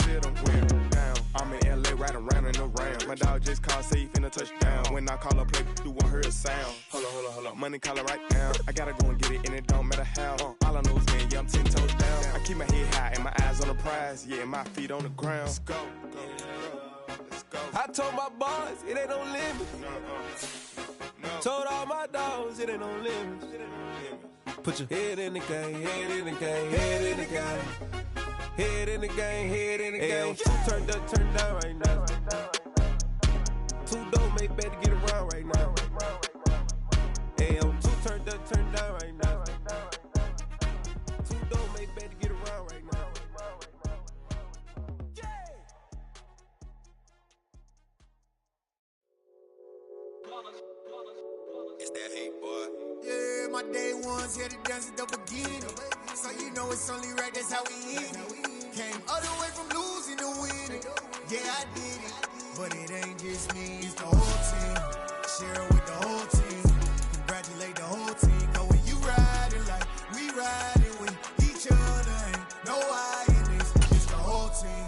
sit him down. I'm in LA riding around in the round. My dog just called, say he finna touchdown. When I call a play, you won't hear a sound. Hold up, money calling right now. I gotta go and get it, and it don't matter how. All I know is man, yeah, I'm 10 toes down. I keep my head high and my eyes on the prize. Yeah, my feet on the ground. Let's go. I told my boys, it ain't no limit. Told all my dogs, it ain't no limits. Put your head in the game, head in the game, head in the game. Head in the game, head in the game. Turned up, turned down right now. Two dope make better get around right now. Hey, I'm two turned up, turned down right now. Two dope make better get around right now. It's that hate, boy. Yeah, my day ones here to dance at the beginning. So you know it's only right, that's how we end it. Came all the way from losing to winning. Yeah, I did it. But it ain't just me, it's the whole team. Share it with the whole team. Congratulate the whole team. Cause when you riding like we riding with each other, ain't no I in this. It's the whole team.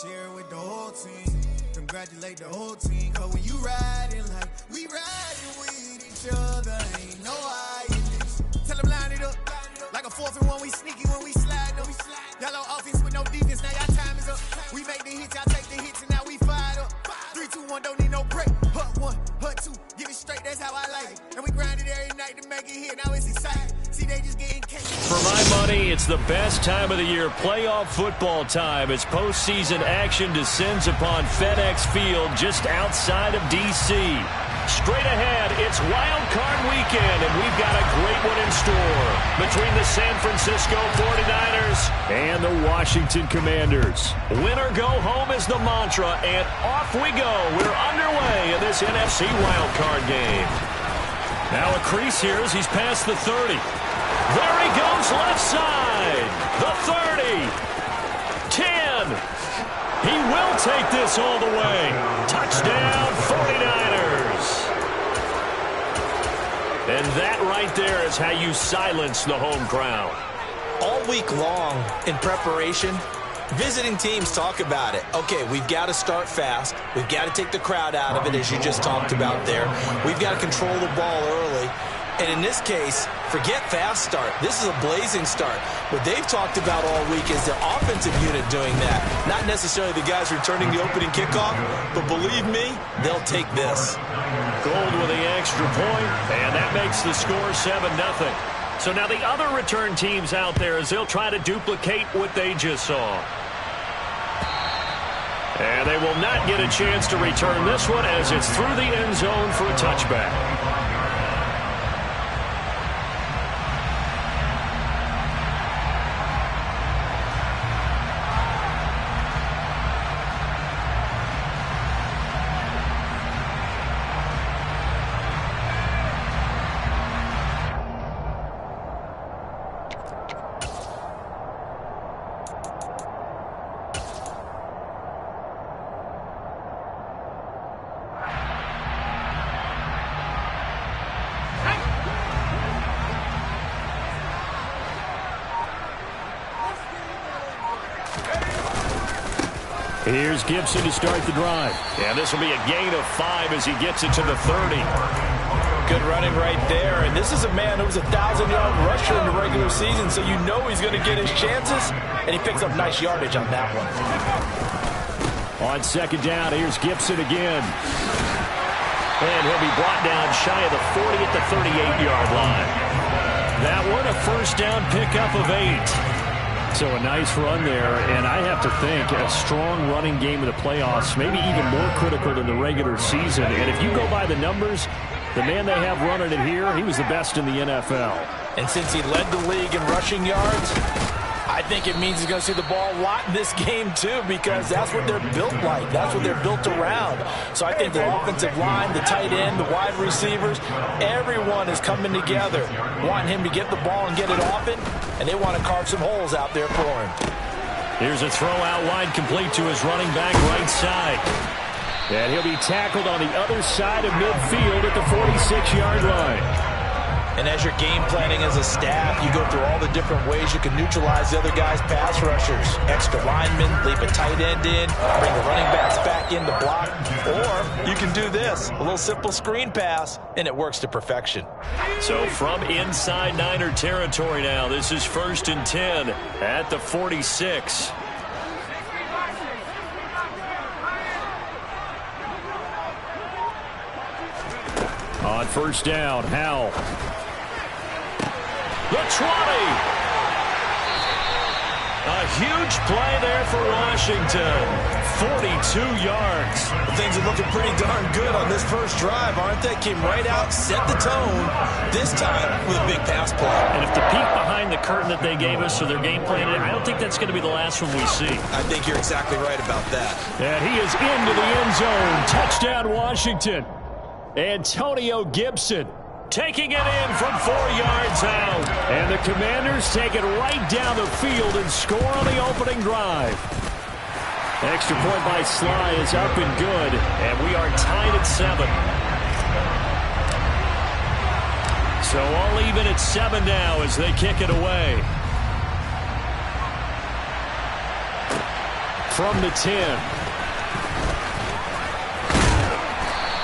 Share it with the whole team. Congratulate the whole team. Cause when you riding like we riding with each other, ain't no I in this. Tell them line it up. Like a 4th and 1, we sneaky when we slide them. Yellow offense with no defense, now y'all time is up. We make the hits, y'all take the hits, and now we fired up. 3, 2, 1, don't need no break. Hut 1, hut 2, give it straight, that's how I like it. And we grind it every night to make it hit, now it's exciting. See, they just getting cake. For my money, it's the best time of the year, playoff football time, as postseason action descends upon FedEx Field just outside of D.C. Straight ahead, it's Wild Card Weekend, and we've got a great one in store between the San Francisco 49ers and the Washington Commanders. Win or go home is the mantra, and off we go. We're underway in this NFC Wild Card game. Now a crease here as he's past the 30. There he goes, left side. The 30. 10. He will take this all the way. Touchdown, 49ers. And that right there is how you silence the home crowd. All week long in preparation, visiting teams talk about it. Okay, we've got to start fast. We've got to take the crowd out of it, as you just talked about there. We've got to control the ball early. And in this case, forget fast start. This is a blazing start. What they've talked about all week is the offensive unit doing that. Not necessarily the guys returning the opening kickoff, but believe me, they'll take this. Gold with the extra point, and that makes the score 7-0. So now the other return teams out there, as they'll try to duplicate what they just saw. And they will not get a chance to return this one, as it's through the end zone for a touchback. Here's Gibson to start the drive. And this will be a gain of 5 as he gets it to the 30. Good running right there. And this is a man who was a 1,000-yard rusher in the regular season, so you know he's going to get his chances. And he picks up nice yardage on that one. On second down, here's Gibson again. And he'll be brought down shy of the 40 at the 38-yard line. That one, a first down pickup of 8. So a nice run there, and I have to think a strong running game in the playoffs, maybe even more critical than the regular season. And if you go by the numbers, the man they have running it here, he was the best in the NFL. And since he led the league in rushing yards, I think it means he's going to see the ball a lot in this game too, because that's what they're built like. That's what they're built around. So I think the offensive line, the tight end, the wide receivers, everyone is coming together, wanting him to get the ball and get it often, and they want to carve some holes out there for him. Here's a throw out wide, complete to his running back right side. And he'll be tackled on the other side of midfield at the 46-yard line. And as you're game planning as a staff, you go through all the different ways you can neutralize the other guy's pass rushers. Extra linemen, leave a tight end in, bring the running backs back in to block. Or you can do this, a little simple screen pass, and it works to perfection. So from inside Niner territory now, this is 1st and 10 at the 46. On 1st down, Howell. The 20. A huge play there for Washington. 42 yards. Things are looking pretty darn good on this first drive, aren't they? Came right out, set the tone, this time with a big pass play. And if the peek behind the curtain that they gave us or their game plan, I don't think that's going to be the last one we see. I think you're exactly right about that. And he is into the end zone. Touchdown, Washington. Antonio Gibson taking it in from 4 yards out. And the Commanders take it right down the field and score on the opening drive. Extra point by Sly is up and good. And we are tied at 7. So all even at 7 now as they kick it away. From the 10.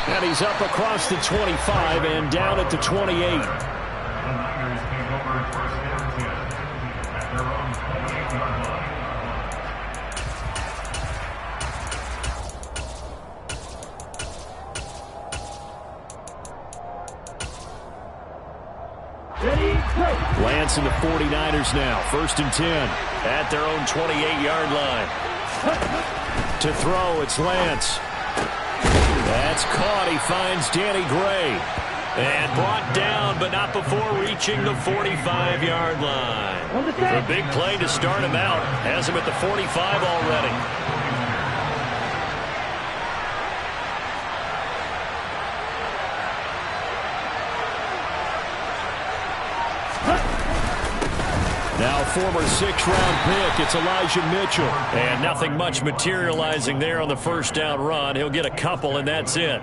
And he's up across the 25 and down at the 28. Lance and the 49ers now. 1st and 10 at their own 28-yard line. To throw, it's Lance. That's caught. He finds Danny Gray. And brought down, but not before reaching the 45-yard line. A big play to start him out. Has him at the 45 already. Now former 6th-round pick, it's Elijah Mitchell. And nothing much materializing there on the first down run. He'll get a couple, and that's it.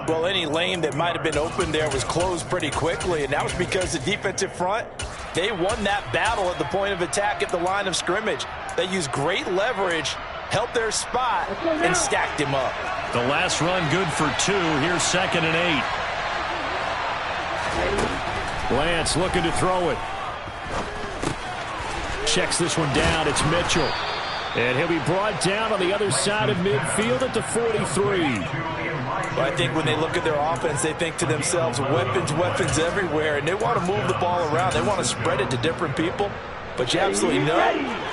Well, any lane that might have been open there was closed pretty quickly, and that was because the defensive front, they won that battle at the point of attack at the line of scrimmage. They used great leverage, held their spot, and stacked him up. The last run good for 2. Here's 2nd and 8. Lance looking to throw it. Checks this one down. It's Mitchell. And he'll be brought down on the other side of midfield at the 43. Well, I think when they look at their offense, they think to themselves, weapons everywhere, and they want to move the ball around. They want to spread it to different people. But you absolutely know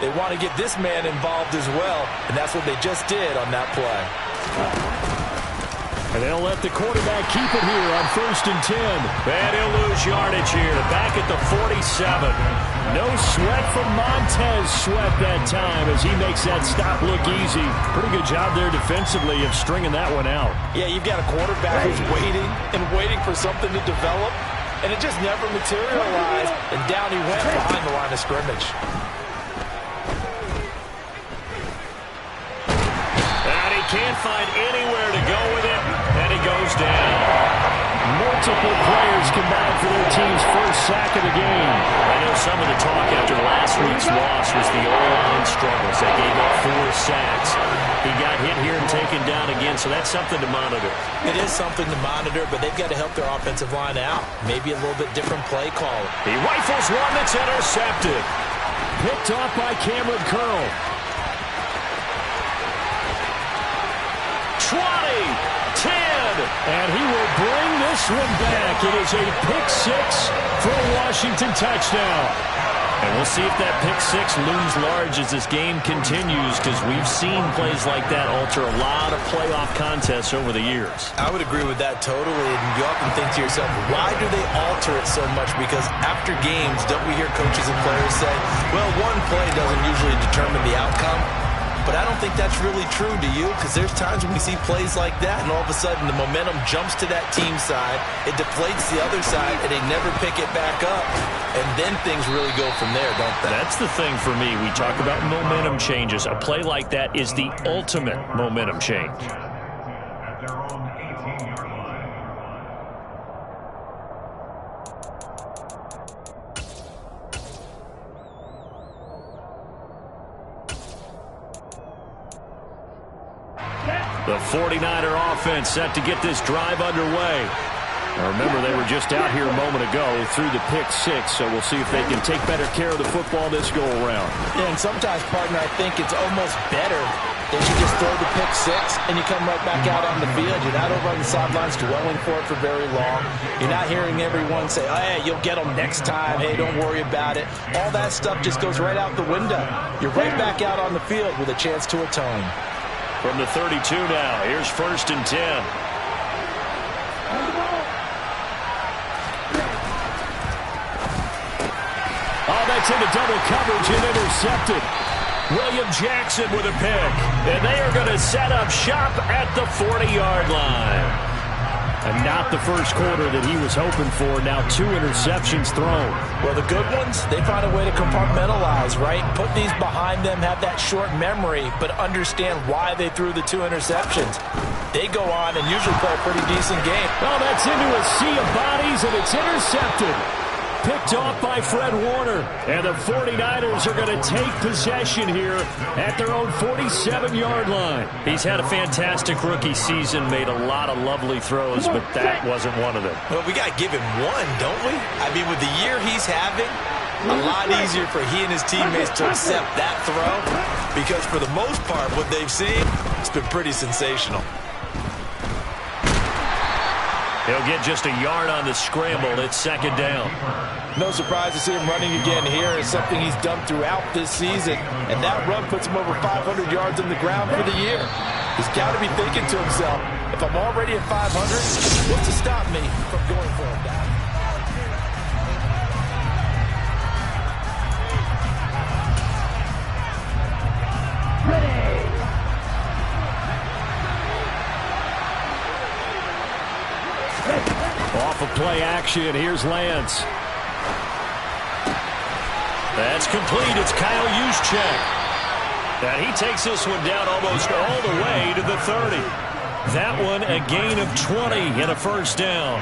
they want to get this man involved as well, and that's what they just did on that play. And they'll let the quarterback keep it here on 1st and 10. And he'll lose yardage here. Back at the 47. No sweat from Montez Sweat that time as he makes that stop look easy. Pretty good job there defensively of stringing that one out. Yeah, you've got a quarterback who's waiting and waiting for something to develop, and it just never materialized, and down he went behind the line of scrimmage. And he can't find anywhere to go with it, and he goes down. Multiple players combined for their team's first sack of the game. I know some of the talk after last week's loss was the O-line struggles. They gave up 4 sacks. He got hit here and taken down again, so that's something to monitor. It is something to monitor, but they've got to help their offensive line out. Maybe a little bit different play call. He rifles one that's intercepted. Picked off by Cameron Curl. 20, 10, and he will bring this one back. It is a pick-6 for a Washington touchdown. And we'll see if that pick-6 looms large as this game continues, because we've seen plays like that alter a lot of playoff contests over the years. I would agree with that totally, and you often think to yourself, why do they alter it so much? Because after games, don't we hear coaches and players say, well, one play doesn't usually determine the outcome? But I don't think that's really true, do you? Because there's times when we see plays like that, and all of a sudden the momentum jumps to that team side, it deflates the other side, and they never pick it back up. And then things really go from there, don't they? That's the thing for me. We talk about momentum changes. A play like that is the ultimate momentum change. The 49er offense set to get this drive underway. Now remember, they were just out here a moment ago through the pick six, so we'll see if they can take better care of the football this go-around. Yeah, and sometimes, partner, I think it's almost better that you just throw the pick six and you come right back out on the field. You're not over on the sidelines dwelling for it for very long. You're not hearing everyone say, oh, hey, you'll get them next time. Hey, don't worry about it. All that stuff just goes right out the window. You're right back out on the field with a chance to atone. From the 32 now, here's 1st and 10. Oh, that's into double coverage and intercepted. William Jackson with a pick. And they are going to set up shop at the 40-yard line. And not the first quarter that he was hoping for. Now 2 interceptions thrown. Well, the good ones, they find a way to compartmentalize, right? Put these behind them, have that short memory, but understand why they threw the 2 interceptions. They go on and usually play a pretty decent game. Oh, that's into a sea of bodies, and it's intercepted. Picked off by Fred Warner. And the 49ers are going to take possession here at their own 47-yard line. He's had a fantastic rookie season, made a lot of lovely throws, but that wasn't one of them. Well, we got to give him one, don't we? I mean, with the year he's having, a lot easier for he and his teammates to accept that throw, because for the most part, what they've seen, it's been pretty sensational. He'll get just a yard on the scramble. It's 2nd down. No surprise to see him running again here. It's something he's done throughout this season. And that run puts him over 500 yards on the ground for the year. He's got to be thinking to himself, if I'm already at 500, what's to stop me from going for a down? Off of play action, here's Lance. That's complete. It's Kyle Juszczyk. And he takes this one down almost all the way to the 30. That one a gain of 20 and a 1st down.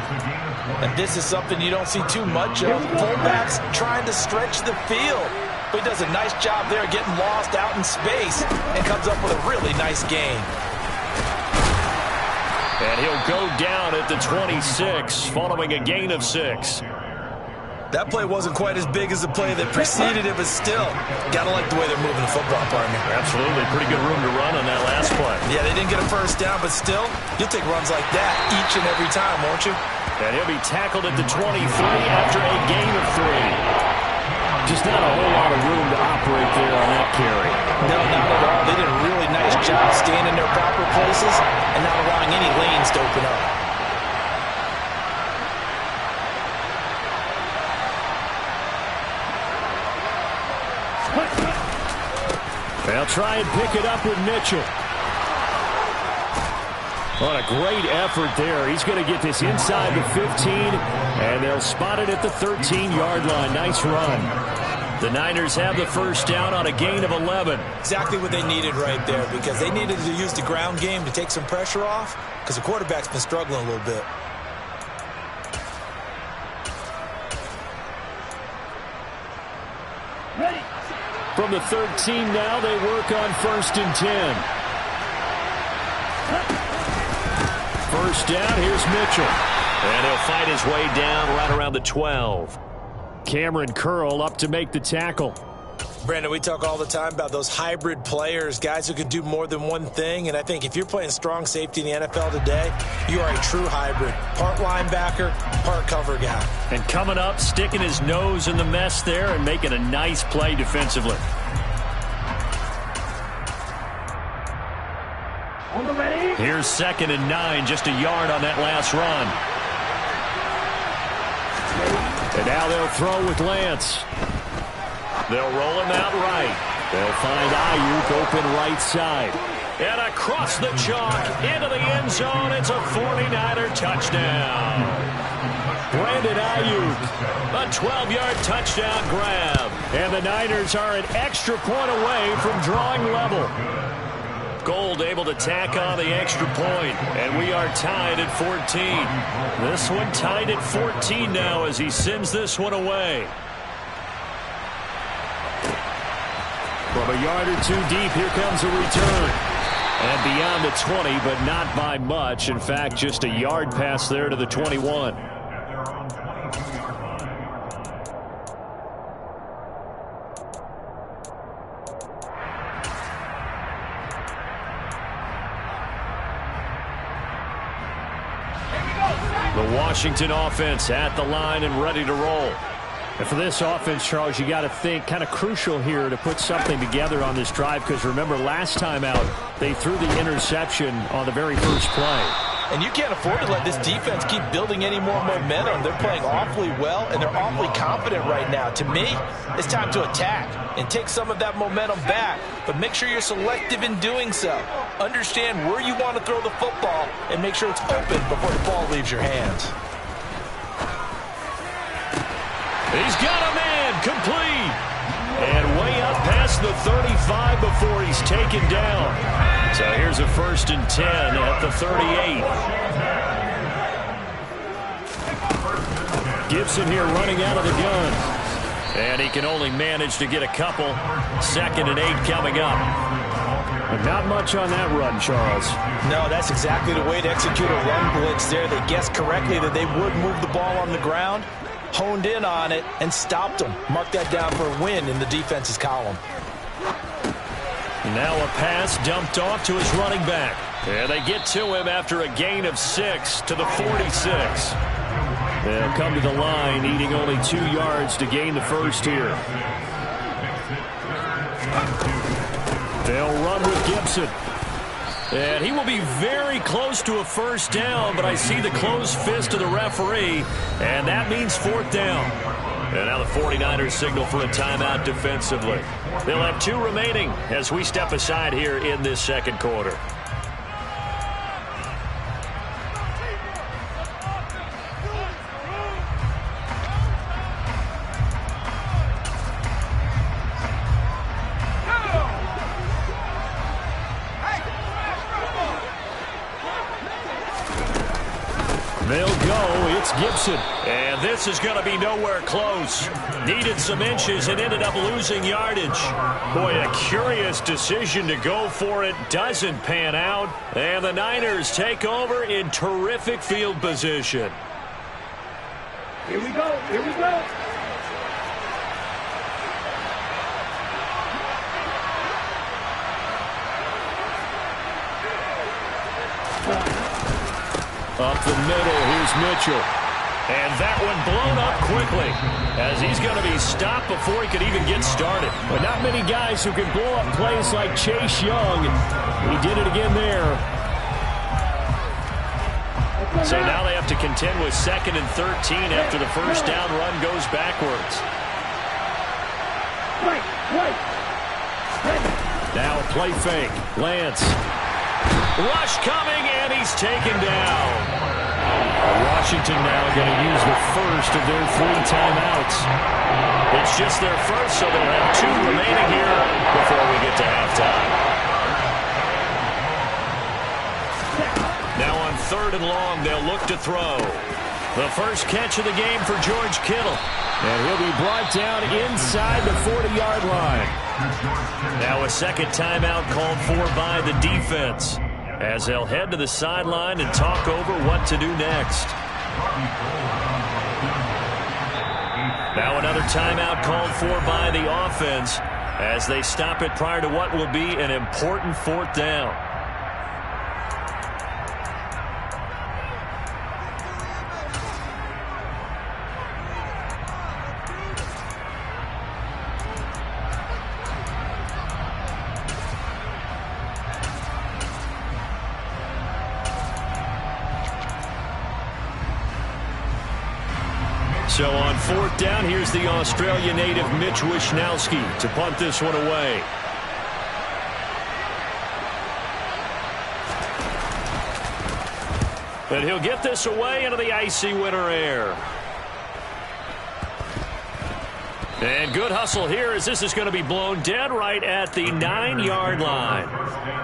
And this is something you don't see too much of. Fullbacks trying to stretch the field. But he does a nice job there getting lost out in space and comes up with a really nice gain. And he'll go down at the 26 following a gain of 6. That play wasn't quite as big as the play that preceded it, but still, gotta like the way they're moving the football, partner. Absolutely. Pretty good room to run on that last play. Yeah, they didn't get a 1st down, but still, you'll take runs like that each and every time, won't you? And he'll be tackled at the 23 after a gain of 3. Just not a whole lot of room to operate there on that carry. No, not at all. They did a really nice job staying in their proper places and not allowing any lanes to open up. They'll try and pick it up with Mitchell. What a great effort there. He's going to get this inside the 15, and they'll spot it at the 13-yard line. Nice run. The Niners have the 1st down on a gain of 11. Exactly what they needed right there, because they needed to use the ground game to take some pressure off, because the quarterback's been struggling a little bit. From the 13 now, they work on 1st and 10. 1st down, here's Mitchell. And he'll fight his way down right around the 12. Cameron Curl up to make the tackle. Brandon, we talk all the time about those hybrid players, guys who can do more than one thing. And I think if you're playing strong safety in the NFL today, you are a true hybrid. Part linebacker, part cover guy. And coming up, sticking his nose in the mess there and making a nice play defensively. Here's 2nd and 9, just a yard on that last run. And now they'll throw with Lance. They'll roll him out right. They'll find Ayuk open right side. And across the chalk, into the end zone, it's a 49er touchdown. Brandon Ayuk, a 12-yard touchdown grab. And the Niners are an extra point away from drawing level. Gold able to tack on the extra point, and we are tied at 14. This one tied at 14 now as he sends this one away. From a yard or two deep, here comes a return. And beyond the 20, but not by much. In fact, just a yard pass there to the 21. The Washington offense at the line and ready to roll. And for this offense, Charles, you got to think kind of crucial here to put something together on this drive, because remember last time out they threw the interception on the very first play. And you can't afford to let this defense keep building any more momentum. They're playing awfully well, and they're awfully confident right now. To me, it's time to attack and take some of that momentum back, but make sure you're selective in doing so. Understand where you want to throw the football and make sure it's open before the ball leaves your hands. He's got a man, complete. And way up past the 35 before he's taken down. So here's a 1st and 10 at the 38. Gibson here running out of the gun. And he can only manage to get a couple. 2nd and 8 coming up. But not much on that run, Charles. No, that's exactly the way to execute a run blitz there. They guessed correctly that they would move the ball on the ground, honed in on it, and stopped them. Mark that down for a win in the defense's column. Now a pass dumped off to his running back. And they get to him after a gain of 6 to the 46. They'll come to the line, needing only 2 yards to gain the first here. They'll run with Gibson. And he will be very close to a first down, but I see the closed fist of the referee, and that means 4th down. And now the 49ers signal for a timeout defensively. They'll have 2 remaining as we step aside here in this second quarter. They'll go. It's Gibson. And this is going to be nowhere close. Needed some inches and ended up losing yardage. Boy, a curious decision to go for it. Doesn't pan out. And the Niners take over in terrific field position. Here we go. Here we go. Up the middle, here's Mitchell. And that one blown up quickly as he's going to be stopped before he could even get started. But not many guys who can blow up plays like Chase Young. He did it again there. So now they have to contend with 2nd and 13 after the first down run goes backwards. Now a play fake. Lance. Rush coming, and he's taken down. Washington now going to use the first of their 3 timeouts. It's just their first, so they'll have 2 remaining here before we get to halftime. Now on 3rd and long, they'll look to throw. The first catch of the game for George Kittle. And he'll be brought down inside the 40-yard line. Now a 2nd timeout called for by the defense, as they'll head to the sideline and talk over what to do next. Now another timeout called for by the offense as they stop it prior to what will be an important 4th down. So on 4th down, here's the Australia native Mitch Wishnowsky to punt this one away. And he'll get this away into the icy winter air. And good hustle here as this is going to be blown dead right at the 9-yard line.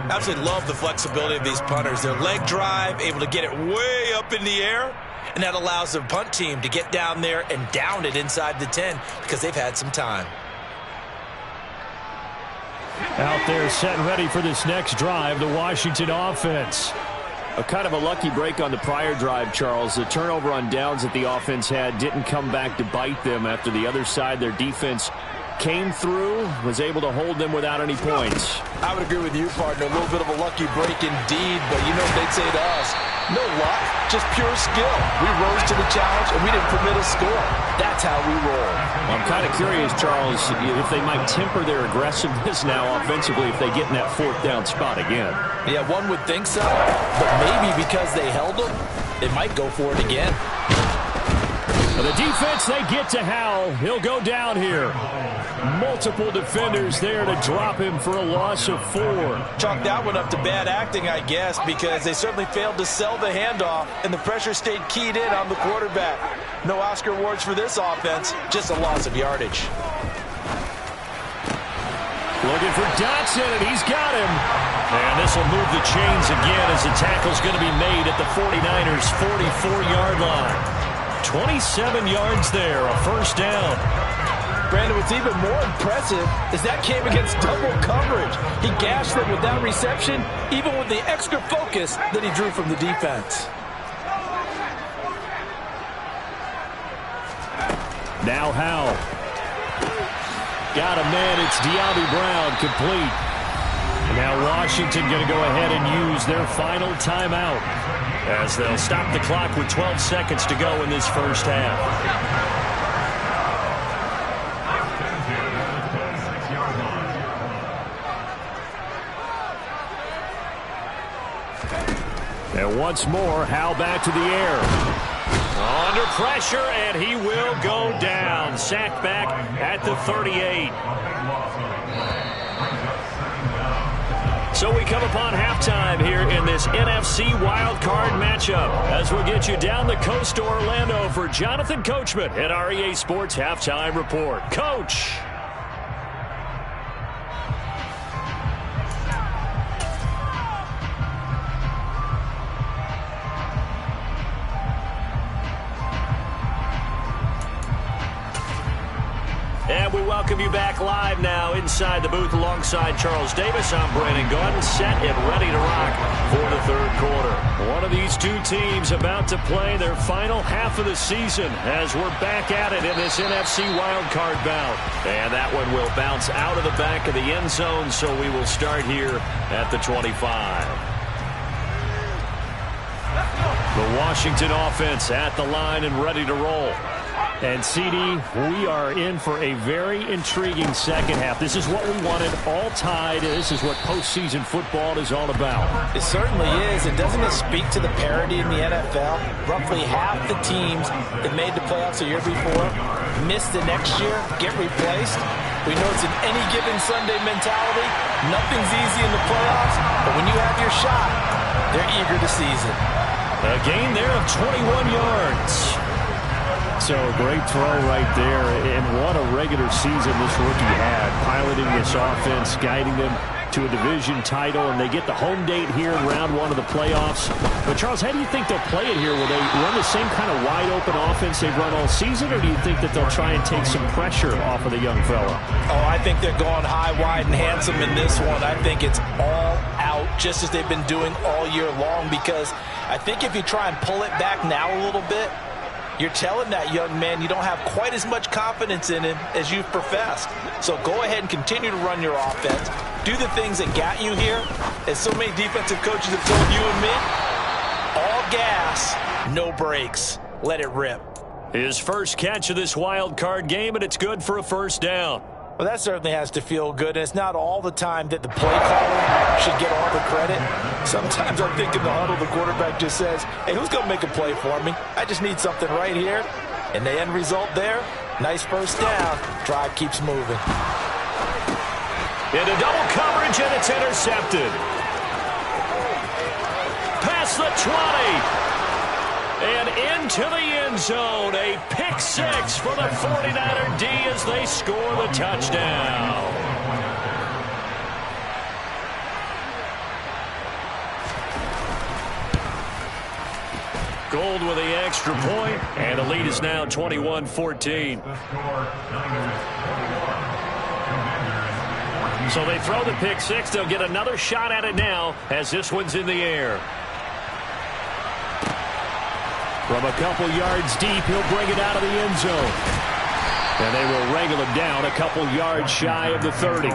Absolutely love the flexibility of these punters. Their leg drive, able to get it way up in the air. And that allows the punt team to get down there and down it inside the 10 because they've had some time. Out there set and ready for this next drive, the Washington offense. A kind of a lucky break on the prior drive, Charles. The turnover on downs that the offense had didn't come back to bite them after the other side. Their defense came through, was able to hold them without any points. I would agree with you, partner. A little bit of a lucky break indeed, but you know what they'd say to us? No luck, just pure skill. We rose to the challenge, and we didn't permit a score. That's how we roll. Well, I'm kind of curious, Charles, if they might temper their aggressiveness now offensively if they get in that fourth down spot again. Yeah, one would think so, but maybe because they held them, they might go for it again. For the defense, they get to Howell. He'll go down here. Multiple defenders there to drop him for a loss of 4. Chalk that one up to bad acting, I guess, because they certainly failed to sell the handoff, and the pressure stayed keyed in on the quarterback. No Oscar awards for this offense, just a loss of yardage. Looking for Dotson, and he's got him. And this will move the chains again as the tackle's going to be made at the 49ers' 44-yard line. 27 yards there, a first down. Brandon, what's even more impressive is that came against double coverage. He gashed them with that reception, even with the extra focus that he drew from the defense. Now Howell. Got a man, it's De'Ami Brown, complete. And now Washington going to go ahead and use their final timeout as they'll stop the clock with 12 seconds to go in this first half. And once more, Howell back to the air. Under pressure, and he will go down. Sacked back at the 38. So we come upon halftime here in this NFC wildcard matchup as we'll get you down the coast to Orlando for Jonathan Coachman at our EA Sports Halftime Report. Coach. And we welcome you back live now inside the booth alongside Charles Davis. I'm Brandon Gaudin, set and ready to rock for the third quarter. One of these two teams about to play their final half of the season as we're back at it in this NFC wildcard bout. And that one will bounce out of the back of the end zone, so we will start here at the 25. The Washington offense at the line and ready to roll. And, CD, we are in for a very intriguing second half. This is what we wanted, all tied. This is what postseason football is all about. It certainly is. And doesn't it speak to the parity in the NFL? Roughly half the teams that made the playoffs a year before miss the next year, get replaced. We know it's an any given Sunday mentality. Nothing's easy in the playoffs, but when you have your shot, they're eager to seize it. A gain there of 21 yards. So great throw right there, and what a regular season this rookie had, piloting this offense, guiding them to a division title, and they get the home date here in round 1 of the playoffs. But, Charles, how do you think they'll play it here? Will they run the same kind of wide-open offense they've run all season, or do you think that they'll try and take some pressure off of the young fella? Oh, I think they're going high, wide, and handsome in this one. I think it's all out, just as they've been doing all year long, because I think if you try and pull it back now a little bit, you're telling that young man you don't have quite as much confidence in him as you've professed. So go ahead and continue to run your offense. Do the things that got you here. As so many defensive coaches have told you and me, all gas, no brakes. Let it rip. His first catch of this wild card game, and it's good for a first down. Well, that certainly has to feel good, and it's not all the time that the play caller should get all the credit. Sometimes I think in the huddle, the quarterback just says, hey, who's going to make a play for me? I just need something right here. And the end result there, nice first down. Drive keeps moving. Into double coverage, and it's intercepted. Past the 20. And into the end zone, a pick six for the 49er D as they score the touchdown. Gold with the extra point, and the lead is now 21-14. So they throw the pick six. They'll get another shot at it now as this one's in the air. From a couple yards deep, he'll bring it out of the end zone. And they will wrangle him down a couple yards shy of the 30.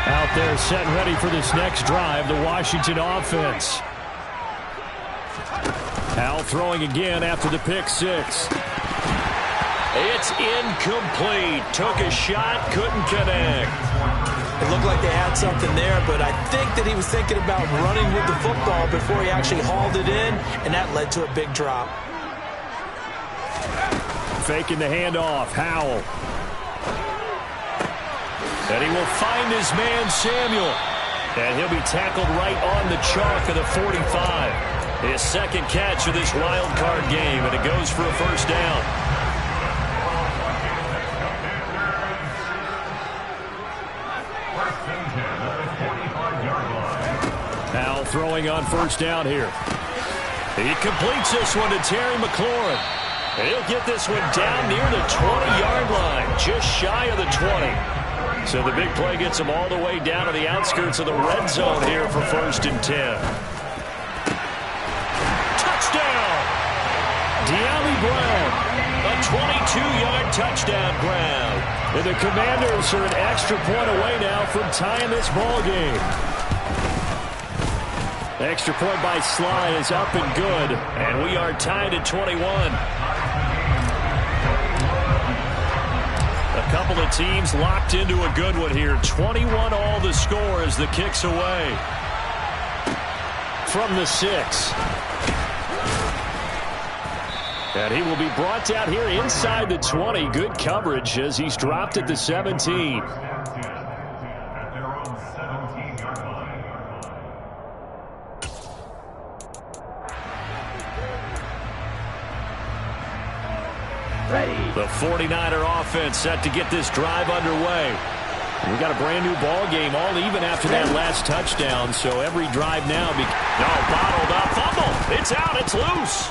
Out there set and ready for this next drive, the Washington offense. Howell throwing again after the pick six. It's incomplete. Took a shot, couldn't connect. It looked like they had something there, but I think that he was thinking about running with the football before he actually hauled it in, and that led to a big drop. Faking the handoff, Howell. And he will find his man, Samuel. And he'll be tackled right on the chalk of the 45. His second catch of this wild card game, and it goes for a first down. Howell throwing on first down here. He completes this one to Terry McLaurin. And he'll get this one down near the 20-yard line, just shy of the 20. So the big play gets him all the way down to the outskirts of the red zone here for 1st and 10. Touchdown! De'Ami Brown, a 22-yard touchdown grab. And the Commanders are an extra point away now from tying this ball game. Extra point by Sly is up and good, and we are tied at 21. A couple of teams locked into a good one here. 21 all the score as the kick's away. From the 6. And he will be brought down here inside the 20. Good coverage as he's dropped at the 17. The 49er offense set to get this drive underway. We got a brand new ball game, all even after that last touchdown. So every drive now, bottled up, fumble. It's out, it's loose.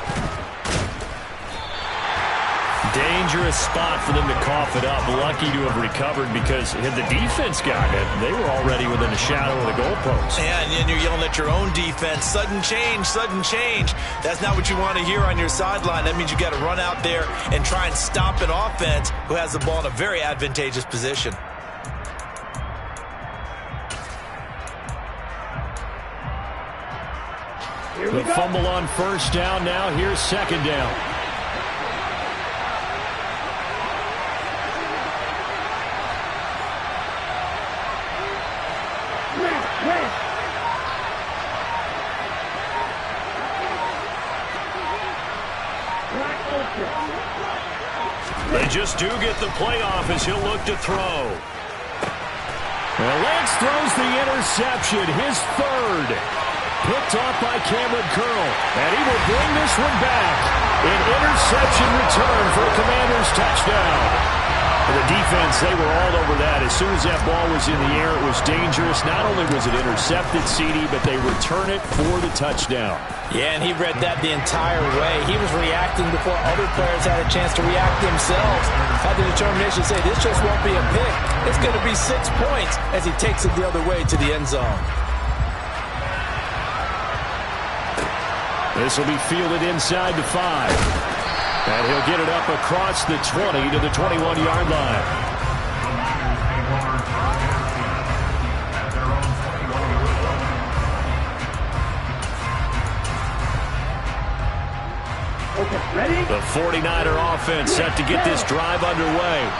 Dangerous spot for them to cough it up. Lucky to have recovered because had the defense gotten it, they were already within a shadow of the goalpost. Yeah, and then you're yelling at your own defense. Sudden change, sudden change. That's not what you want to hear on your sideline. That means you got to run out there and try and stop an offense who has the ball in a very advantageous position. The fumble on first down now. Here's second down. They just do get the playoff as he'll look to throw. Well, Lance throws the interception, his third. Picked off by Cameron Curl. And he will bring this one back. An interception return for a Commanders touchdown. The defense, they were all over that. As soon as that ball was in the air, it was dangerous. Not only was it intercepted, CD, but they return it for the touchdown. Yeah, and he read that the entire way. He was reacting before other players had a chance to react themselves. Had the determination to say, this just won't be a pick. It's going to be 6 points as he takes it the other way to the end zone. This will be fielded inside the 5. And he'll get it up across the 20 to the 21-yard line. Okay, ready? The 49er offense set to get this drive underway.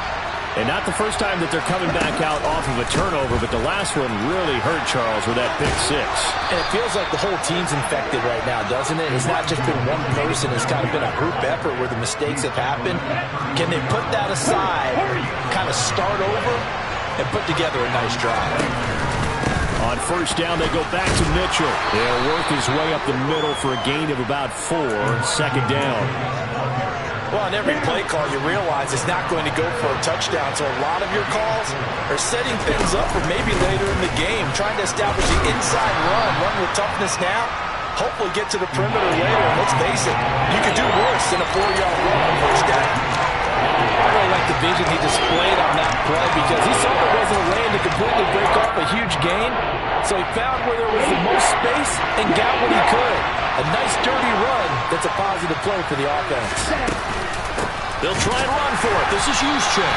And not the first time that they're coming back out off of a turnover, but the last one really hurt Charles with that pick 6. And it feels like the whole team's infected right now, doesn't it? It's not just been one person. It's kind of been a group effort where the mistakes have happened. Can they put that aside, kind of start over, and put together a nice drive? On first down, they go back to Mitchell. He'll work his way up the middle for a gain of about 4. Second down. Well, on every play call, you realize it's not going to go for a touchdown. So a lot of your calls are setting things up for maybe later in the game, trying to establish the inside run with toughness now, hopefully get to the perimeter later. And let's face it, you could do worse than a 4-yard run on first down. I really like the vision he displayed on that play because he saw there wasn't a lane to completely break off a huge gain. So he found where there was the most space and got what he could. A nice dirty run that's a positive play for the offense. They'll try and run for it. This is Juszczyk.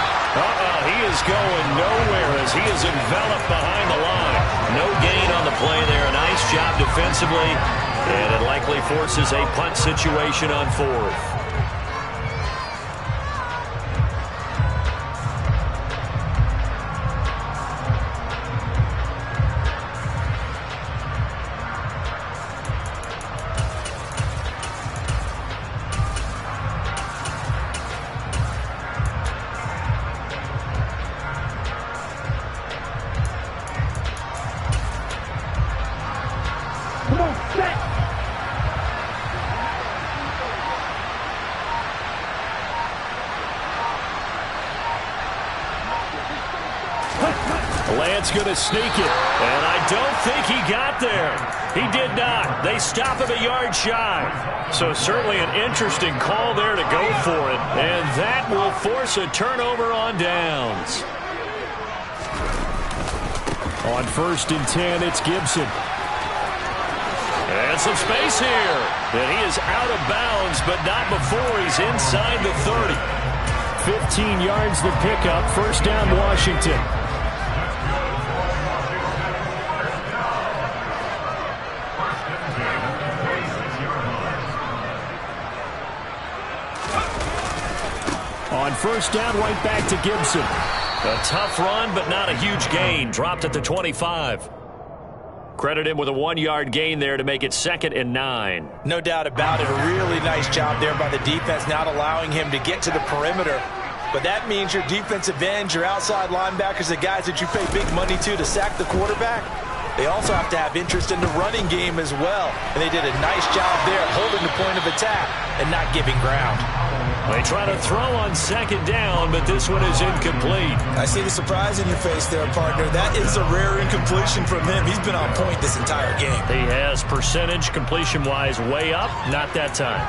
He is going nowhere as he is enveloped behind the line. No gain on the play there. A nice job defensively. And it likely forces a punt situation on fourth. Lance going to sneak it, and I don't think he got there. He did not. They stop him a yard shy. So certainly an interesting call there to go for it, and that will force a turnover on downs. On 1st and 10, it's Gibson. And some space here. And he is out of bounds, but not before he's inside the 30. 15 yards the pickup. First down, Washington. On 1st down, right back to Gibson. A tough run, but not a huge gain. Dropped at the 25. Credit him with a 1-yard gain there to make it 2nd and 9. No doubt about it. A really nice job there by the defense, not allowing him to get to the perimeter. But that means your defensive ends, your outside linebackers, the guys that you pay big money to sack the quarterback, they also have to have interest in the running game as well. And they did a nice job there holding the point of attack and not giving ground. They try to throw on 2nd down, but this one is incomplete. I see the surprise in your face there, partner. That is a rare incompletion from him. He's been on point this entire game. He has percentage completion-wise way up. Not that time.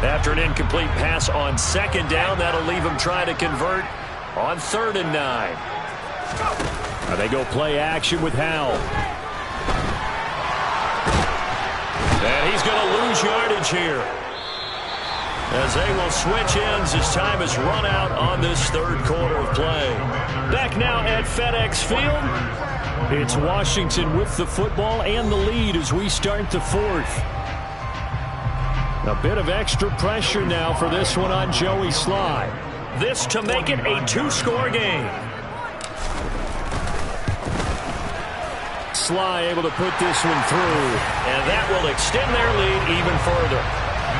After an incomplete pass on 2nd down, that'll leave him trying to convert on 3rd and 9. Now they go play action with Howell. And he's going to lose yardage here, as they will switch ends as time has run out on this 3rd quarter of play. Back now at FedEx Field. It's Washington with the football and the lead as we start the 4th. A bit of extra pressure now for this one on Joey Sly. This to make it a 2-score game. Sly able to put this one through, and that will extend their lead even further.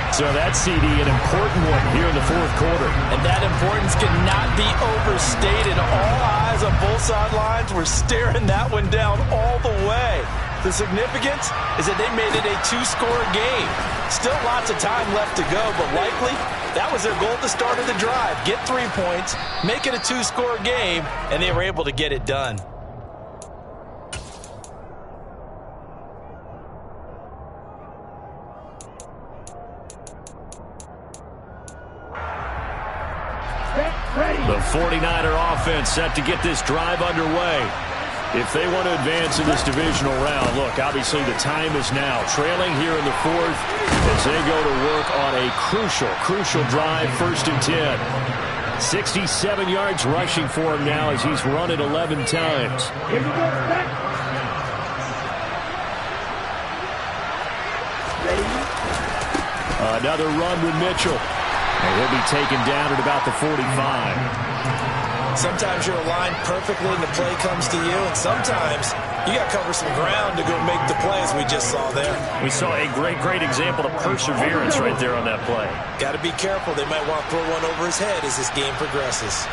So that CD, an important one here in the 4th quarter. And that importance cannot be overstated. All eyes on both sidelines were staring that one down all the way. The significance is that they made it a 2-score game. Still lots of time left to go, but likely that was their goal at the start of the drive. Get 3 points, make it a 2-score game, and they were able to get it done. The 49er offense set to get this drive underway. If they want to advance in this divisional round, look, obviously the time is now. Trailing here in the 4th as they go to work on a crucial drive, 1st and 10. 67 yards rushing for him now as he's run it 11 times. Another run with Mitchell. And he'll be taken down at about the 45. Sometimes you're aligned perfectly and the play comes to you, and sometimes you got to cover some ground to go make the play, as we just saw there. We saw a great example of perseverance right there on that play. Got to be careful. They might want to throw one over his head as this game progresses.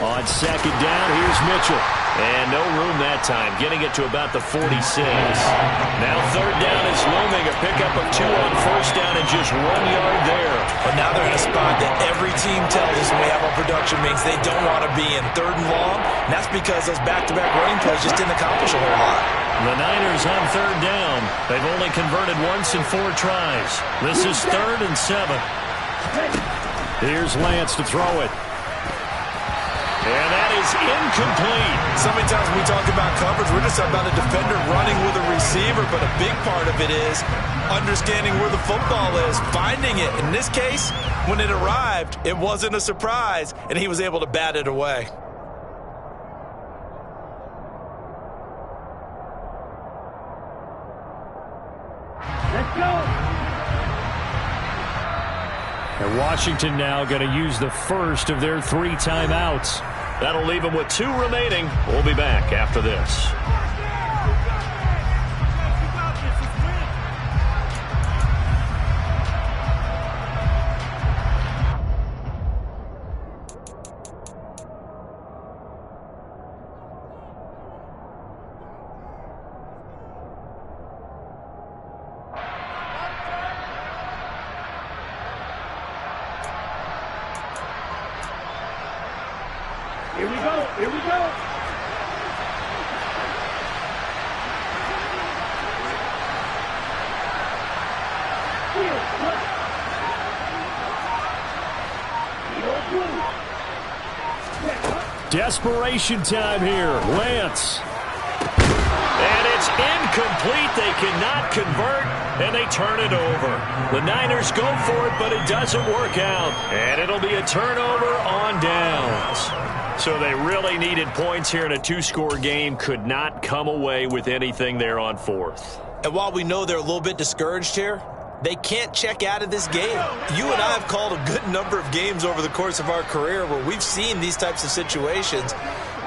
On 2nd down, here's Mitchell. And no room that time, getting it to about the 46. Now 3rd down is looming, a pickup of 2 on 1st down and just 1 yard there. But now they're in a spot that every team tells us when we have our production meetings they don't want to be in, 3rd and long. And that's because those back-to-back running plays just didn't accomplish a whole lot. The Niners on 3rd down. They've only converted once in 4 tries. This is 3rd and 7. Here's Lance to throw it. And that is incomplete. So many times when we talk about coverage, we're just about a defender running with a receiver, but a big part of it is understanding where the football is, finding it. In this case, when it arrived, it wasn't a surprise, and he was able to bat it away. Let's go. And Washington now going to use the first of their 3 timeouts. That'll leave them with 2 remaining. We'll be back after this. Here we go. Here we go. Desperation time here. Lance. And it's incomplete. They cannot convert, and they turn it over. The Niners go for it, but it doesn't work out. And it'll be a turnover on downs. So they really needed points here in a 2-score game. Could not come away with anything there on 4th. And while we know they're a little bit discouraged here, they can't check out of this game. You and I have called a good number of games over the course of our career where we've seen these types of situations.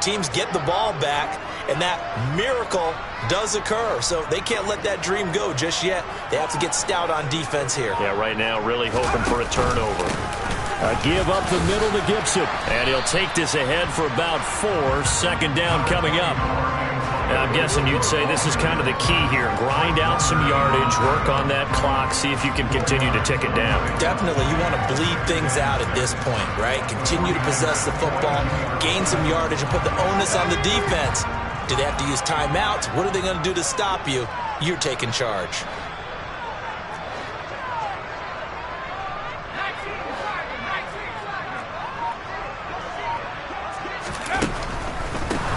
Teams get the ball back, and that miracle does occur. So they can't let that dream go just yet. They have to get stout on defense here. Yeah, right now really hoping for a turnover. A give up the middle to Gibson. And he'll take this ahead for about 4. 2nd down coming up. And I'm guessing you'd say this is kind of the key here. Grind out some yardage, work on that clock, see if you can continue to tick it down. Definitely. You want to bleed things out at this point, right? Continue to possess the football, gain some yardage, and put the onus on the defense. Do they have to use timeouts? What are they going to do to stop you? You're taking charge.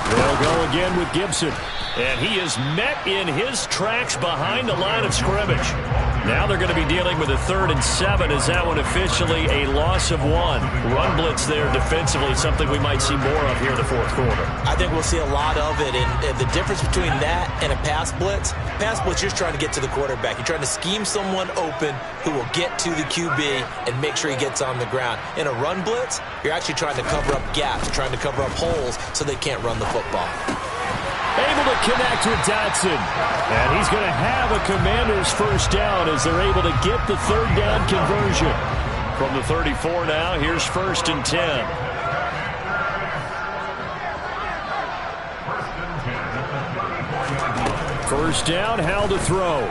They'll go again with Gibson. And he is met in his tracks behind the line of scrimmage. Now they're going to be dealing with a 3rd and 7. Is that one officially a loss of 1? Run blitz there defensively, something we might see more of here in the 4th quarter. I think we'll see a lot of it. And the difference between that and a pass blitz, you're just trying to get to the quarterback. You're trying to scheme someone open who will get to the QB and make sure he gets on the ground. In a run blitz, you're actually trying to cover up gaps, trying to cover up holes so they can't run the football. Able to connect with Dotson. And he's going to have a Commander's first down as they're able to get the 3rd down conversion. From the 34 now, here's 1st and 10. First down, Hal to throw.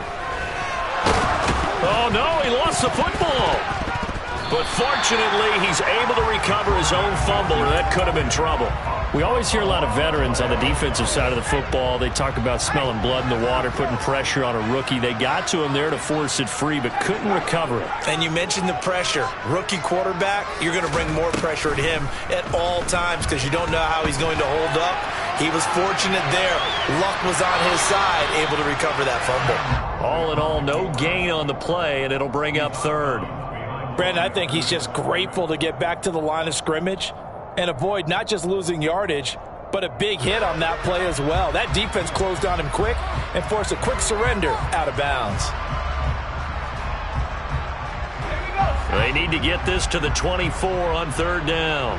Oh, no, he lost the football. But fortunately, he's able to recover his own fumble, or that could have been trouble. We always hear a lot of veterans on the defensive side of the football. They talk about smelling blood in the water, putting pressure on a rookie. They got to him there to force it free, but couldn't recover it. And you mentioned the pressure. Rookie quarterback, you're going to bring more pressure at him at all times because you don't know how he's going to hold up. He was fortunate there. Luck was on his side, able to recover that fumble. All in all, no gain on the play, and it'll bring up 3rd. Brandon, I think he's just grateful to get back to the line of scrimmage and avoid not just losing yardage, but a big hit on that play as well. That defense closed on him quick and forced a quick surrender out of bounds. They need to get this to the 24 on 3rd down.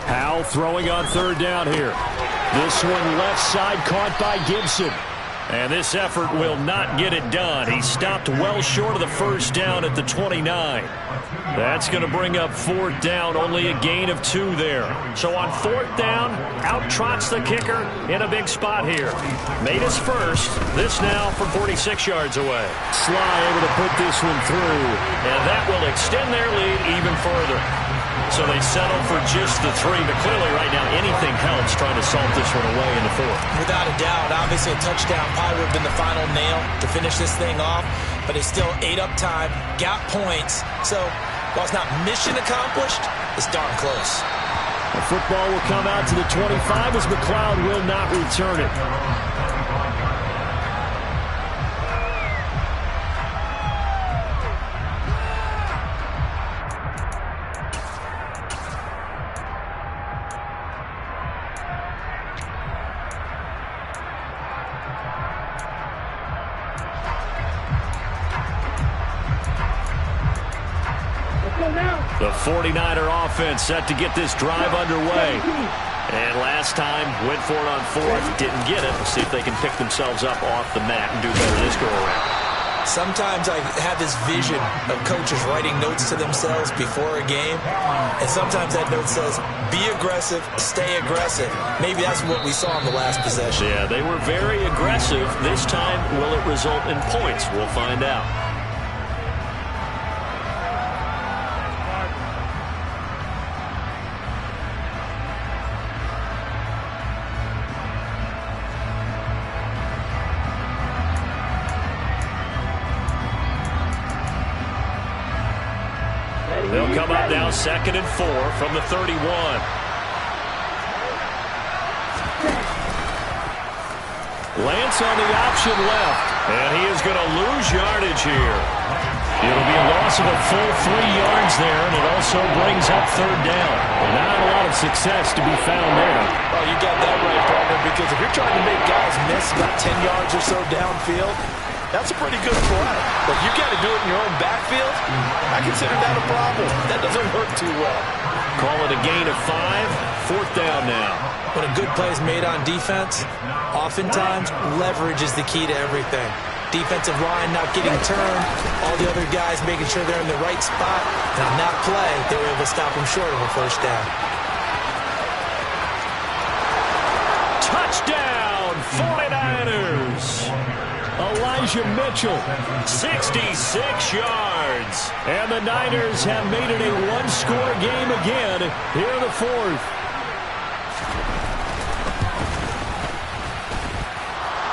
Howell throwing on 3rd down here. This one left side caught by Gibson. And this effort will not get it done. He stopped well short of the first down at the 29. That's going to bring up 4th down, only a gain of 2 there. So on 4th down, out trots the kicker in a big spot here. Made his first. This now from 46 yards away. Sly able to put this one through, and that will extend their lead even further. So they settle for just the 3, but clearly right now anything helps trying to salt this one away in the 4th. Without a doubt, obviously a touchdown probably would have been the final nail to finish this thing off, but they still ate up time, got points. So while it's not mission accomplished, it's darn close. The football will come out to the 25 as McLeod will not return it. The 49er offense set to get this drive underway. And last time, went for it on 4th, didn't get it. We'll see if they can pick themselves up off the mat and do better this go-around. Sometimes I have this vision of coaches writing notes to themselves before a game, and sometimes that note says, be aggressive, stay aggressive. Maybe that's what we saw in the last possession. Yeah, they were very aggressive. This time, will it result in points? We'll find out. They'll come up now 2nd and 4 from the 31. Lance on the option left, and he is going to lose yardage here. It'll be a loss of a full 3 yards there, and it also brings up 3rd down. Not a lot of success to be found there. Well, you got that right, partner, because if you're trying to make guys miss about 10 yards or so downfield, that's a pretty good play. But you got to do it in your own backfield. I consider that a problem. That doesn't work too well. Call it a gain of 5. 4th down now. When a good play is made on defense, oftentimes leverage is the key to everything. Defensive line not getting turned, all the other guys making sure they're in the right spot. And on that play, they were able to stop them short of a 1st down. Touchdown, 49ers! Elijah Mitchell, 66 yards. And the Niners have made it a 1-score game again here in the 4th.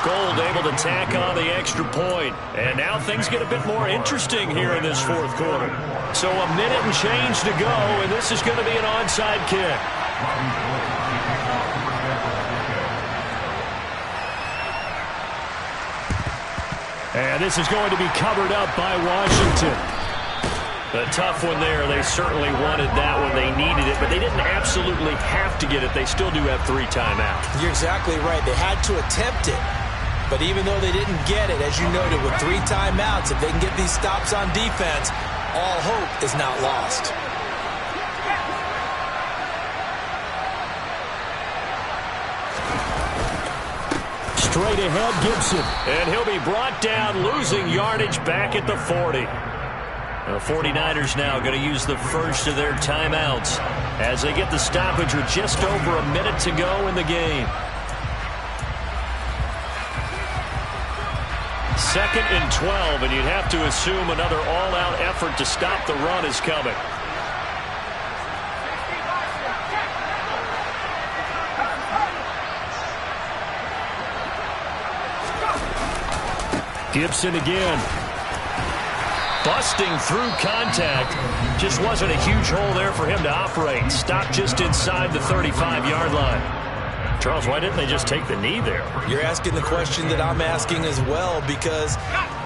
Gold able to tack on the extra point. And now things get a bit more interesting here in this 4th quarter. So a minute and change to go, and this is going to be an onside kick. And this is going to be covered up by Washington. A tough one there. They certainly wanted that one. They needed it, but they didn't absolutely have to get it. They still do have 3 timeouts. You're exactly right. They had to attempt it. But even though they didn't get it, as you noted, with 3 timeouts, if they can get these stops on defense, all hope is not lost. Straight ahead, Gibson. And he'll be brought down, losing yardage back at the 40. The 49ers now going to use the first of their timeouts as they get the stoppage with just over a minute to go in the game. 2nd and 12, and you'd have to assume another all-out effort to stop the run is coming. Gibson again. Busting through contact. Just wasn't a huge hole there for him to operate. Stopped just inside the 35-yard line. Charles, why didn't they just take the knee there? You're asking the question that I'm asking as well, because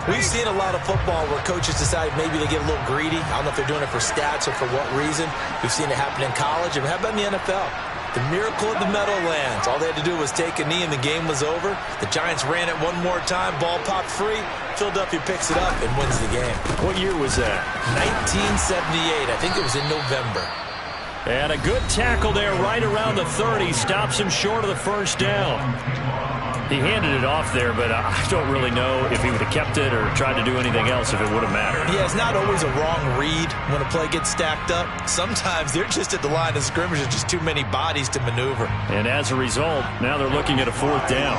we've seen a lot of football where coaches decide maybe they get a little greedy. I don't know if they're doing it for stats or for what reason. We've seen it happen in college. And how about in the NFL? The miracle of the Meadowlands. All they had to do was take a knee and the game was over. The Giants ran it one more time. Ball popped free. Philadelphia picks it up and wins the game. What year was that? 1978. I think it was in November. And a good tackle there right around the 30. Stops him short of the first down. He handed it off there, but I don't really know if he would have kept it or tried to do anything else if it would have mattered. Yeah, it's not always a wrong read when a play gets stacked up. Sometimes they're just at the line of scrimmage. There's just too many bodies to maneuver. And as a result, now they're looking at a 4th down.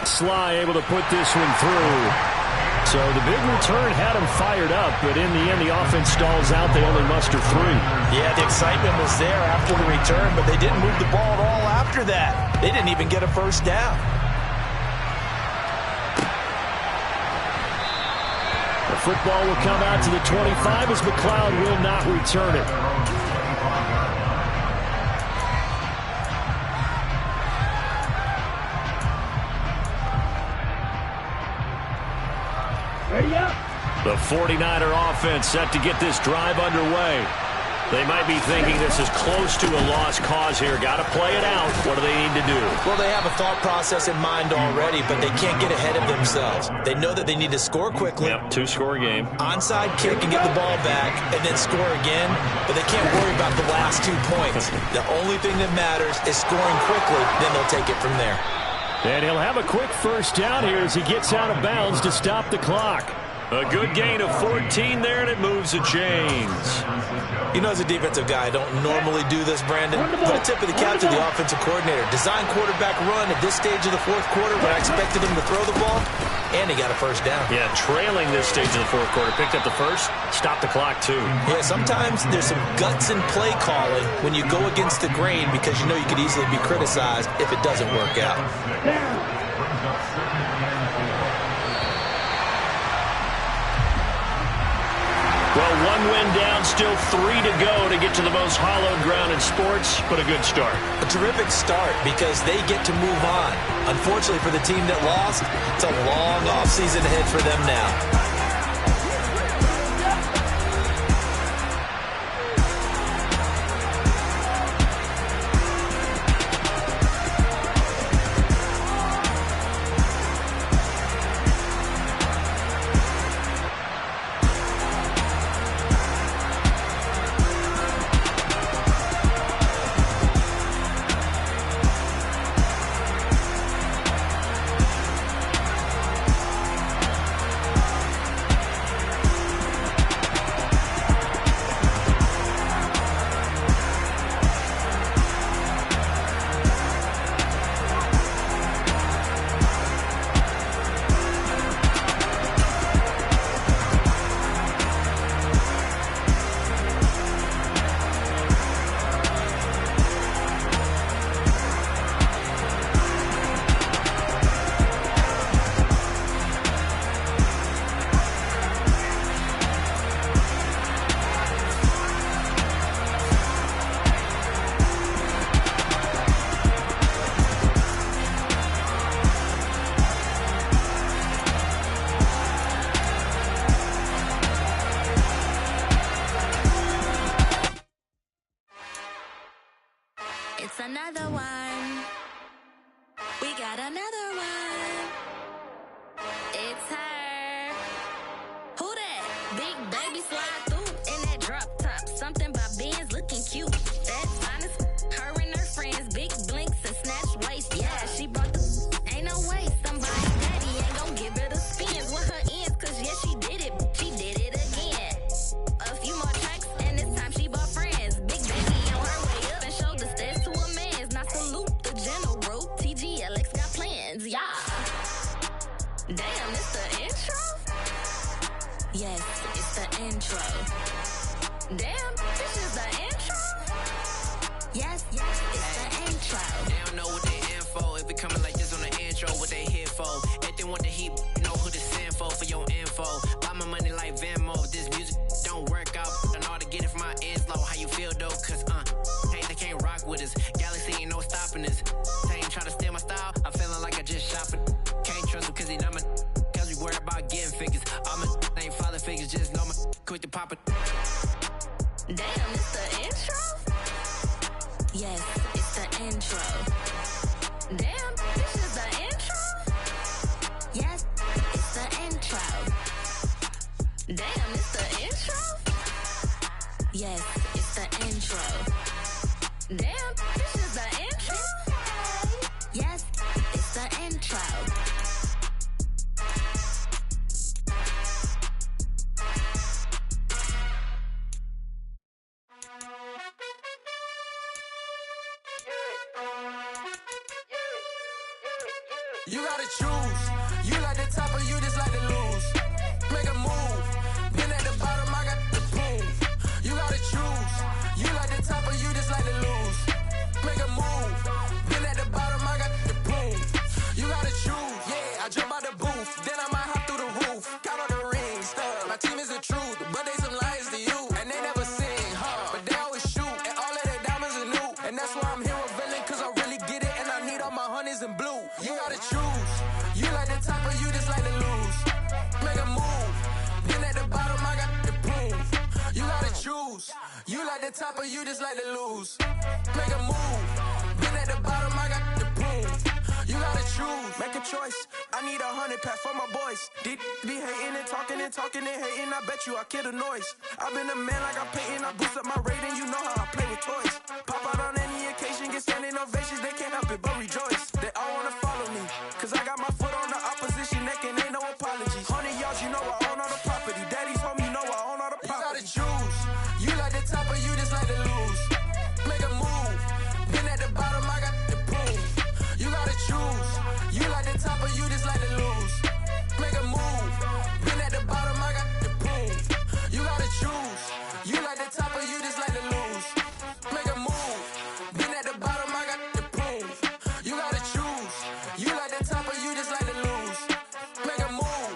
Sly able to put this one through. So the big return had him fired up, but in the end, the offense stalls out. They only muster 3. Yeah, the excitement was there after the return, but they didn't move the ball at all after that. They didn't even get a first down. The football will come out to the 25 as McLeod will not return it. The 49er offense set to get this drive underway. They might be thinking this is close to a lost cause here. Got to play it out. What do they need to do? Well, they have a thought process in mind already, but they can't get ahead of themselves. They know that they need to score quickly. Yep, 2-score game. Onside kick and get the ball back, and then score again. But they can't worry about the last 2 points. The only thing that matters is scoring quickly. Then they'll take it from there. And he'll have a quick first down here as he gets out of bounds to stop the clock. A good gain of 14 there, and it moves the chains. You know, as a defensive guy, I don't normally do this, Brandon. Put a tip of the cap to the offensive coordinator. Design quarterback run at this stage of the 4th quarter when I expected him to throw the ball, and he got a first down. Yeah, trailing this stage of the 4th quarter. Picked up the first, stopped the clock, too. Yeah, sometimes there's some guts in play calling when you go against the grain because you know you could easily be criticized if it doesn't work out. Well, 1 win down, still 3 to go to get to the most hallowed ground in sports, but a good start. A terrific start because they get to move on. Unfortunately for the team that lost, it's a long offseason ahead for them now. It's another one. We got another one. It's her. Who that? Big baby slide through in that drop top. Something about Benz looking cute. That's honest. Her and her friends, big blinks and snatch waist. Yeah, she brought the ain't no way. Somebody daddy ain't gon' give her the spins with her ends. Cause yeah, she did it. She did it again. A few more tracks and this time she bought friends. Big baby on her way up and showed the stairs to a man's. Now salute the general. TGLX got plans, yeah. Damn, it's the intro? Yes, it's the intro. Damn, this is the intro? Yes, it's the intro. They don't know what they in for. If it coming like this on the intro, what they here for? If they want the heat, know who to send for your info. Buy my money like Venmo. This music don't work out. I know how to get it from my ends low. How you feel though? Cause they can't rock with us. Galaxy ain't no stopping us. They ain't trying to steal my style. I'm feeling like I just shot for. Can't trust him cause he not my. Cause we worried about getting figures. All my ain't father figures. Just know my quick to pop it. Damn, it's the intro? Yes, it's the intro. Damn, this is the intro? Yes, it's the intro. Damn, it's the intro? Yes, it's the intro. You gotta choose. You like the top or you just like to lose. Make a move. Been at the bottom, I got the proof. You gotta choose. You like the top or you just like to lose. Make a move. Been at the bottom, I got the proof. You gotta choose. Yeah, I jump out the booth. Then I might hop through the roof. Count on the rings. My team is the truth, but they some liars to you. And they never sing, but they always shoot. And all of their diamonds are new. And that's why I'm here revealing, cause I really get it. And I need all my honeys in blue. You gotta choose. You like the top or you just like to lose. Make a move. Been at the bottom, I got the proof. You gotta choose. You like the top or you just like to lose. Make a move. Been at the bottom, I got the proof. You gotta choose. Make a choice. I need 100 pack for my boys. Deep be hating and talking and talking and hating. I bet you I kill the noise. I've been a man like I'm Peyton. I boost up my rating. You know how I play with toys. Pop out on any occasion, get standing ovations. They can't help it but rejoice. They all wanna follow me, cause I got my foot on the opposition neck and ain't no apologies. 100 yards, you know I own all the property. Daddy's home, you know I own all the property. You gotta choose. You like the top or you just like to lose. Make a move. Been at the bottom, I got the proof. You gotta choose. You like the top or you just like to lose. Make a move. Been at the bottom, I got the proof. You gotta choose. You like the top or you just like to lose. Make a move. Been at the bottom, I got the proof. You gotta choose. You like the top or you just like to lose. Make a move.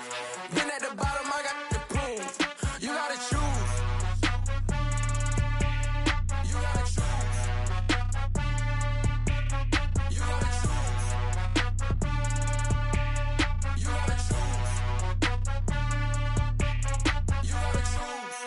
Been at the bottom, I got the proof. You gotta choose. You gotta choose. You gotta choose. You gotta choose. You gotta choose.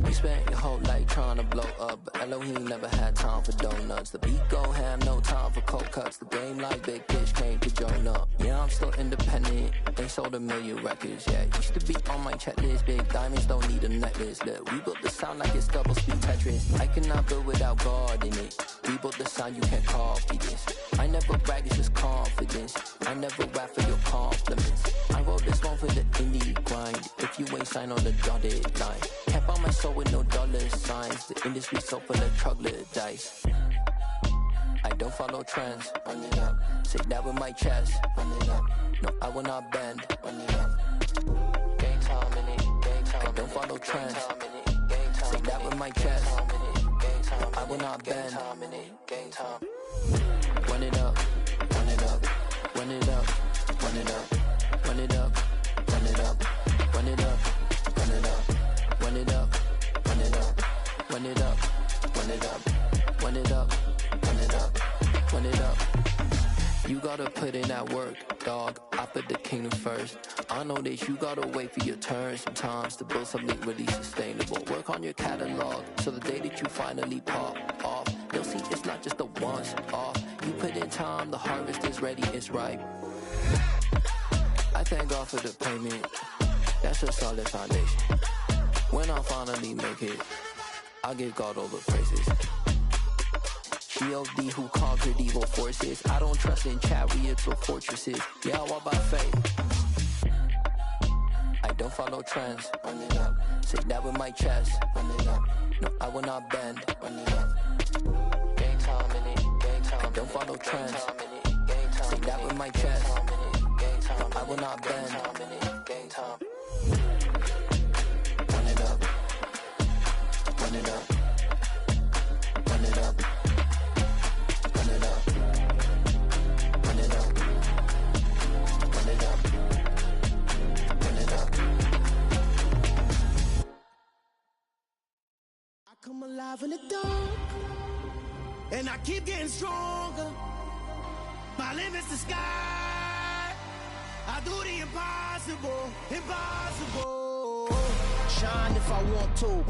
You spent your whole life trying to blow up, but Elohim never had time for donuts. The beat go ham, no time for cold cuts. The game like Big Fish came to join up. Yeah, I'm still independent. They sold 1 million records, yeah. Used to be on my checklist. Big diamonds don't need a necklace. Look, we built the sound like it's double speed Tetris. I cannot build without God in it. We built the sound, you can't copy this. I never brag, it's just confidence. I never rap for your compliments. I wrote this one for the indie grind. If you ain't signed on the dotted line, can't buy my soul with no dollar signs. The industry so full of troglodytes. I don't follow trends. Run it up. Say that with my chest. Run it up. No, I will not bend. Run it up. Gang time in it. Gang time. I don't follow trends. Say that with my chest. I will not bend. Gang time. Run it up. Run it up. Run it up. Run it up. Run it up. Run it up. Run it up. Run it up. Run it up. Run it up. Run it up. Run it up. Run it up. Run it up. Run it up. You gotta put in that work, dog. I put the kingdom first. I know that you gotta wait for your turn sometimes to build something really sustainable. Work on your catalog, so the day that you finally pop off, they'll see it's not just a once off. You put in time, the harvest is ready, it's ripe. I thank God for the payment. That's a solid foundation. When I finally make it, I'll give God all the praises. G.O.D. who conquered evil forces. I don't trust in chariots or fortresses. Yeah, I walk by faith. I don't follow trends. Run it up. Say that with my chest. Run it up. No, I will not bend. Run it up. Gang time in it. Gang time. I don't follow trends. Say that with my chest. No, I will not bend. Gang time. Run it up. Run it up. Run it up. Run it up. Run it up. Run it up. Run it up. I come alive in the dark, and I keep getting stronger. My limit's the sky. I do the impossible, impossible. Shine if I want to.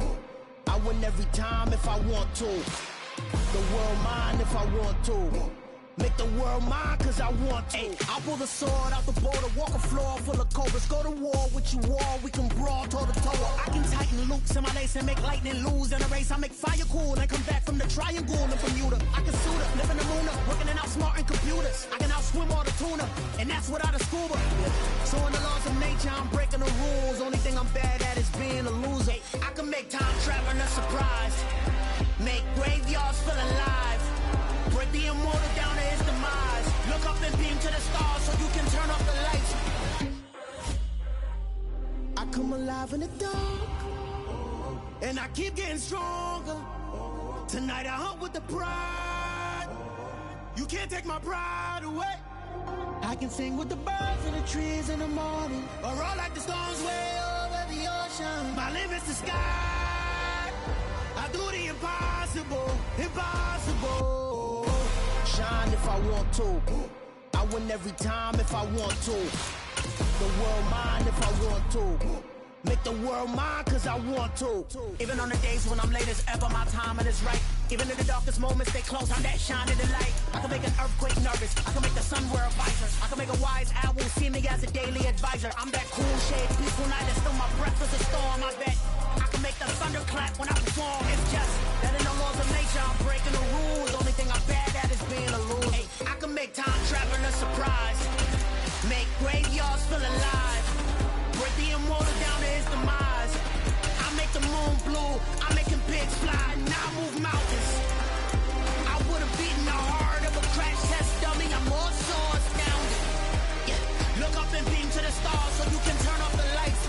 I win every time if I want to. The world mine if I want to. Make the world mine cause I want to. I pull the sword out the border, walk a floor full of cobras. Go to war with you all, we can brawl toe to toe. I can tighten loops in my lace and make lightning lose in a race. I make fire cool and come back from the triangle in Bermuda. I can suit up, live in the moon up, working and outsmarting computers. I can outswim all the tuna, and that's without a scuba. So in the laws of nature, I'm breaking the rules. Only thing I'm bad at is being a loser. I can make time traveling a surprise. Make graveyards feel alive. Break the immortal down to his demise. Look up and beam to the stars so you can turn off the lights. I come alive in the dark, and I keep getting stronger. Tonight I hunt with the pride. You can't take my pride away. I can sing with the birds and the trees in the morning, or roll like the storms way over the ocean. My limit's the sky. I do the impossible, impossible. Shine if I want to. I win every time if I want to. The world mine if I want to. Make the world mine cause I want to. Even on the days when I'm late as ever, my timing is right. Even in the darkest moments, stay close, I'm that shine in the light. I can make an earthquake nervous, I can make the sun wear a visor. I can make a wise owl see me as a daily advisor. I'm that cool shade, peaceful night, and still my breath is a storm, I bet. I can make the thunder clap when I perform. It's just that in the laws of nature, I'm breaking the rules. Only thing I'm bad at is being a loser. Hey, I can make time traveling a surprise. Make graveyards feel alive. Break the immortal down to his demise. I make the moon blue, I'm making pigs fly, and I move mountains. I would've beaten the heart of a crash test dummy, I'm more so astounded. Yeah. Look up and beam to the stars so you can turn off the lights.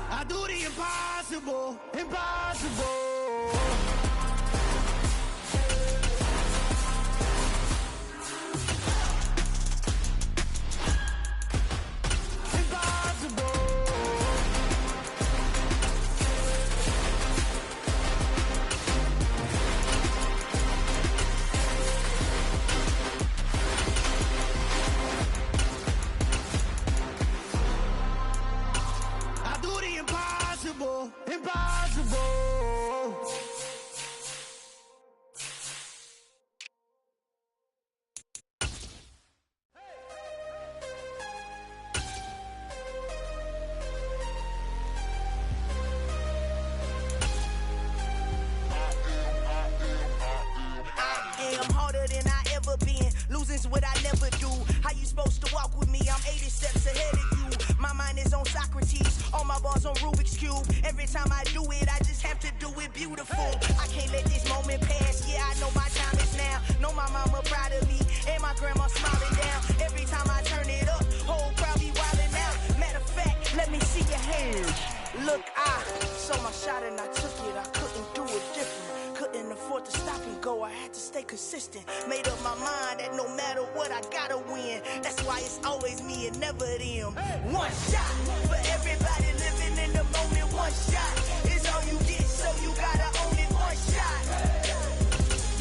I do the impossible, impossible. Impossible. I am harder than I ever been. Losing's what I never do. How you supposed to walk with me? I'm 80 steps ahead of you. My mind is on Socrates. All my bars on Rubik's Cube. Every time I do it, I just have to do it beautiful. I can't let this moment pass. Yeah, I know my time is now. Know my mama proud of me. And my grandma smiling down. Every time I turn it up, whole crowd be wildin' out. Matter of fact, let me see your hands. Look, I saw my shot and I took it. I couldn't do it different. Couldn't afford to stop and go, I had to stay consistent. Made up my mind that no matter what, I gotta win. That's why it's always me and never them. One shot for everybody living in the moment. One shot is all you get, so you gotta own it. One shot,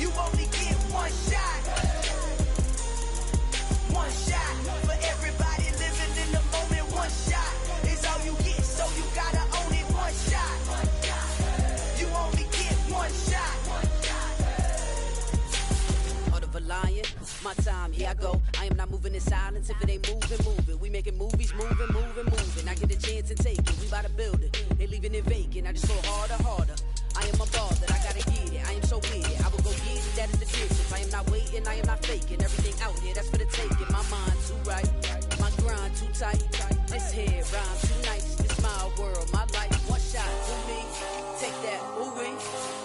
you only get one shot. One shot for everybody living in the moment. One shot is all you get, so you gotta own it. One shot, you only get one shot. Lion, my time, here I go. I am not moving in silence. If it ain't moving. We making movies, moving. I get a chance and take it. We bout to build it. They leaving it vacant. I just go harder. I am a ball that I gotta get it. I am so weird. I will go get it. That is the distance. I am not waiting. I am not faking. Everything out here, that's for the taking. My mind too right. My grind too tight. This head rhyme too nice. This my world, my life. One shot to me. Take that movie.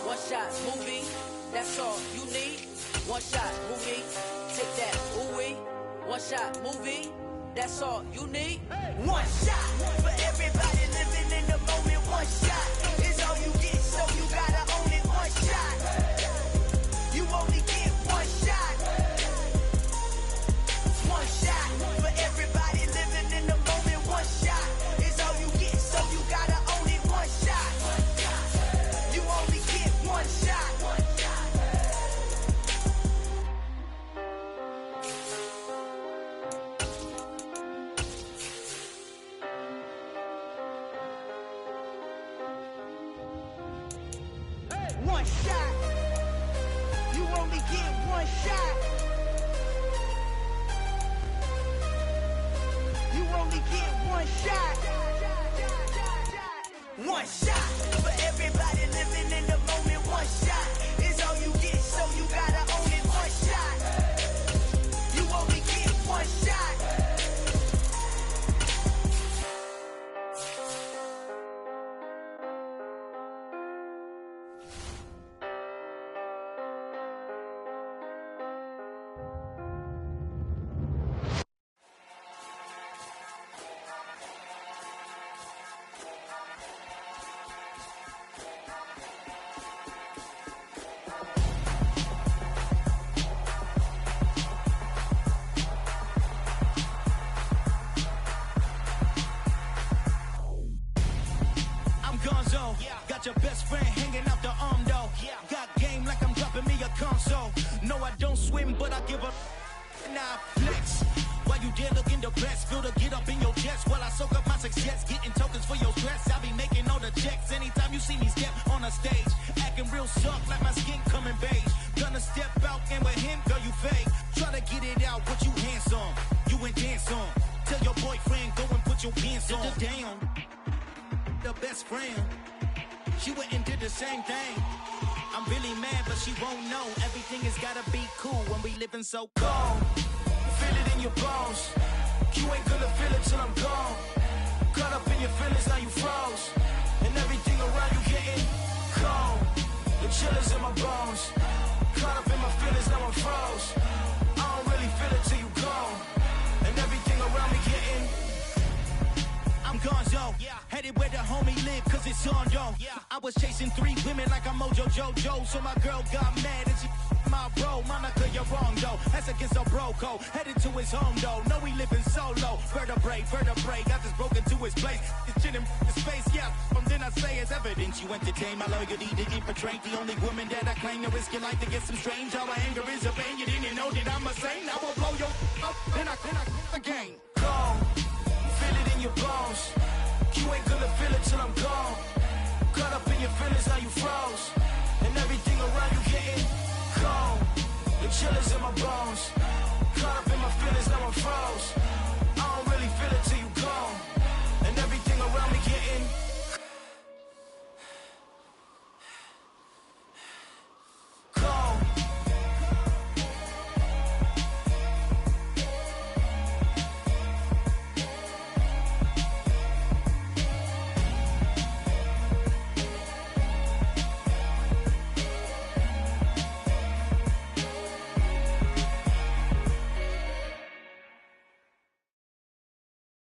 One shot movie. That's all you need. One shot movie, take that ooh-wee. One shot movie, that's all you need. One shot for everybody living in the moment. One shot is all you get, so you gotta own it. One shot, you only get one shot. One shot for everybody living in the moment. One shot is all you get, so you gotta own it. One shot, you only get one shot. One shot. You only get one shot. You only get one shot. One shot for everybody living in the moment. One shot is all you get, so you gotta own it. One shot. You only get one shot. Gonzo. Got your best friend hanging out the arm though. Got game like I'm dropping me a console. No, I don't swim, but I give a nah flex. While you there looking depressed, feel to get up in your chest while I soak up my success, getting tokens for your stress. I be making all the checks anytime you see me step on a stage, acting real soft like my skin coming beige. Gonna step out and with him, girl, you fake. Try to get it out, but you handsome. You ain't dance on. Tell your boyfriend, go and put your pants on. Damn, the best friend. She went and did the same thing. I'm really mad, but she won't know. Everything has gotta be cool when we living so cold. Feel it in your bones. You ain't gonna feel it till I'm gone. Caught up in your feelings, now you froze. And everything around you getting cold. The chill is in my bones. Caught up in my feelings, now I'm froze. I don't really feel it till you gone. And everything around me getting I'm gonzo. Headed where the homie live, cause it's on, yo. I was chasing 3 women like I'm Mojo Jojo. So my girl got mad and she my bro. Monica, you're wrong, though. That's against a bro code. Headed to his home, though. No, we living solo. Vertebrae. Got this broken to his place. It's chin in his face, yeah. From then I say it's evidence. You entertain my loyalty to infiltrate. The only woman that I claim to risk your life to get some strange. All my anger is a pain. You didn't know that I'm a saint. I will blow your up. Then I again. Go. Feel it in your bones. You ain't gonna feel it till I'm gone. Caught up in your feelings, now you froze. And everything around you getting cold. The chill is in my bones. Caught up in my feelings, now I'm froze. I don't really feel it till you gone. And everything around me getting cold.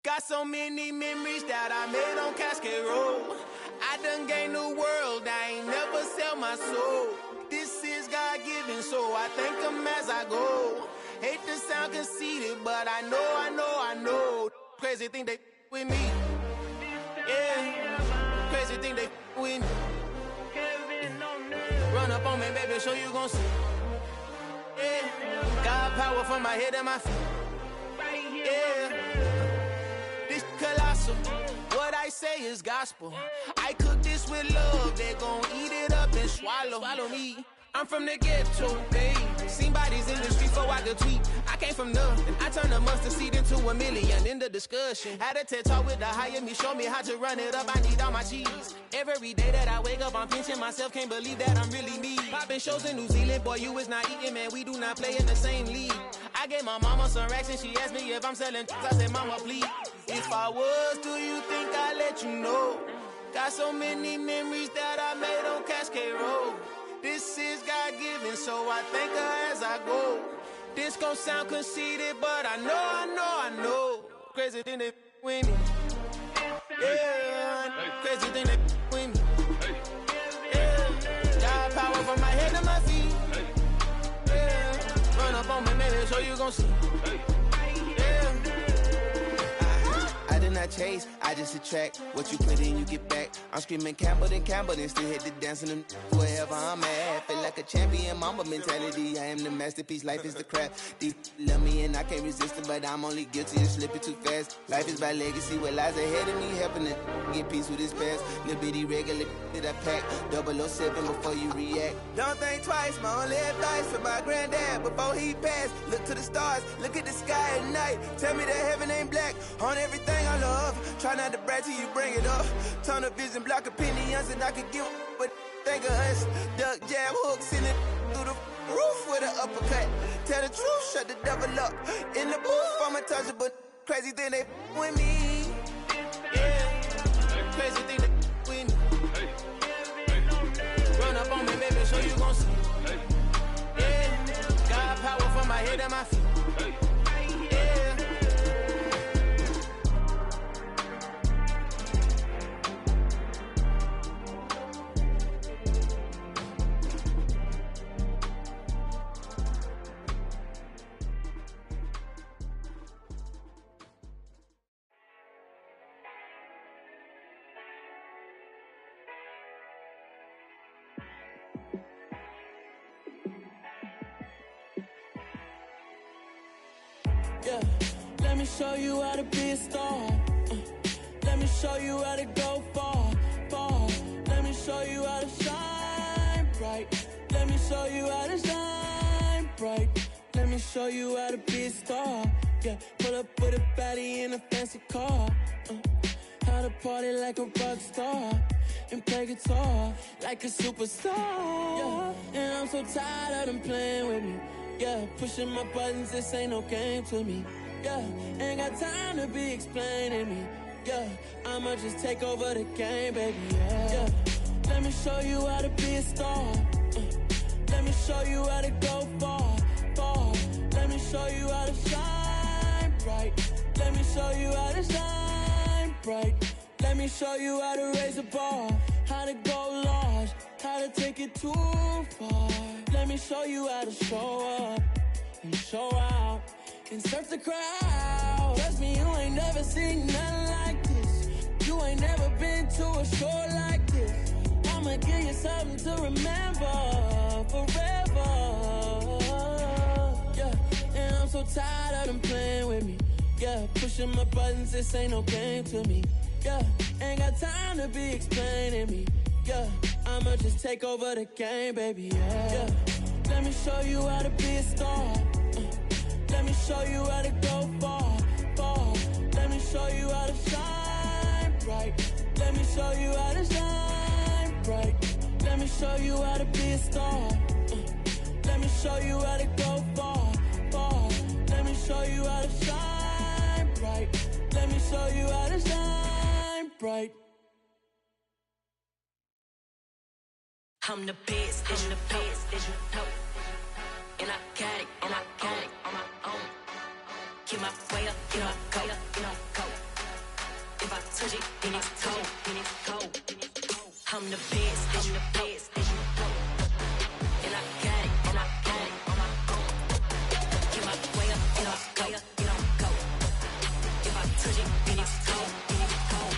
Got so many memories that I made on Cascade Road. I done gained the world, I ain't never sell my soul. This is God-given, so I thank him as I go. Hate to sound conceited, but I know. Crazy thing they with me. Yeah, crazy thing they with me. Run up on me, baby, so you gon' see. Yeah, got power from my head and my feet. Yeah. Colossal, what I say is gospel. I cook this with love, they gon' eat it up and swallow me. I'm from the ghetto, babe. Seen bodies in the streets before I could tweet. I came from nothing. I turned a mustard seed into a million in the discussion. Had a TED talk with the higher me, show me how to run it up. I need all my cheese. Every day that I wake up, I'm pinching myself. Can't believe that I'm really me. Popping shows in New Zealand, boy, you is not eating, man. We do not play in the same league. I gave my mama some racks and she asked me if I'm selling. I said, mama, please. If I was, do you think I'd let you know? Got so many memories that I made on Cascade Road. This is God-given, so I thank her as I go. This gon' sound conceited, but I know. Crazy thing they with me. Yeah, crazy thing they with me. Yeah, got power from my head to my feet. Yeah, run up on me, maybe, so you gon' see. I did not chase, I just attract. What you put in, you get back. I'm screaming Campbell, then still hit the dance and them wherever I'm at. Feel like a champion, mamba mentality. I am the masterpiece, life is the crap. These love me and I can't resist it, but I'm only guilty of slipping too fast. Life is by legacy, what lies ahead of me, helping to get peace with his past. Little bitty regular that I pack, 007 before you react. Don't think twice, my only advice for my granddad before he passed. Look to the stars, look at the sky at night. Tell me that heaven ain't black on everything I love. Try not to brag till you bring it up. Tunnel vision, block opinions, and I could give but think of us. Duck jab hooks in it through the roof with an uppercut. Tell the truth, shut the devil up. In the booth, I'm untouchable. Crazy thing they with me. Yeah, crazy thing they with me. Run up on me, baby, so you gon' see. Yeah, got power from my head and my feet. Yeah, let me show you how to be a star. Let me show you how to go far, far. Let me show you how to shine bright. Let me show you how to shine bright. Let me show you how to be a star. Yeah, pull up with a baddie in a fancy car. How to party like a rock star and play guitar like a superstar. Yeah, and I'm so tired of them playing with me. Yeah, pushing my buttons, this ain't no game to me. Yeah, ain't got time to be explaining me. Yeah, I'ma just take over the game, baby. Yeah, let me show you how to be a star. Let me show you how to go far, far. Let me show you how to shine bright. Let me show you how to shine bright. Let me show you how to raise the bar, how to go large, how to take it too far. Let me show you how to show up and show out and surf the crowd. Trust me, you ain't never seen nothing like this. You ain't never been to a show like this. I'ma give you something to remember forever. Yeah, and I'm so tired of them playing with me. Yeah, pushing my buttons, this ain't no game to me. Yeah, ain't got time to be explaining me. Yeah, I'ma just take over the game, baby. Yeah, let me show you how to be a star. Let me show you how to go far, far. Let me show you how to shine bright. Let me show you how to shine bright. Let me show you how to be a star. Let me show you how to go far, far. Let me show you how to shine bright. Let me show you how to shine bright. I'm the best, I'm the best, as you know. And I got it, and I got it on my own. Get my way up, get my go, get my go. If I touch it, then it's cold, then it's cold. I'm the best, I'm the best, as you know. And I got it, and I got it on my own. Get my way up, get my go, get my go. If I touch it, then it's cold, then it's cold.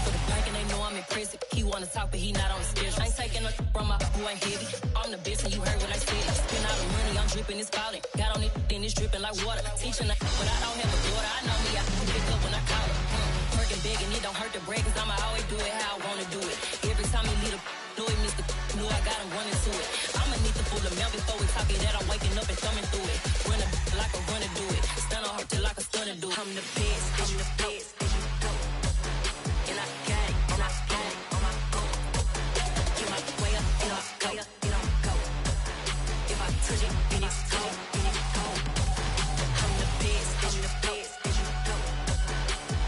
For the bank and they know I'm in prison. He wanna talk, but he not on the schedule. I ain't taking no from my who ain't heavy. I'm the best and you heard what I said. Spend all the money, I'm dripping, it's falling. Got on it, then it's dripping like water. Teaching but I don't have a daughter. I know me, I can pick up when I call her. Working big and it don't hurt to break, cause I'ma always do it how I wanna do it. Every time he lead a know he missed the knew I got him running to it. I'ma need to pull the mail before we talk it that I'm waking up and thumbing through it. Run a like a runner do it. Stun on her till like a stunner do it. I'm the best, I'm the best, as you know. And I got it, and I got it on my own. Get my way up, and I go, and I go. If I touch it, then it's cold, then it's cold. I'm the best, I'm the best, as you know.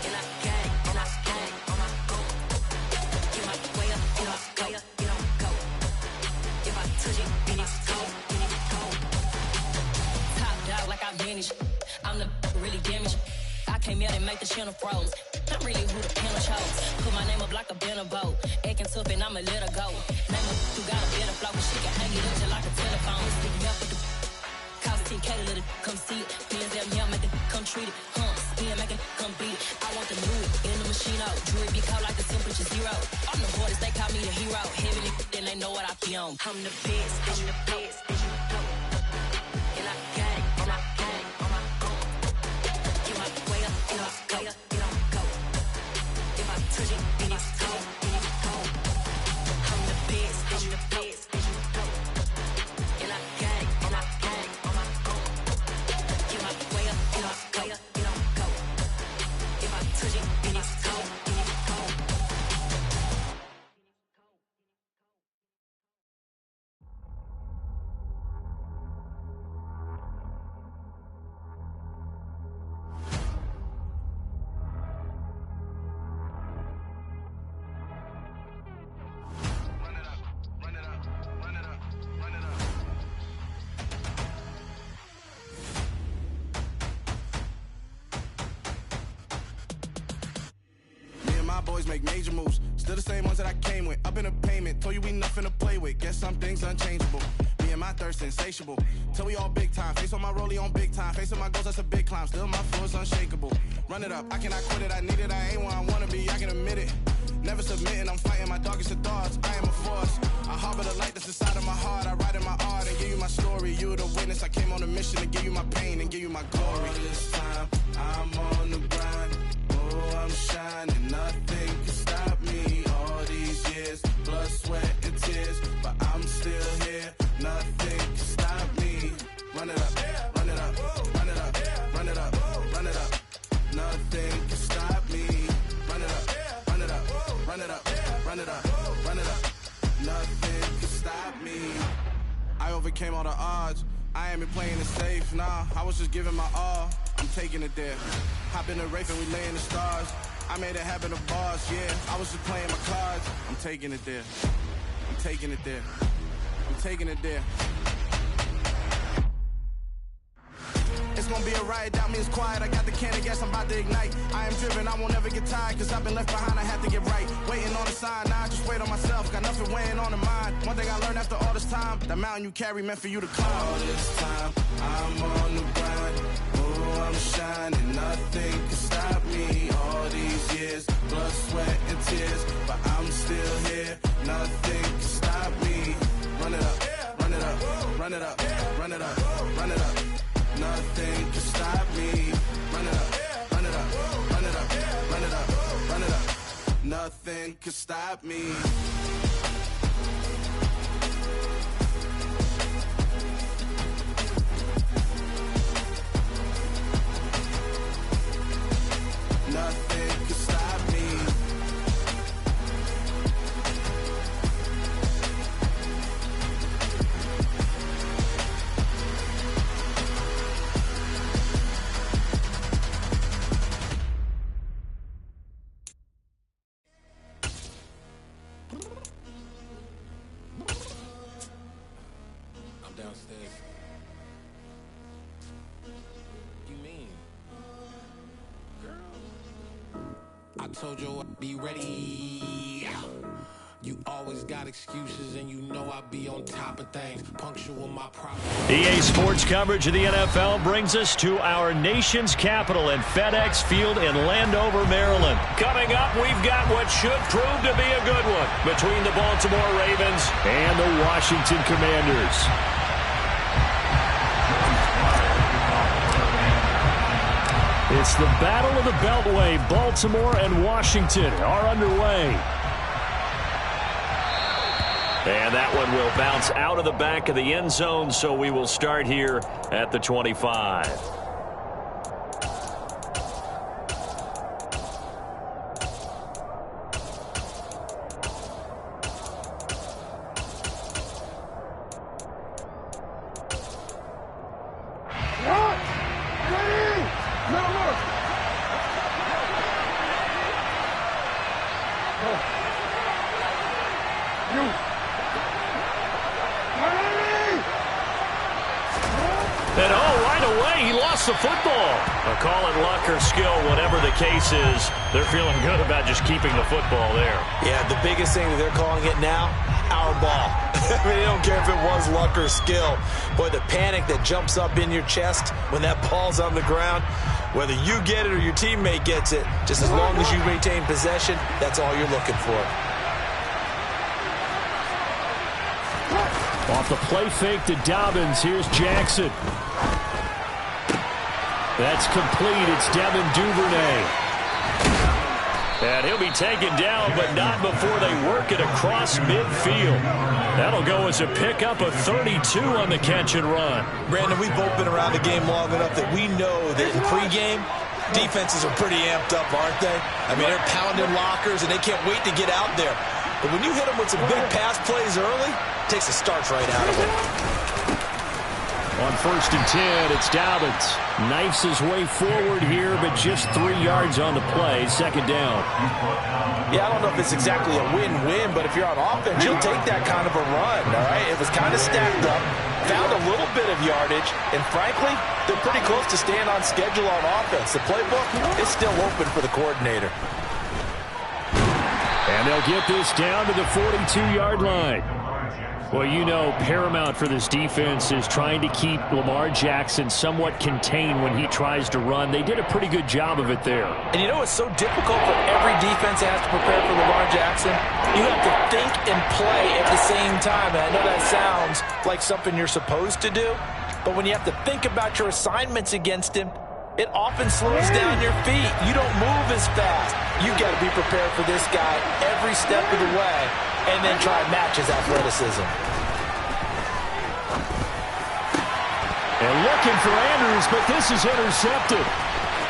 And I got it, and I got it on my own. Get my way up, and I go, and I go. If I touch it, then it's cold, then it's cold. Top dog like I manage. I'm the really damaged. I came out and make the channel froze. I'm really who the panel chose. Put my name up like a banner boat. Acting tough and I'ma let her go. Name her who got a better flow, but she can hang it up just like a telephone. Stick me up with the cost 10K to let it come see it. Pins them here, make it come treat it. Spin, make it come beat it. I want the new it in the machine out. Jewelry be caught like the temperature zero. I'm the hardest, they call me the hero. Heaven it, then they know what I be on. I'm the best, I'm the best, as you know. And I got it, and I got it on my own. Get my way up, and I go, and I go. If I touch it, then it's cold, then it's cold. I'm the best, I'm the best, as you know. And I got it, and I got it on my own. Get my way up, and I go, and I go. If I touch it, then it's cold, then it's cold. Boys make major moves, still the same ones that I came with. Up in a payment, told you we nothing to play with. Guess some things unchangeable. Me and my thirst insatiable. Till we all big time. Face on my rollie on big time. Facing my goals, that's a big climb. Still my flow is unshakable. Run it up, I cannot quit it. I need it. I ain't where I wanna be. I can admit it. Never never submitting, I'm fighting my darkest of thoughts. I am a force. I harbor the light that's inside of my heart. I write in my art and give you my story. You the witness. I came on a mission to give you my pain and give you my glory. All this time, I'm on the grind. Oh, I'm shining. Nothing can stop me. All these years, blood, sweat, and tears. But I'm still here. Nothing can stop me. Run it up, run it up, run it up, run it up, run it up. Nothing can stop me. Run it up, run it up, run it up, run it up, run it up. Nothing can stop me. I overcame all the odds. I ain't been playing it safe, nah. I was just giving my all. I'm taking it there. Hop in the Wraith and we lay in the stars. I made it happen to boss, yeah. I was just playing my cards. I'm taking it there. I'm taking it there. I'm taking it there. It's gonna be a riot, doubt me it's quiet. I got the can of gas, I'm about to ignite. I am driven, I won't ever get tired, cause I've been left behind, I have to get right. Waiting on the sign, now I just wait on myself. Got nothing weighing on the mind. One thing I learned after all this time, the mountain you carry meant for you to climb. All this time, I'm on the grind. Oh, I'm shining, nothing can stop me. All these years, blood, sweat, and tears. But I'm still here, nothing can stop me. Run it up, run it up, run it up, run it up, run it up. Nothing can stop me. Run it up, run it up, run it up, run it up, run it up. Nothing can stop me. Nothing can stop me. Downstairs. You mean? Girl, I told you I'd be ready. You always got excuses and you know I be on top of things. Punctual my problem. EA Sports coverage of the NFL brings us to our nation's capital at FedEx Field in Landover, Maryland. Coming up, we've got what should prove to be a good one between the Baltimore Ravens and the Washington Commanders. It's the Battle of the Beltway. Baltimore and Washington are underway. And that one will bounce out of the back of the end zone, so we will start here at the 25. And right away, he lost the football. Call it luck or skill, whatever the case is, they're feeling good about just keeping the football there. Yeah, the biggest thing that they're calling it now, our ball. I mean, they don't care if it was luck or skill. Boy, the panic that jumps up in your chest when that ball's on the ground, whether you get it or your teammate gets it, just as long as you maintain possession, that's all you're looking for. Off the play fake to Dobbins, here's Jackson. That's complete. It's Devin Duvernay. And he'll be taken down, but not before they work it across midfield. That'll go as a pickup of 32 on the catch and run. Brandon, we've both been around the game long enough that we know that in pregame, defenses are pretty amped up, aren't they? I mean, they're pounding lockers, and they can't wait to get out there. But when you hit them with some big pass plays early, it takes the starch right out of it. On 1st and 10, it's Dobbins. Knifes his way forward here, but just 3 yards on the play. Second down. Yeah, I don't know if it's exactly a win-win, but if you're on offense, you'll take that kind of a run, all right? It was kind of stacked up, found a little bit of yardage, and frankly, they're pretty close to staying on schedule on offense. The playbook is still open for the coordinator. And they'll get this down to the 42-yard line. Well, you know, paramount for this defense is trying to keep Lamar Jackson somewhat contained when he tries to run. They did a pretty good job of it there. And you know, it's so difficult for every defense that has to prepare for Lamar Jackson. same time. And I know that sounds like something you're supposed to do, but when you have to think about your assignments against him, it often slows down your feet. You don't move as fast. You got to be prepared for this guy every step of the way and then try and match his athleticism. And looking for Andrews, but this is intercepted.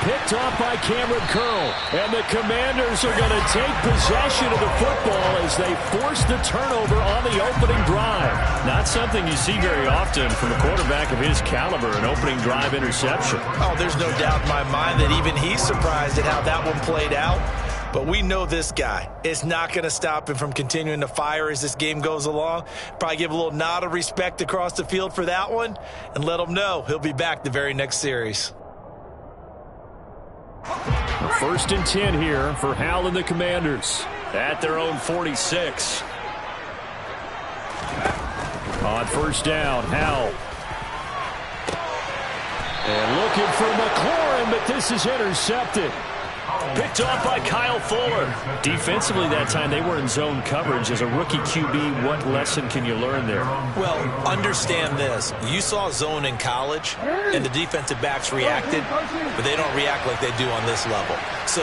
Picked off by Cameron Curl. And the Commanders are going to take possession of the football as they force the turnover on the opening drive. Not something you see very often from a quarterback of his caliber, an opening drive interception. Oh, there's no doubt in my mind that even he's surprised at how that one played out. But we know this guy is not going to stop him from continuing to fire as this game goes along. Probably give a little nod of respect across the field for that one and let him know he'll be back the very next series. 1st and 10 here for Howell and the Commanders at their own 46. On 1st down, Howell. And looking for McLaurin, but this is intercepted. Picked off by Kyle Fuller. Defensively that time, they were in zone coverage. As a rookie QB, what lesson can you learn there? Well, understand this. You saw zone in college, and the defensive backs reacted, but they don't react like they do on this level. So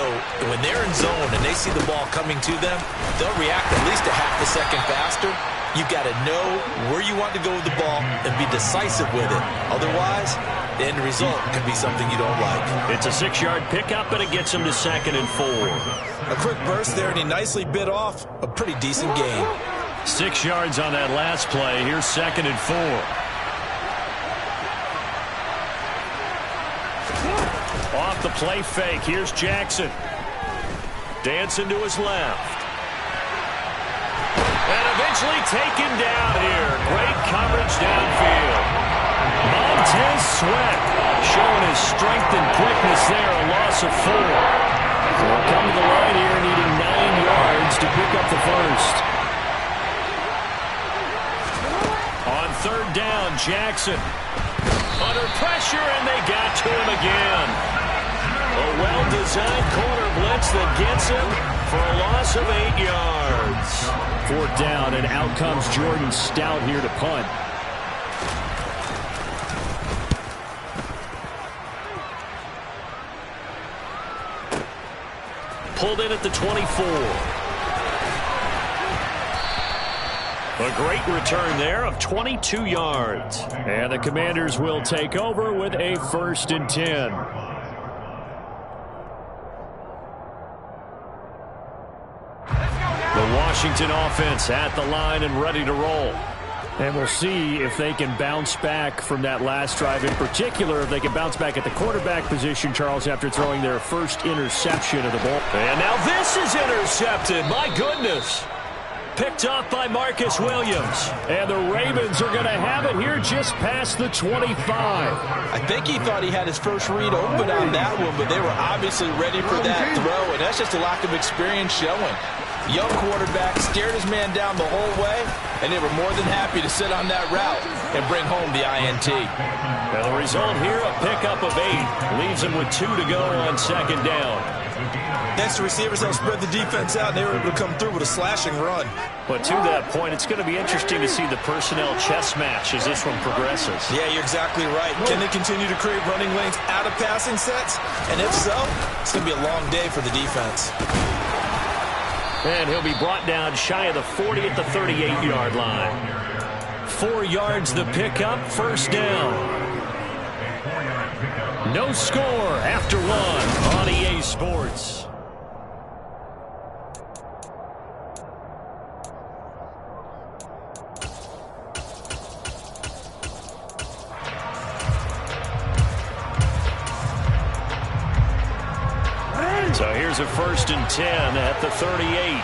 when they're in zone and they see the ball coming to them, they'll react at least a half a second faster. You've got to know where you want to go with the ball and be decisive with it. Otherwise, the end result can be something you don't like. It's a 6-yard pickup, and it gets him to 2nd and 4. A quick burst there, and he nicely bit off a pretty decent gain. 6 yards on that last play. Here's 2nd and 4. Off the play fake. Here's Jackson. Dancing to his left. And eventually taken down here. Great coverage downfield. Montez Sweat showing his strength and quickness there. A loss of 4. We'll come to the line here needing 9 yards to pick up the first. On 3rd down, Jackson. Under pressure, and they got to him again. A well-designed corner blitz that gets him for a loss of 8 yards. 4th down, and out comes Jordan Stout here to punt. Pulled in at the 24. A great return there of 22 yards. And the Commanders will take over with a 1st and 10. The Washington offense at the line and ready to roll. And we'll see if they can bounce back from that last drive. In particular, if they can bounce back at the quarterback position, Charles, after throwing their first interception of the ball. And now this is intercepted. My goodness. Picked up by Marcus Williams. And the Ravens are going to have it here just past the 25. I think he thought he had his first read open on that one, but they were obviously ready for that throw, and that's just a lack of experience showing. Young quarterback stared his man down the whole way, and they were more than happy to sit on that route and bring home the INT. And the result here, a pickup of 8. Leaves him with 2 to go on 2nd down. Thanks to receivers that spread the defense out, and they were able to come through with a slashing run. But to that point, it's going to be interesting to see the personnel chess match as this one progresses. Yeah, you're exactly right. Can they continue to create running lanes out of passing sets? And if so, it's going to be a long day for the defense. And he'll be brought down shy of the 40 at the 38-yard line. 4 yards the pickup, 1st down. No score after 1 on EA Sports. So here's a 1st and 10 at the 38.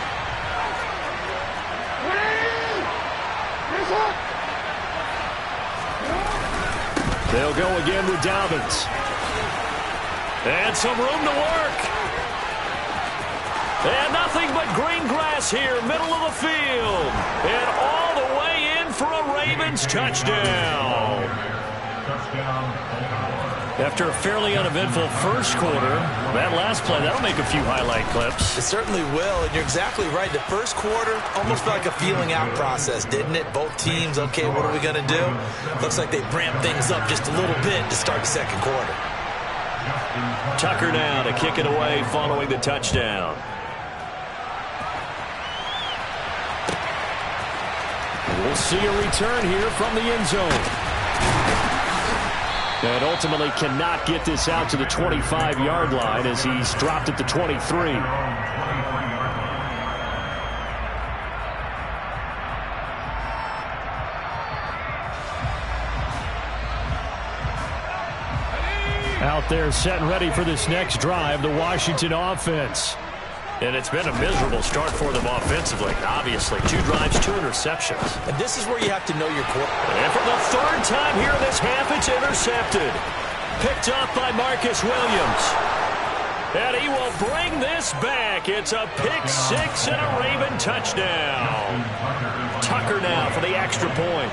They'll go again with Dobbins. And some room to work. And nothing but green grass here, middle of the field. And all the way in for a Ravens touchdown. After a fairly uneventful first quarter, that last play, that'll make a few highlight clips. It certainly will, and you're exactly right. The first quarter almost felt like a feeling out process, didn't it? Both teams, okay, what are we going to do? Looks like they ramped things up just a little bit to start the second quarter. Tucker now to kick it away following the touchdown. We'll see a return here from the end zone. And ultimately cannot get this out to the 25-yard line as he's dropped at the 23. Out there set and ready for this next drive, the Washington offense. And it's been a miserable start for them offensively. Obviously, 2 drives, 2 interceptions. And this is where you have to know your quarterback. And for the 3rd time here in this half, it's intercepted. Picked off by Marcus Williams. And he will bring this back. It's a pick 6 and a Raven touchdown. Tucker now for the extra point.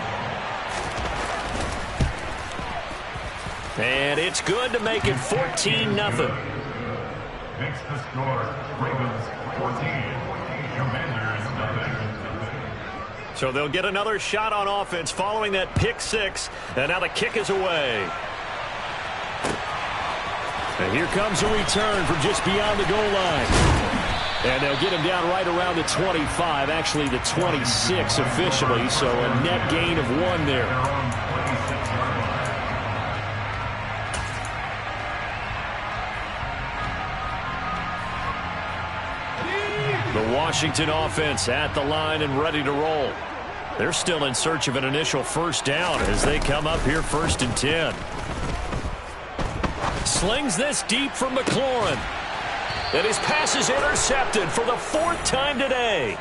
And it's good to make it 14-0. Makes the score Ravens 14, Commanders nothing. So they'll get another shot on offense following that pick 6, and now the kick is away. And here comes a return from just beyond the goal line. And they'll get him down right around the 25, actually the 26 officially, so a net gain of 1 there. The Washington offense at the line and ready to roll. They're still in search of an initial first down as they come up here 1st and 10. Slings this deep from McLaurin. And his pass is intercepted for the 4th time today.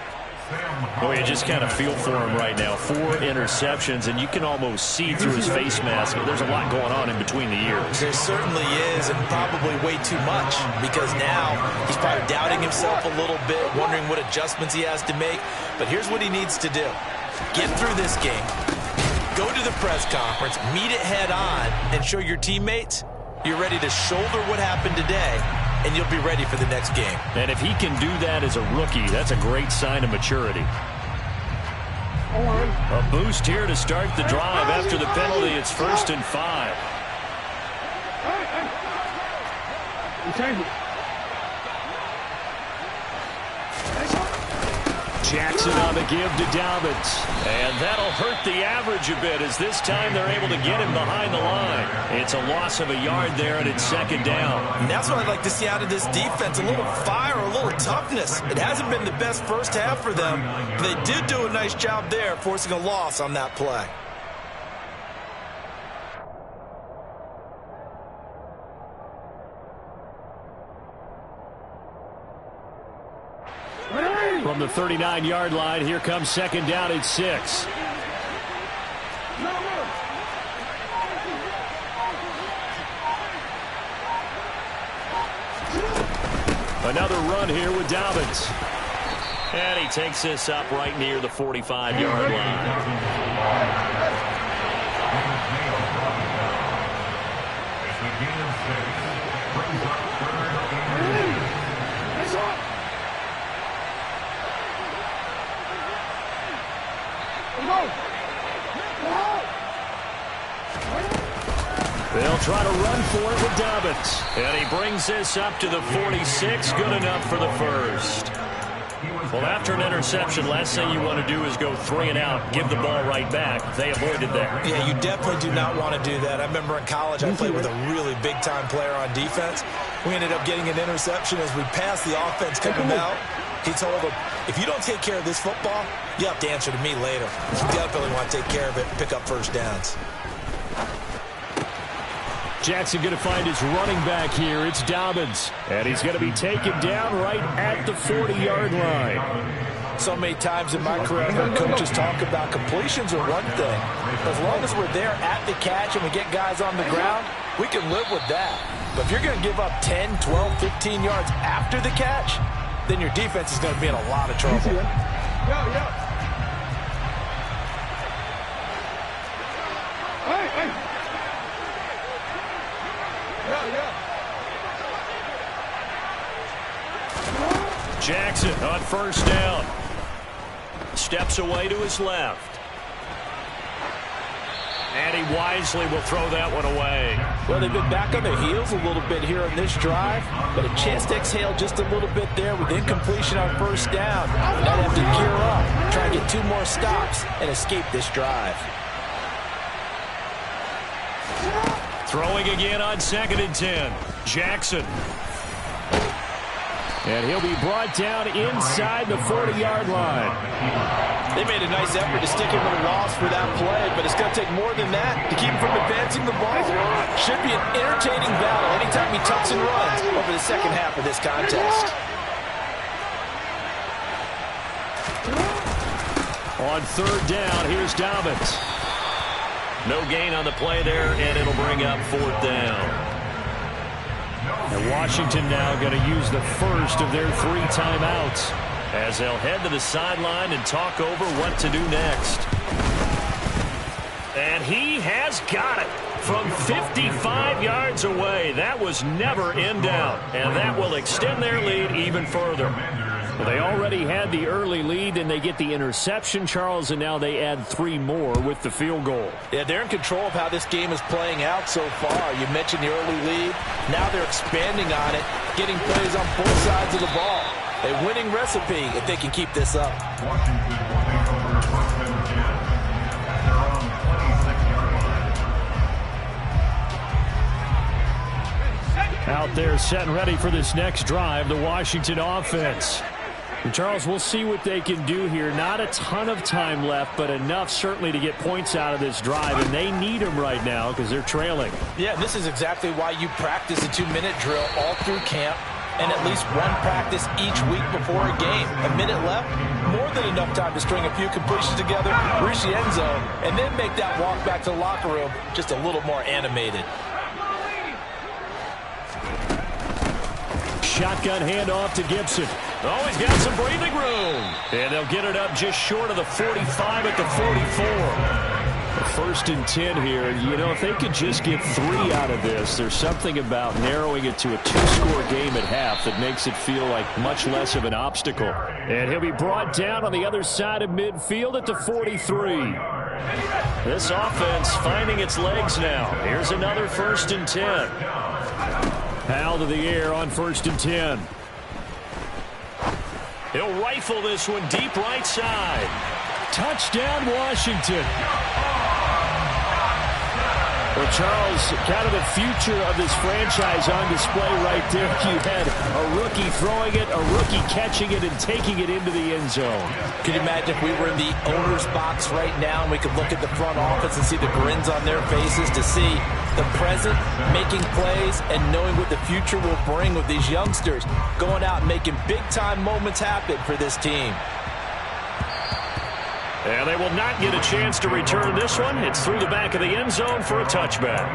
Well, you just kind of feel for him right now. 4 interceptions, and you can almost see through his face mask. There's a lot going on in between the ears. There certainly is, and probably way too much, because now he's probably doubting himself a little bit, wondering what adjustments he has to make. But here's what he needs to do. Get through this game, go to the press conference, meet it head on, and show your teammates you're ready to shoulder what happened today, and you'll be ready for the next game. And if he can do that as a rookie, that's a great sign of maturity. A boost here to start the drive. After the penalty, it's 1st and 5. Jackson on the give to Dobbins. And that'll hurt the average a bit as this time they're able to get him behind the line. It's a loss of a yard there, and it's 2nd down. And that's what I'd like to see out of this defense, a little fire, a little toughness. It hasn't been the best first half for them, but they did do a nice job there, forcing a loss on that play. From the 39-yard line, here comes 2nd down at 6. Another run here with Dobbins. And he takes this up right near the 45-yard line. They'll try to run for it with Dobbins. And he brings this up to the 46. Good enough for the 1st. Well, after an interception, last thing you want to do is go 3 and out, give the ball right back. They avoided that. Yeah, you definitely do not want to do that. I remember in college I played with a really big-time player on defense. We ended up getting an interception as we passed the offense coming out. He told him, if you don't take care of this football, you have to answer to me later. You definitely want to take care of it and pick up first downs. Jackson going to find his running back here. It's Dobbins. And he's going to be taken down right at the 40-yard line. So many times in my career, I've heard coaches talk about completions are one thing. As long as we're there at the catch and we get guys on the ground, we can live with that. But if you're going to give up 10, 12, 15 yards after the catch, then your defense is going to be in a lot of trouble. Jackson on first down. Steps away to his left. And he wisely will throw that one away. Well, they've been back on their heels a little bit here on this drive, but a chance to exhale just a little bit there with incompletion on first down. Now they have to gear up, try and get 2 more stops, and escape this drive. Throwing again on 2nd and 10. Jackson. And he'll be brought down inside the 40-yard line. They made a nice effort to stick him with a loss for that play, but it's going to take more than that to keep him from advancing the ball. Should be an entertaining battle anytime he tucks and runs over the second half of this contest. On 3rd down, here's Dobbins. No gain on the play there, and it'll bring up 4th down. And Washington now going to use the first of their 3 timeouts as they'll head to the sideline and talk over what to do next. And he has got it from 55 yards away. That was never in doubt, and that will extend their lead even further. Well, they already had the early lead, and they get the interception, Charles, and now they add 3 more with the field goal. Yeah, they're in control of how this game is playing out so far. You mentioned the early lead. Now they're expanding on it, getting plays on both sides of the ball. A winning recipe if they can keep this up. Washington will take over 1st and 10 at their own 26-yard line. Out there set and ready for this next drive, the Washington offense. And Charles, we'll see what they can do here. Not a ton of time left, but enough certainly to get points out of this drive, and they need them right now because they're trailing. Yeah, this is exactly why you practice a 2-minute drill all through camp and at least 1 practice each week before a game. A minute left, more than enough time to string a few completions together, reach the end zone, and then make that walk back to the locker room just a little more animated. Shotgun handoff to Gibson. Oh, he's got some breathing room. And they'll get it up just short of the 45 at the 44. 1st and 10 here. You know, if they could just get 3 out of this, there's something about narrowing it to a 2-score game at half that makes it feel like much less of an obstacle. And he'll be brought down on the other side of midfield at the 43. This offense finding its legs now. Here's another 1st and 10. Powell to the air on 1st and 10. He'll rifle this one deep right side. Touchdown, Washington. Well, Charles, kind of the future of this franchise on display right there. You had a rookie throwing it, a rookie catching it, and taking it into the end zone. Can you imagine if we were in the owner's box right now and we could look at the front office and see the grins on their faces to see the present, making plays, and knowing what the future will bring with these youngsters going out and making big-time moments happen for this team. And they will not get a chance to return this one. It's through the back of the end zone for a touchback.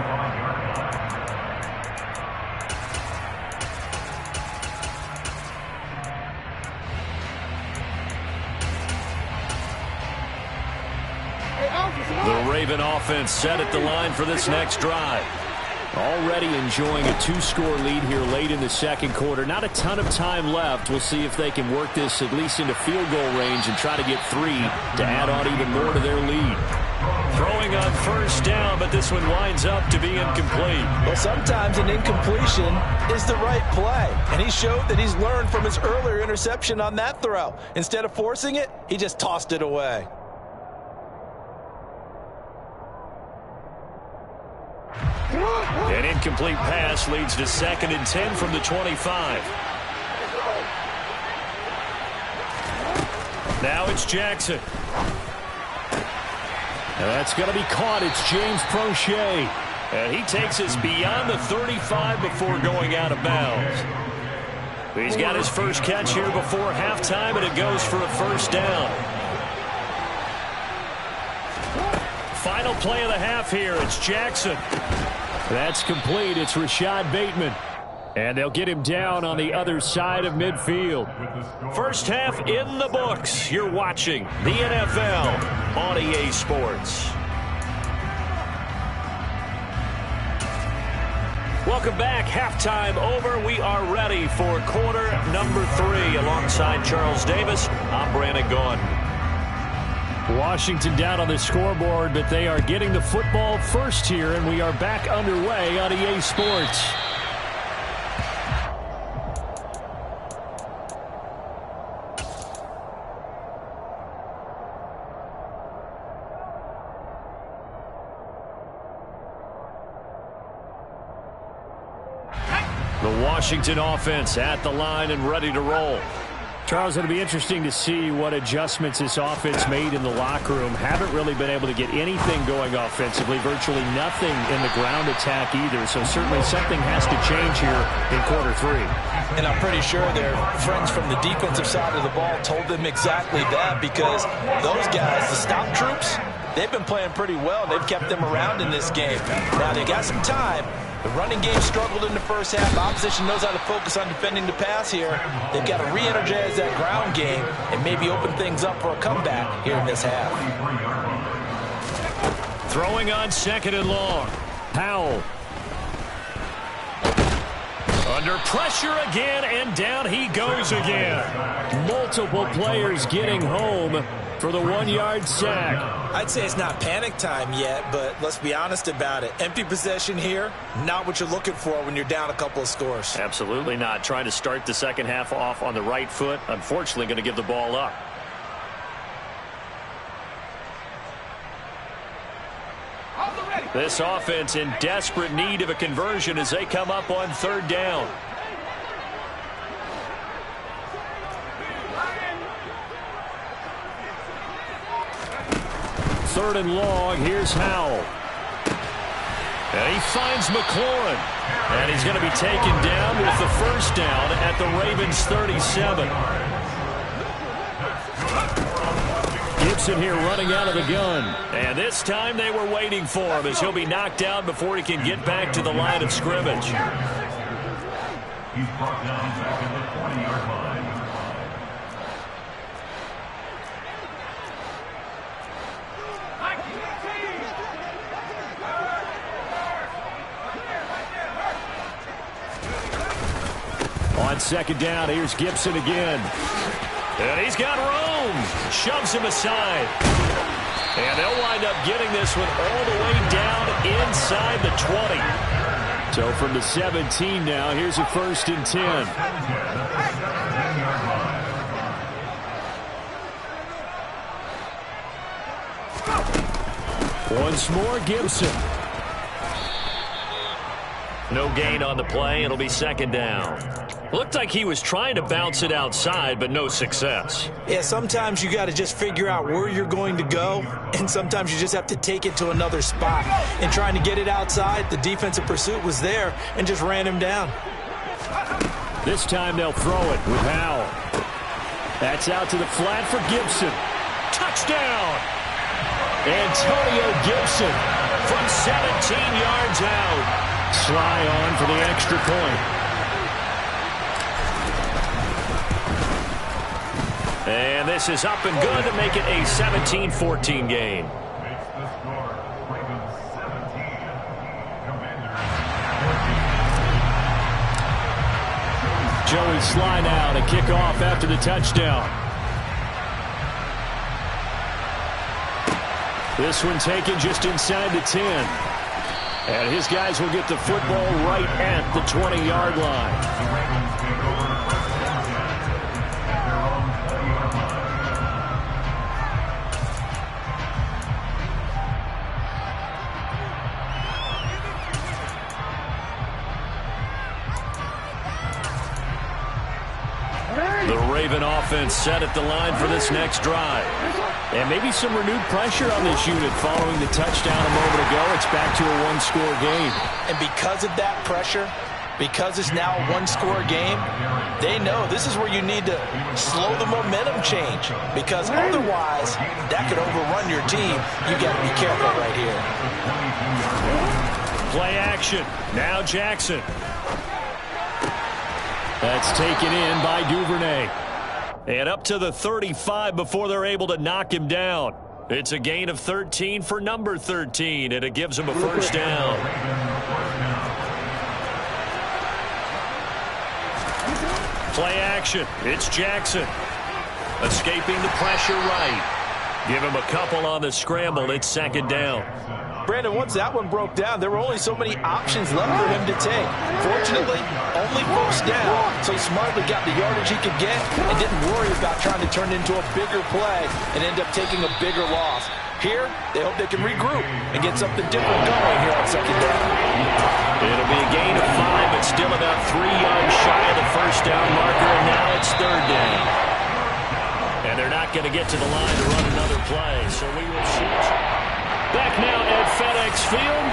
The Raven offense set at the line for this next drive. Already enjoying a 2-score lead here late in the 2nd quarter. Not a ton of time left. We'll see if they can work this at least into field goal range and try to get 3 to add on even more to their lead. Throwing on 1st down, but this one winds up to be incomplete. Well, sometimes an incompletion is the right play, and he showed that he's learned from his earlier interception on that throw. Instead of forcing it, he just tossed it away. An incomplete pass leads to 2nd and 10 from the 25. Now it's Jackson. And that's going to be caught. It's James Prochet. And he takes us beyond the 35 before going out of bounds. He's got his first catch here before halftime, and it goes for a 1st down. Final play of the half here. It's Jackson. That's complete. It's Rashad Bateman. And they'll get him down on the other side of midfield. First half in the books. You're watching the NFL on EA Sports. Welcome back. Halftime over. We are ready for quarter number 3. Alongside Charles Davis, I'm Brandon Gaudin. Washington down on the scoreboard, but they are getting the football first here, and we are back underway on EA Sports. The Washington offense at the line and ready to roll. Charles, it'll be interesting to see what adjustments this offense made in the locker room. Haven't really been able to get anything going offensively, virtually nothing in the ground attack either. So certainly something has to change here in quarter 3. And I'm pretty sure their friends from the defensive side of the ball told them exactly that, because those guys, the stop troops, they've been playing pretty well. They've kept them around in this game. Now they got some time. The running game struggled in the first half. The opposition knows how to focus on defending the pass here. They've got to re-energize that ground game and maybe open things up for a comeback here in this half. Throwing on 2nd and long. Powell. Under pressure again, and down he goes again. Multiple players getting home for the 1-yard sack. I'd say it's not panic time yet, but let's be honest about it. Empty possession here, not what you're looking for when you're down a couple of scores. Absolutely not. Trying to start the second half off on the right foot. Unfortunately, going to give the ball up. This offense in desperate need of a conversion as they come up on 3rd down. Third and long. Here's Howell. And he finds McLaurin. And he's going to be taken down with the first down at the Ravens 37. Gibson here running out of the gun. And this time they were waiting for him as he'll be knocked down before he can get back to the line of scrimmage. He's brought down back at the 20-yard line. On 2nd down, here's Gibson again. And he's got room. Shoves him aside. And they'll wind up getting this one all the way down inside the 20. So from the 17 now, here's a 1st and 10. Once more, Gibson. No gain on the play. It'll be 2nd down. Looked like he was trying to bounce it outside, but no success. Yeah, sometimes you got to just figure out where you're going to go, and sometimes you just have to take it to another spot. And trying to get it outside, the defensive pursuit was there and just ran him down. This time they'll throw it with Howell. That's out to the flat for Gibson. Touchdown! Antonio Gibson from 17 yards out. Sly on for the extra point. And this is up and good to make it a 17-14 game. Makes the score. Ravens 17. Commanders 14. Joey Sly now to kick off after the touchdown. This one taken just inside the 10. And his guys will get the football right at the 20-yard line. The Ravens take over 1st and 10 at their own 20-yard line. The Raven offense set at the line for this next drive. And maybe some renewed pressure on this unit following the touchdown a moment ago. It's back to a 1-score game. And because of that pressure, because it's now a 1-score game, they know this is where you need to slow the momentum change, because otherwise that could overrun your team. You got to be careful right here. Play action. Now Jackson. That's taken in by Duvernay. And up to the 35 before they're able to knock him down. It's a gain of 13 for number 13, and it gives him a first down. Play action. It's Jackson. Escaping the pressure right. Give him a couple on the scramble. It's second down. Brandon, once that one broke down, there were only so many options left for him to take. Fortunately, only first down, so he smartly got the yardage he could get and didn't worry about trying to turn it into a bigger play and end up taking a bigger loss. Here, they hope they can regroup and get something different going here on second down. It'll be a gain of 5, but still about 3 yards shy of the first down marker, and now it's third down. And they're not going to get to the line to run another play, so we will see. Back now at FedEx Field.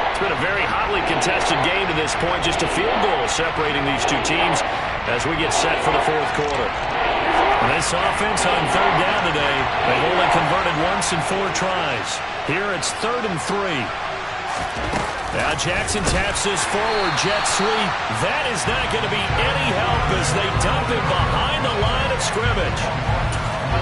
It's been a very hotly contested game to this point. Just a field goal separating these two teams as we get set for the fourth quarter. This offense on third down today, they've only converted once in 4 tries. Here it's 3rd and 3. Now Jackson taps this forward jet sweep. That is not going to be any help as they dump him behind the line of scrimmage.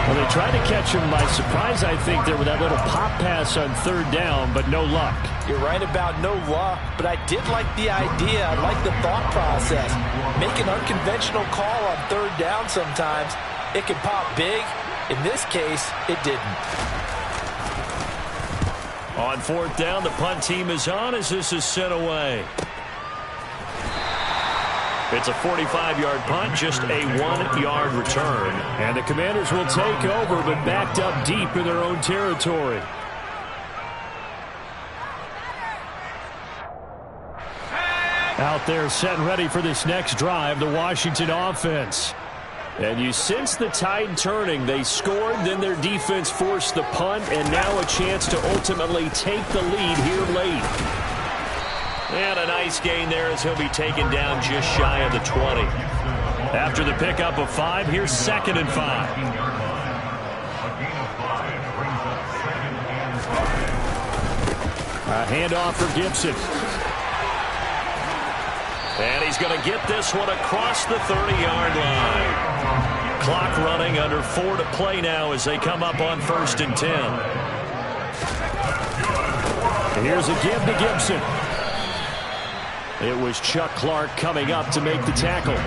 Well, they tried to catch him by surprise, I think, there with that little pop pass on third down, but no luck. You're right about no luck, but I did like the idea. I like the thought process. Make an unconventional call on third down sometimes. It can pop big. In this case, it didn't. On fourth down, the punt team is on as this is sent away. It's a 45-yard punt, just a 1-yard return. And the Commanders will take over, but backed up deep in their own territory. Out there set and ready for this next drive, the Washington offense. And you sense the tide turning. They scored, then their defense forced the punt, and now a chance to ultimately take the lead here late. And a nice gain there as he'll be taken down just shy of the 20. After the pickup of 5, here's 2nd and 5. A handoff for Gibson. And he's going to get this one across the 30-yard line. Clock running, under 4 to play now as they come up on 1st and 10. And here's a give to Gibson. It was Chuck Clark coming up to make the tackle.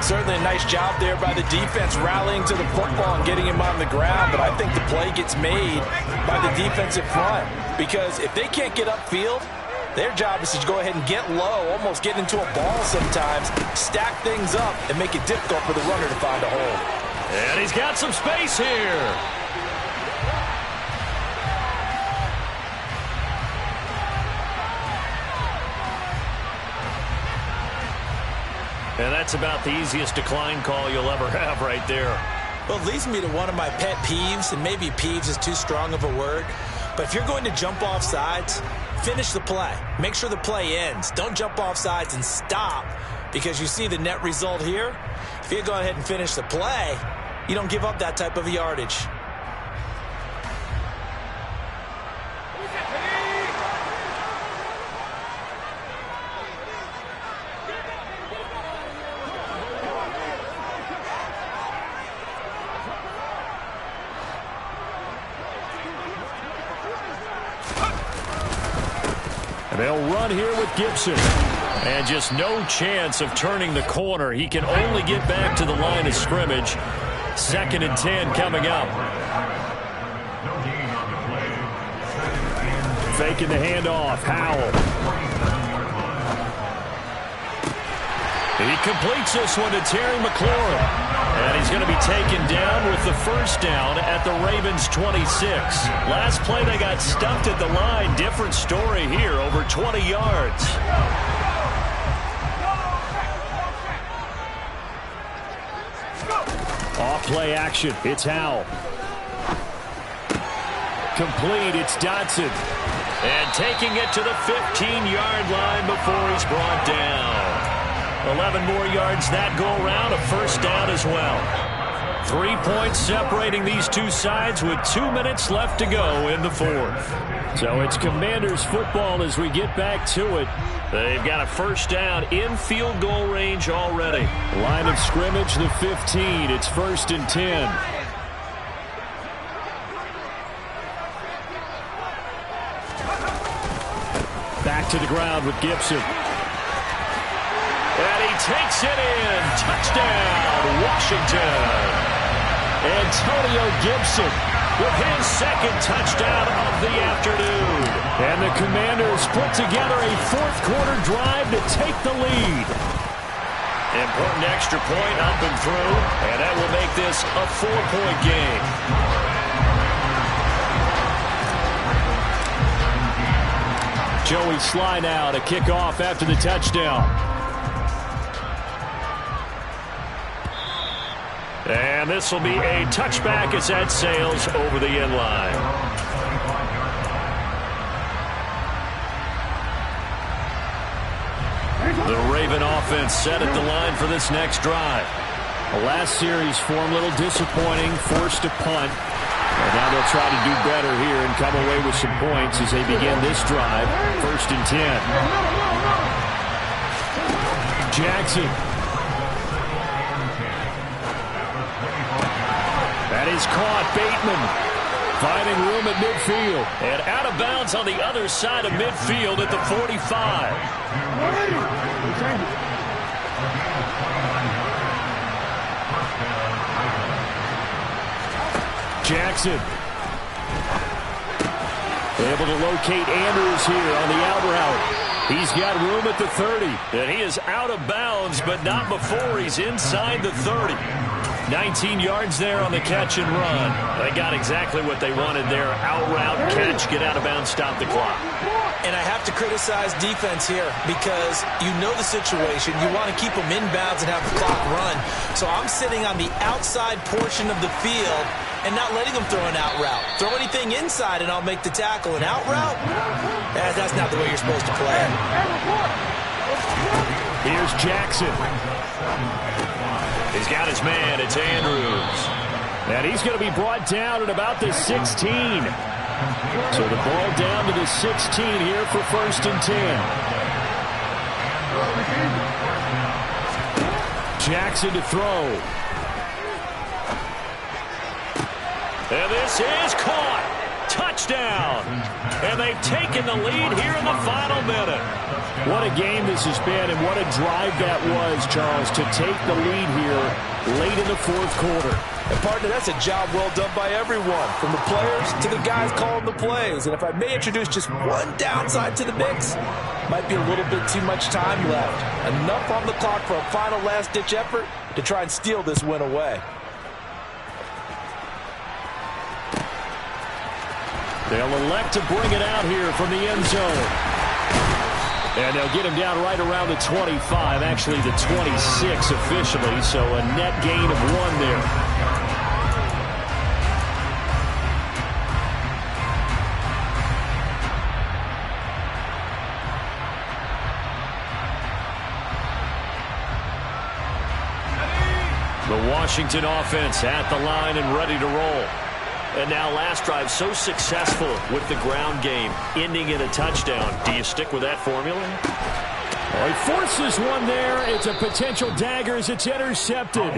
Certainly a nice job there by the defense rallying to the football and getting him on the ground, but I think the play gets made by the defensive front because if they can't get upfield, their job is to go ahead and get low, almost get into a ball sometimes, stack things up, and make it difficult for the runner to find a hole. And he's got some space here. And that's about the easiest decline call you'll ever have right there. Well, it leads me to one of my pet peeves, and maybe peeves is too strong of a word, but if you're going to jump off sides, finish the play. Make sure the play ends. Don't jump off sides and stop because you see the net result here. If you go ahead and finish the play, you don't give up that type of yardage. They'll run here with Gibson. And just no chance of turning the corner. He can only get back to the line of scrimmage. 2nd and 10 coming up. Faking the handoff. Howell. He completes this one to Terry McLaurin. And he's going to be taken down with the first down at the Ravens 26. Last play they got stuffed at the line. Different story here, over 20 yards. Off play action. It's Howell. Complete. It's Dotson. And taking it to the 15-yard line before he's brought down. 11 more yards that go around, a first down as well. 3 points separating these two sides with 2 minutes left to go in the fourth. So it's Commanders football as we get back to it. They've got a first down in field goal range already. Line of scrimmage, the 15. It's 1st and 10. Back to the ground with Gibson. And he takes it in. Touchdown, Washington. Antonio Gibson with his second touchdown of the afternoon. And the Commanders put together a fourth-quarter drive to take the lead. Important extra point up and through, and that will make this a 4-point game. Joey Sly now to kick off after the touchdown. And this will be a touchback as that sails over the end line. The Raven offense set at the line for this next drive. The last series form a little disappointing, forced to punt. And now they'll try to do better here and come away with some points as they begin this drive. 1st and 10. Jackson. That is caught. Bateman finding room at midfield. And out of bounds on the other side of midfield at the 45. Jackson. Able to locate Andrews here on the out route. He's got room at the 30. And he is out of bounds, but not before he's inside the 30. 19 yards there on the catch and run. They got exactly what they wanted there. Out route, catch, get out of bounds, stop the clock. And I have to criticize defense here because you know the situation. You want to keep them inbounds and have the clock run. So I'm sitting on the outside portion of the field and not letting them throw an out route. Throw anything inside and I'll make the tackle. An out route? That's not the way you're supposed to play. Here's Jackson. He's got his man. It's Andrews. And he's going to be brought down at about the 16. So the ball down to the 16 here for 1st and 10. Jackson to throw. And this is caught. Touchdown. And they've taken the lead here in the final minute. What a game this has been, and what a drive that was, Charles, to take the lead here late in the 4th quarter. And, partner, that's a job well done by everyone, from the players to the guys calling the plays. And if I may introduce just one downside to the mix, might be a little bit too much time left. Enough on the clock for a final last-ditch effort to try and steal this win away. They'll elect to bring it out here from the end zone. And they'll get him down right around the 25, actually the 26 officially, so a net gain of 1 there. The Washington offense at the line and ready to roll. And now last drive so successful with the ground game, ending in a touchdown. Do you stick with that formula? Well, he forces one there. It's a potential dagger as it's intercepted.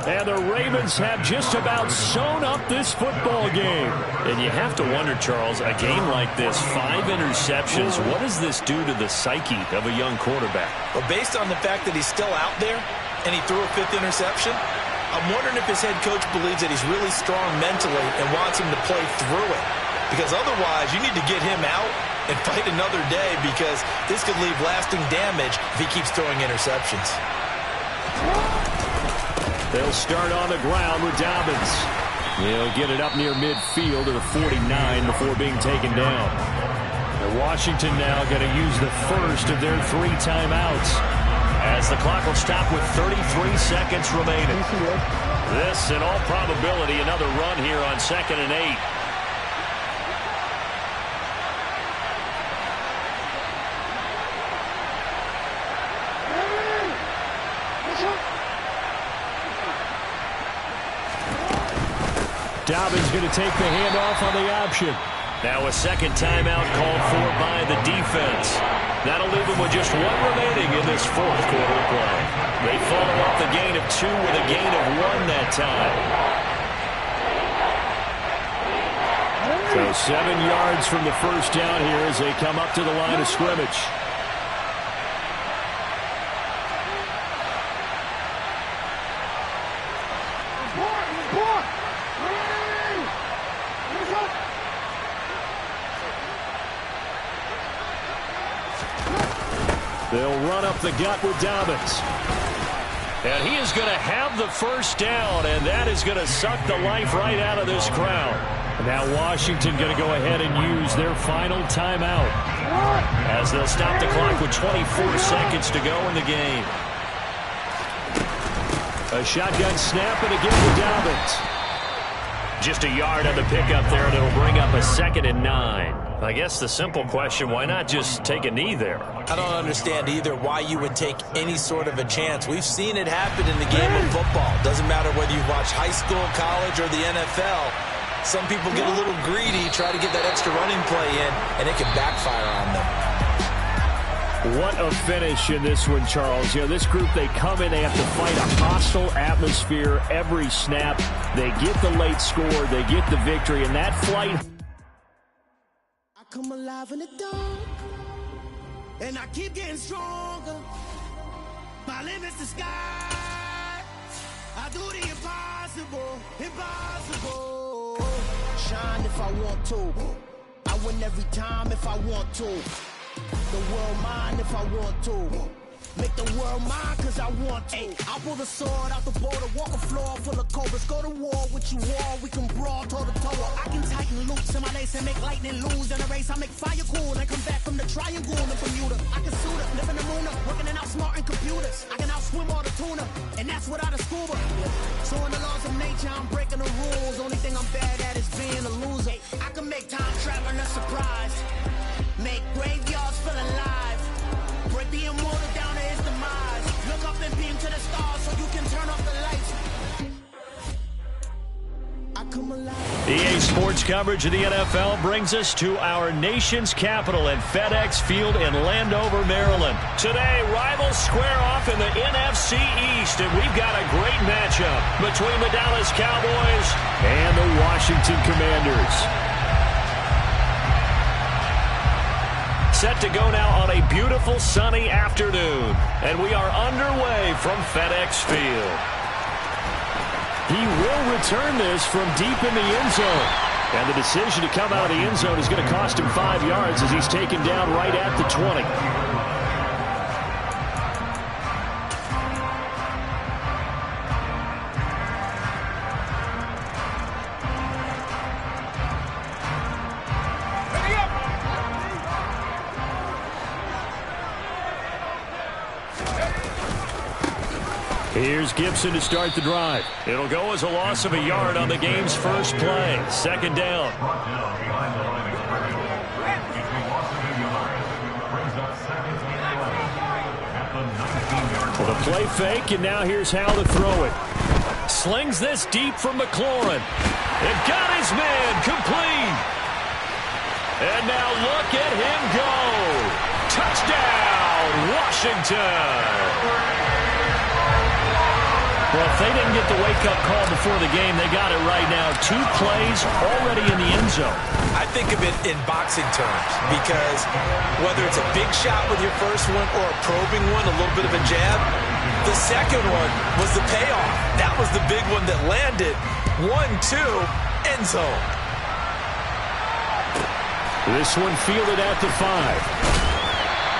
And the Ravens have just about sewn up this football game. And you have to wonder, Charles, a game like this, 5 interceptions, what does this do to the psyche of a young quarterback? Well, based on the fact that he's still out there and he threw a 5th interception, I'm wondering if his head coach believes that he's really strong mentally and wants him to play through it. Because otherwise, you need to get him out and fight another day, because this could leave lasting damage if he keeps throwing interceptions. They'll start on the ground with Dobbins. They'll get it up near midfield to the 49 before being taken down. And Washington now going to use the first of their 3 timeouts, as the clock will stop with 33 seconds remaining. This, in all probability, another run here on 2nd and 8. Dobbins going to take the handoff on the option. Now a second timeout called for by the defense. That'll leave them with just 1 remaining in this 4th quarter play. They follow up the gain of 2 with a gain of 1 that time. So 7 yards from the first down here as they come up to the line of scrimmage. They'll run up the gut with Dobbins. And he is going to have the first down, and that is going to suck the life right out of this crowd. Now Washington going to go ahead and use their final timeout as they'll stop the clock with 24 seconds to go in the game. A shotgun snap and again to Dobbins. Just a yard on the pickup there, and it'll bring up a 2nd and 9. I guess the simple question, why not just take a knee there? I don't understand either why you would take any sort of a chance. We've seen it happen in the game of football. Doesn't matter whether you watch high school, college, or the NFL. Some people get a little greedy, try to get that extra running play in, and it can backfire on them. What a finish in this one, Charles. You know, this group, they come in, they have to fight a hostile atmosphere every snap. They get the late score, they get the victory, and that flight... I come alive in the dark, and I keep getting stronger. My limit's the sky. I do the impossible, impossible. Shine if I want to. I win every time if I want to. The world mine if I want to. Make the world mine cause I want to. I'll pull the sword out the border, walk a floor full of cobras. Go to war with you all, we can brawl toe to toe. I can tighten loops in my lace and make lightning lose. In a race I make fire cool and come back from the triangle in Bermuda. I can suit up, live in the moon up, working and outsmarting computers. I can outswim all the tuna, and that's without a scuba. So in the laws of nature I'm breaking the rules. Only thing I'm bad at is being a loser. I can make time traveling a surprise. Make graveyards feel alive. Break the immortal down to his demise. Look up and beam to the stars so you can turn off the lights. I come alive. EA Sports coverage of the NFL brings us to our nation's capital at FedEx Field in Landover, Maryland. Today, rivals square off in the NFC East, and we've got a great matchup between the Dallas Cowboys and the Washington Commanders. Set to go now on a beautiful sunny afternoon, and we are underway from FedEx Field. He will return this from deep in the end zone, and the decision to come out of the end zone is going to cost him 5 yards as he's taken down right at the 20. Here's Gibson to start the drive. It'll go as a loss of a yard on the game's first play. 2nd down. The play fake, and now here's how to throw it. Slings this deep from McLaurin. It got his man complete. And now look at him go. Touchdown, Washington. Well, if they didn't get the wake-up call before the game, they got it right now. 2 plays already in the end zone. I think of it in boxing terms because whether it's a big shot with your first one or a probing one, a little bit of a jab, the second one was the payoff. That was the big one that landed. 1-2, end zone. This one fielded at the 5.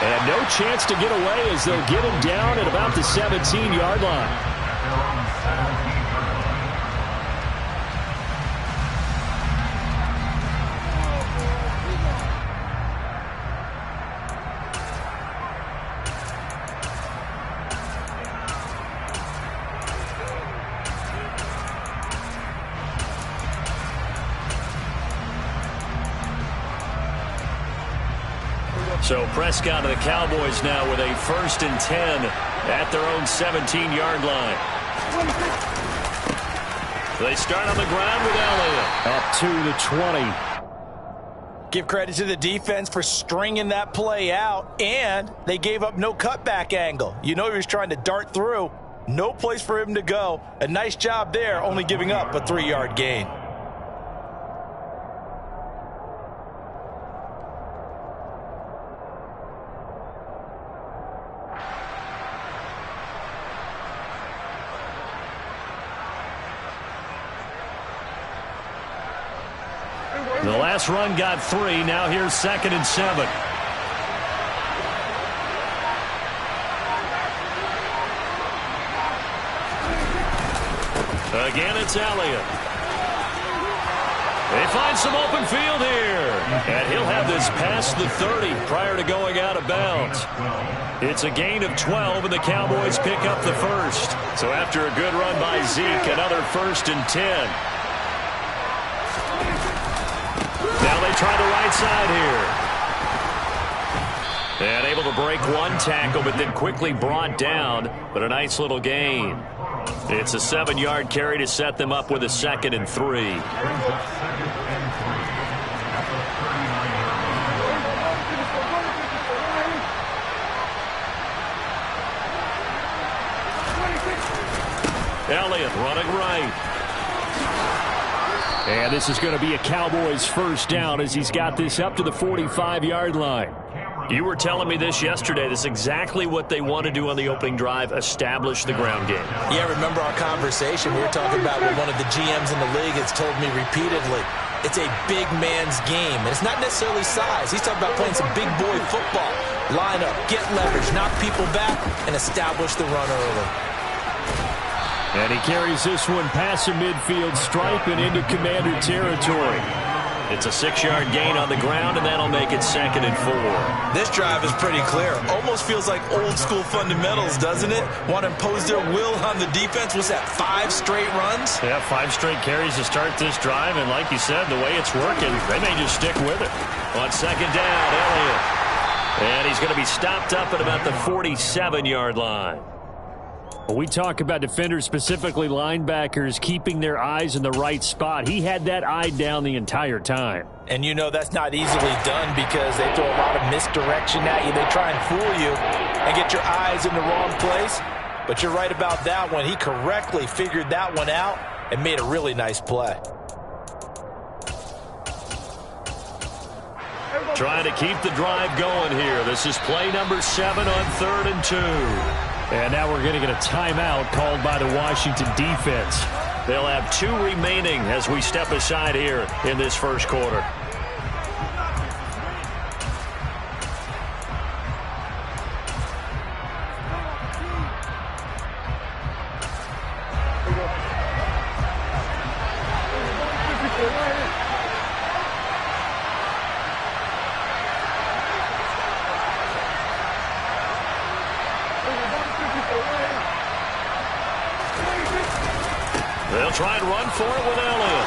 And no chance to get away as they'll get him down at about the 17-yard line. So Prescott of the Cowboys now with a 1st and 10 at their own 17-yard line. They start on the ground with Elliott. Up to the 20. Give credit to the defense for stringing that play out, and they gave up no cutback angle. You know he was trying to dart through. No place for him to go. A nice job there, only giving up a 3-yard gain. The last run got 3. Now here's 2nd and 7. Again, it's Elliott. They find some open field here. And he'll have this past the 30 prior to going out of bounds. It's a gain of 12, and the Cowboys pick up the first. So after a good run by Zeke, another 1st and 10. Now they try the right side here. And able to break one tackle, but then quickly brought down. But a nice little gain. It's a 7-yard carry to set them up with a 2nd and 3. Elliott running right. And this is going to be a Cowboys first down as he's got this up to the 45-yard line. You were telling me this yesterday. This is exactly what they want to do on the opening drive, establish the ground game. Yeah, remember our conversation. We were talking about what one of the GMs in the league has told me repeatedly. It's a big man's game, and it's not necessarily size. He's talking about playing some big boy football. Line up, get leverage, knock people back, and establish the run early. And he carries this one past the midfield stripe and into Commander territory. It's a 6-yard gain on the ground, and that'll make it 2nd and 4. This drive is pretty clear. Almost feels like old-school fundamentals, doesn't it? Want to impose their will on the defense. Was that 5 straight runs? Yeah, 5 straight carries to start this drive, and like you said, the way it's working, they may just stick with it. On 2nd down, Elliott. And he's going to be stopped up at about the 47-yard line. We talk about defenders, specifically linebackers, keeping their eyes in the right spot. He had that eye down the entire time. And you know that's not easily done because they throw a lot of misdirection at you. They try and fool you and get your eyes in the wrong place. But you're right about that one. He correctly figured that one out and made a really nice play. Trying to keep the drive going here. This is play number 7 on 3rd and 2. And now we're going to get a timeout called by the Washington defense. They'll have 2 remaining as we step aside here in this first quarter. They'll try and run for it with Elliott.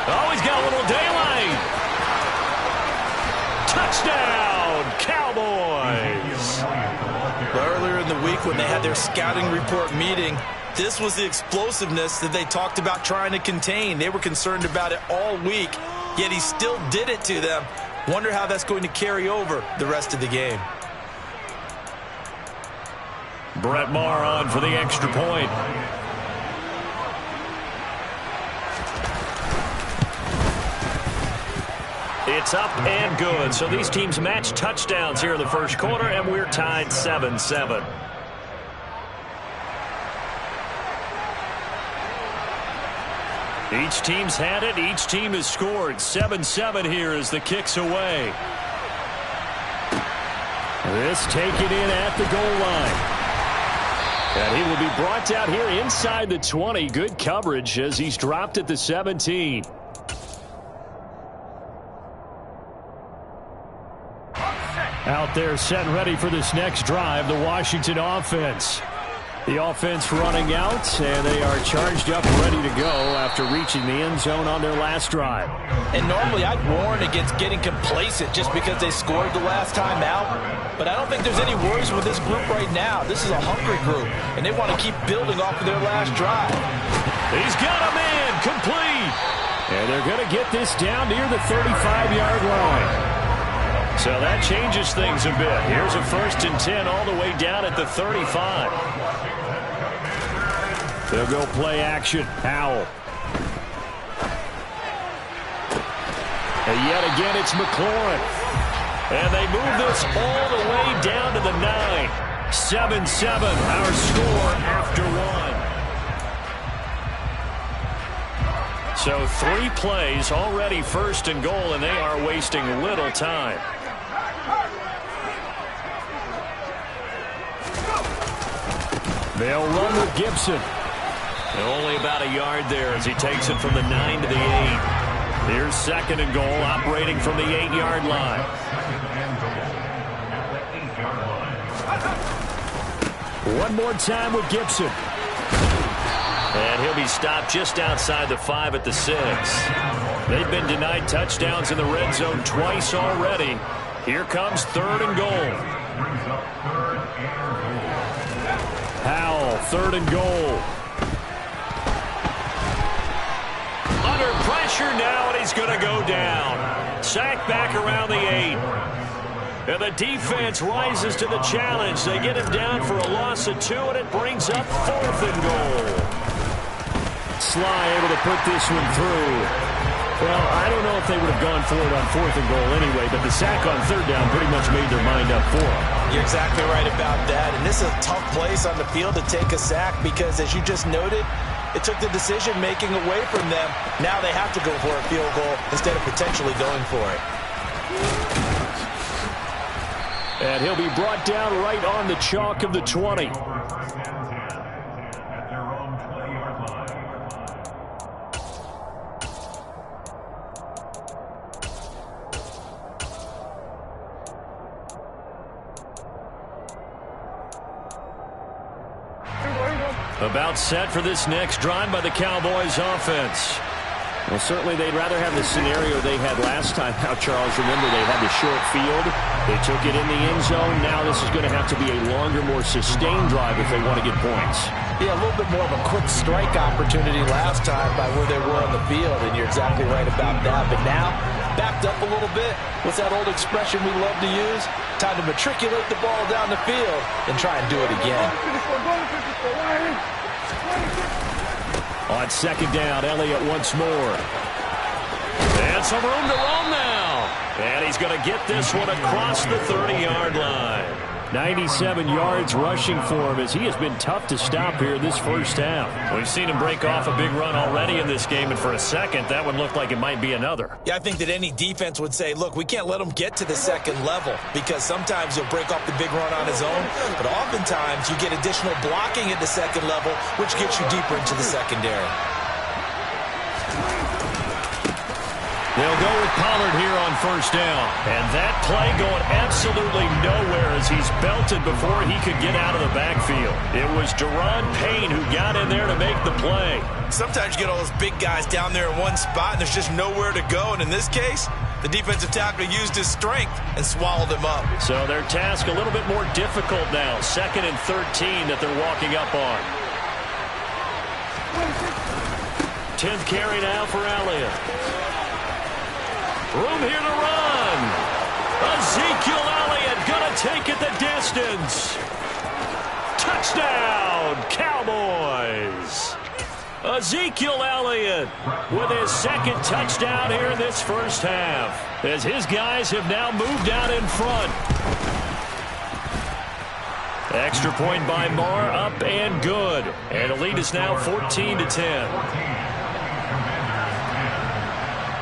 Oh, he's got a little daylight. Touchdown, Cowboys. Earlier in the week when they had their scouting report meeting, this was the explosiveness that they talked about trying to contain. They were concerned about it all week, yet he still did it to them. Wonder how that's going to carry over the rest of the game. Brett Maher on for the extra point. It's up and good. So these teams match touchdowns here in the first quarter, and we're tied 7-7. Each team's had it. Each team has scored. 7-7 here as the kick's away. This taken in at the goal line. And he will be brought down here inside the 20. Good coverage as he's dropped at the 17. Out there set and ready for this next drive, the Washington offense. The offense running out, and they are charged up and ready to go after reaching the end zone on their last drive. And normally I'd warn against getting complacent just because they scored the last time out. But I don't think there's any worries with this group right now. This is a hungry group, and they want to keep building off of their last drive. He's got a man, complete. And they're going to get this down near the 35-yard line. So that changes things a bit. Here's a 1st and 10 all the way down at the 35. They'll go play action. Howell. And yet again, it's McLaurin. And they move this all the way down to the 9. 7-7, our score after 1. So 3 plays, already 1st and goal, and they are wasting little time. They'll run with Gibson. Only about a yard there as he takes it from the 9 to the 8. Here's 2nd and goal, operating from the 8-yard line. One more time with Gibson. And he'll be stopped just outside the 5 at the 6. They've been denied touchdowns in the red zone twice already. Here comes 3rd and goal. Howell, 3rd and goal. Under pressure now, and he's going to go down. Sacked back around the 8. And the defense rises to the challenge. They get him down for a loss of 2, and it brings up 4th and goal. Sly able to put this one through. Well, I don't know if they would have gone for it on 4th and goal anyway, but the sack on 3rd down pretty much made their mind up for it. You're exactly right about that. And this is a tough place on the field to take a sack because, as you just noted, it took the decision-making away from them. Now they have to go for a field goal instead of potentially going for it. And he'll be brought down right on the chalk of the 20. About set for this next drive by the Cowboys offense. Well, certainly they'd rather have the scenario they had last time out, Charles. Remember, they had the short field. They took it in the end zone. Now this is going to have to be a longer, more sustained drive if they want to get points. Yeah, a little bit more of a quick strike opportunity last time by where they were on the field, and you're exactly right about that. But now, backed up a little bit. What's that old expression we love to use? Time to matriculate the ball down the field and try and do it again. On 2nd down, Elliott once more. And some room to roam now. And he's going to get this one across the 30-yard line. 97 yards rushing for him as he has been tough to stop here this first half. We've seen him break off a big run already in this game, and for a second, that one looked like it might be another. Yeah, I think that any defense would say, look, we can't let him get to the 2nd level because sometimes he'll break off the big run on his own, but oftentimes you get additional blocking at the 2nd level, which gets you deeper into the secondary. They'll go with Pollard here on 1st down. And that play going absolutely nowhere as he's belted before he could get out of the backfield. It was Daron Payne who got in there to make the play. Sometimes you get all those big guys down there in one spot and there's just nowhere to go. And in this case, the defensive tackle used his strength and swallowed him up. So their task a little bit more difficult now. 2nd and 13 that they're walking up on. 10th carry now for Elliott. Room here to run. Ezekiel Elliott going to take it the distance. Touchdown, Cowboys. Ezekiel Elliott with his 2nd touchdown here in this first half, as his guys have now moved out in front. Extra point by Marr, up and good. And the lead is now 14-10.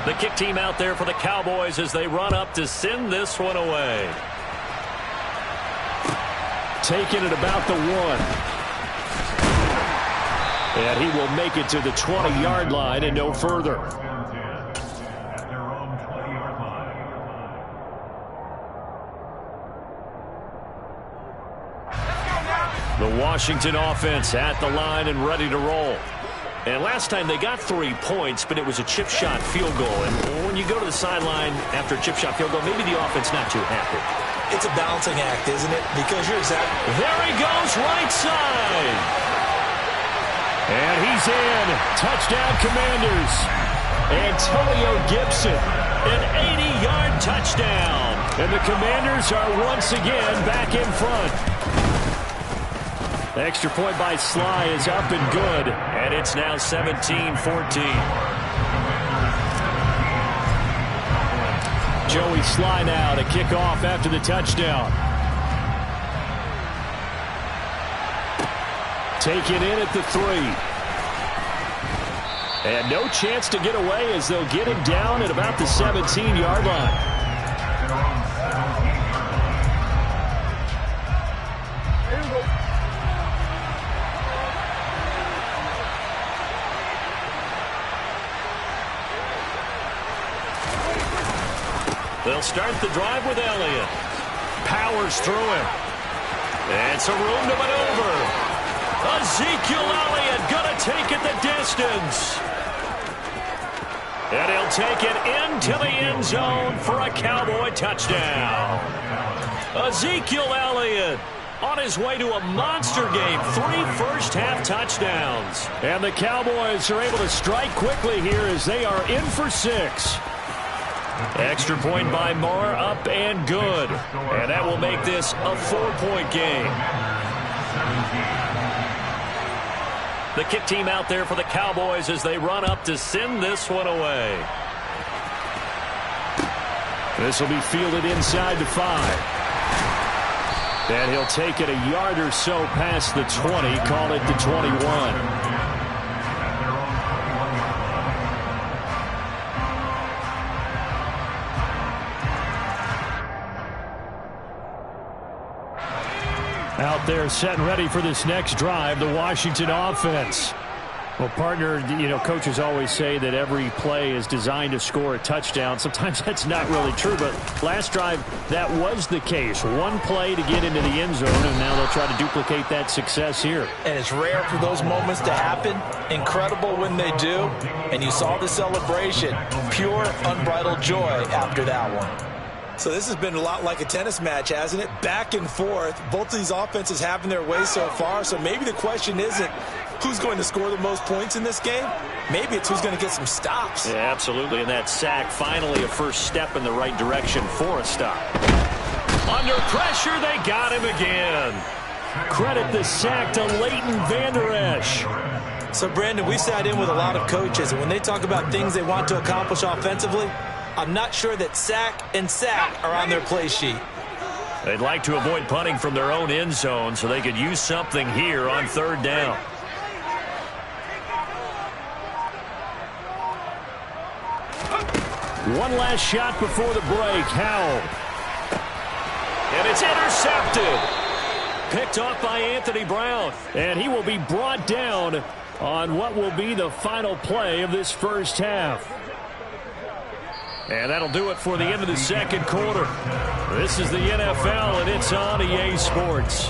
The kick team out there for the Cowboys as they run up to send this one away. Taking it about the 1. And he will make it to the 20-yard line and no further. The Washington offense at the line and ready to roll. And last time they got 3 points, but it was a chip shot field goal. And when you go to the sideline after a chip shot field goal, maybe the offense not too happy. It's a balancing act, isn't it? Because you're exactly... There he goes, right side. And he's in. Touchdown, Commanders. Antonio Gibson, an 80-yard touchdown. And the Commanders are once again back in front. The extra point by Sly is up and good, and it's now 17-14. Joey Sly now to kick off after the touchdown. Taken in at the 3. And no chance to get away as they'll get him down at about the 17-yard line. They'll start the drive with Elliott. Powers through him. It's a room to maneuver. Ezekiel Elliott going to take it the distance. And he'll take it into the end zone for a Cowboy touchdown. Ezekiel Elliott on his way to a monster game. 3 first-half touchdowns. And the Cowboys are able to strike quickly here as they are in for 6. Extra point by Moore, up and good. And that will make this a 4-point game. The kick team out there for the Cowboys as they run up to send this one away. This will be fielded inside the 5. And he'll take it a yard or so past the 20, call it the 21. Out there set and ready for this next drive, the Washington offense. Well, partner, coaches always say that every play is designed to score a touchdown. Sometimes that's not really true, but last drive, that was the case. One play to get into the end zone, and now they'll try to duplicate that success here. And it's rare for those moments to happen. Incredible when they do. And you saw the celebration. Pure, unbridled joy after that one. So this has been a lot like a tennis match, hasn't it? Back and forth. Both of these offenses having their way so far. So maybe the question isn't who's going to score the most points in this game. Maybe it's who's going to get some stops. Yeah, absolutely. And that sack, finally a first step in the right direction for a stop. Under pressure, they got him again. Credit the sack to Leighton Vander Esch. So, Brandon, we sat in with a lot of coaches, and when they talk about things they want to accomplish offensively, I'm not sure that sack and sack are on their play sheet. They'd like to avoid punting from their own end zone so they could use something here on 3rd down. One last shot before the break. Howell. And it's intercepted. Picked off by Anthony Brown. And he will be brought down on what will be the final play of this first half. And that'll do it for the end of the second quarter. This is the NFL, and it's on EA Sports.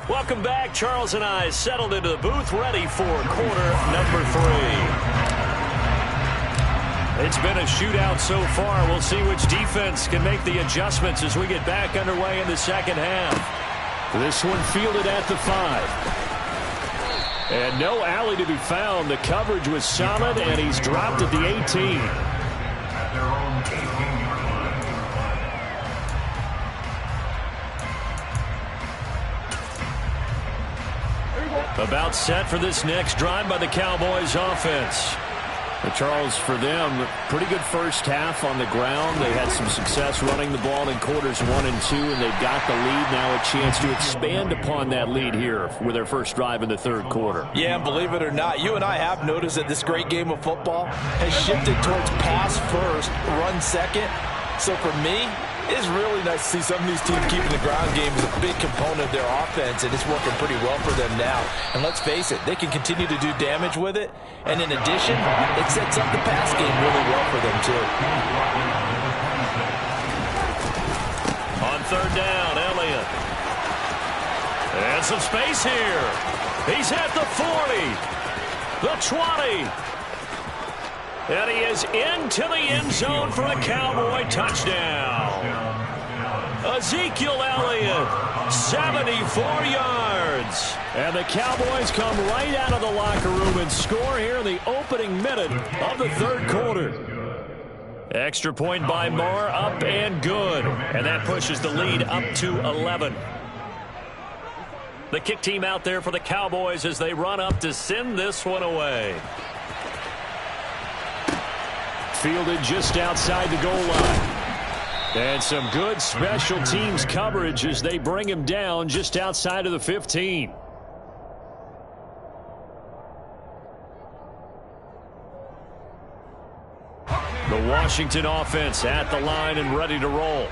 Welcome back. Charles and I settled into the booth, ready for quarter number 3. It's been a shootout so far. We'll see which defense can make the adjustments as we get back underway in the second half. This one fielded at the 5. And no alley to be found. The coverage was solid, and he's dropped at the 18. About set for this next drive by the Cowboys offense. Charles, for them, pretty good first half on the ground. They had some success running the ball in quarters 1 and 2, and they've got the lead. Now a chance to expand upon that lead here with their first drive in the 3rd quarter. Yeah, and believe it or not, you and I have noticed that this great game of football has shifted towards pass first, run second. So for me, it's really nice to see some of these teams keeping the ground game as a big component of their offense, and it's working pretty well for them now. And let's face it, they can continue to do damage with it, and in addition, it sets up the pass game really well for them, too. On 3rd down, Elliott. And some space here. He's at the 40, the 20. And he is into the end zone for a Cowboy touchdown. Ezekiel Elliott, 74 yards. And the Cowboys come right out of the locker room and score here in the opening minute of the 3rd quarter. Extra point by Moore, up and good. And that pushes the lead up to 11. The kick team out there for the Cowboys as they run up to send this one away. Fielded just outside the goal line. And some good special teams coverage as they bring him down just outside of the 15. The Washington offense at the line and ready to roll.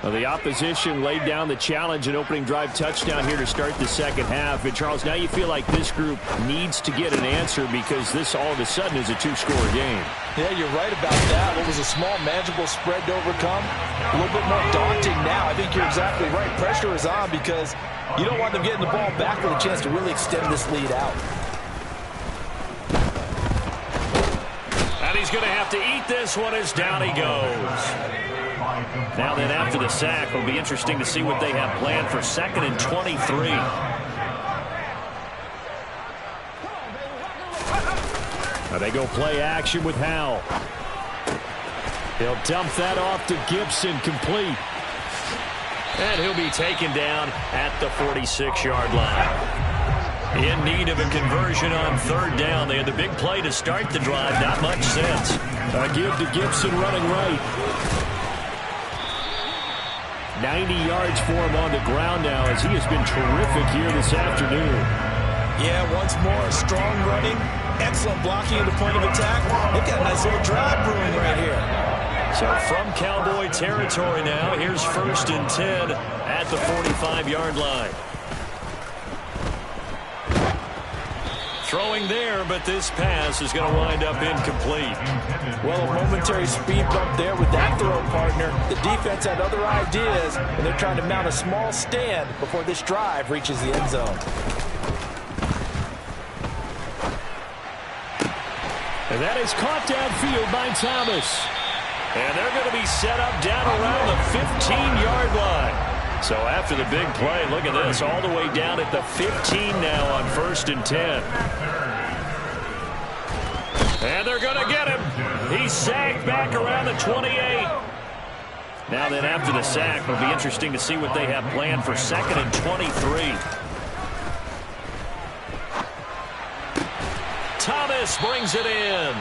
Well, the opposition laid down the challenge and opening drive touchdown here to start the second half. And, Charles, now you feel like this group needs to get an answer because this all of a sudden is a two-score game. Yeah, you're right about that. What was a small, manageable spread to overcome, a little bit more daunting now. I think you're exactly right. Pressure is on because you don't want them getting the ball back with a chance to really extend this lead out. And he's going to have to eat this one as down he goes. Now then, after the sack, it'll be interesting to see what they have planned for 2nd and 23. Now they go play action with Howell. He'll dump that off to Gibson, complete. And he'll be taken down at the 46-yard line. In need of a conversion on 3rd down. They had the big play to start the drive. Not much sense. A give to Gibson running right. 90 yards for him on the ground now as he has been terrific here this afternoon. Yeah, once more, strong running, excellent blocking at the point of attack. They've got a nice little drive brewing right here. So from Cowboy territory now, here's 1st and 10 at the 45-yard line. Throwing there, but this pass is going to wind up incomplete. Well, a momentary speed bump there with that throw partner. The defense had other ideas, and they're trying to mount a small stand before this drive reaches the end zone. And that is caught downfield by Thomas. And they're going to be set up down around the 15-yard line. So after the big play, look at this, all the way down at the 15 now on 1st and 10. And they're going to get him. He's sacked back around the 28. Now then, after the sack, it'll be interesting to see what they have planned for 2nd and 23. Thomas brings it in.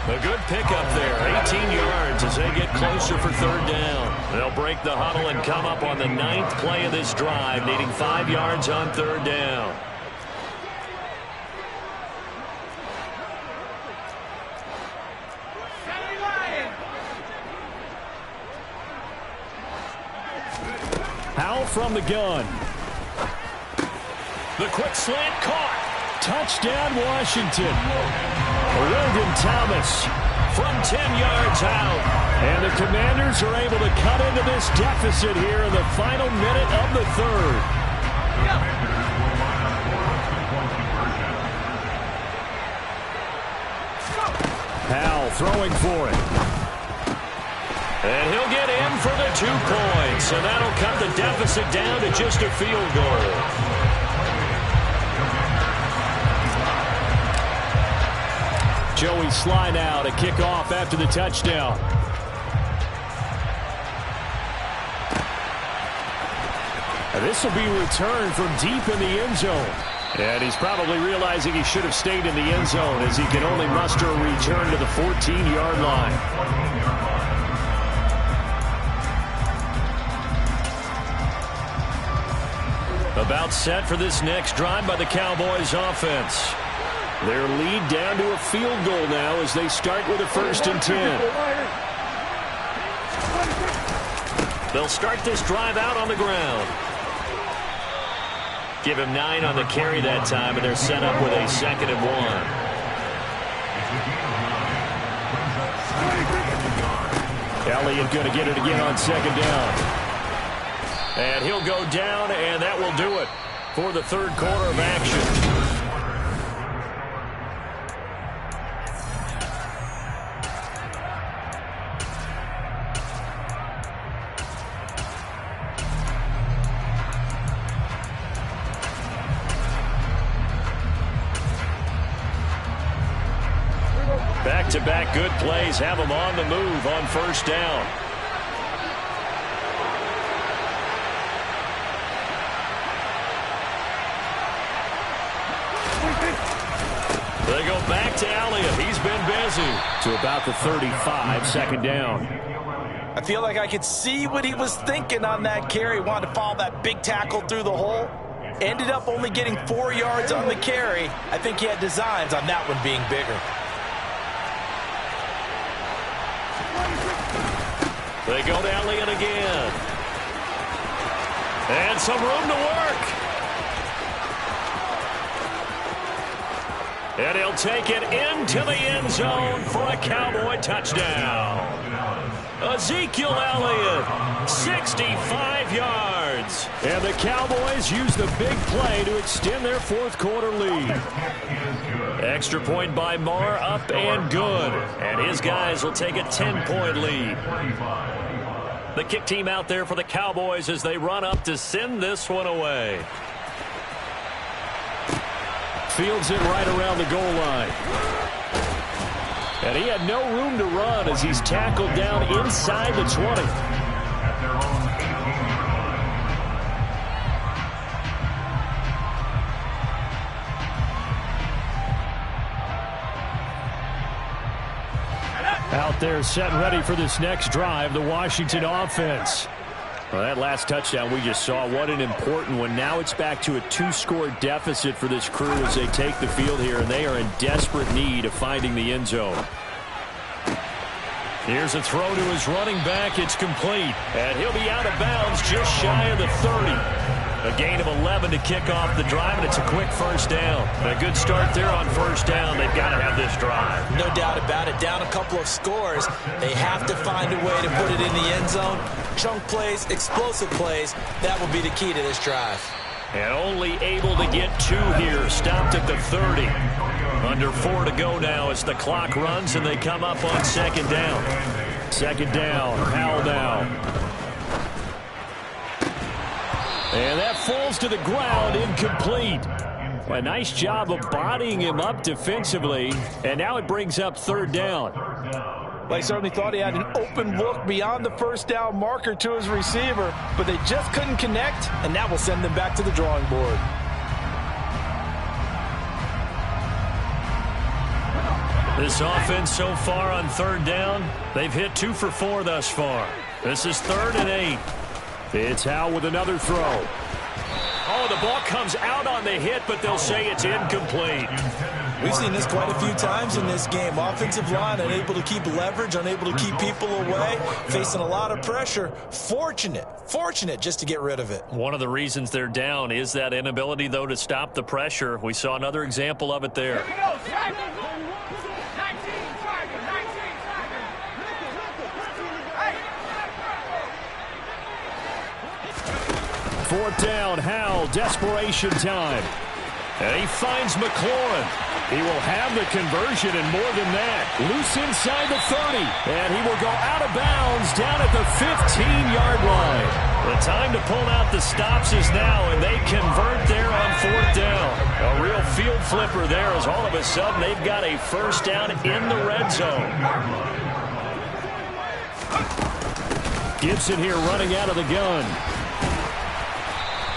A good pickup there, 18 yards as they get closer for 3rd down. They'll break the huddle and come up on the 9th play of this drive, needing 5 yards on 3rd down. Howell from the gun. The quick slant caught. Touchdown, Washington. Logan Thomas from 10 yards out. And the Commanders are able to cut into this deficit here in the final minute of the 3rd. Howell throwing for it. And he'll get in for the 2 points. And that'll cut the deficit down to just a field goal. Joey Sly now to kick off after the touchdown. And this will be returned from deep in the end zone. And he's probably realizing he should have stayed in the end zone as he can only muster a return to the 14-yard line. About set for this next drive by the Cowboys offense. Their lead down to a field goal now as they start with a 1st and 10. They'll start this drive out on the ground. Give him 9 on the carry that time, and they're set up with a 2nd and 1. Elliott going to get it again on 2nd down. And he'll go down, and that will do it for the 3rd quarter of action. Back-to-back good plays have them on the move on 1st down. They go back to Elliott. He's been busy. To about the 35, 2nd down. I feel like I could see what he was thinking on that carry. Wanted to follow that big tackle through the hole. Ended up only getting 4 yards on the carry. I think he had designs on that one being bigger. They go to Elliott again. And some room to work. And he'll take it into the end zone for a Cowboy touchdown. Ezekiel Elliott, 65 yards. And the Cowboys use the big play to extend their fourth quarter lead. Extra point by Marr, up and good. And his guys will take a 10-point lead. The kick team out there for the Cowboys as they run up to send this one away. Fields it right around the goal line. And he had no room to run as he's tackled down inside the 20. Out there set ready for this next drive, the Washington offense. Well, that last touchdown we just saw, what an important one. Now it's back to a 2-score deficit for this crew as they take the field here, and they are in desperate need of finding the end zone. Here's a throw to his running back. It's complete, and he'll be out of bounds just shy of the 30. A gain of 11 to kick off the drive, and it's a quick first down. A good start there on first down. They've got to have this drive. No doubt about it. Down a couple of scores. They have to find a way to put it in the end zone. Chunk plays, explosive plays. That will be the key to this drive. And only able to get 2 here. Stopped at the 30. Under 4 to go now as the clock runs, and they come up on second down. Second down. Howell now. And that falls to the ground, incomplete. A nice job of bodying him up defensively, and now it brings up third down. Well, he certainly thought he had an open look beyond the first down marker to his receiver, but they just couldn't connect, and that will send them back to the drawing board. This offense so far on third down, they've hit 2 for 4 thus far. This is 3rd and 8. It's Howell with another throw. Oh, the ball comes out on the hit, but they'll say it's incomplete. We've seen this quite a few times in this game. Offensive line unable to keep leverage, unable to keep people away, facing a lot of pressure. Fortunate just to get rid of it. One of the reasons they're down is that inability, though, to stop the pressure. We saw another example of it there. Fourth down, Howell, desperation time. And he finds McLaurin. He will have the conversion and more than that. Loose inside the 30. And he will go out of bounds down at the 15-yard line. The time to pull out the stops is now, and they convert there on fourth down. A real field flipper there as all of a sudden they've got a first down in the red zone. Gibson here running out of the gun.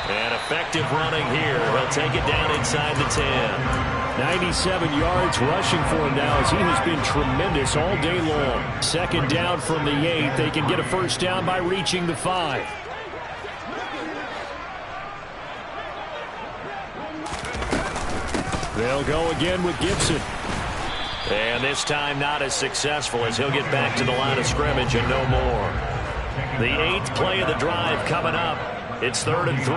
And effective running here. He'll take it down inside the 10. 97 yards rushing for him now as he has been tremendous all day long. Second down from the 8. They can get a first down by reaching the 5. They'll go again with Gibson. And this time not as successful as he'll get back to the line of scrimmage and no more. The 8th play of the drive coming up. It's 3rd and 3.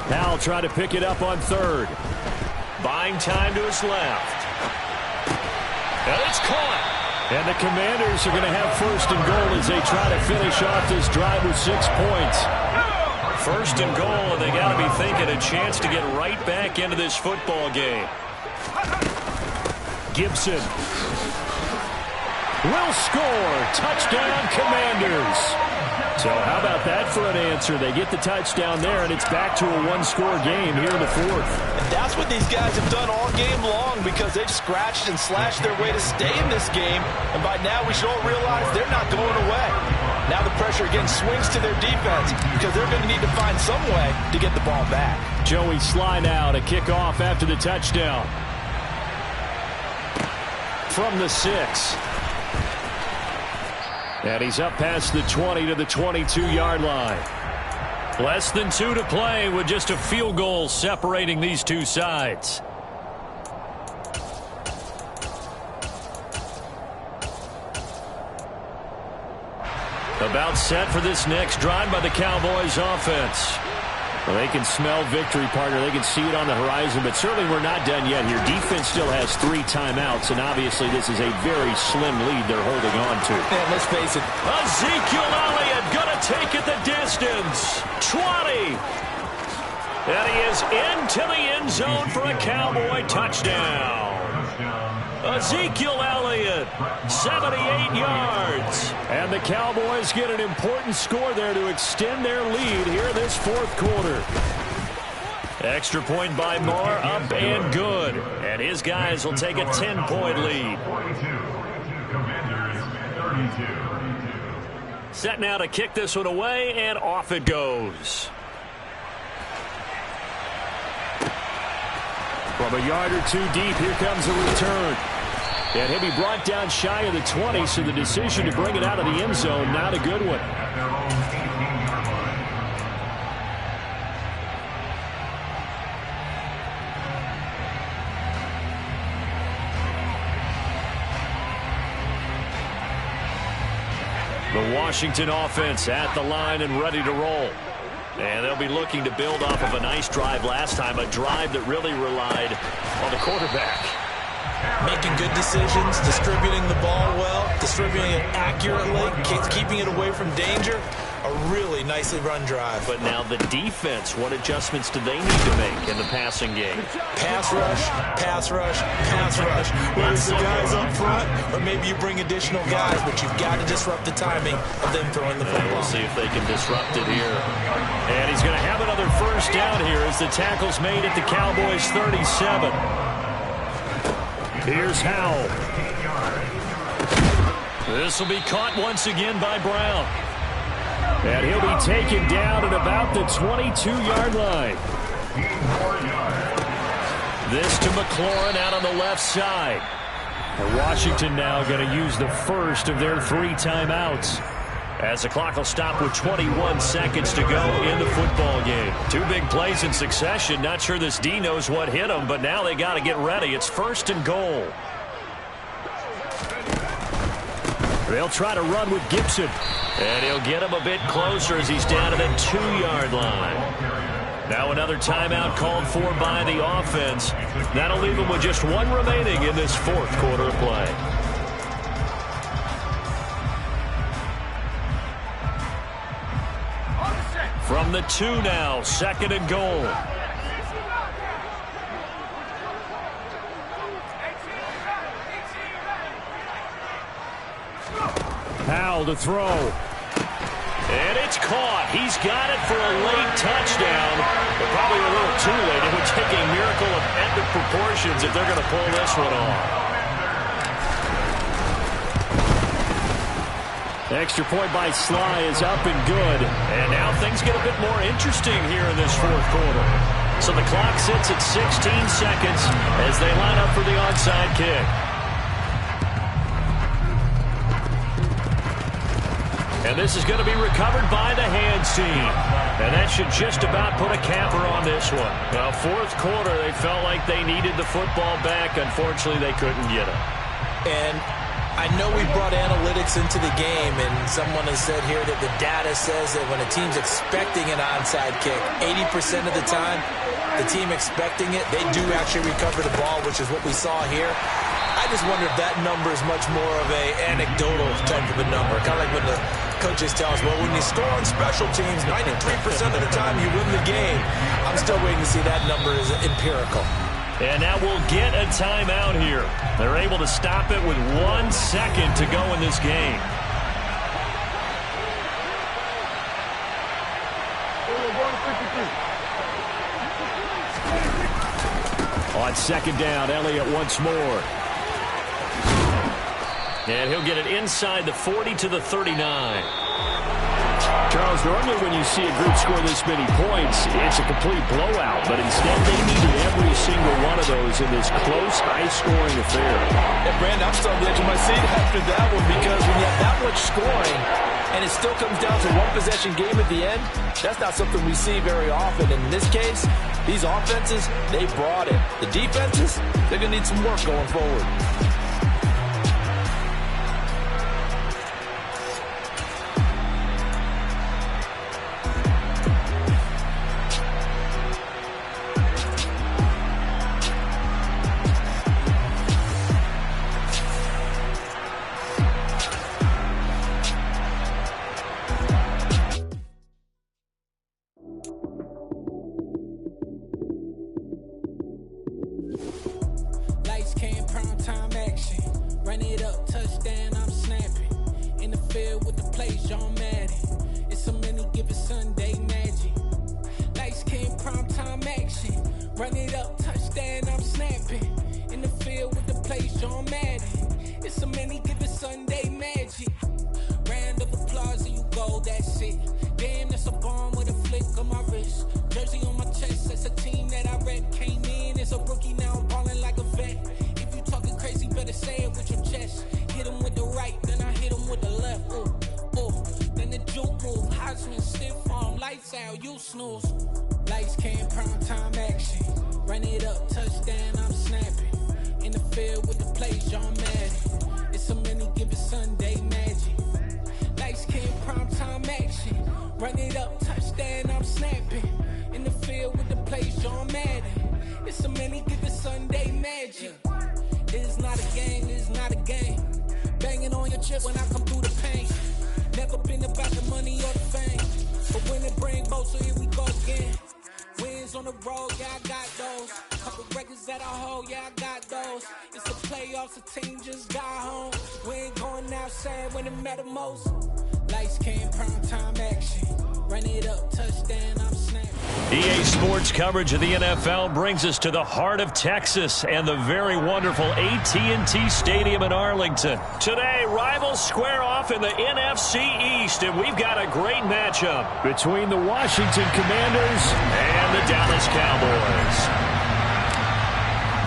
Howell try to pick it up on 3rd. Buying time to his left. And it's caught. And the Commanders are going to have 1st and goal as they try to finish off this drive with 6 points. 1st and goal, and they got to be thinking a chance to get right back into this football game. Gibson will score. Touchdown, Commanders. So how about that for an answer? They get the touchdown there, and it's back to a 1-score game here in the 4th. And that's what these guys have done all game long because they've scratched and slashed their way to stay in this game. And by now we should all realize they're not going away. Now the pressure again swings to their defense because they're going to need to find some way to get the ball back. Joey Sly now to kick off after the touchdown. From the 6. And he's up past the 20 to the 22-yard line. Less than 2 to play with just a field goal separating these two sides. About set for this next drive by the Cowboys offense. Well, they can smell victory, partner. They can see it on the horizon, but certainly we're not done yet here. Defense still has 3 timeouts, and obviously this is a very slim lead they're holding on to. And let's face it. Ezekiel Elliott going to take it the distance. 20. And he is into the end zone for a Cowboy touchdown. Ezekiel Elliott, 78 yards. And the Cowboys get an important score there to extend their lead here this fourth quarter. Extra point by Moore, up and good. And his guys will take a 10-point lead. Set now to kick this one away, and off it goes. From a yard or 2 deep, here comes a return. And he'll be brought down shy of the 20, so the decision to bring it out of the end zone, not a good one. The Washington offense at the line and ready to roll. And they'll be looking to build off of a nice drive last time, a drive that really relied on the quarterback. Making good decisions, distributing the ball well, distributing it accurately, keeping it away from danger. A really nicely run drive. But now the defense, what adjustments do they need to make in the passing game? Pass rush, pass rush, pass rush. Whether it's the guys up front or maybe you bring additional guys, but you've got to disrupt the timing of them throwing the football. We'll see if they can disrupt it here. And he's going to have another first down here as the tackle's made at the Cowboys' 37. Here's Howell. This will be caught once again by Brown. And he'll be taken down at about the 22-yard line. This to McLaurin out on the left side. And Washington now going to use the first of their 3 timeouts, as the clock will stop with 21 seconds to go in the football game. 2 big plays in succession. Not sure this D knows what hit him, but now they got to get ready. It's 1st and goal. They'll try to run with Gibson. And he'll get him a bit closer as he's down to the 2-yard line. Now another timeout called for by the offense. That'll leave him with just 1 remaining in this fourth quarter of play. From the 2 now, 2nd and goal. Howell to throw. And it's caught. He's got it for a late touchdown. But probably a little too late. It would take a miracle of epic proportions if they're going to pull this one off. Extra point by Sly is up and good. And now things get a bit more interesting here in this fourth quarter. So the clock sits at 16 seconds as they line up for the onside kick. And this is going to be recovered by the hands team. And that should just about put a capper on this one. Now, fourth quarter, they felt like they needed the football back. Unfortunately, they couldn't get it. And I know we brought analytics into the game, and someone has said here that the data says that when a team's expecting an onside kick, 80% of the time, the team expecting it, they do actually recover the ball, which is what we saw here. I just wonder if that number is much more of a anecdotal type of a number. Kind of like when the coaches tell us, well, when you score on special teams, 93% of the time you win the game. I'm still waiting to see that number is empirical. And now we'll get a timeout here. They're able to stop it with 1 second to go in this game. On 2nd down, Elliott once more. And he'll get it inside the 40 to the 39. Charles, normally when you see a group score this many points, it's a complete blowout. But instead, they needed every single one of those in this close, high-scoring affair. And, Brandon, I'm still on the edge of my seat after that one, because when you have that much scoring and it still comes down to 1-possession game at the end, that's not something we see very often. In this case, these offenses, they brought it. The defenses, they're going to need some work going forward. place, John Madden. It's so many given Sunday magic. Lights came primetime action. Run it up, touchdown, I'm snapping. In the field with the place, John Madden. It's so many given Sunday magic. Round of applause and you go, that's it. Damn, that's a bomb with a flick on my wrist. Jersey on my chest, that's a team that I rep. Came in as a rookie, now I'm balling like a vet. If you talking crazy, better say it with your chest. Hit him with the right, then I hit him with the left. Ooh, ooh. Then the juke move, Heisman stiff arm, lights out, you snooze. Lights came, primetime action. Run it up, touchdown, I'm snapping. In the field with the plays, John Madden. It's so many given Sunday magic. Lights came, primetime action. Run it up, touchdown, I'm snapping. In the field with the plays, John Madden. It's so many given Sunday magic. It's not a game, it's not a game. Banging on your chip when I come through the pain. Never been about the money or the fame. But when it bring both, so here we go again. Wins on the road, yeah, I got those. Couple records that I hold, yeah, I got those. It's the playoffs, the team just got home. We ain't going outside when it matter most. Lights came, primetime action. Run it up, touchdown, I'm snapping. EA Sports coverage of the NFL brings us to the heart of Texas and the very wonderful AT&T Stadium in Arlington. Today, rivals square off in the NFC East, and we've got a great matchup between the Washington Commanders and the Dallas Cowboys.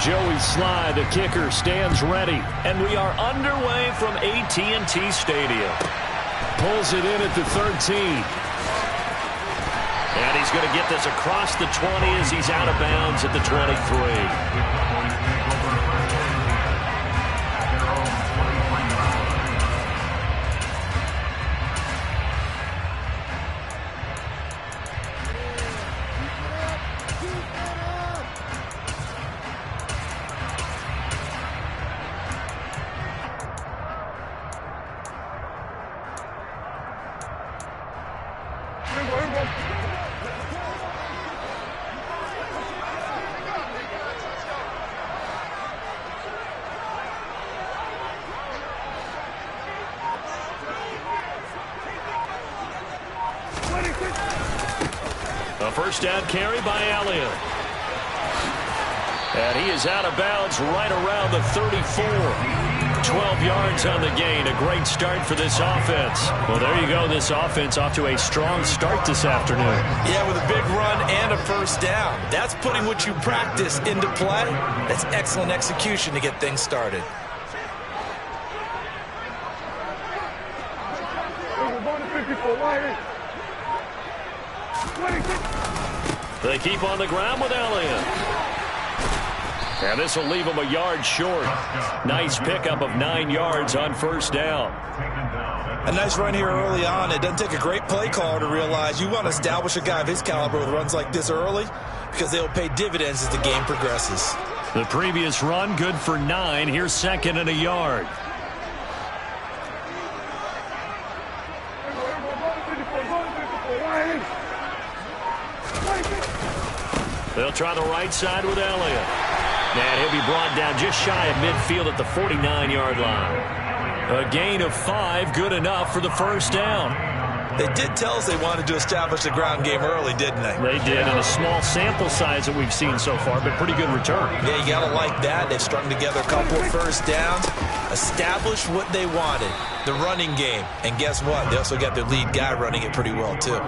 Joey Sly, the kicker, stands ready, and we are underway from AT&T Stadium. Pulls it in at the 13. And he's going to get this across the 20 as he's out of bounds at the 23. A first down carry by Elliott. And he is out of bounds right around the 34. 12 yards on the gain. A great start for this offense. Well, there you go. This offense off to a strong start this afternoon. Yeah, with a big run and a first down. That's putting what you practice into play. That's excellent execution to get things started. They keep on the ground with Elliott. And this will leave him a yard short. Nice pickup of 9 yards on first down. A nice run here early on. It doesn't take a great play caller to realize you want to establish a guy of his caliber with runs like this early because they'll pay dividends as the game progresses. The previous run good for 9. Here's second and a yard. They'll try the right side with Elliott. And he'll be brought down just shy of midfield at the 49-yard line. A gain of 5, good enough for the first down. They did tell us they wanted to establish the ground game early, didn't they? They did, and a small sample size that we've seen so far, but pretty good return. Yeah, you got to like that. They've strung together a couple of first downs, established what they wanted, the running game. And guess what? They also got their lead guy running it pretty well, too.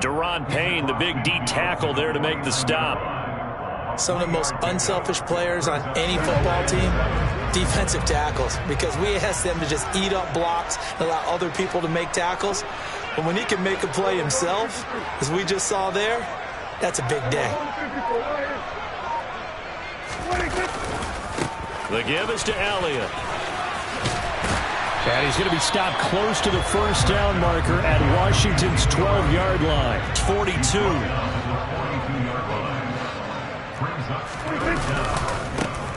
Deron Payne, the big D tackle there to make the stop. Some of the most unselfish players on any football team, defensive tackles, because we ask them to just eat up blocks and allow other people to make tackles. But when he can make a play himself, as we just saw there, that's a big day. The give is to Elliott. And he's going to be stopped close to the first down marker at Washington's 12-yard line. It's 42.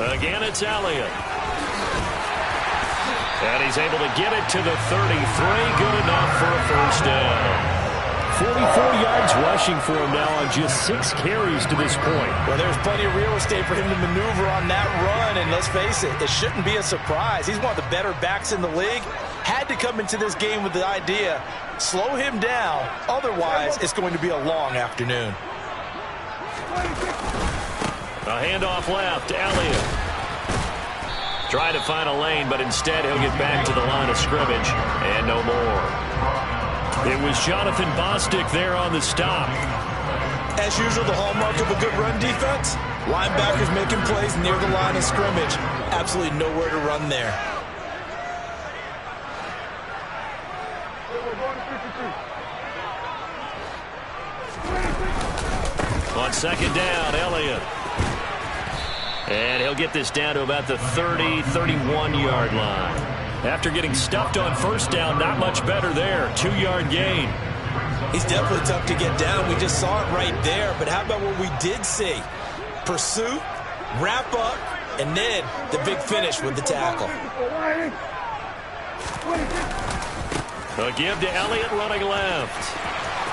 Again, it's Elliott. And he's able to get it to the 33. Good enough for a first down. 44 yards rushing for him now on just 6 carries to this point. Well, there's plenty of real estate for him to maneuver on that run, and let's face it, it shouldn't be a surprise. He's one of the better backs in the league. had to come into this game with the idea, slow him down, otherwise it's going to be a long afternoon. A handoff left, Elliott. Trying to find a lane, but instead he'll get back to the line of scrimmage, and no more. It was Jonathan Bostic there on the stop. As usual, the hallmark of a good run defense, linebackers making plays near the line of scrimmage. Absolutely nowhere to run there. On second down, Elliott. And he'll get this down to about the 30, 31-yard line. After getting stuffed on first down, not much better there. 2-yard gain. He's definitely tough to get down. We just saw it right there. But how about what we did see? Pursuit, wrap up, and then the big finish with the tackle. A give to Elliott running left.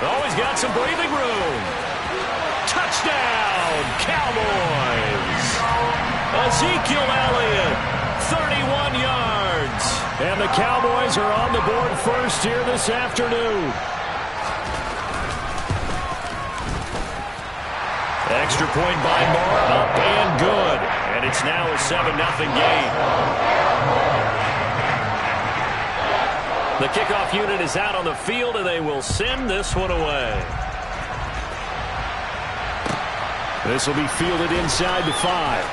Oh, he's got some breathing room. Touchdown, Cowboys. Ezekiel Elliott, 31 yards. And the Cowboys are on the board first here this afternoon. Extra point by Moore, up and good. And it's now a 7-0 game. The kickoff unit is out on the field, and they will send this one away. This will be fielded inside the 5.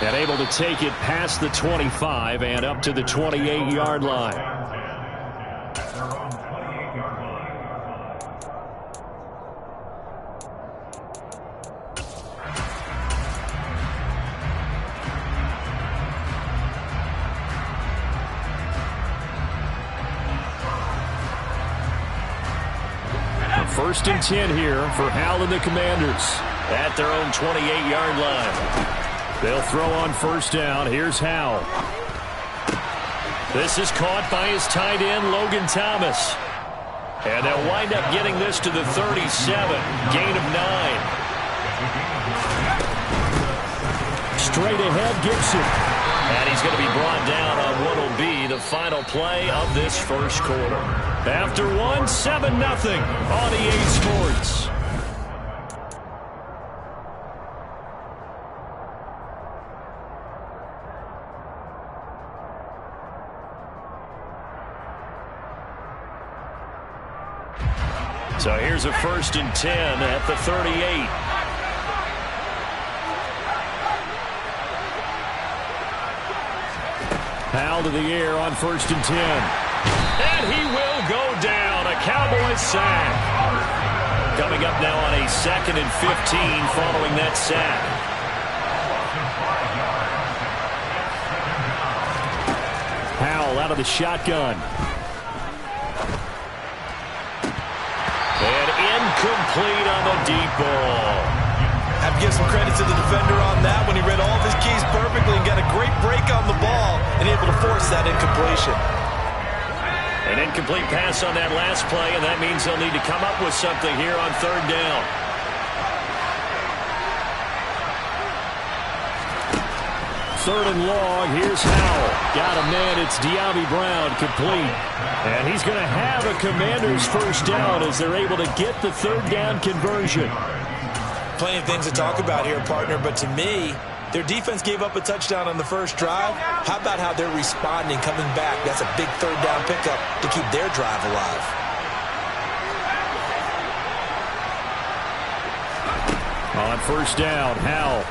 And able to take it past the 25 and up to the 28-yard line. First and 10 here for Hal and the Commanders at their own 28-yard line. They'll throw on first down. Here's Hal. This is caught by his tight end, Logan Thomas. And they'll wind up getting this to the 37. Gain of 9. Straight ahead, Gibson. And he's going to be brought down on what will be the final play of this first quarter. After one, 7-0 on EA Sports. So here's a first and 10 at the 38. Hal to the air on first and 10. And he will go down. A Cowboys sack. Coming up now on a 2nd and 15 following that sack. Howell out of the shotgun. And incomplete on the deep ball. I have to give some credit to the defender on that when he read all of his keys perfectly and got a great break on the ball and able to force that incompletion. An incomplete pass on that last play, and that means they'll need to come up with something here on third down. Third and long, here's Howell. Got a man, it's De'Ami Brown, complete. And he's going to have a Commander's first down as they're able to get the third down conversion. Plenty of things to talk about here, partner, but to me, their defense gave up a touchdown on the first drive. How about how they're responding, coming back? That's a big third down pickup to keep their drive alive. On first down, Howell.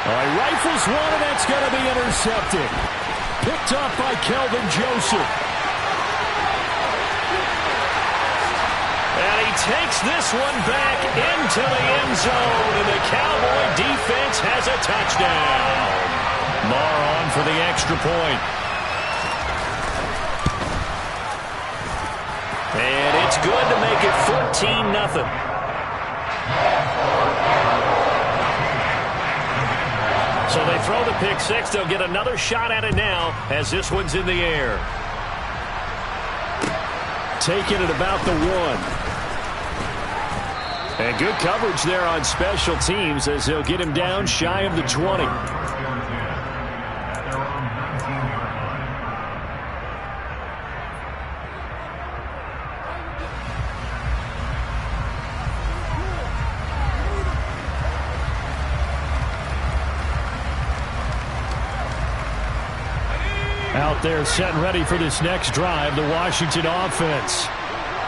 Rifles one, and that's going to be intercepted. Picked up by Kelvin Joseph. And he takes this one back into the end zone, and the Cowboy defense has a touchdown. Marr on for the extra point. And it's good to make it 14-0. So they throw the pick six. They'll get another shot at it now as this one's in the air. Taking it about the 1. And good coverage there on special teams as they'll get him down shy of the 20. Out there setting ready for this next drive, the Washington offense.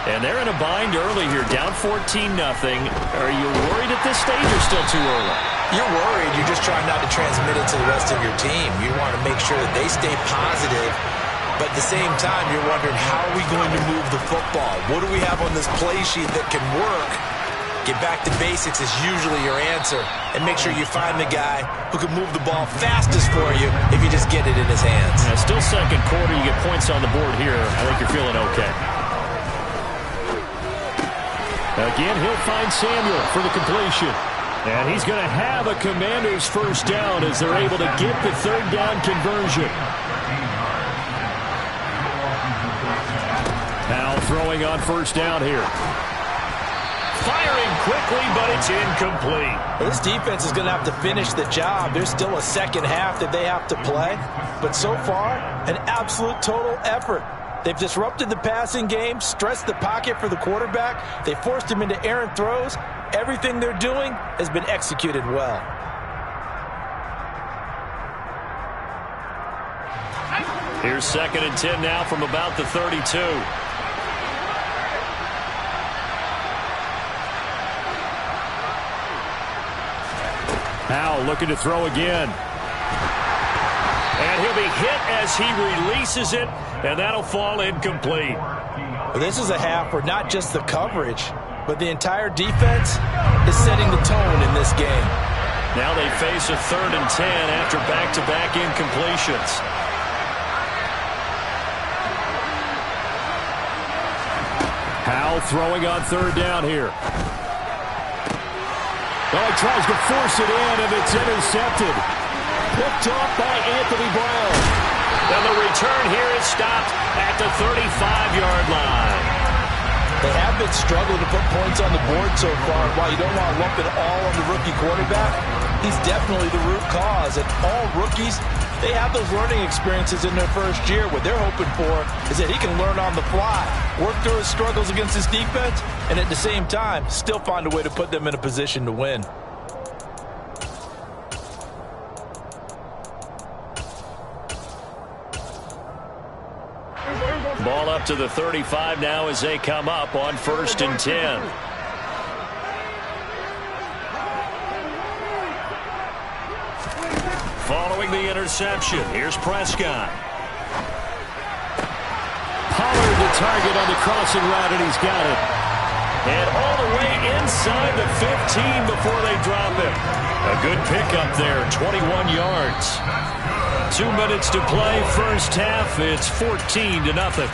And they're in a bind early here, down 14-0. Are you worried at this stage or still too early? You're worried. You're just trying not to transmit it to the rest of your team. You want to make sure that they stay positive, but at the same time, you're wondering, how are we going to move the football? What do we have on this play sheet that can work? Get back to basics is usually your answer, and make sure you find the guy who can move the ball fastest for you if you just get it in his hands. Yeah, still second quarter. You get points on the board here. I think you're feeling okay. Again, he'll find Samuel for the completion. And he's going to have a Commanders first down as they're able to get the third down conversion. Now throwing on first down here. Firing quickly, but it's incomplete. Well, this defense is going to have to finish the job. There's still a second half that they have to play. But so far, an absolute total effort. They've disrupted the passing game, stressed the pocket for the quarterback. They forced him into errant throws. Everything they're doing has been executed well. Here's 2nd and 10 now from about the 32. Now looking to throw again. And he'll be hit as he releases it, and that'll fall incomplete. Well, this is a half where not just the coverage, but the entire defense is setting the tone in this game. Now they face a 3rd and 10 after back-to-back incompletions. Howell throwing on 3rd down here. Well, he tries to force it in, and it's intercepted. Picked off by Anthony Brown. And the return here is stopped at the 35-yard line. They have been struggling to put points on the board so far. While you don't want to lump it all on the rookie quarterback, he's definitely the root cause. And all rookies, they have those learning experiences in their first year. What they're hoping for is that he can learn on the fly, work through his struggles against his defense, and at the same time, still find a way to put them in a position to win. Ball up to the 35 now as they come up on 1st and 10. Following the interception, here's Prescott. Pollard the target on the crossing route, and he's got it. And all the way inside the 15 before they drop him. A good pickup there, 21 yards. 2 minutes to play, first half. It's 14-0.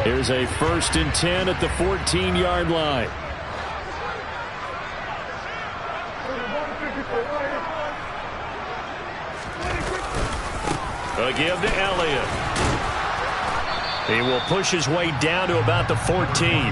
Here's a 1st and 10 at the 14-yard line. A give to Elliott. He will push his way down to about the 14.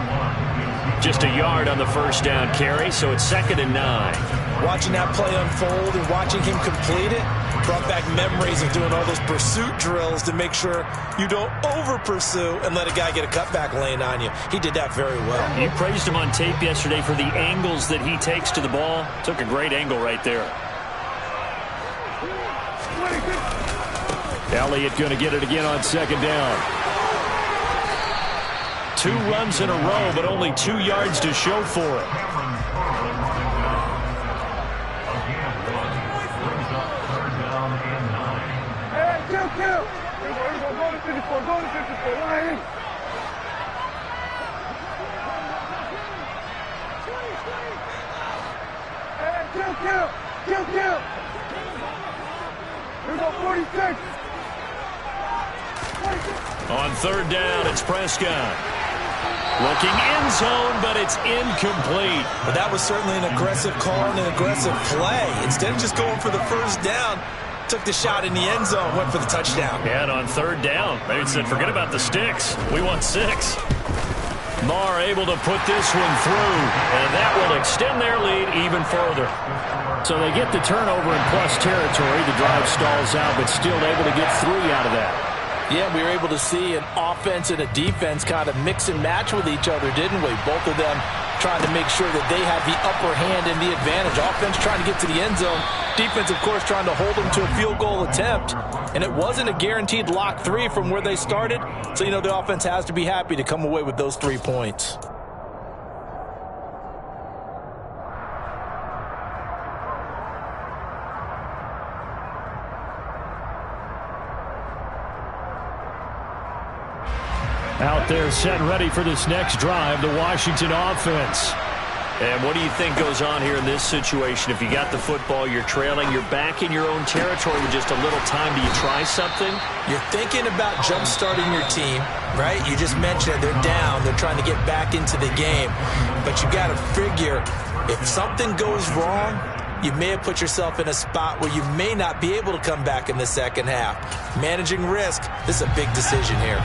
Just a yard on the first down carry, so it's 2nd and 9. Watching that play unfold and watching him complete it brought back memories of doing all those pursuit drills to make sure you don't over-pursue and let a guy get a cutback lane on you. He did that very well. You praised him on tape yesterday for the angles that he takes to the ball. Took a great angle right there. Elliott going to get it again on 2nd down. 2 runs in a row, but only 2 yards to show for it. Here's a 46. On 3rd down, it's Prescott. Looking end zone, but it's incomplete. But that was certainly an aggressive call and an aggressive play. Instead of just going for the first down, took the shot in the end zone, went for the touchdown. Yeah, and on 3rd down, they said, forget about the sticks. We want 6. Marr able to put this one through, and that will extend their lead even further. So they get the turnover in plus territory. The drive stalls out, but still able to get 3 out of that. Yeah, we were able to see an offense and a defense kind of mix and match with each other, didn't we? Both of them trying to make sure that they have the upper hand and the advantage. Offense trying to get to the end zone. Defense, of course, trying to hold them to a field goal attempt. And it wasn't a guaranteed lock 3 from where they started. So, you know, the offense has to be happy to come away with those 3 points. Out there set and ready for this next drive, the Washington offense. And what do you think goes on here in this situation? If you got the football, you're trailing, you're back in your own territory with just a little time. Do you try something? You're thinking about jump-starting your team, right? You just mentioned it. They're down. They're trying to get back into the game. But you got to figure, if something goes wrong, you may have put yourself in a spot where you may not be able to come back in the second half. Managing risk, this is a big decision here.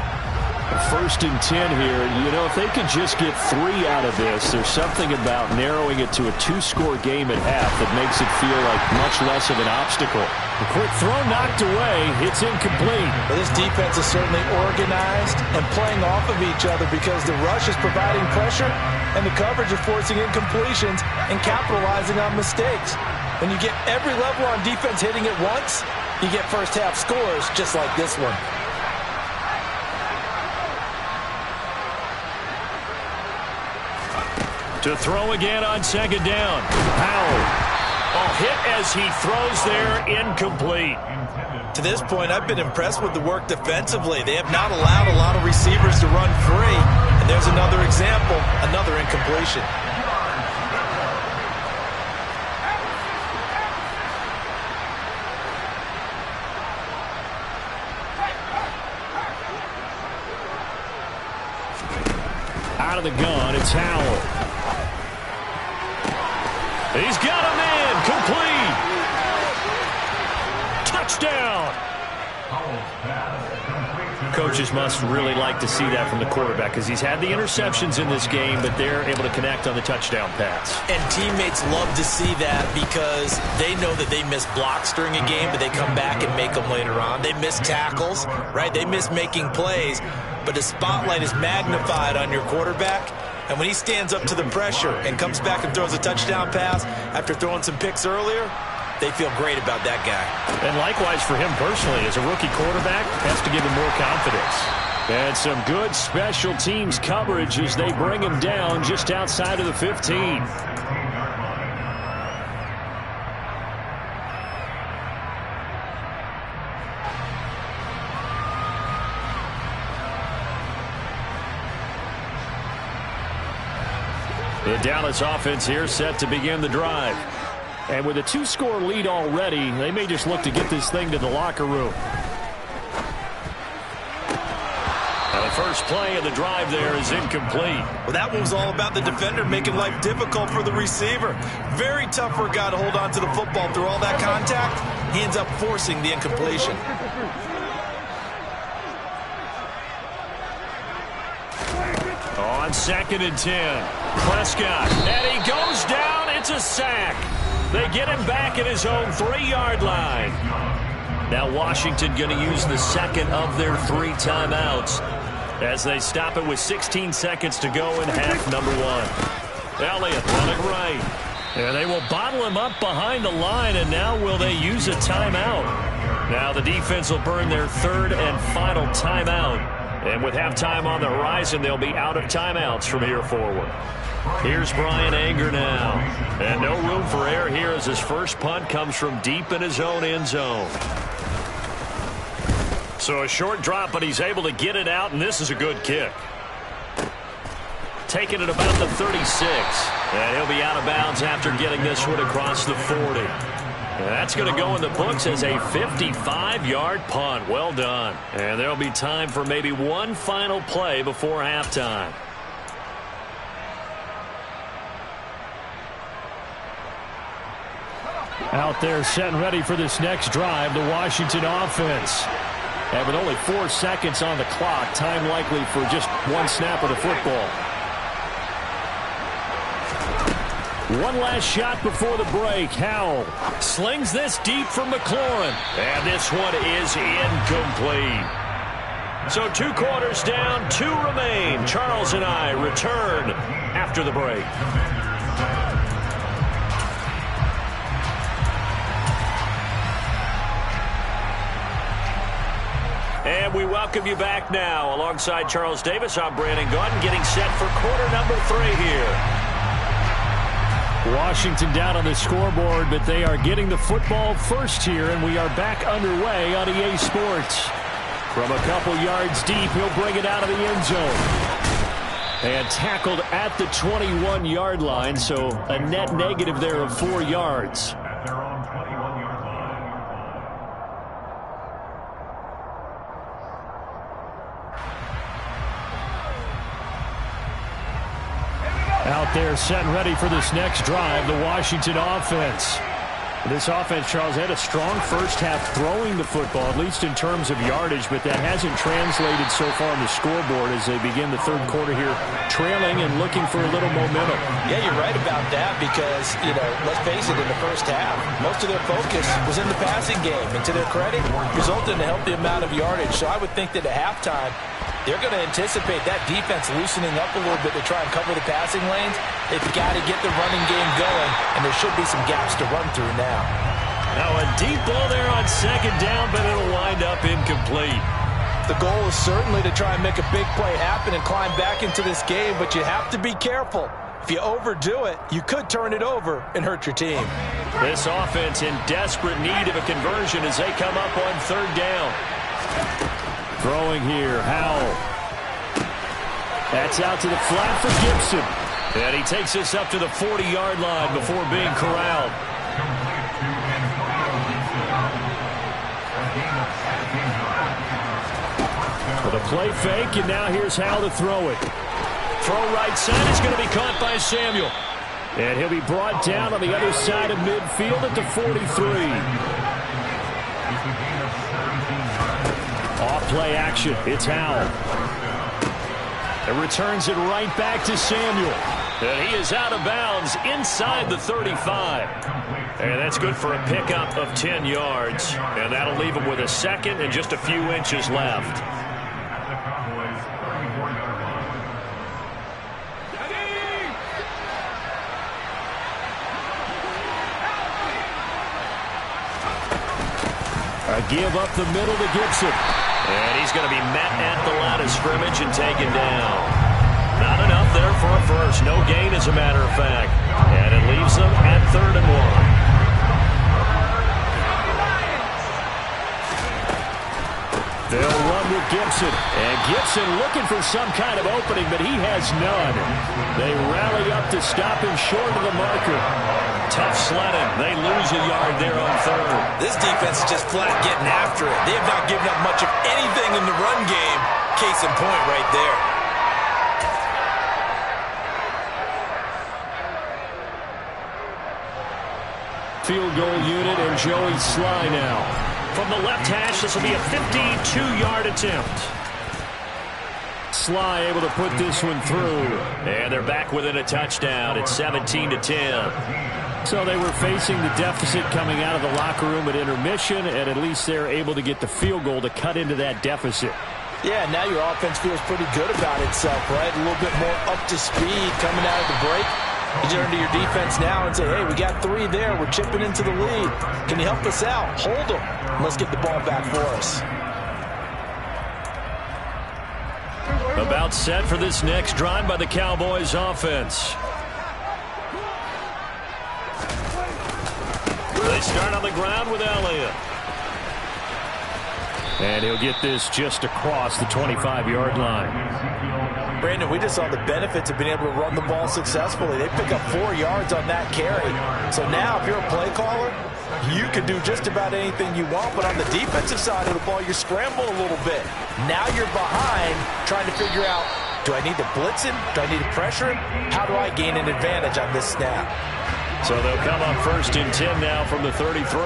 1st and 10 here. You know, if they could just get 3 out of this, there's something about narrowing it to a 2-score game at half that makes it feel like much less of an obstacle. A quick throw knocked away. It's incomplete. Well, this defense is certainly organized and playing off of each other because the rush is providing pressure and the coverage is forcing incompletions and capitalizing on mistakes. When you get every level on defense hitting it once, you get first half scores just like this one. To throw again on 2nd down. Powell. Hit as he throws there, incomplete. To this point, I've been impressed with the work defensively. They have not allowed a lot of receivers to run free. And there's another example, another incompletion. Out of the gun, it's Howell. He's got a man, complete. Touchdown. Coaches must really like to see that from the quarterback because he's had the interceptions in this game, but they're able to connect on the touchdown pass. And teammates love to see that because they know that they miss blocks during a game, but they come back and make them later on. They miss tackles, right? They miss making plays, but the spotlight is magnified on your quarterback. And when he stands up to the pressure and comes back and throws a touchdown pass after throwing some picks earlier, they feel great about that guy. And likewise for him personally, as a rookie quarterback, has to give him more confidence. And some good special teams coverage as they bring him down just outside of the 15. The Dallas offense here set to begin the drive. And with a 2-score lead already, they may just look to get this thing to the locker room. And the first play of the drive there is incomplete. Well, that one was all about the defender making life difficult for the receiver. Very tough for a guy to hold on to the football through all that contact. He ends up forcing the incompletion. On 2nd and 10, Prescott, and he goes down. It's a sack. They get him back at his own 3-yard line. Now Washington going to use the second of their 3 timeouts as they stop it with 16 seconds to go in half number 1. Elliott running right. And they will bottle him up behind the line, and now will they use a timeout? Now the defense will burn their 3rd and final timeout. And with halftime on the horizon, they'll be out of timeouts from here forward. Here's Bryan Anger now. And no room for error here as his first punt comes from deep in his own end zone. So a short drop, but he's able to get it out, and this is a good kick. Taking it about the 36. And he'll be out of bounds after getting this one across the 40. And that's going to go in the books as a 55-yard punt. Well done. And there'll be time for maybe one final play before halftime. Out there set and ready for this next drive, the Washington offense. And with only 4 seconds on the clock, time likely for just one snap of the football. One last shot before the break. Howell slings this deep from McLaurin. And this one is incomplete. So 2 quarters down, 2 remain. Charles and I return after the break. And we welcome you back now. Alongside Charles Davis, I'm Brandon Gaudin, getting set for quarter number 3 here. Washington down on the scoreboard, but they are getting the football first here, and we are back underway on EA Sports. From a couple yards deep, he'll bring it out of the end zone. And tackled at the 21-yard line, so a net negative there of 4 yards. Out there set and ready for this next drive, the Washington offense. This offense, Charles, had a strong first half throwing the football, at least in terms of yardage, but that hasn't translated so far on the scoreboard as they begin the third quarter here, trailing and looking for a little momentum. Yeah, you're right about that because, let's face it, in the first half, most of their focus was in the passing game, and to their credit, resulted in a healthy amount of yardage. So I would think that at halftime, they're going to anticipate that defense loosening up a little bit to try and cover the passing lanes. They've got to get the running game going, and there should be some gaps to run through now. Now a deep ball there on second down, but it'll wind up incomplete. The goal is certainly to try and make a big play happen and climb back into this game, but you have to be careful. If you overdo it, you could turn it over and hurt your team. This offense in desperate need of a conversion as they come up on third down. Throwing here, Howell. That's out to the flat for Gibson. And he takes us up to the 40-yard line before being corralled. With a play fake, and now here's Howell to throw it. Throw right side is going to be caught by Samuel. And he'll be brought down on the other side of midfield at the 43. Off-play action. It's Howell. And returns it right back to Samuel. And he is out of bounds inside the 35. And that's good for a pickup of 10 yards. And that'll leave him with a second and just a few inches left. A give up the middle to Gibson. And he's going to be met at the line of scrimmage and taken down. Not enough there for a first. No gain, as a matter of fact. And it leaves them at 3rd and 1. They'll run with Gibson. And Gibson looking for some kind of opening, but he has none. They rally up to stop him short of the marker. Tough sledding. They lose a yard there on third. This defense is just flat getting after it. They have not given up much of anything in the run game. Case in point right there. Field goal unit and Joey Sly now. From the left hash, this will be a 52-yard attempt. Sly able to put this one through. And they're back within a touchdown. It's 17-10. So they were facing the deficit coming out of the locker room at intermission, and at least they're able to get the field goal to cut into that deficit. Yeah, now your offense feels pretty good about itself, right? A little bit more up to speed coming out of the break. You turn to your defense now and say, hey, we got 3 there. We're chipping into the lead. Can you help us out? Hold them. Let's get the ball back for us. About set for this next drive by the Cowboys offense. They start on the ground with Elliott. And he'll get this just across the 25-yard line. Brandon, we just saw the benefits of being able to run the ball successfully. They pick up 4 yards on that carry. So now if you're a play caller, you can do just about anything you want. But on the defensive side of the ball, you scramble a little bit. Now you're behind trying to figure out, do I need to blitz him? Do I need to pressure him? How do I gain an advantage on this snap? So they'll come up 1st and 10 now from the 33.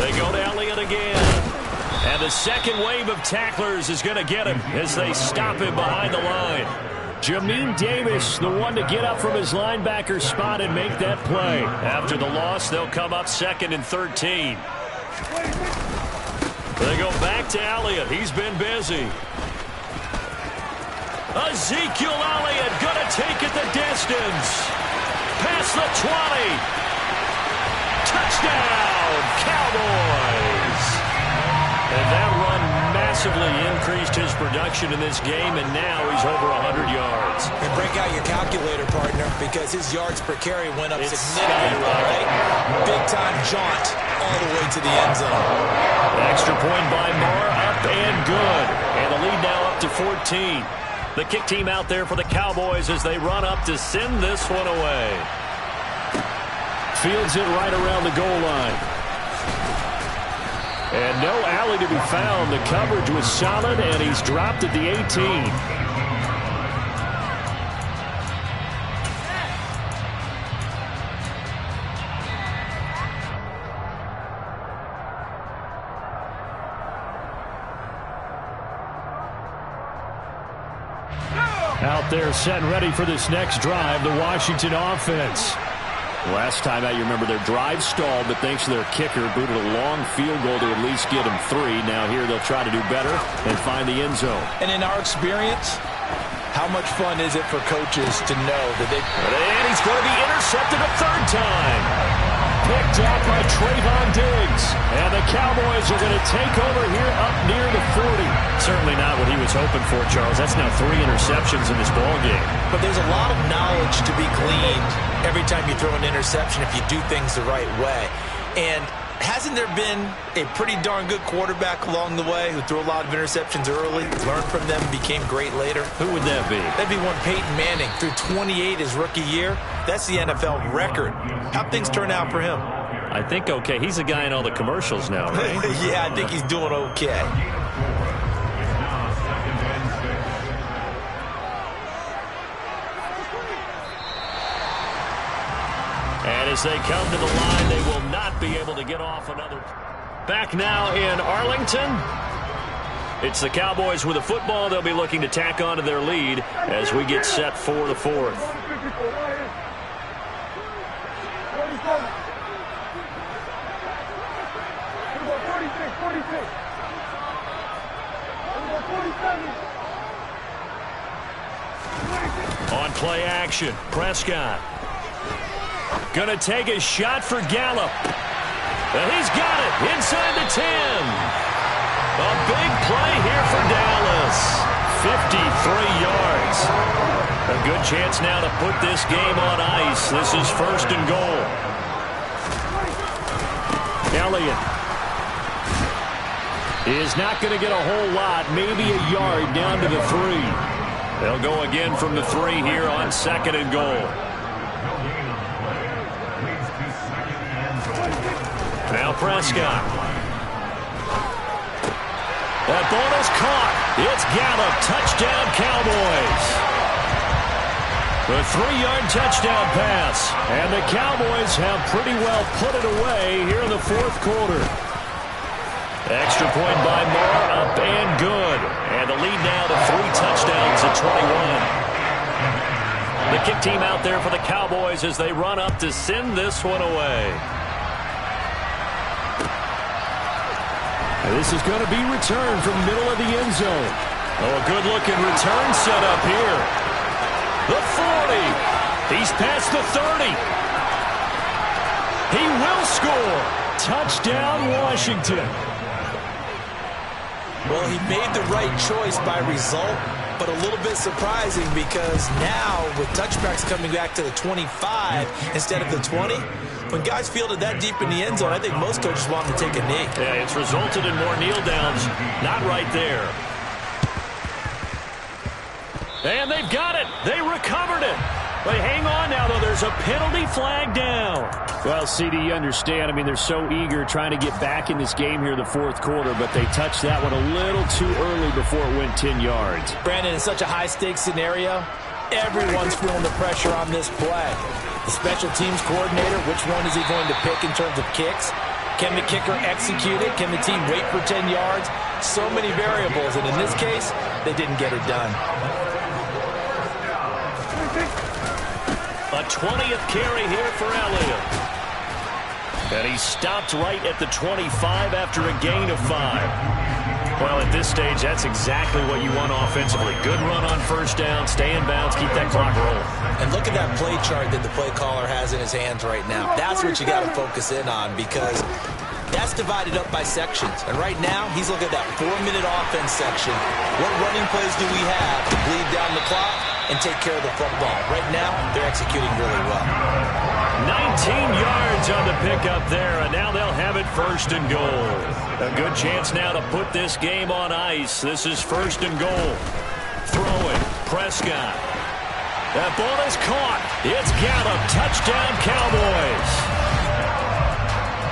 They go to Elliott again. And the second wave of tacklers is going to get him as they stop him behind the line. Jamin Davis, the one to get up from his linebacker spot and make that play. After the loss, they'll come up 2nd and 13. They go back to Elliott. He's been busy. Ezekiel Elliott going to take it the distance. Past the 20. Touchdown, Cowboys. And that run massively increased his production in this game, and now he's over 100 yards. And break out your calculator, partner, because his yards per carry went up significantly, right? Big-time jaunt all the way to the end zone. Extra point by Moore, up and good. And the lead now up to 14. The kick team out there for the Cowboys as they run up to send this one away. Fields it right around the goal line. And no alley to be found. The coverage was solid, and he's dropped at the 18. Out there set and ready for this next drive, the Washington offense. Last time out, you remember their drive stalled, but thanks to their kicker, booted a long field goal to at least get them 3. Now here they'll try to do better and find the end zone. And in our experience, how much fun is it for coaches to know that they... And he's going to be intercepted a third time. Picked up by Trayvon Diggs. And the Cowboys are going to take over here up near the 40. Certainly not what he was hoping for, Charles. That's now 3 interceptions in this ballgame. But there's a lot of knowledge to be gleaned every time you throw an interception if you do things the right way. And hasn't there been a pretty darn good quarterback along the way who threw a lot of interceptions early, learned from them, became great later? Who would that be? That'd be one Peyton Manning. Threw 28 his rookie year. That's the NFL record. How'd things turn out for him? I think okay. He's a guy in all the commercials now, right? Yeah, I think he's doing okay. And as they come to the line, they will not be able to get off another. Back now in Arlington. It's the Cowboys with the football. They'll be looking to tack on to their lead as we get set for the 4th. On play action, Prescott. Gonna take a shot for Gallup. And he's got it inside the 10. A big play here for Dallas. 53 yards. A good chance now to put this game on ice. This is 1st and goal. Elliott is not going to get a whole lot. Maybe a yard down to the 3. They'll go again from the 3 here on 2nd and goal. Now Prescott. That ball is caught. It's Gallup. Touchdown, Cowboys. The 3-yard touchdown pass. And the Cowboys have pretty well put it away here in the 4th quarter. Extra point by Moore, up and good. And the lead now to 3 touchdowns at 21. The kick team out there for the Cowboys as they run up to send this one away. And this is going to be returned from the middle of the end zone. Oh, a good-looking return set up here. The 40. He's past the 30. He will score. Touchdown, Washington. Well, he made the right choice by result, but a little bit surprising because now with touchbacks coming back to the 25 instead of the 20, when guys fielded that deep in the end zone, I think most coaches want to take a knee. Yeah, it's resulted in more kneel downs. Not right there. And they've got it. They recovered it. They hang on now, though. There's a penalty flag down. Well, CD, you understand. I mean, they're so eager trying to get back in this game here in the 4th quarter, but they touched that one a little too early before it went 10 yards. Brandon, it's such a high-stakes scenario. Everyone's feeling the pressure on this play. The special teams coordinator, which one is he going to pick in terms of kicks? Can the kicker execute it? Can the team wait for 10 yards? So many variables, and in this case, they didn't get it done. A 20th carry here for Elliott. And he stopped right at the 25 after a gain of 5. Well, at this stage, that's exactly what you want offensively. Good run on first down, stay in bounds, keep that clock rolling. And look at that play chart that the play caller has in his hands right now. That's what you got to focus in on, because that's divided up by sections. And right now, he's looking at that 4-minute offense section. What running plays do we have to bleed down the clock and take care of the football? Right now, they're executing really well. 19 yards on the pickup there, and now they'll have it first and goal. A good chance now to put this game on ice. This is first and goal. Throwing, Prescott. That ball is caught. It's Gallup. Touchdown, Cowboys.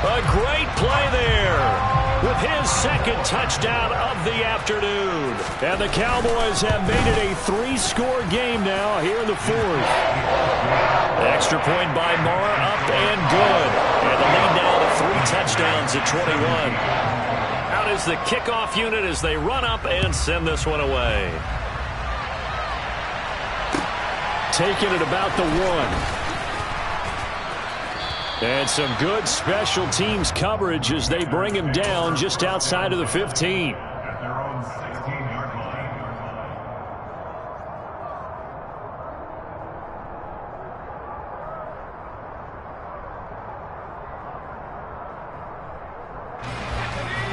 A great play there with his second touchdown of the afternoon. And the Cowboys have made it a 3-score game now here in the fourth. Extra point by Marr, up and good. And the lead now to 3 touchdowns at 21. Out is the kickoff unit as they run up and send this one away. Taking it about the 1. And some good special teams coverage as they bring him down just outside of the 15. At their own 16-yard line.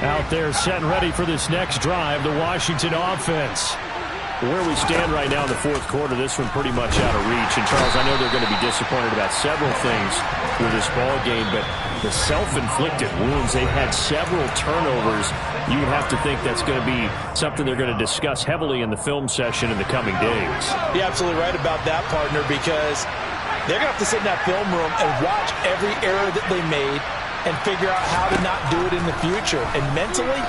Out there set and ready for this next drive, the Washington offense. Where we stand right now in the fourth quarter, this one pretty much out of reach. And, Charles, I know they're going to be disappointed about several things with this ball game, but the self-inflicted wounds, they've had several turnovers. You would have to think that's going to be something they're going to discuss heavily in the film session in the coming days. You're absolutely right about that, partner, because they're going to have to sit in that film room and watch every error that they made and figure out how to not do it in the future. And mentally,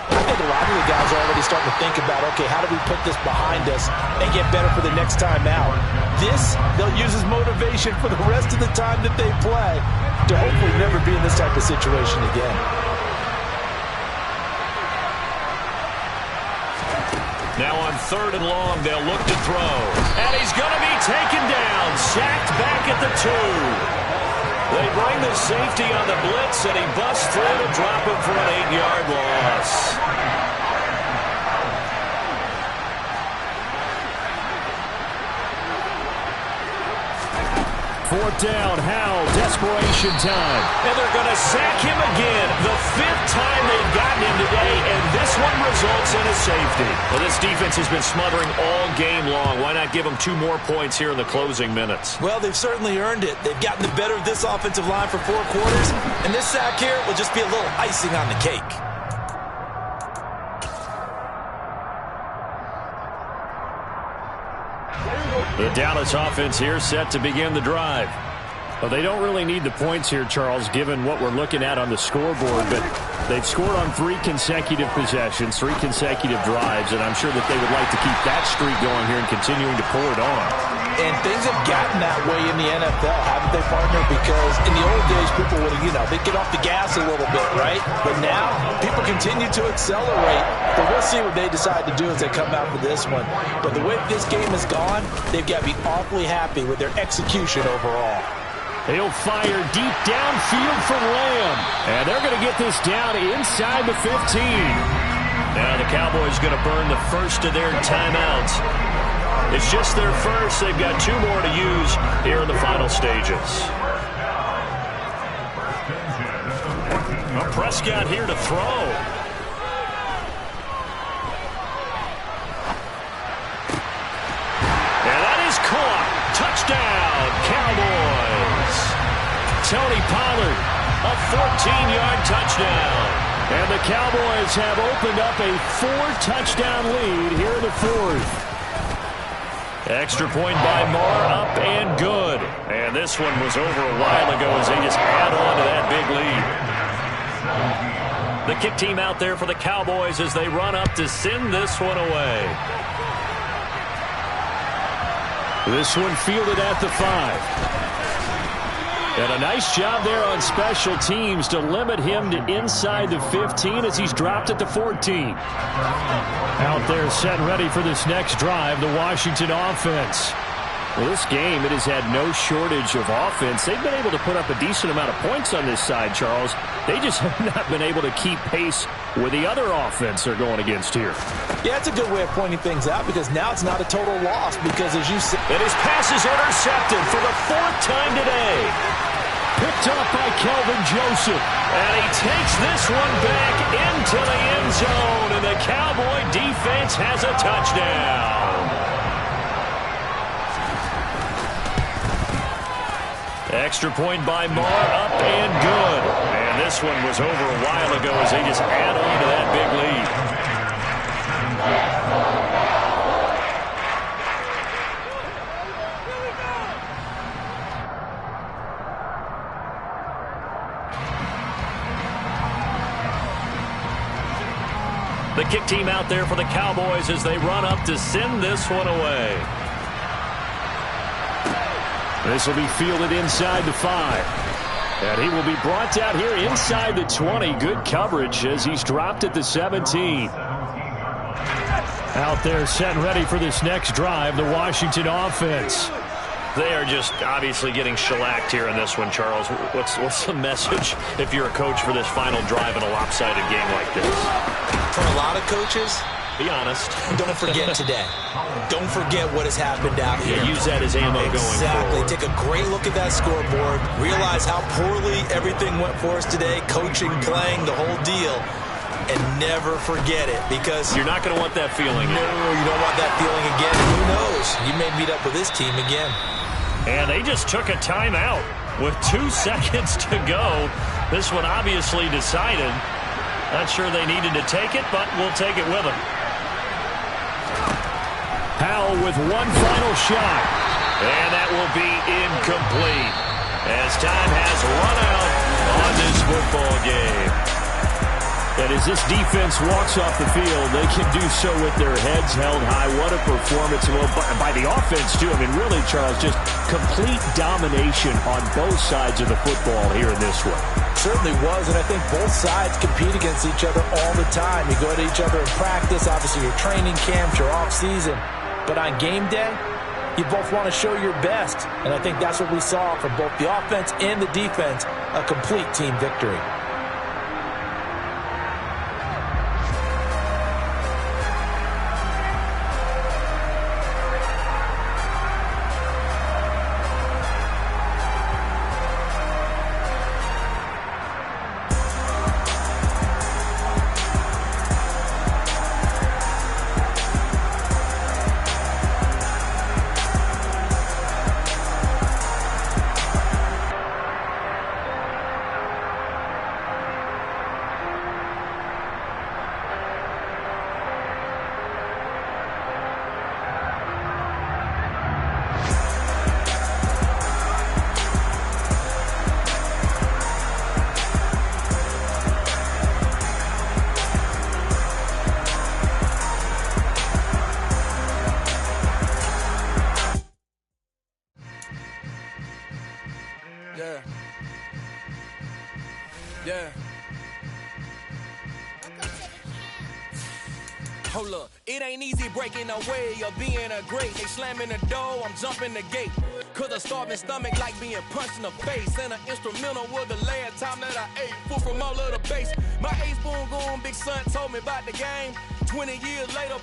I think a lot of the guys are already starting to think about, okay, how do we put this behind us and get better for the next time out? This, they'll use as motivation for the rest of the time that they play to hopefully never be in this type of situation again. Now on 3rd and long, they'll look to throw. And he's going to be taken down, sacked back at the 2. They bring the safety on the blitz, and he busts through to drop him for an 8-yard loss. 4th down, Howell, desperation time. And they're going to sack him again. The 5th time they've gotten him today, and this one results in a safety. Well, this defense has been smothering all game long. Why not give them 2 more points here in the closing minutes? Well, they've certainly earned it. They've gotten the better of this offensive line for 4 quarters, and this sack here will just be a little icing on the cake. The Dallas offense here set to begin the drive. Well, they don't really need the points here, Charles, given what we're looking at on the scoreboard, but they've scored on 3 consecutive possessions, 3 consecutive drives, and I'm sure that they would like to keep that streak going here and continuing to pull it on. And things have gotten that way in the NFL, haven't they, partner? Because in the old days, people would, they'd get off the gas a little bit, right? But now, people continue to accelerate. But we'll see what they decide to do as they come out for this one. But the way this game has gone, they've got to be awfully happy with their execution overall. He'll fire deep downfield from Lamb. And they're going to get this down inside the 15. Now the Cowboys going to burn the first of their timeouts. It's just their first. They've got 2 more to use here in the final stages. Well, Prescott here to throw. And that is caught. Touchdown, Cowboys. Tony Pollard, a 14-yard touchdown. And the Cowboys have opened up a 4-touchdown lead here in the fourth. Extra point by Marr, up and good. And this one was over a while ago as they just add on to that big lead. The kick team out there for the Cowboys as they run up to send this one away. This one fielded at the 5. And a nice job there on special teams to limit him to inside the 15 as he's dropped at the 14. Out there set ready for this next drive, the Washington offense. Well, this game, it has had no shortage of offense. They've been able to put up a decent amount of points on this side, Charles. They just have not been able to keep pace with the other offense they're going against here. Yeah, it's a good way of pointing things out because now it's not a total loss because, as you said... And his pass is intercepted for the 4th time today. Picked up by Kelvin Joseph. And he takes this one back into the end zone. And the Cowboy defense has a touchdown. Extra point by Marr, up and good. And this one was over a while ago as they just add on to that big lead. The kick team out there for the Cowboys as they run up to send this one away. This will be fielded inside the 5. And he will be brought down here inside the 20. Good coverage as he's dropped at the 17. Out there set and ready for this next drive, the Washington offense. They are just obviously getting shellacked here in this one, Charles. What's the message if you're a coach for this final drive in a lopsided game like this? For a lot of coaches, be honest. Don't forget today. Don't forget what has happened out here. Use that as ammo going forward. Exactly. Take a great look at that scoreboard. Realize how poorly everything went for us today. Coaching, playing, the whole deal. And never forget it because... You're not going to want that feeling. No, you don't want that feeling again. Who knows? You may meet up with this team again. And they just took a timeout with 2 seconds to go. This one obviously decided. Not sure they needed to take it, but we'll take it with them. Powell with one final shot. And that will be incomplete as time has run out on this football game. And as this defense walks off the field, they can do so with their heads held high. What a performance by the offense, too. I mean, really, Charles, just complete domination on both sides of the football here in this one. Certainly was, and I think both sides compete against each other all the time. You go at each other in practice, obviously your training camps, your off-season. But on game day, you both want to show your best. And I think that's what we saw from both the offense and the defense, a complete team victory. Yeah. Hold up, it ain't easy breaking away or being a great. They slamming the door, I'm jumping the gate. Cause a starving stomach like being punched in the face. And an instrumental was the last time that I ate. Full from all of the bass. My A-spoon going, big son told me about the game. 20 years later,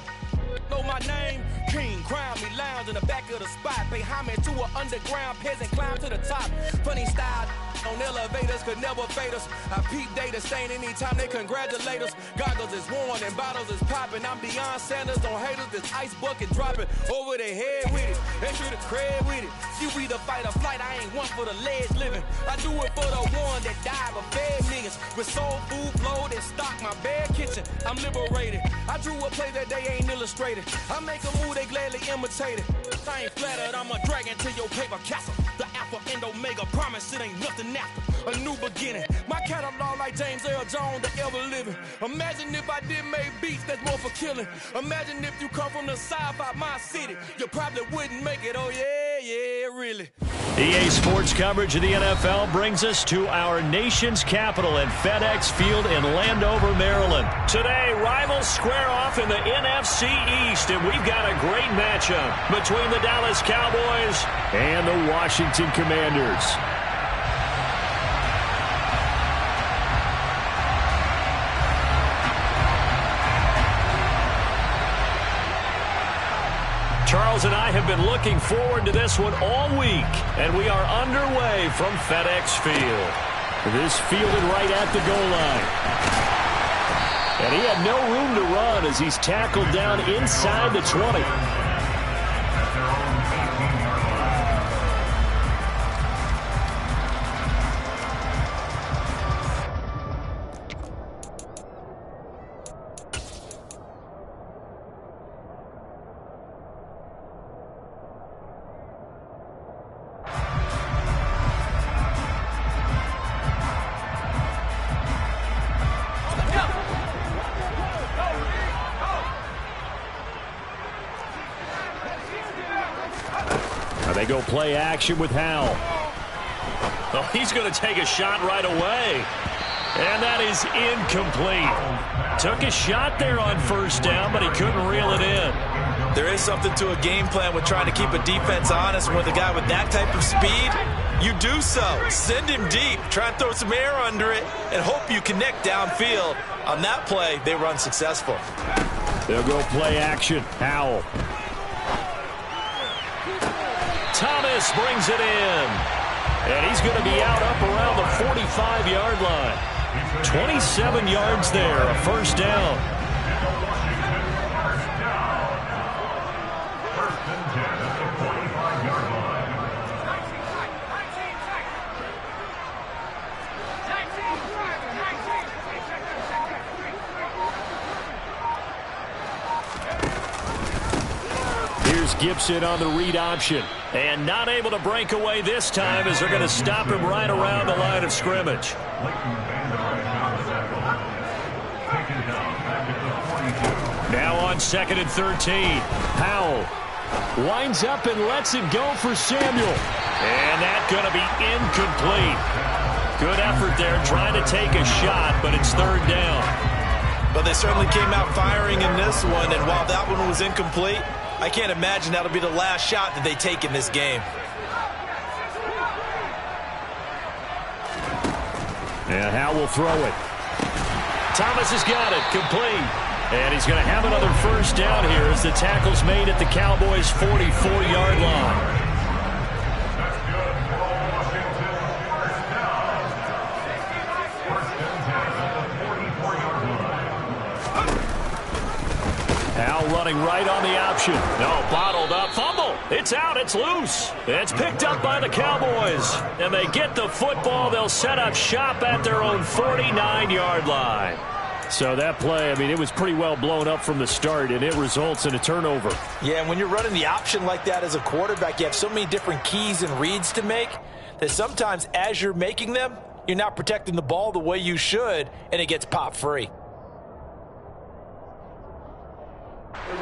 know my name. King, crown me, lounge in the back of the spot. Pay homage to an underground peasant, climb to the top. Funny style on elevators could never fade us. I peep data stain anytime they congratulate us. Goggles is worn and bottles is popping. I'm Deion Sanders on haters, this ice bucket dropping over their head with it. Extra the cred with it. You either fight or flight, I ain't one for the ledge living. I do it for the one that died but fed niggas. With soul food flowed and stock my bare kitchen. I'm liberated. I drew a play that they ain't illustrated. I make a move, they gladly imitate it. I ain't flattered, I'm a dragon to your paper castle. The Alpha and Omega promise it ain't nothing after. A new beginning. My catalog like James Earl Jones, the ever living. Imagine if I did make beats that's more for killing. Imagine if you come from the side by my city. You probably wouldn't make it, oh yeah, yeah, really. EA Sports coverage of the NFL brings us to our nation's capital at FedEx Field in Landover, Maryland. Today, rivals square off in the NFC East, and we've got a great matchup between the Dallas Cowboys and the Washington Commanders. Charles and I have been looking forward to this one all week, and we are underway from FedEx Field. This fielded right at the goal line. And he had no room to run as he's tackled down inside the 20. They go play action with Howell. Oh, he's going to take a shot right away. And that is incomplete. Took a shot there on first down, but he couldn't reel it in. There is something to a game plan with trying to keep a defense honest. With a guy with that type of speed, you do so. Send him deep. Try and throw some air under it and hope you connect downfield. On that play, they were unsuccessful. They'll go play action. Howell. Thomas brings it in. And he's going to be out up around the 45-yard line. 27 yards there, a first down. First and 10 at the 45-yard line. Here's Gibson on the read option. And not able to break away this time as they're going to stop him right around the line of scrimmage. Now on 2nd and 13. Howell winds up and lets it go for Samuel. And that's going to be incomplete. Good effort there trying to take a shot, but it's third down. But they certainly came out firing in this one, and while that one was incomplete, I can't imagine that'll be the last shot that they take in this game. And Howell will throw it. Thomas has got it, complete. And he's going to have another first down here as the tackle's made at the Cowboys' 44-yard line. Howell running right on the option. No, bottled up. Fumble. It's out. It's loose. It's picked up by the Cowboys. And they get the football. They'll set up shop at their own 49-yard line. So that play, I mean, it was pretty well blown up from the start, and it results in a turnover. Yeah, and when you're running the option like that as a quarterback, you have so many different keys and reads to make that sometimes as you're making them, you're not protecting the ball the way you should, and it gets popped free.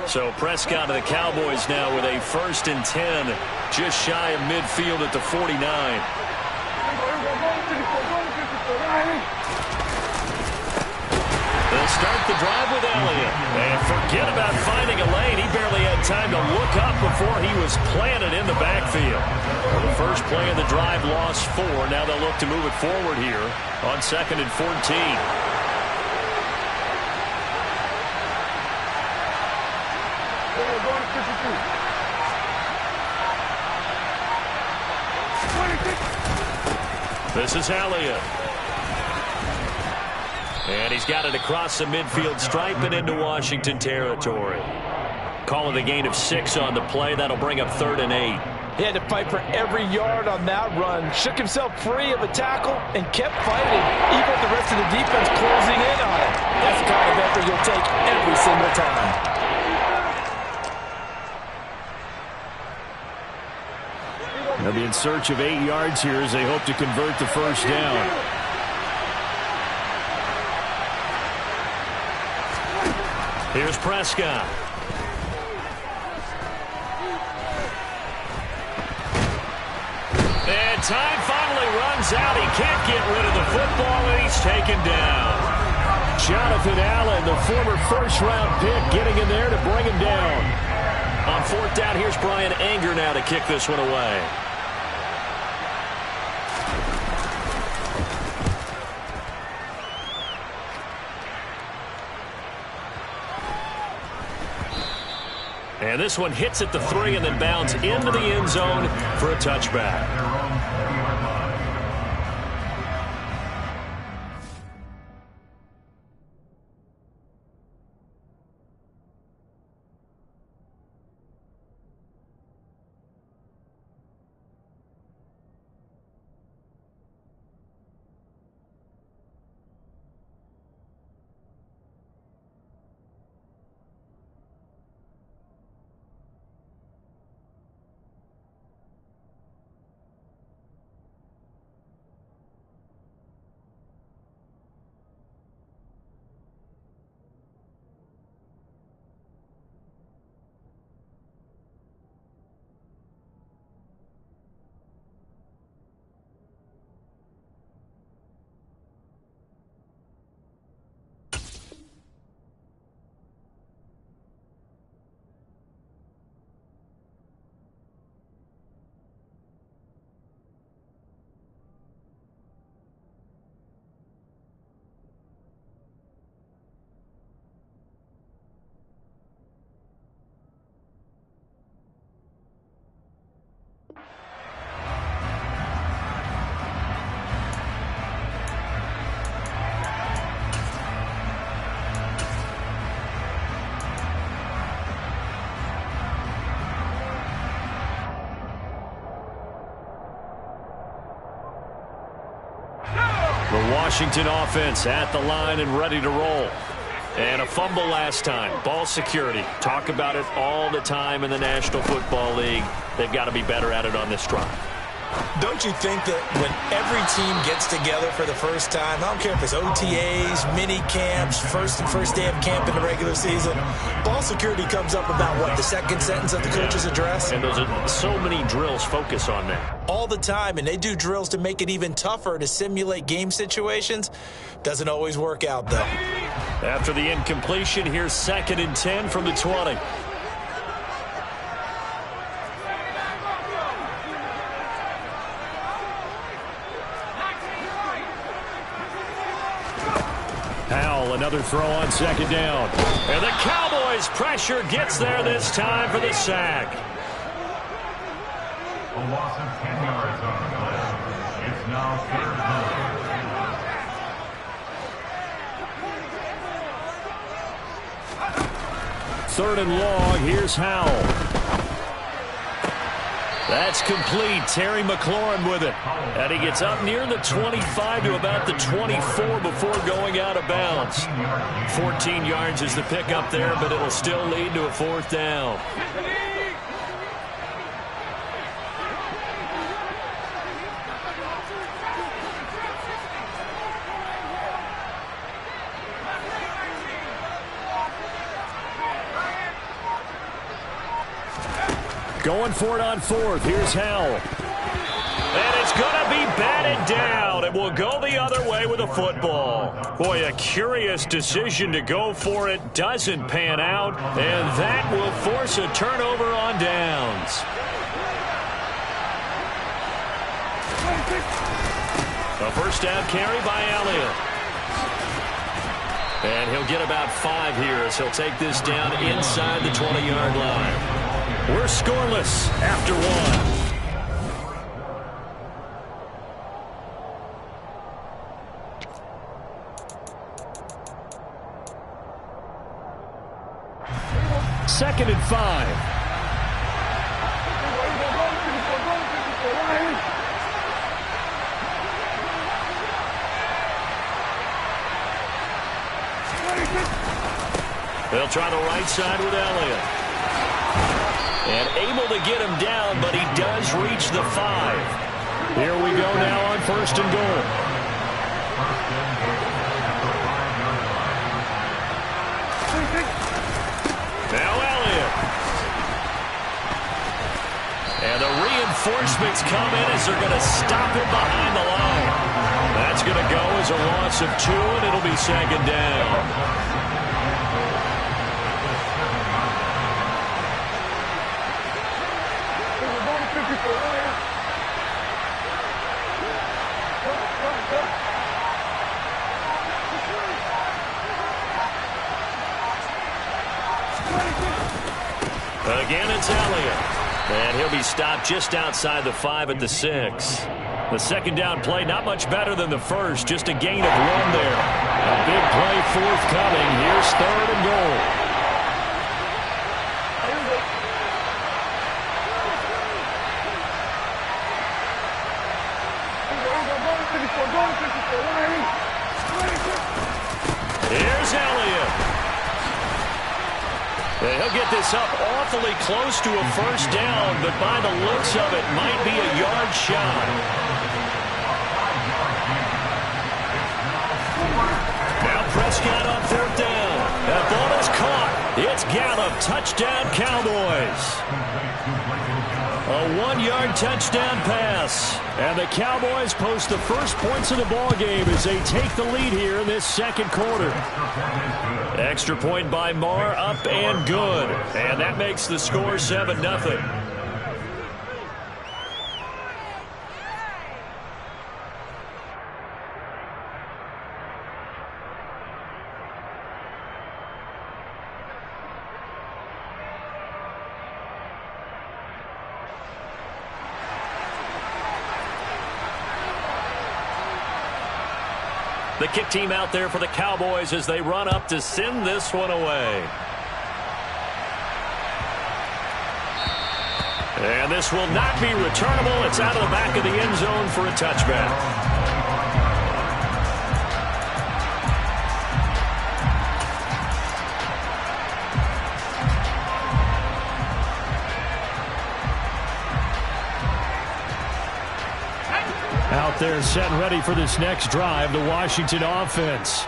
So Prescott of the Cowboys now with a 1st and 10, just shy of midfield at the 49. They'll start the drive with Elliott. And forget about finding a lane. He barely had time to look up before he was planted in the backfield. Well, the first play of the drive lost 4. Now they'll look to move it forward here on 2nd and 14. This is Elliott. And he's got it across the midfield stripe and into Washington territory. Calling the gain of 6 on the play. That'll bring up 3rd and 8. He had to fight for every yard on that run. Shook himself free of a tackle and kept fighting, even with the rest of the defense closing in on him. That's the kind of effort you'll take every single time. They'll be in search of 8 yards here as they hope to convert the first down. Here's Prescott. time finally runs out. He can't get rid of the football, and he's taken down. Jonathan Allen, the former first-round pick, getting in there to bring him down. On fourth down, here's Brian Anger now to kick this one away. And this one hits at the 3 and then bounds into the end zone for a touchback. The Washington offense at the line and ready to roll. And a fumble last time. Ball security. Talk about it all the time in the National Football League. They've got to be better at it on this drive. Don't you think that when every team gets together for the first time, I don't care if it's OTAs, mini camps, first day of camp in the regular season, ball security comes up about, what, the second sentence of the coach's address? And those are so many drills focus on that. All the time, and they do drills to make it even tougher to simulate game situations. Doesn't always work out, though. After the incompletion, here's 2nd and 10 from the 20. Another throw on 2nd down. And the Cowboys' pressure gets there this time for the sack. A loss of 10 yards on the play. It's now 3rd down. 3rd and long. Here's Howell. That's complete. Terry McLaurin with it. And he gets up near the 25 to about the 24 before going out of bounds. 14 yards is the pickup there, but it'll still lead to a 4th down. Going for it on 4th. Here's Howell. And it's going to be batted down. It will go the other way with a football. Boy, a curious decision to go for it. Doesn't pan out. And that will force a turnover on downs. A first down carry by Elliott. And he'll get about 5 here as he'll take this down inside the 20-yard line. We're scoreless after 1. Second and 5. They'll try the right side with Elliott. And able to get him down, but he does reach the 5. Here we go now on 1st and goal. Now Elliott. And the reinforcements come in as they're going to stop him behind the line. That's going to go as a loss of 2, and it'll be second down. Again, it's Elliott. And he'll be stopped just outside the 5 at the 6. The second down play, not much better than the first, just a gain of 1 there. A big play forthcoming. Here's 3rd and goal. Here's Elliott. He'll get this up awfully close to a first down, but by the looks of it, might be a yard shot. Now Prescott on 4th down. That ball is caught. It's Gallup. Touchdown, Cowboys. A 1-yard touchdown pass. And the Cowboys post the first points of the ball game as they take the lead here in this second quarter. Extra point by Marr, up and good. And that makes the score 7-0. The kick team out there for the Cowboys as they run up to send this one away. And this will not be returnable. It's out of the back of the end zone for a touchback. Out there set and ready for this next drive, the Washington offense.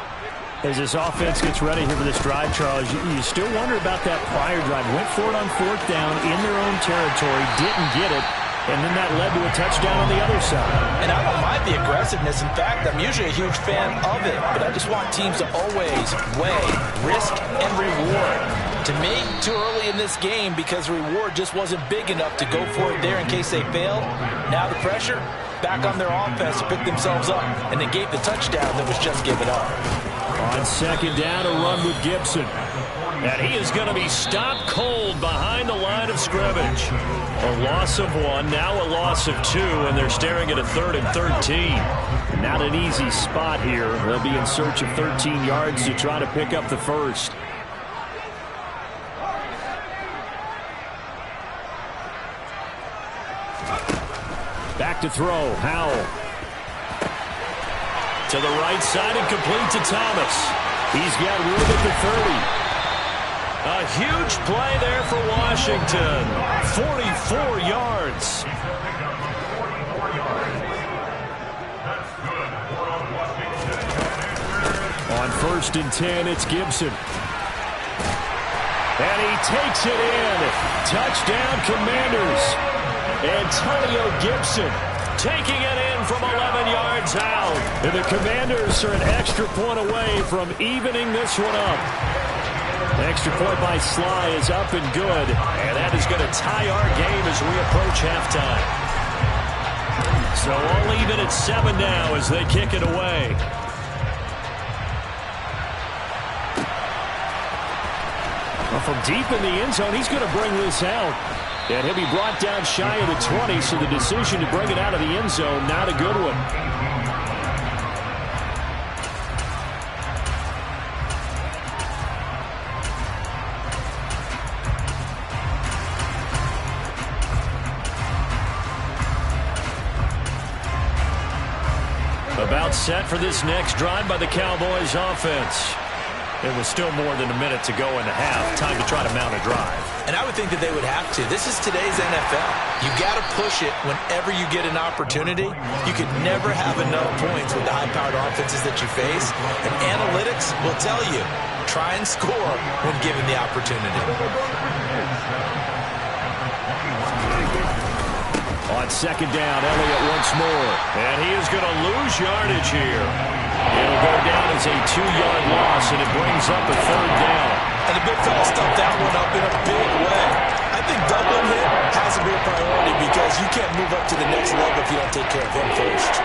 As this offense gets ready here for this drive, Charles, you still wonder about that prior drive. Went for it on 4th down in their own territory, didn't get it, and then that led to a touchdown on the other side. And I don't mind the aggressiveness. In fact, I'm usually a huge fan of it, but I just want teams to always weigh risk and reward. To me, too early in this game because the reward just wasn't big enough to go for it there in case they failed. Now the pressure back on their offense to pick themselves up, and they gave the touchdown that was just given up. On second down, a run with Gibson. And he is going to be stopped cold behind the line of scrimmage. A loss of 1, now a loss of 2, and they're staring at a 3rd and 13. Not an easy spot here. They'll be in search of 13 yards to try to pick up the first. Back to throw, Howell. To the right side and complete to Thomas. He's got room at the 30. A huge play there for Washington. 44 yards. On 1st and 10, it's Gibson. And he takes it in. Touchdown, Commanders. Antonio Gibson taking it in from 11 yards out. And the Commanders are an extra point away from evening this one up. Extra point by Sly is up and good. And that is going to tie our game as we approach halftime. So all even at 7 now as they kick it away. Well, from deep in the end zone, he's going to bring this out. And he'll be brought down shy of the 20, so the decision to bring it out of the end zone, not a good one. About set for this next drive by the Cowboys offense. It was still more than a minute to go in the half. Time to try to mount a drive. And I would think that they would have to. This is today's NFL. You got to push it whenever you get an opportunity. You could never have enough points with the high-powered offenses that you face. And analytics will tell you, try and score when given the opportunity. On On second down, Elliott once more. And he is going to lose yardage here. It'll go down as a 2-yard loss, and it brings up a third down. And the big fella stuffed that one up in a big way. I think doubling him has to be a priority because you can't move up to the next level if you don't take care of him first.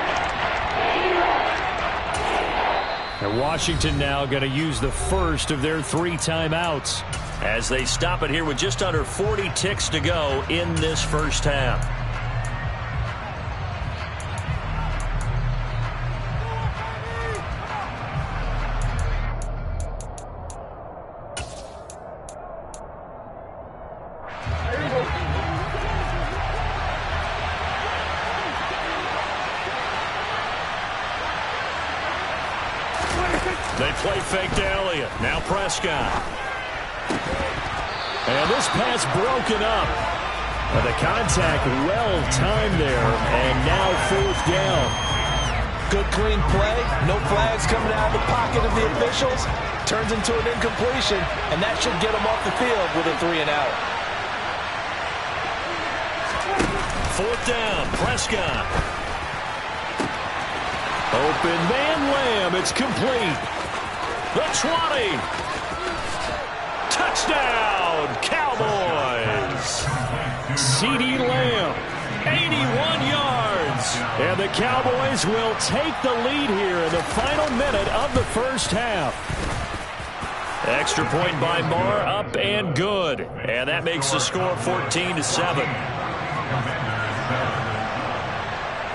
And Washington now going to use the first of their 3 timeouts as they stop it here with just under 40 ticks to go in this first half. They play fake to Elliott. Now Prescott. And this pass broken up. But the contact well-timed there. And now 4th down. Good clean play. No flags coming out of the pocket of the officials. Turns into an incompletion. And that should get them off the field with a 3-and-out. 4th down. Prescott. Open man Lamb. It's complete. The 20. Touchdown, Cowboys. CeeDee Lamb, 81 yards. And the Cowboys will take the lead here in the final minute of the first half. Extra point by Marr, up and good. And that makes the score 14-7.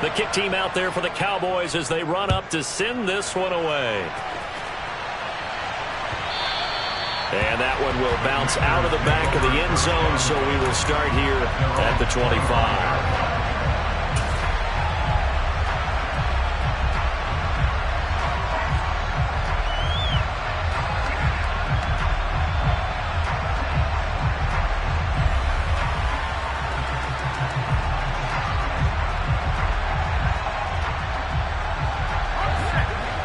The kick team out there for the Cowboys as they run up to send this one away. And that one will bounce out of the back of the end zone, so we will start here at the 25.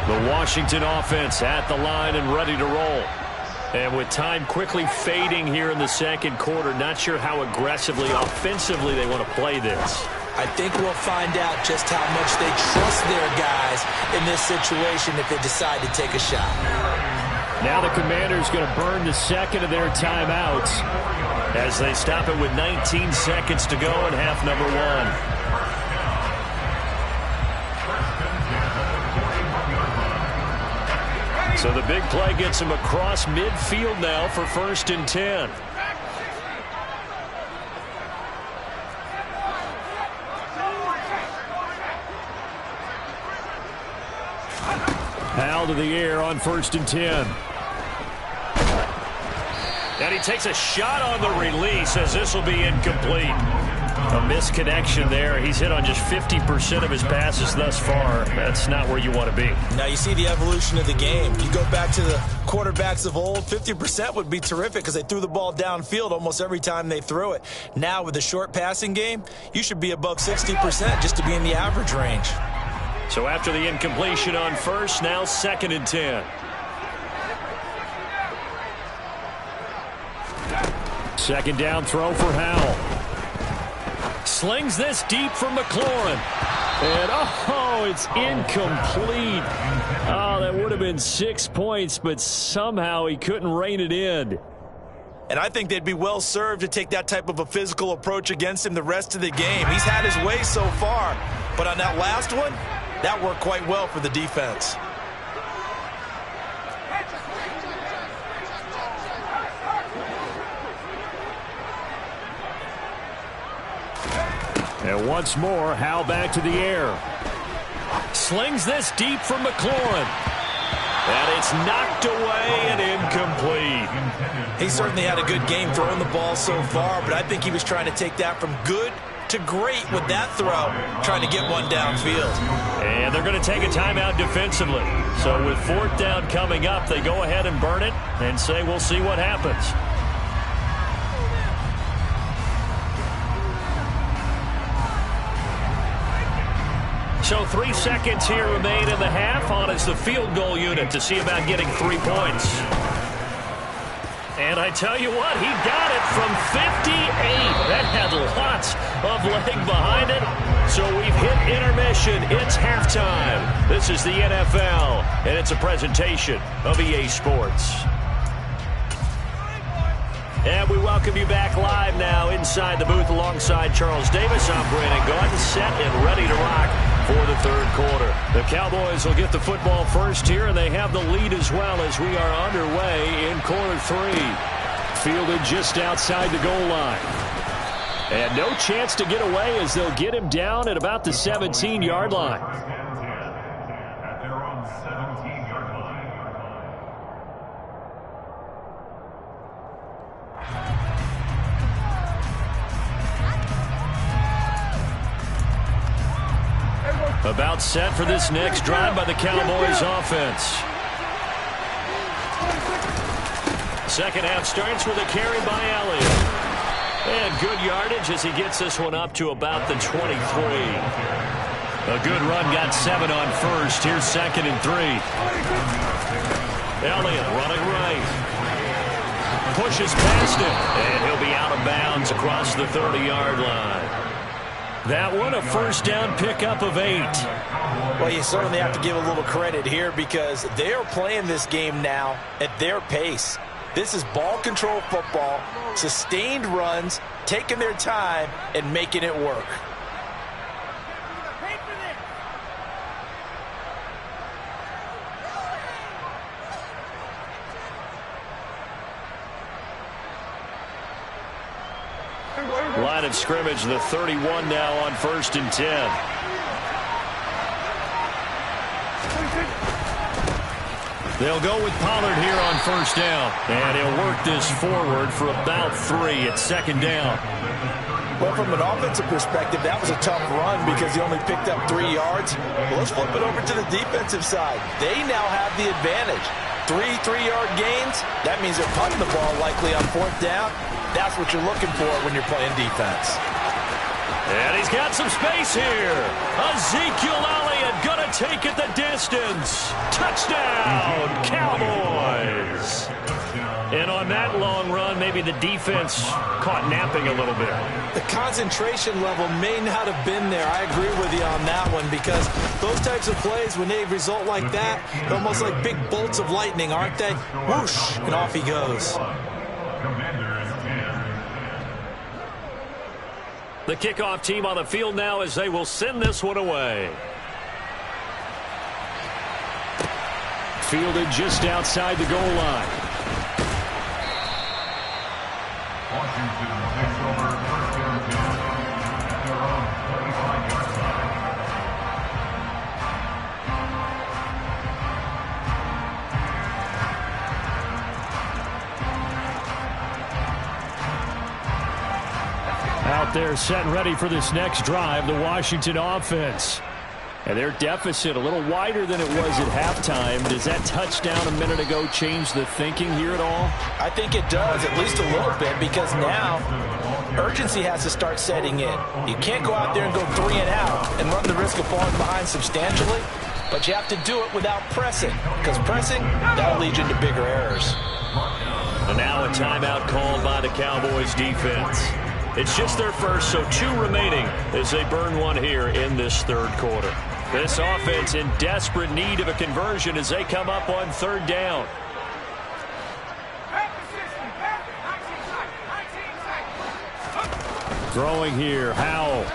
The Washington offense at the line and ready to roll. And with time quickly fading here in the second quarter, not sure how aggressively, offensively they want to play this. I think we'll find out just how much they trust their guys in this situation if they decide to take a shot. Now the Commanders going to burn the second of their timeouts as they stop it with 19 seconds to go in half number 1. So the big play gets him across midfield now for 1st and 10. Powell to the air on 1st and 10. And he takes a shot on the release as this will be incomplete. A misconnection there. He's hit on just 50% of his passes thus far. That's not where you want to be. Now you see the evolution of the game. You go back to the quarterbacks of old, 50% would be terrific because they threw the ball downfield almost every time they threw it. Now with the short passing game, you should be above 60% just to be in the average range. So after the incompletion on 1st, now 2nd and 10. Second down throw for Howell. Slings this deep from McLaurin. And, oh, it's incomplete. Oh, that would have been 6 points, but somehow he couldn't rein it in. And I think they'd be well served to take that type of a physical approach against him the rest of the game. He's had his way so far, but on that last one, that worked quite well for the defense. And once more, Howell back to the air. Slings this deep from McLaurin. And it's knocked away and incomplete. He certainly had a good game throwing the ball so far, but I think he was trying to take that from good to great with that throw, trying to get one downfield. And they're going to take a timeout defensively. So with 4th down coming up, they go ahead and burn it and say we'll see what happens. So 3 seconds here remain in the half. On is the field goal unit to see about getting 3 points. And I tell you what, he got it from 58. That had lots of leg behind it. So we've hit intermission. It's halftime. This is the NFL, and it's a presentation of EA Sports. And we welcome you back live now inside the booth alongside Charles Davis. I'm Brandon Gaudin, set and ready to rock for the third quarter. The Cowboys will get the football first here, and they have the lead as well as we are underway in quarter three. Fielded just outside the goal line. And no chance to get away as they'll get him down at about the 17-yard line. About set for this next drive by the Cowboys offense. Second half starts with a carry by Elliott. And good yardage as he gets this one up to about the 23. A good run, got 7 on first. Here's 2nd and 3. Elliott running right. Pushes past him, and he'll be out of bounds across the 30-yard line. That one, a first down pickup of 8. Well, you certainly have to give a little credit here because they are playing this game now at their pace. This is ball control football, sustained runs, taking their time, and making it work. Line of scrimmage, the 31 now on 1st and 10. They'll go with Pollard here on first down. And he'll work this forward for about 3 at 2nd down. Well, from an offensive perspective, that was a tough run because he only picked up 3 yards. Well, let's flip it over to the defensive side. They now have the advantage. 3 3-yard gains, that means they're punting the ball likely on 4th down. That's what you're looking for when you're playing defense. And he's got some space here. Ezekiel Elliott going to take it the distance. Touchdown, Cowboys. And on that long run, maybe the defense caught napping a little bit. The concentration level may not have been there. I agree with you on that one because those types of plays, when they result like that, they're almost like big bolts of lightning, aren't they? Whoosh, and off he goes. The kickoff team on the field now as they will send this one away. Fielded just outside the goal line. Washington takes over 1st and 10 at their own 35-yard line. Out there set and ready for this next drive, the Washington offense. And their deficit a little wider than it was at halftime. Does that touchdown a minute ago change the thinking here at all? I think it does, at least a little bit, because now urgency has to start setting in. You can't go out there and go 3 and out and run the risk of falling behind substantially, but you have to do it without pressing, because pressing, that'll lead you into bigger errors. And now a timeout called by the Cowboys defense. It's just their first, so 2 remaining as they burn one here in this third quarter. This offense in desperate need of a conversion as they come up on 3rd down. Throwing here, Howell.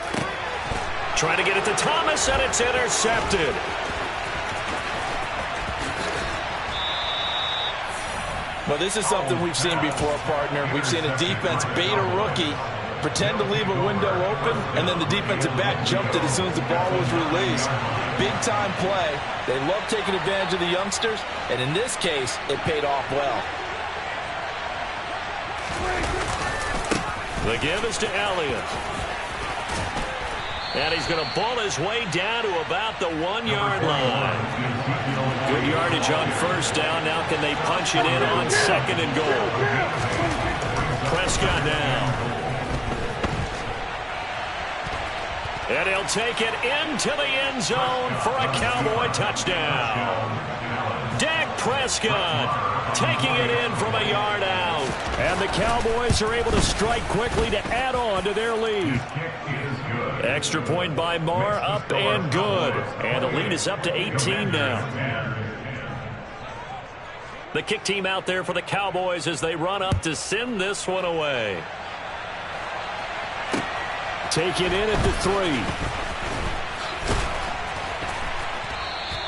Trying to get it to Thomas, and it's intercepted. Well, this is something we've seen before, partner. We've seen a defense bait a rookie, pretend to leave a window open, and then the defensive back jumped it as soon as the ball was released. Big-time play. They love taking advantage of the youngsters, and in this case, it paid off well. The give is to Elliott. And he's going to ball his way down to about the 1-yard line. Good yardage on first down. Now can they punch it in on 2nd and goal? Prescott down. And he'll take it into the end zone for a Cowboy touchdown. Dak Prescott taking it in from a yard out. And the Cowboys are able to strike quickly to add on to their lead. Extra point by Marr, up and good. And the lead is up to 18 now. The kick team out there for the Cowboys as they run up to send this one away. Taken in at the 3.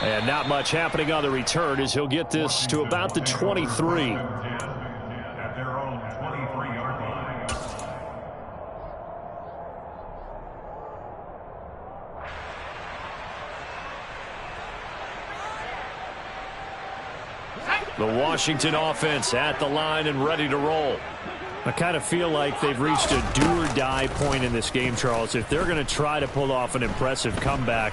And not much happening on the return as he'll get this to about the 23. At their own 23-yard line. The Washington offense at the line and ready to roll. I kind of feel like they've reached a do-or-die point in this game, Charles. If they're going to try to pull off an impressive comeback,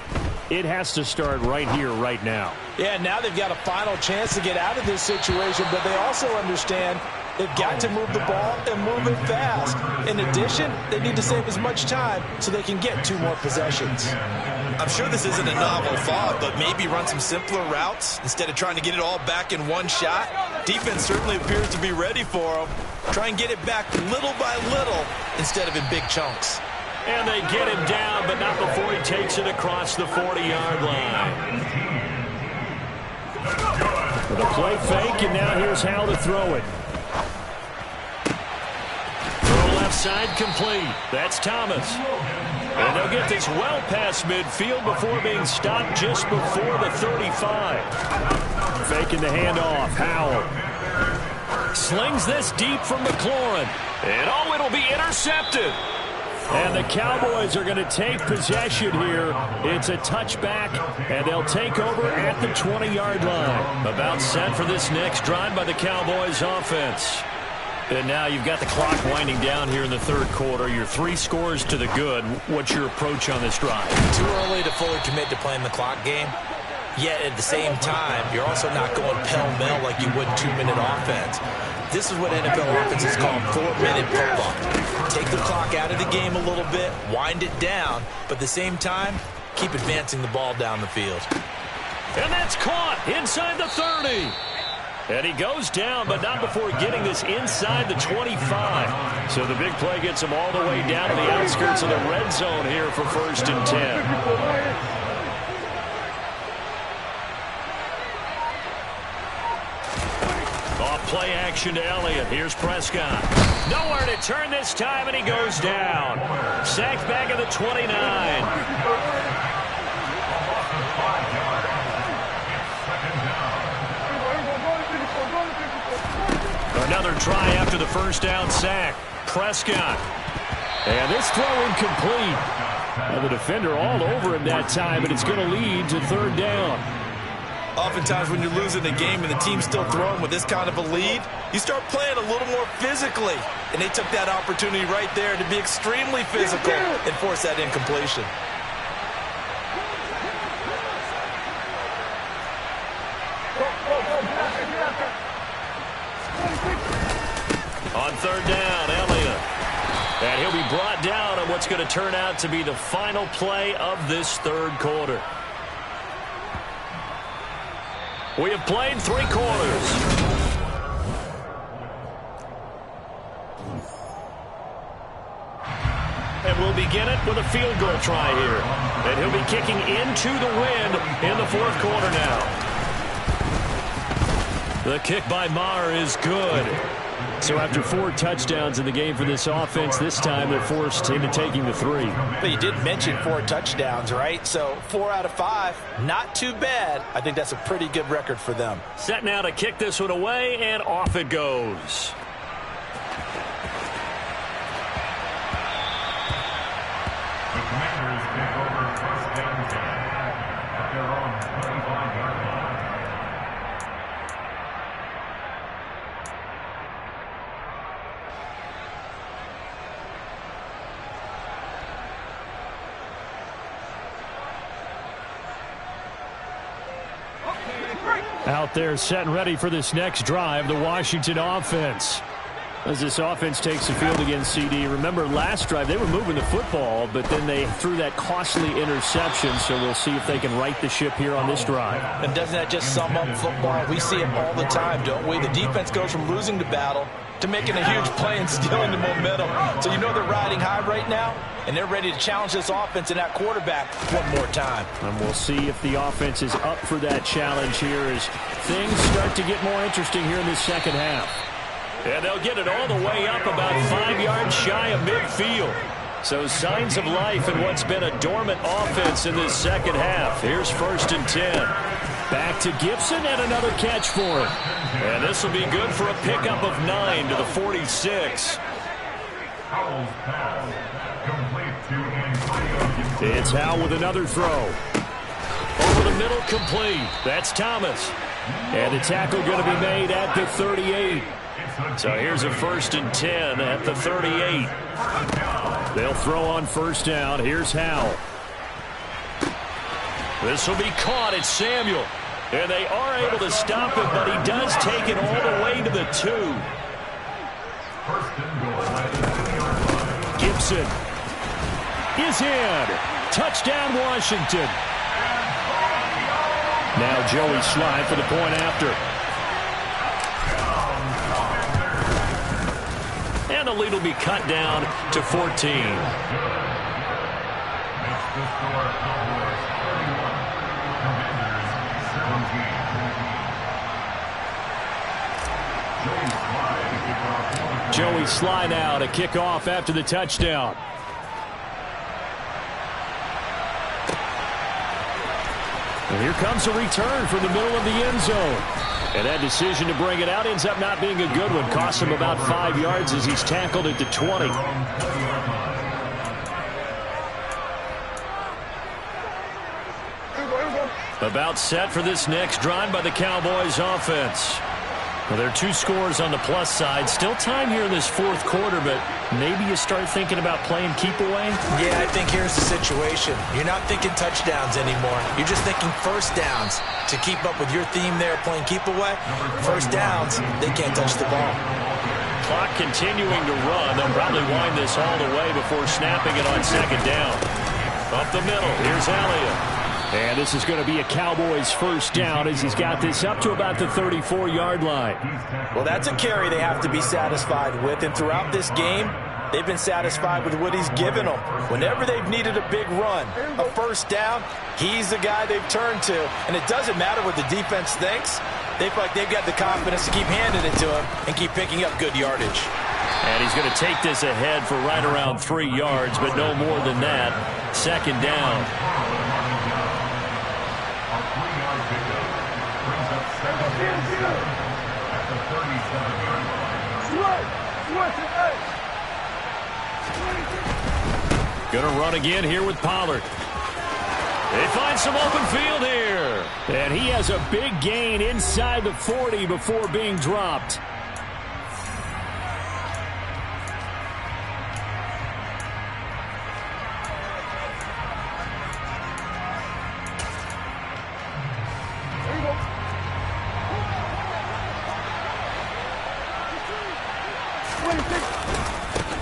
it has to start right here, right now. Yeah, now they've got a final chance to get out of this situation, but they also understand they've got to move the ball and move it fast. In addition, they need to save as much time so they can get 2 more possessions. I'm sure this isn't a novel thought, but maybe run some simpler routes instead of trying to get it all back in one shot. Defense certainly appears to be ready for them. Try and get it back little by little instead of in big chunks. And they get him down, but not before he takes it across the 40-yard line. The play fake, and now here's how to throw it. Throw left side complete. That's Thomas. And they'll get this well past midfield before being stopped just before the 35. Faking the handoff. Howell slings this deep from McLaurin. And oh, it'll be intercepted. And the Cowboys are going to take possession here. It's a touchback, and they'll take over at the 20-yard line. About set for this next drive by the Cowboys offense. And now you've got the clock winding down here in the third quarter. You're 3 scores to the good. What's your approach on this drive? Too early to fully commit to playing the clock game. Yet at the same time, you're also not going pell-mell like you would 2-minute offense. This is what NFL offenses call 4-minute football. Take the clock out of the game a little bit, wind it down, but at the same time, keep advancing the ball down the field. And that's caught inside the 30. And he goes down, but not before getting this inside the 25. So the big play gets him all the way down to the outskirts of the red zone here for 1st and 10. Play action to Elliott. Here's Prescott. Nowhere to turn this time, and he goes down. Sacked back at the 29. Another try after the first down sack. Prescott. And this throw incomplete. Now the defender all over him that time, and it's going to lead to 3rd down. Oftentimes when you're losing a game and the team's still throwing with this kind of a lead, you start playing a little more physically. And they took that opportunity right there to be extremely physical and force that incompletion. On 3rd down, Elliott. And he'll be brought down on what's going to turn out to be the final play of this 3rd quarter. We have played 3 quarters. And we'll begin it with a field goal try here. And he'll be kicking into the wind in the 4th quarter now. The kick by Marr is good. So after 4 touchdowns in the game for this offense, this time they're forced into taking the 3. But you did mention 4 touchdowns, right? So 4 out of 5, not too bad. I think that's a pretty good record for them. Set now to kick this one away, and off it goes. The Commanders take over 1st down at their own 25-yard line. Out there set and ready for this next drive, the Washington offense. As this offense takes the field against CD. Remember last drive, they were moving the football, but then they threw that costly interception, so we'll see if they can right the ship here on this drive. And doesn't that just sum up football? We see it all the time, don't we? The defense goes from losing the battle to making a huge play and stealing the momentum. So you know they're riding high right now, and they're ready to challenge this offense and that quarterback one more time. And we'll see if the offense is up for that challenge here as things start to get more interesting here in the second half. And they'll get it all the way up about 5 yards shy of midfield. So signs of life in what's been a dormant offense in this second half. Here's 1st and 10. Back to Gibson and another catch for him. And this will be good for a pickup of 9 to the 46. It's Howell with another throw. Over the middle, complete. That's Thomas. And the tackle going to be made at the 38. So here's a 1st and 10 at the 38. They'll throw on 1st down. Here's Howell. This will be caught. It's Samuel. And they are able to stop him, but he does take it all the way to the 2. Gibson is in. Touchdown, Washington. Now Joey Slye for the point after. And the lead will be cut down to 14. Joey Slye now to kick off after the touchdown. And here comes a return from the middle of the end zone. And that decision to bring it out ends up not being a good one. Costs him about 5 yards as he's tackled at the 20. About set for this next drive by the Cowboys offense. Well, there are 2 scores on the plus side. Still time here in this 4th quarter, but maybe you start thinking about playing keep away? Yeah, I think here's the situation. You're not thinking touchdowns anymore. You're just thinking 1st downs. To keep up with your theme there, playing keep away, 1st downs, they can't touch the ball. Clock continuing to run. They'll probably wind this all the way before snapping it on 2nd down. Up the middle, here's Elliott. And this is going to be a Cowboys 1st down as he's got this up to about the 34-yard line. Well, that's a carry they have to be satisfied with. And throughout this game, they've been satisfied with what he's given them. Whenever they've needed a big run, a 1st down, he's the guy they've turned to. And it doesn't matter what the defense thinks. They feel like they've got the confidence to keep handing it to him and keep picking up good yardage. And he's going to take this ahead for right around 3 yards, but no more than that. 2nd down. Gonna run again here with Pollard. They find some open field here. And he has a big gain inside the 40 before being dropped.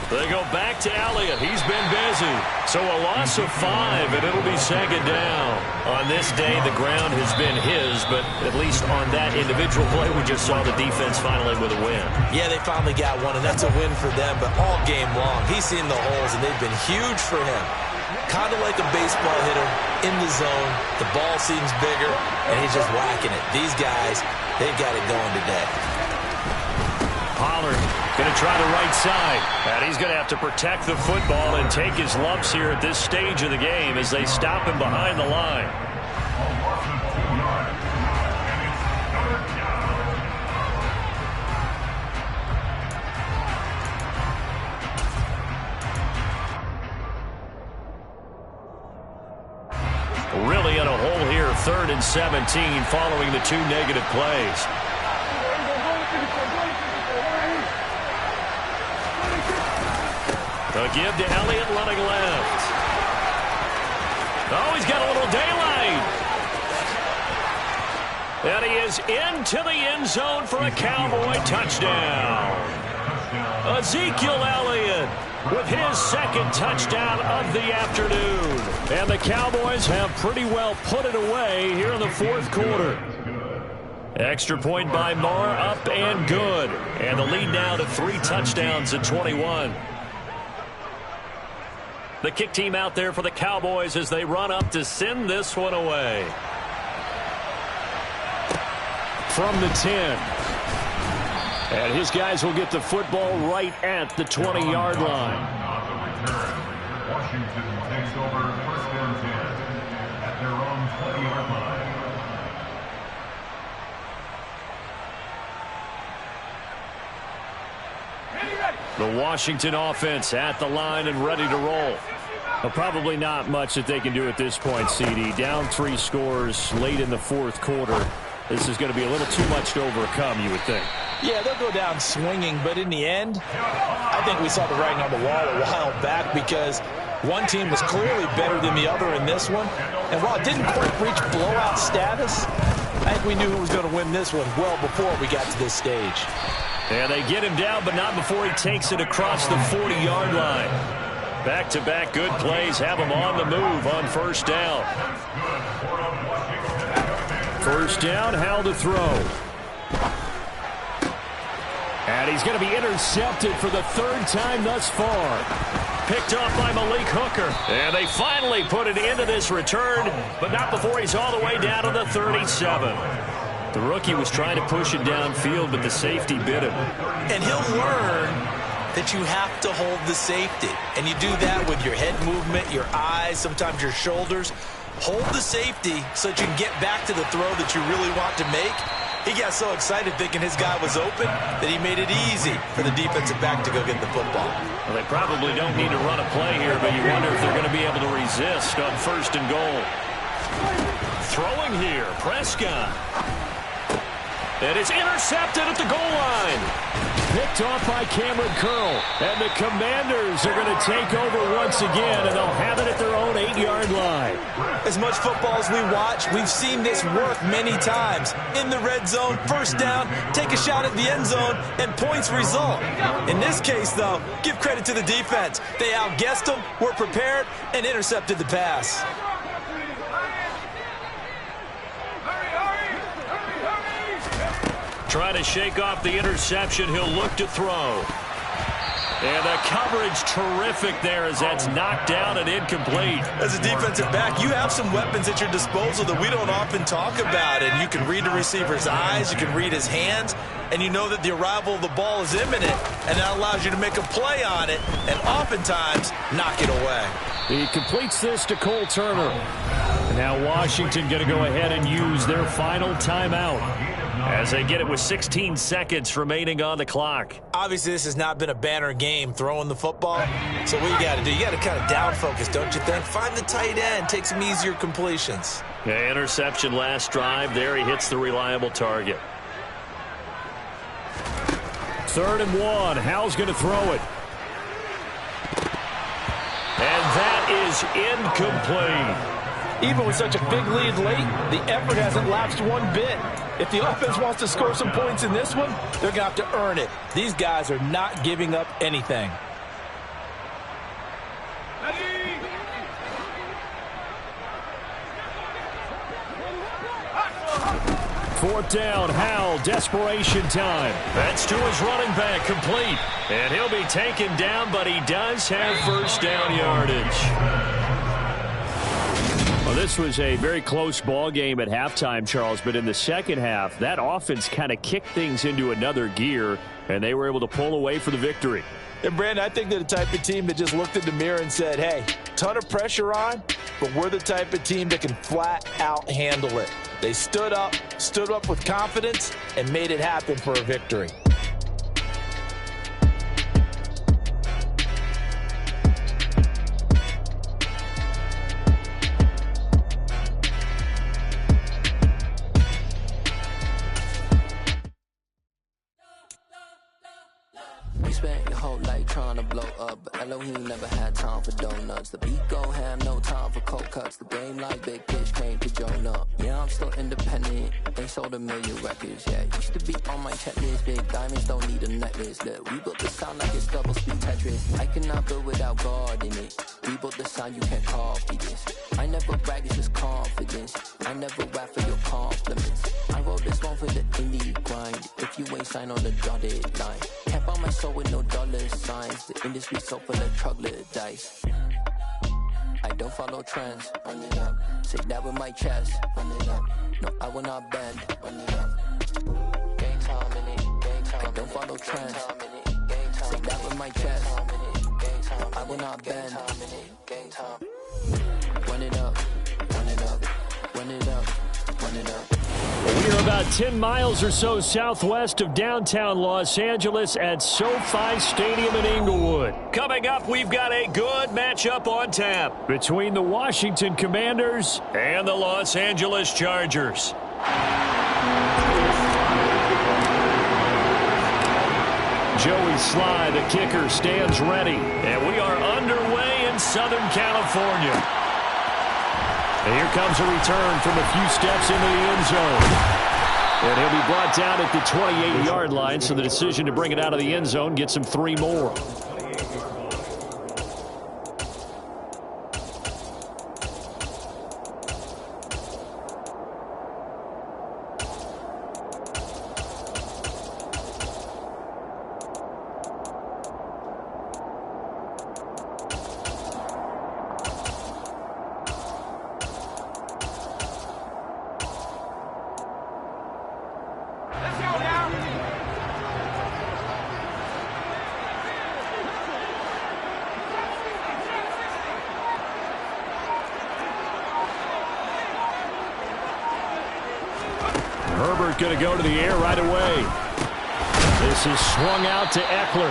They go back to Elliott. He's been busy. So a loss of 5, and it'll be 2nd down. On this day, the ground has been his, but at least on that individual play, we just saw the defense finally with a win. Yeah, they finally got one, and that's a win for them. But all game long, he's seen the holes, and they've been huge for him. Kind of like a baseball hitter in the zone. The ball seems bigger, and he's just whacking it. These guys, they've got it going today. Pollard going to try the right side. And he's going to have to protect the football and take his lumps here at this stage of the game as they stop him behind the line. Really in a hole here, 3rd and 17 following the 2 negative plays. A give to Elliott, running left. Oh, he's got a little daylight. And he is into the end zone for a Cowboy touchdown. Ezekiel Elliott with his 2nd touchdown of the afternoon. And the Cowboys have pretty well put it away here in the 4th quarter. Extra point by Marr, up and good. And the lead now to 3 touchdowns at 21. The kick team out there for the Cowboys as they run up to send this one away. From the 10. And his guys will get the football right at the 20-yard line. Washington takes over 1st and 10 at their own 20-yard line. The Washington offense at the line and ready to roll. Well, probably not much that they can do at this point, CD. Down 3 scores late in the 4th quarter. This is going to be a little too much to overcome, you would think. Yeah, they'll go down swinging, but in the end, I think we saw the writing on the wall a while back because one team was clearly better than the other in this one. And while it didn't quite reach blowout status, I think we knew who was going to win this one well before we got to this stage. And they get him down, but not before he takes it across the 40-yard line. Back-to-back good plays have him on the move on 1st down. 1st down, Howell to throw. And he's going to be intercepted for the 3rd time thus far. Picked off by Malik Hooker. And they finally put it into this return, but not before he's all the way down to the 37. The rookie was trying to push it downfield, but the safety bit him. And he'll learn that you have to hold the safety. And you do that with your head movement, your eyes, sometimes your shoulders. Hold the safety so that you can get back to the throw that you really want to make. He got so excited thinking his guy was open that he made it easy for the defensive back to go get the football. Well, they probably don't need to run a play here, but you wonder if they're going to be able to resist on 1st and goal. Throwing here, Prescott. It is intercepted at the goal line. Picked off by Cameron Curl. And the Commanders are going to take over once again, and they'll have it at their own 8-yard line. As much football as we watch, we've seen this work many times. In the red zone, 1st down, take a shot at the end zone, and points result. In this case, though, give credit to the defense. They outguessed them, were prepared, and intercepted the pass. Trying to shake off the interception. He'll look to throw. And the coverage terrific there as that's knocked down and incomplete. As a defensive back, you have some weapons at your disposal that we don't often talk about. And you can read the receiver's eyes, you can read his hands, and you know that the arrival of the ball is imminent. And that allows you to make a play on it and oftentimes knock it away. He completes this to Cole Turner. And now Washington going to go ahead and use their final timeout as they get it with 16 seconds remaining on the clock. Obviously, this has not been a banner game throwing the football. So what you got to do, you got to kind of down focus, don't you think? Find the tight end, take some easier completions. Yeah, interception last drive. There he hits the reliable target. 3rd and 1. Howell's going to throw it. And that is incomplete. Even with such a big lead late, the effort hasn't lapsed one bit. If the offense wants to score some points in this one, they're going to have to earn it. These guys are not giving up anything. Fourth down, Howell, desperation time. That's to his running back, complete. And he'll be taken down, but he does have 1st down yardage. Well, this was a very close ball game at halftime, Charles, but in the second half, that offense kind of kicked things into another gear, and they were able to pull away for the victory. And, Brandon, I think they're the type of team that just looked in the mirror and said, hey, ton of pressure on, but we're the type of team that can flat out handle it. They stood up with confidence, and made it happen for a victory. Spent your whole life trying to blow up, but Elohim never had time for donuts. donuts. The beat go ham, no time for cold cuts. The game like Big Pitch came to Jonah. Yeah, I'm still independent. They sold 1 million records. Yeah, used to be on my checklist. Big diamonds don't need a necklace. Look, we built the sound like it's double speed Tetris. I cannot build without God in it. We built the sound, you can't copy this. I never brag, it's just confidence. I never rap for your compliments. I wrote this one for the indie grind. If you ain't signed on the dotted line, can't buy my soul with no dollar signs. The industry so full of troglodytes. I don't follow trends. Run it up. Say that with my chest. Run it up. No, I will not bend. Run it up. Game time in it. Game time. I don't follow trends. Say that with my chest. I will not bend. Game time. Run it up. Run it up. Run it up. Run it up. We are about 10 miles or so southwest of downtown Los Angeles at SoFi Stadium in Inglewood. Coming up, we've got a good matchup on tap between the Washington Commanders and the Los Angeles Chargers. Joey Sly, the kicker, stands ready, and we are underway in Southern California. And here comes a return from a few steps into the end zone. And he'll be brought down at the 28-yard line, so the decision to bring it out of the end zone gets him 3 more. Herbert going to go to the air right away. This is swung out to Eckler.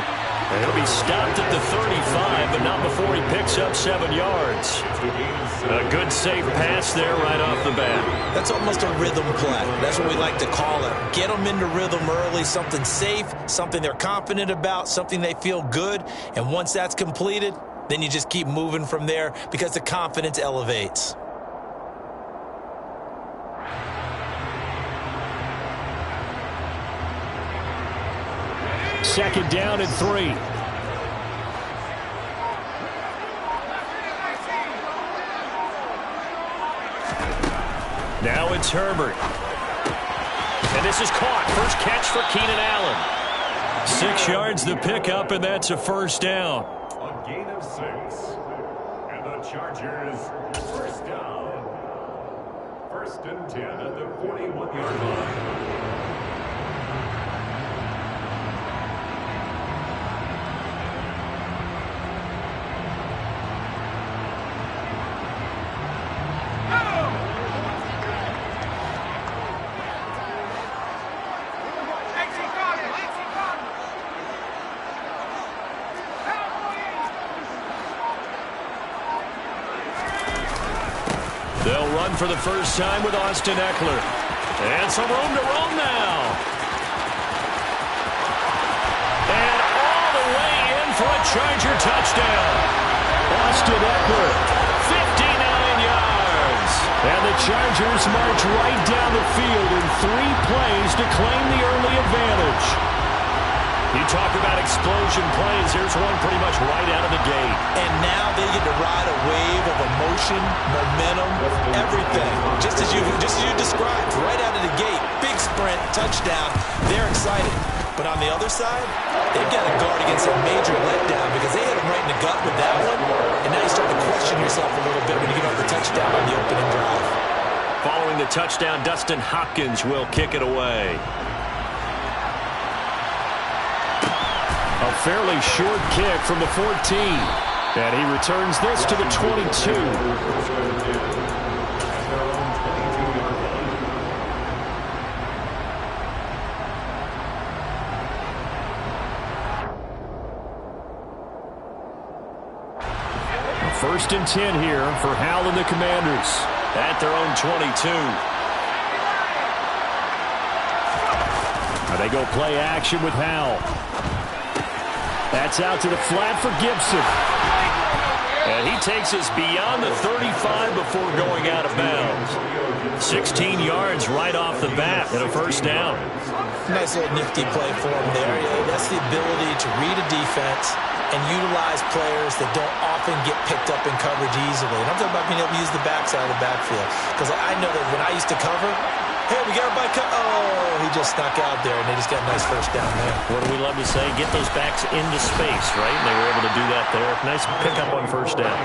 It'll be stopped at the 35, but not before he picks up 7 yards. A good safe pass there right off the bat. That's almost a rhythm play. That's what we like to call it. Get them into rhythm early, something safe, something they're confident about, something they feel good. And once that's completed, then you just keep moving from there because the confidence elevates. Second down and 3. Now it's Herbert. And this is caught. First catch for Keenan Allen. 6 yards the pickup, and that's a first down. A gain of 6. And the Chargers, first down. 1st and 10 at the 41-yard line. They'll run for the first time with Austin Eckler. And some room to roam now. And all the way in for a Charger touchdown. Austin Eckler, 59 yards. And the Chargers march right down the field in 3 plays to claim the early advantage. You talk about explosion plays. Here's one pretty much right out of the gate. And now they get to ride a wave of emotion, momentum, everything. Just as you described, right out of the gate. Big sprint, touchdown. They're excited. But on the other side, they've got to guard against a major letdown because they hit them right in the gut with that one. And now you start to question yourself a little bit when you give up the touchdown on the opening drive. Following the touchdown, Dustin Hopkins will kick it away. A fairly short kick from the 14. And he returns this to the 22. First and 10 here for Howell and the Commanders at their own 22. Now they go play action with Howell. That's out to the flat for Gibson. And he takes us beyond the 35 before going out of bounds. 16 yards right off the bat and a first down. Nice little nifty play for him there. Yeah, that's the ability to read a defense and utilize players that don't often get picked up in coverage easily. And I'm talking about being able to use the backside of the backfield. Because I know that when I used to cover, hey, we got everybody oh, he just snuck out there, and they just got a nice first down there. What do we love to say? Get those backs into space, right? And they were able to do that there. Nice pickup on first down.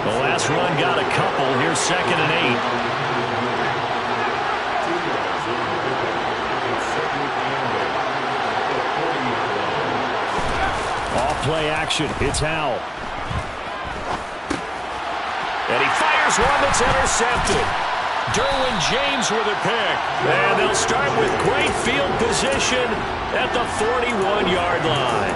The last run got a couple. Here's 2nd and 8. Play action. It's Howell. And he fires one that's intercepted. Derwin James with a pick. And they'll start with great field position at the 41-yard line.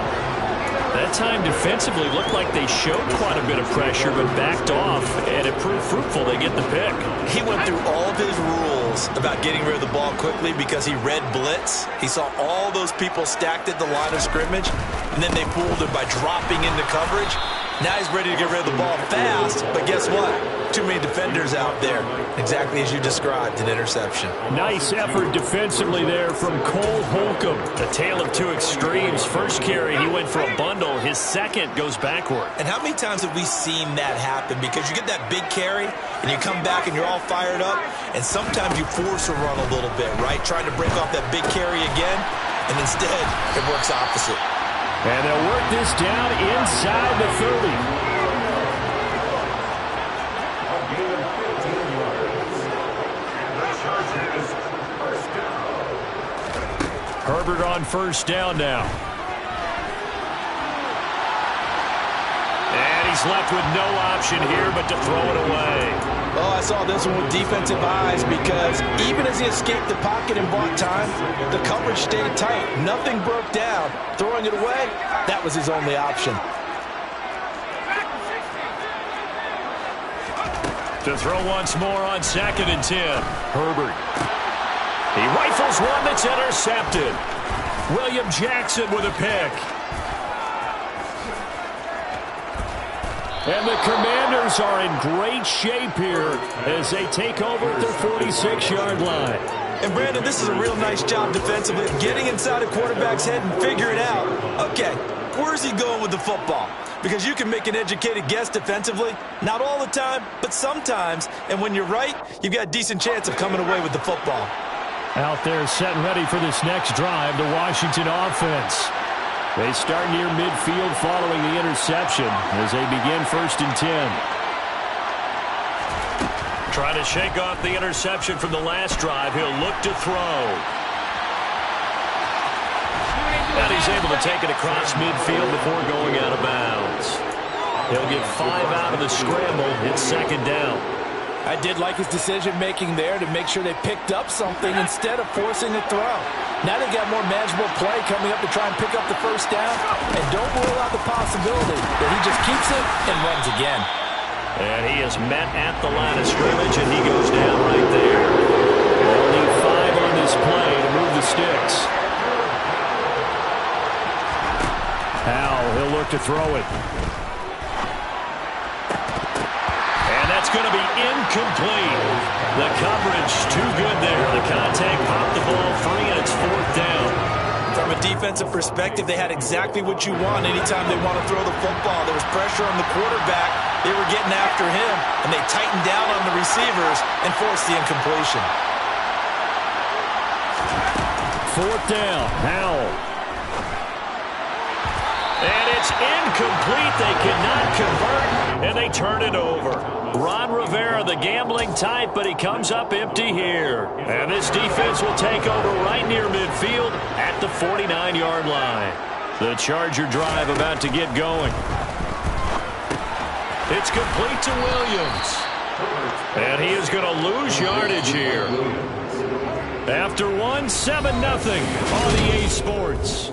That time defensively looked like they showed quite a bit of pressure but backed off, and it proved fruitful. They get the pick. He went through all of his rules about getting rid of the ball quickly because he read blitz. He saw all those people stacked at the line of scrimmage, and then they fooled him by dropping into coverage. Now he's ready to get rid of the ball fast, but guess what? Too many defenders out there. Exactly as you described, an interception. Nice effort defensively there from Cole Holcomb. A tale of two extremes. First carry, he went for a bundle. His second goes backward. And how many times have we seen that happen? Because you get that big carry, and you come back and you're all fired up, and sometimes you force a run a little bit, right? Trying to break off that big carry again, and instead it works opposite. And they'll work this down inside the 30. Herbert on first down now. And he's left with no option here but to throw it away. Oh, I saw this one with defensive eyes because even as he escaped the pocket and bought time, the coverage stayed tight. Nothing broke down. Throwing it away, that was his only option. To throw once more on 2nd and 10. Herbert. He rifles one that's intercepted. William Jackson with a pick. And the Commanders are in great shape here as they take over at their 46-yard line. And, Brandon, this is a real nice job defensively, getting inside a quarterback's head and figuring out, okay, where's he going with the football? Because you can make an educated guess defensively, not all the time, but sometimes. And when you're right, you've got a decent chance of coming away with the football. Out there set and ready for this next drive, the Washington offense. They start near midfield following the interception as they begin 1st and 10. Trying to shake off the interception from the last drive. He'll look to throw. And he's able to take it across midfield before going out of bounds. He'll get 5 out of the scramble. It's 2nd down. I did like his decision-making there to make sure they picked up something instead of forcing a throw. Now they got more manageable play coming up to try and pick up the first down. And don't rule out the possibility that he just keeps it and runs again. And he is met at the line of scrimmage, and he goes down right there. They'll need 5 on this play to move the sticks. Howell, he'll look to throw it. It's going to be incomplete. The coverage too good there. The contact popped the ball free, and it's 4th down. From a defensive perspective, they had exactly what you want anytime they want to throw the football. There was pressure on the quarterback. They were getting after him, and they tightened down on the receivers and forced the incompletion. 4th down. Howell. And it's incomplete. They cannot convert, and they turn it over. Ron Rivera, the gambling type, but he comes up empty here. And this defense will take over right near midfield at the 49-yard line. The Charger drive about to get going. It's complete to Williams. And he is going to lose yardage here. After one, 7-0 on EA Sports.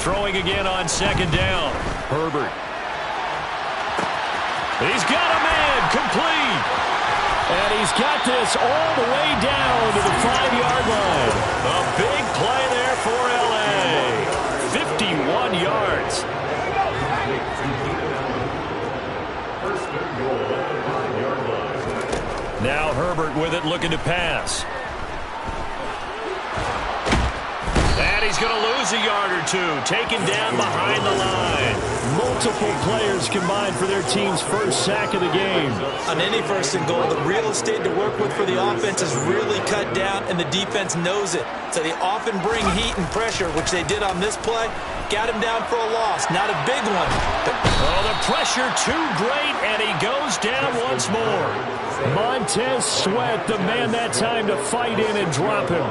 Throwing again on 2nd down. Herbert. He's got a man. Complete. And he's got this all the way down to the 5-yard line. A big play there for L.A. 51 yards. Now Herbert with it, looking to pass. And he's going to lose a yard or two, taken down behind the line. Multiple players combined for their team's first sack of the game. On any first and goal, the real estate to work with for the offense is really cut down, and the defense knows it. So they often bring heat and pressure, which they did on this play. Got him down for a loss. Not a big one. Oh, the pressure too great, and he goes down once more. Montez Sweat, the man that time to fight in and drop him.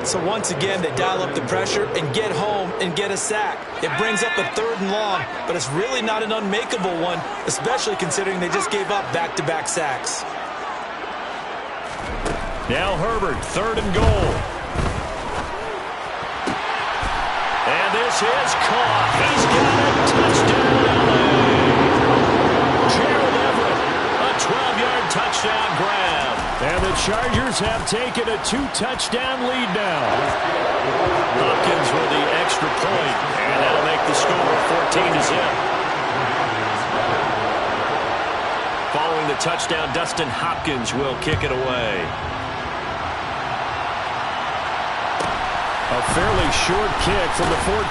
So once again, they dial up the pressure and get home and get a sack. It brings up a 3rd and long, but it's really not an unmakeable one, especially considering they just gave up back-to-back sacks. Now Herbert, 3rd and goal. And this is caught. He's got a touchdown, LA. Gerald Everett, a 12-yard touchdown grab. And the Chargers have taken a 2-touchdown lead now. Hopkins with the extra point, and that'll make the score 14-0. Following the touchdown, Dustin Hopkins will kick it away. A fairly short kick from the 14.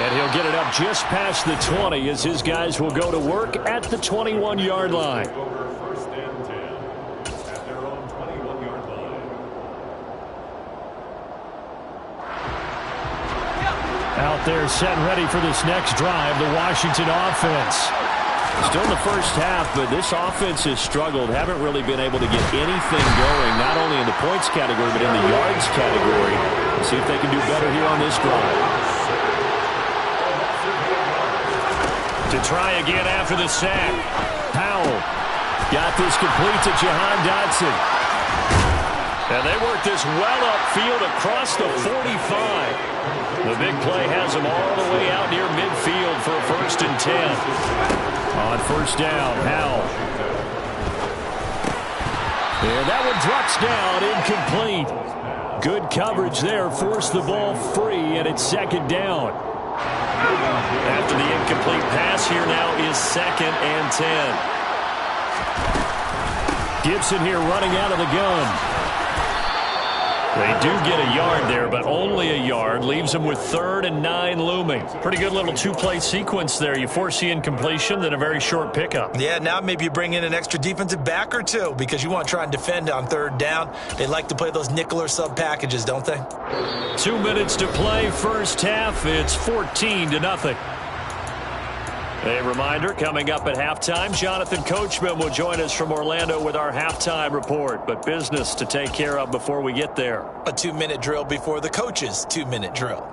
And he'll get it up just past the 20 as his guys will go to work at the 21-yard line. Out there set and ready for this next drive, the Washington offense. Still in the first half, but this offense has struggled. Haven't really been able to get anything going, not only in the points category, but in the yards category. We'll see if they can do better here on this drive. To try again after the sack. Powell got this complete to Jahan Dotson. And they work this well upfield across the 45. The big play has them all the way out near midfield for a 1st and 10. On 1st down, Howell. And that one drops down, incomplete. Good coverage there, forced the ball free, and it's 2nd down. After the incomplete pass, here now is 2nd and 10. Gibson here running out of the gun. They do get a yard there, but only a yard. Leaves them with 3rd and 9 looming. Pretty good little 2-play sequence there. You force the incompletion, then a very short pickup. Yeah, now maybe you bring in an extra defensive back or two because you want to try and defend on 3rd down. They like to play those nickel or sub packages, don't they? 2 minutes to play, first half. It's 14-0. A reminder, coming up at halftime, Jonathan Coachman will join us from Orlando with our halftime report. But business to take care of before we get there. A 2-minute drill before the coach's 2-minute drill.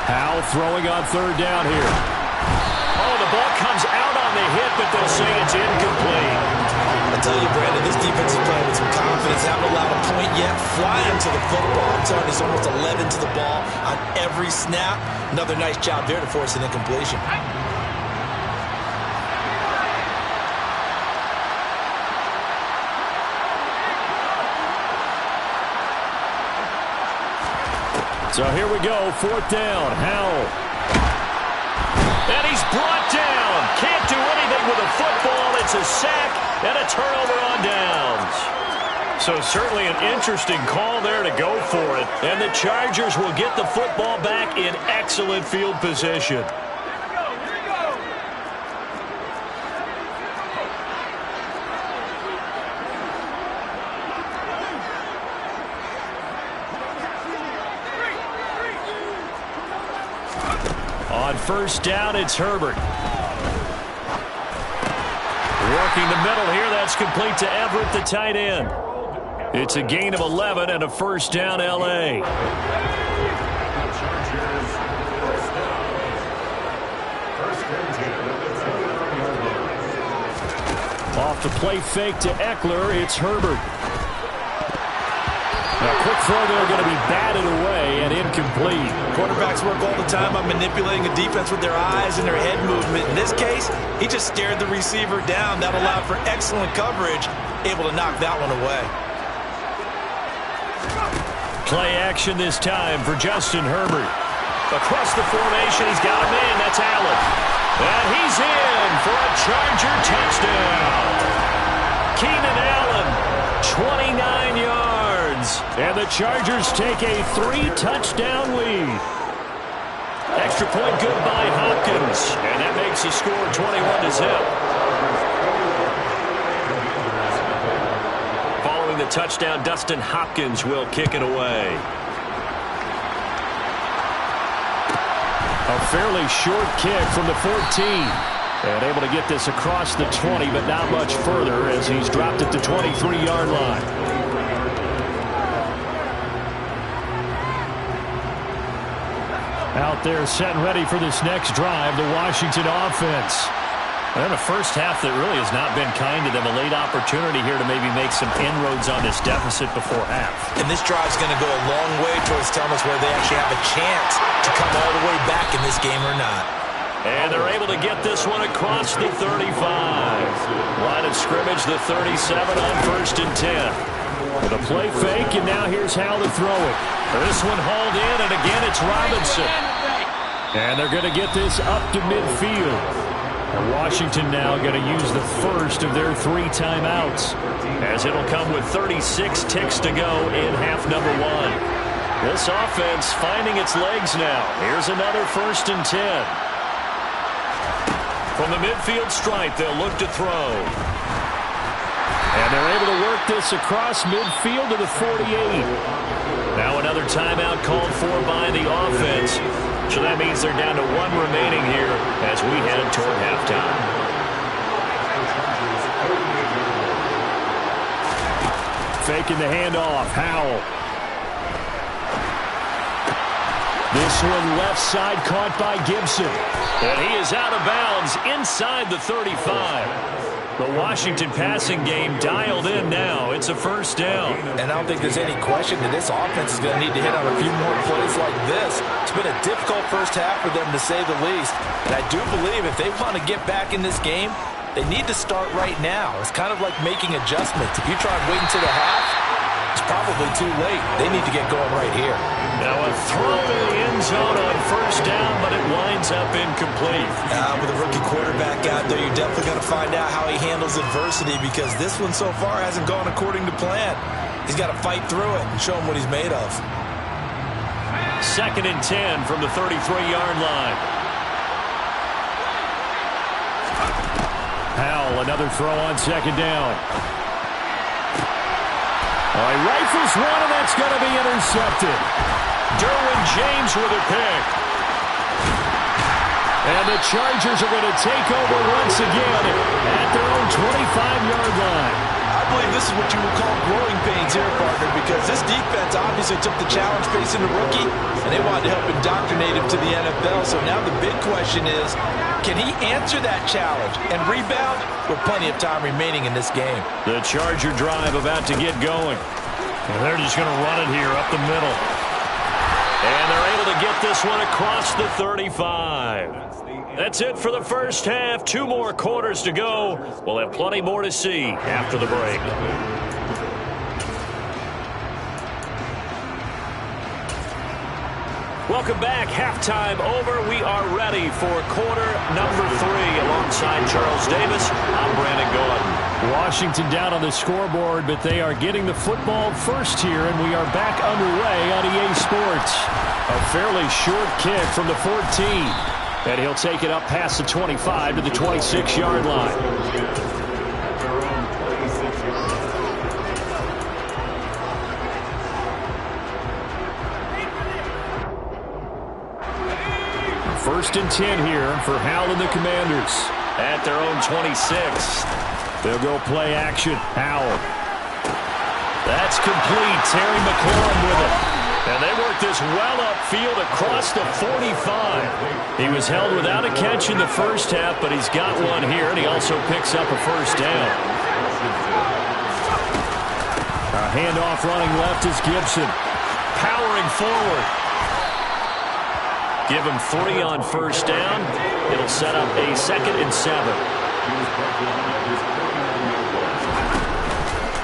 Howell throwing on 3rd down here. Oh, the ball comes out on the hit, but they'll say it's incomplete. I tell you, Brandon, this defense is playing with some confidence. Haven't allowed a point yet. Flying to the football. I'm telling you, it's almost 11 to the ball on every snap. Another nice job there to force an incompletion. So here we go, 4th down, Howell. And he's brought down. Can't do anything with a football. It's a sack and a turnover on downs. So certainly an interesting call there to go for it. And the Chargers will get the football back in excellent field position. On 1st down, it's Herbert. Working the middle here, that's complete to Everett, the tight end. It's a gain of 11 and a 1st down, L.A. Off the play fake to Eckler, it's Herbert. A quick throw there going to be batted away and incomplete. Quarterbacks work all the time on manipulating a defense with their eyes and their head movement. In this case, he just stared the receiver down. That allowed for excellent coverage, able to knock that one away. Play action this time for Justin Herbert. Across the formation, he's got a man. That's Allen. And he's in for a Charger touchdown. Keenan Allen, 29 yards. And the Chargers take a 3-touchdown lead. Extra point good by Hopkins. And that makes the score 21-0. Following the touchdown, Dustin Hopkins will kick it away. A fairly short kick from the 14. And able to get this across the 20, but not much further as he's dropped it to 23-yard line. Out there set and ready for this next drive, the Washington offense. And the first half that really has not been kind to them. A late opportunity here to maybe make some inroads on this deficit before half. And this drive's going to go a long way towards telling us whether they actually have a chance to come all the way back in this game or not. And they're able to get this one across the 35. Line of scrimmage, the 37 on 1st and 10. With a play fake, and now here's how to throw it. This one hauled in, and again it's Robinson. And they're going to get this up to midfield. And Washington now going to use the first of their 3 timeouts, as it'll come with 36 ticks to go in half number 1. This offense finding its legs now. Here's another 1st and 10. From the midfield stripe, they'll look to throw. And they're able to work this across midfield to the 48. Now another timeout called for by the offense. So that means they're down to 1 remaining here as we head toward halftime. Faking the handoff, Howell. This one left side caught by Gibson. And he is out of bounds inside the 35. The Washington passing game dialed in now. It's a 1st down. And I don't think there's any question that this offense is going to need to hit on a few more plays like this. It's been a difficult first half for them, to say the least. And I do believe if they want to get back in this game, they need to start right now. It's kind of like making adjustments. If you try and wait until the half, it's probably too late. They need to get going right here. Now a throw to the end zone on 1st down, but it winds up incomplete. With a rookie quarterback out there, you're definitely going to find out how he handles adversity, because this one so far hasn't gone according to plan. He's got to fight through it and show him what he's made of. 2nd and 10 from the 33-yard line. Howell, another throw on 2nd down. He rifles one, and that's going to be intercepted. Derwin James with a pick. And the Chargers are going to take over once again at their own 25-yard line. I believe this is what you would call growing pains here, partner, because this defense obviously took the challenge facing the rookie, and they wanted to help indoctrinate him to the NFL. So now the big question is, can he answer that challenge and rebound with plenty of time remaining in this game? The Charger drive about to get going. And they're just going to run it here up the middle. And they're able to get this one across the 35. That's it for the first half. 2 more quarters to go. We'll have plenty more to see after the break. Welcome back. Halftime over. We are ready for quarter number 3. Alongside Charles Davis, I'm Brandon Gaudin. Washington down on the scoreboard, but they are getting the football first here, and we are back underway on EA Sports. A fairly short kick from the 14. And he'll take it up past the 25 to the 26-yard line. First and 10 here for Howell and the Commanders at their own 26. They'll go play action. Howell. That's complete. Terry McLaurin with it. And they work this well upfield across the 45. He was held without a catch in the first half, but he's got one here, and he also picks up a 1st down. A handoff running left is Gibson. Powering forward. Give him 3 on first down. It'll set up a 2nd and 7.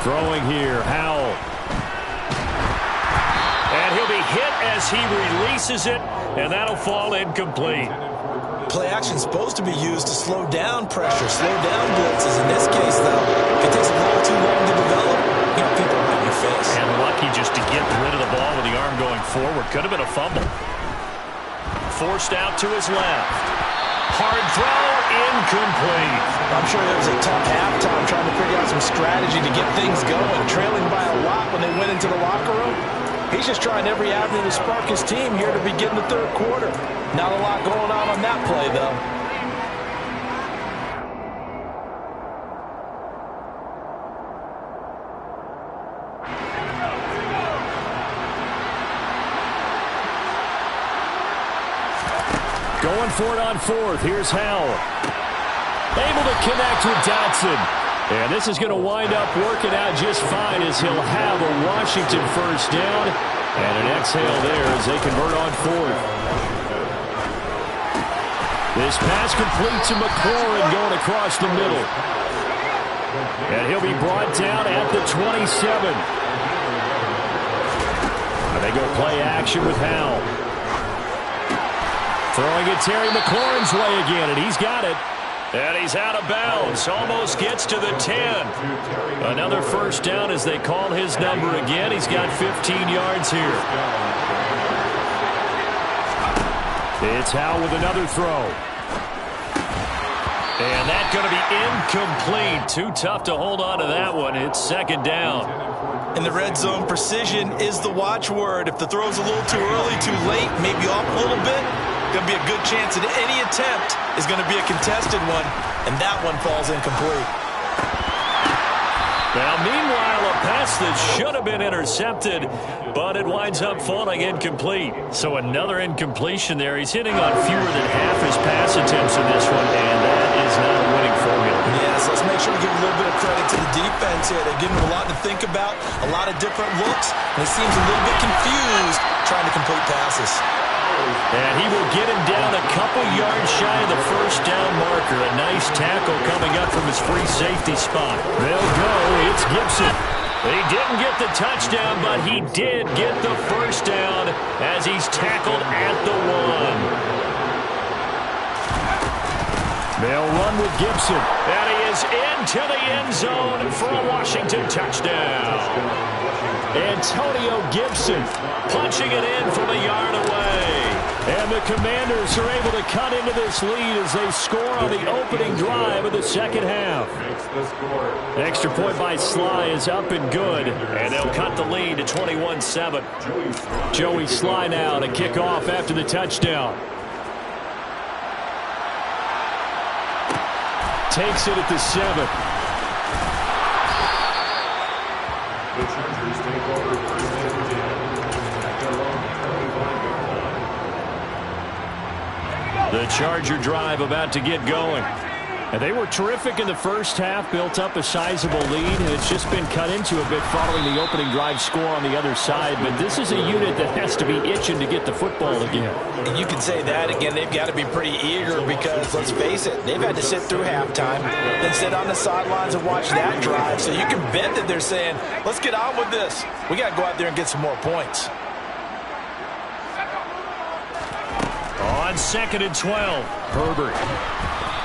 Throwing here, Howell. And he'll be hit as he releases it, and that'll fall incomplete. Play action is supposed to be used to slow down pressure, slow down blitzes. In this case, though, if it takes a little too long to develop, you know, people are in your face. And lucky just to get rid of the ball with the arm going forward. Could have been a fumble. Forced out to his left. Hard throw, incomplete. I'm sure there was a tough halftime trying to figure out some strategy to get things going. Trailing by a lot when they went into the locker room. He's just trying every avenue to spark his team here to begin the third quarter. Not a lot going on that play, though. Going for it on 4th. Here's Howell. Able to connect with Dotson. And this is going to wind up working out just fine as he'll have a Washington first down. And an exhale there as they convert on 4th. This pass complete to McLaurin going across the middle. And he'll be brought down at the 27. And they go play action with Howell. Throwing it Terry McLaurin's way again, and he's got it. And he's out of bounds. Almost gets to the 10. Another first down as they call his number again. He's got 15 yards here. It's Howell with another throw. And that's going to be incomplete. Too tough to hold on to that one. It's 2nd down. In the red zone, precision is the watchword. If the throw's a little too early, too late, maybe off a little bit, going to be a good chance that any attempt is going to be a contested one, and that one falls incomplete. Now, meanwhile, a pass that should have been intercepted, but it winds up falling incomplete. So another incompletion there. He's hitting on fewer than half his pass attempts in this one, and that is not a winning formula. Yes, let's make sure we give a little bit of credit to the defense here. They're giving him a lot to think about, a lot of different looks, and he seems a little bit confused trying to complete passes. And he will get him down a couple yards shy of the first down marker. A nice tackle coming up from his free safety spot. They'll go. It's Gibson. He didn't get the touchdown, but he did get the first down as he's tackled at the 1. They'll run with Gibson. And he is into the end zone for a Washington touchdown. Antonio Gibson punching it in from a yard away. And the Commanders are able to cut into this lead as they score on the opening drive of the second half. Extra point by Sly is up and good, and they'll cut the lead to 21-7. Joey Sly now to kick off after the touchdown. Takes it at the 7. The Chargers take over first and 10 at their own 25 yard line. The Charger drive about to get going. And they were terrific in the first half, built up a sizable lead, and it's just been cut into a bit following the opening drive score on the other side. But this is a unit that has to be itching to get the football again. And you can say that again. They've got to be pretty eager because, let's face it, they've had to sit through halftime, then sit on the sidelines and watch that drive. So you can bet that they're saying, let's get on with this. We got to go out there and get some more points. On 2nd and 12, Herbert.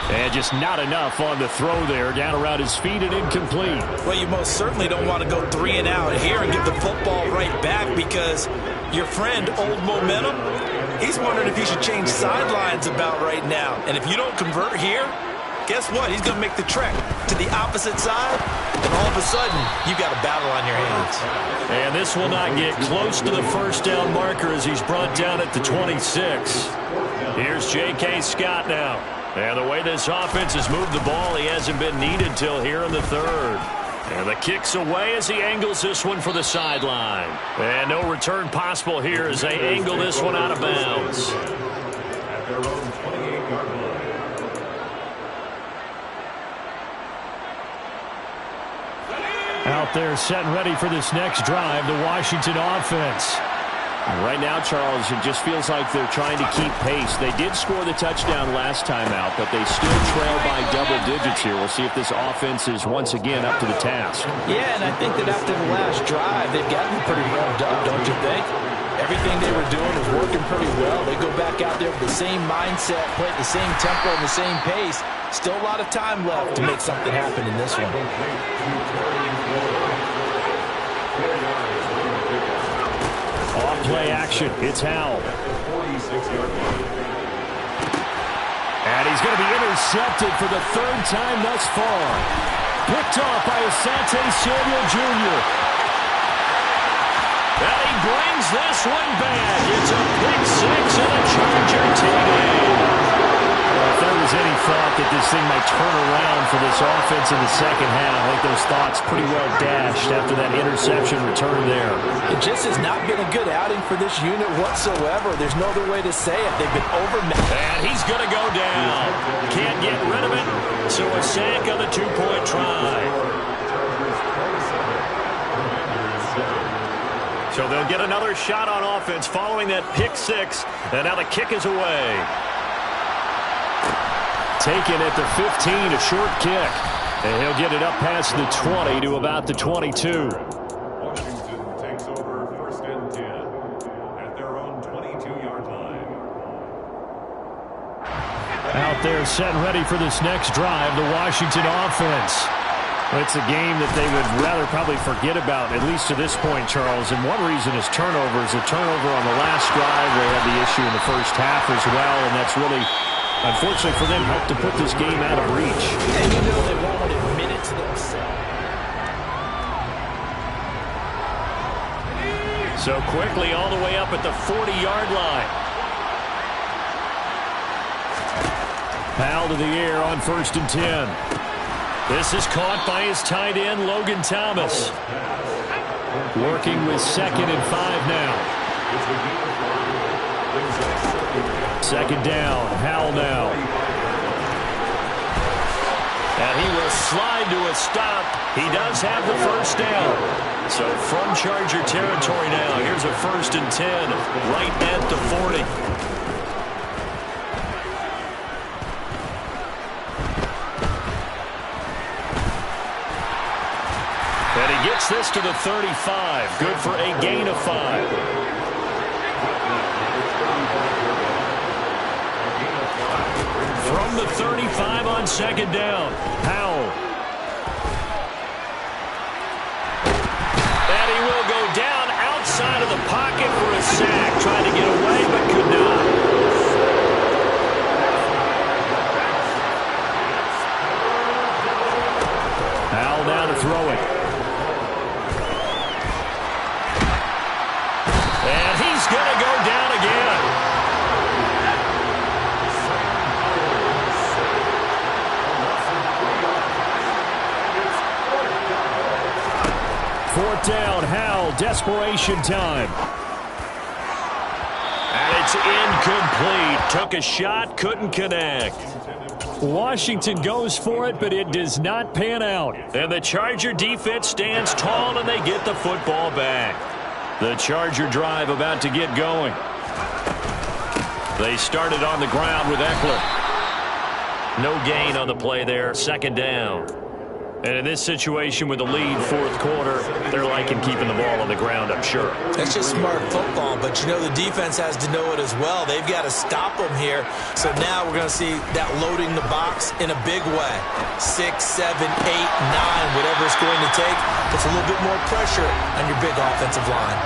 And just not enough on the throw there. Down around his feet and incomplete. Well, you most certainly don't want to go 3 and out here and give the football right back because your friend, Old Momentum, he's wondering if he should change sidelines about right now. And if you don't convert here, guess what? He's going to make the trek to the opposite side, and all of a sudden, you got a battle on your hands. And this will not get close to the first down marker as he's brought down at the 26. Here's J.K. Scott now. And the way this offense has moved the ball, he hasn't been needed till here in the 3rd. And the kick's away as he angles this one for the sideline. And no return possible here as they angle this one out of bounds. At their own 28-yard line. Out there set and ready for this next drive, the Washington offense. Right now, Charles, it just feels like they're trying to keep pace. They did score the touchdown last time out, but they still trail by double digits here. We'll see if this offense is once again up to the task. Yeah, and I think that after the last drive, they've gotten pretty revved up, don't you think? Everything they were doing was working pretty well. They go back out there with the same mindset, play at the same tempo and the same pace. Still a lot of time left to make something happen in this one. Off play action. It's Howell. And he's going to be intercepted for the third time thus far. Picked off by Asante Samuel Jr. And he brings this one back. It's a pick six and a Charger TD. Well, if there was any thought that this thing might turn around for this offense in the second half, I think those thoughts pretty well dashed after that interception return there. It just has not been a good outing for this unit whatsoever. There's no other way to say it. They've been overmatched. And he's going to go down. Can't get rid of it, so a sack on the two-point try. So they'll get another shot on offense following that pick six, and now the kick is away. Taken at the 15, a short kick. And he'll get it up past the 20 to about the 22. Washington takes over first and 10 at their own 22-yard line. Out there set and ready for this next drive, the Washington offense. It's a game that they would rather probably forget about, at least to this point, Charles. And one reason is turnovers. A turnover on the last drive. They had the issue in the first half as well, and that's really, unfortunately for them, helped to put this game out of reach. And you know they won't admit it to themselves. So quickly all the way up at the 40-yard line. Powell to the air on first and 10. This is caught by his tight end, Logan Thomas. Working with second and 5 now. Second down, Howell now. And he will slide to a stop. He does have the first down. So from Charger territory now, here's a first and 10 right at the 40. And he gets this to the 35. Good for a gain of 5. From the 35 on second down, Howell. And he will go down outside of the pocket for a sack. Trying to get away, but could not. Howell now to throw it. And he's going to go down again. Fourth down, Howell, desperation time. And it's incomplete. Took a shot, couldn't connect. Washington goes for it, but it does not pan out. And the Charger defense stands tall, and they get the football back. The Charger drive about to get going. They started on the ground with Eckler. No gain on the play there. Second down. And in this situation with the lead fourth quarter, they're liking keeping the ball on the ground, I'm sure. That's just smart football, but you know the defense has to know it as well. They've got to stop them here. So now we're going to see that loading the box in a big way. 6, 7, 8, 9, whatever it's going to take. It's a little bit more pressure on your big offensive line.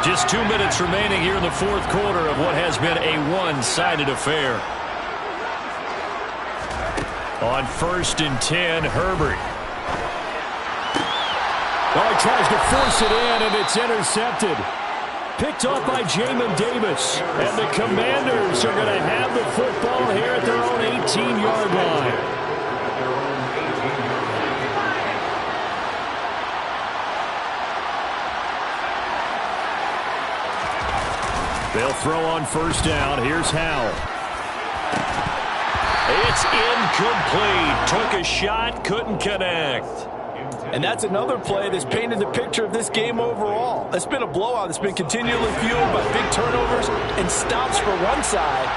Just 2 minutes remaining here in the fourth quarter of what has been a one-sided affair. On first and 10, Herbert. Oh, he tries to force it in, and it's intercepted. Picked off by Jamin Davis. And the Commanders are going to have the football here at their own 18-yard line. They'll throw on first down. Here's Howell. It's incomplete. Took a shot, couldn't connect. And that's another play that's painted the picture of this game overall. It's been a blowout that's been continually fueled by big turnovers and stops for one side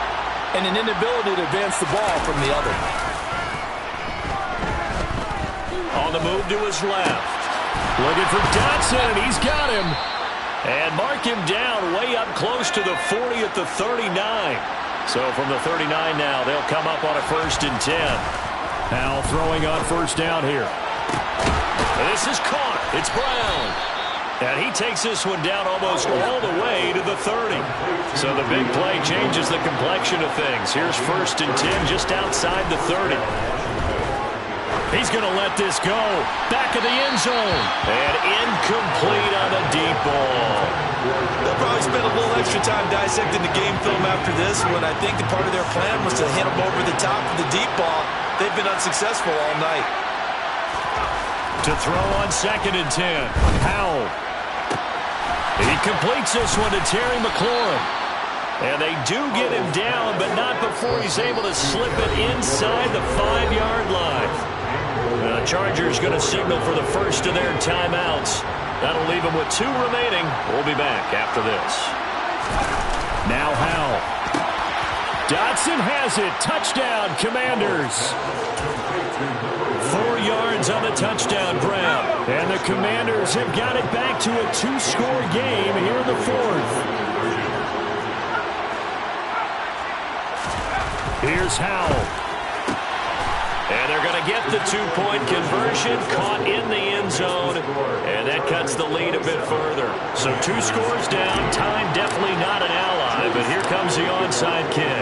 and an inability to advance the ball from the other. On the move to his left. Looking for Dotson, and he's got him. And mark him down way up close to the 40 at the 39. So from the 39 now, they'll come up on a 1st and 10. Howell throwing on 1st down here. And this is caught. It's Brown. And he takes this one down almost all the way to the 30. So the big play changes the complexion of things. Here's 1st and 10 just outside the 30. He's going to let this go. Back of the end zone. And incomplete on a deep ball. They'll probably spend a little extra time dissecting the game film after this one. I think the part of their plan was to hit him over the top of the deep ball. They've been unsuccessful all night. To throw on 2nd and 10. Howell. He completes this one to Terry McLaurin. And they do get him down, but not before he's able to slip it inside the 5-yard line. The Chargers going to signal for the first of their timeouts. That'll leave them with 2 remaining. We'll be back after this. Now Howell. Dotson has it. Touchdown, Commanders. 4 yards on the touchdown grab. And the Commanders have got it back to a 2-score game here in the 4th. Here's Howell. And they're going to get the 2-point conversion, caught in the end zone, and that cuts the lead a bit further. So 2 scores down, time definitely not an ally, but here comes the onside kick.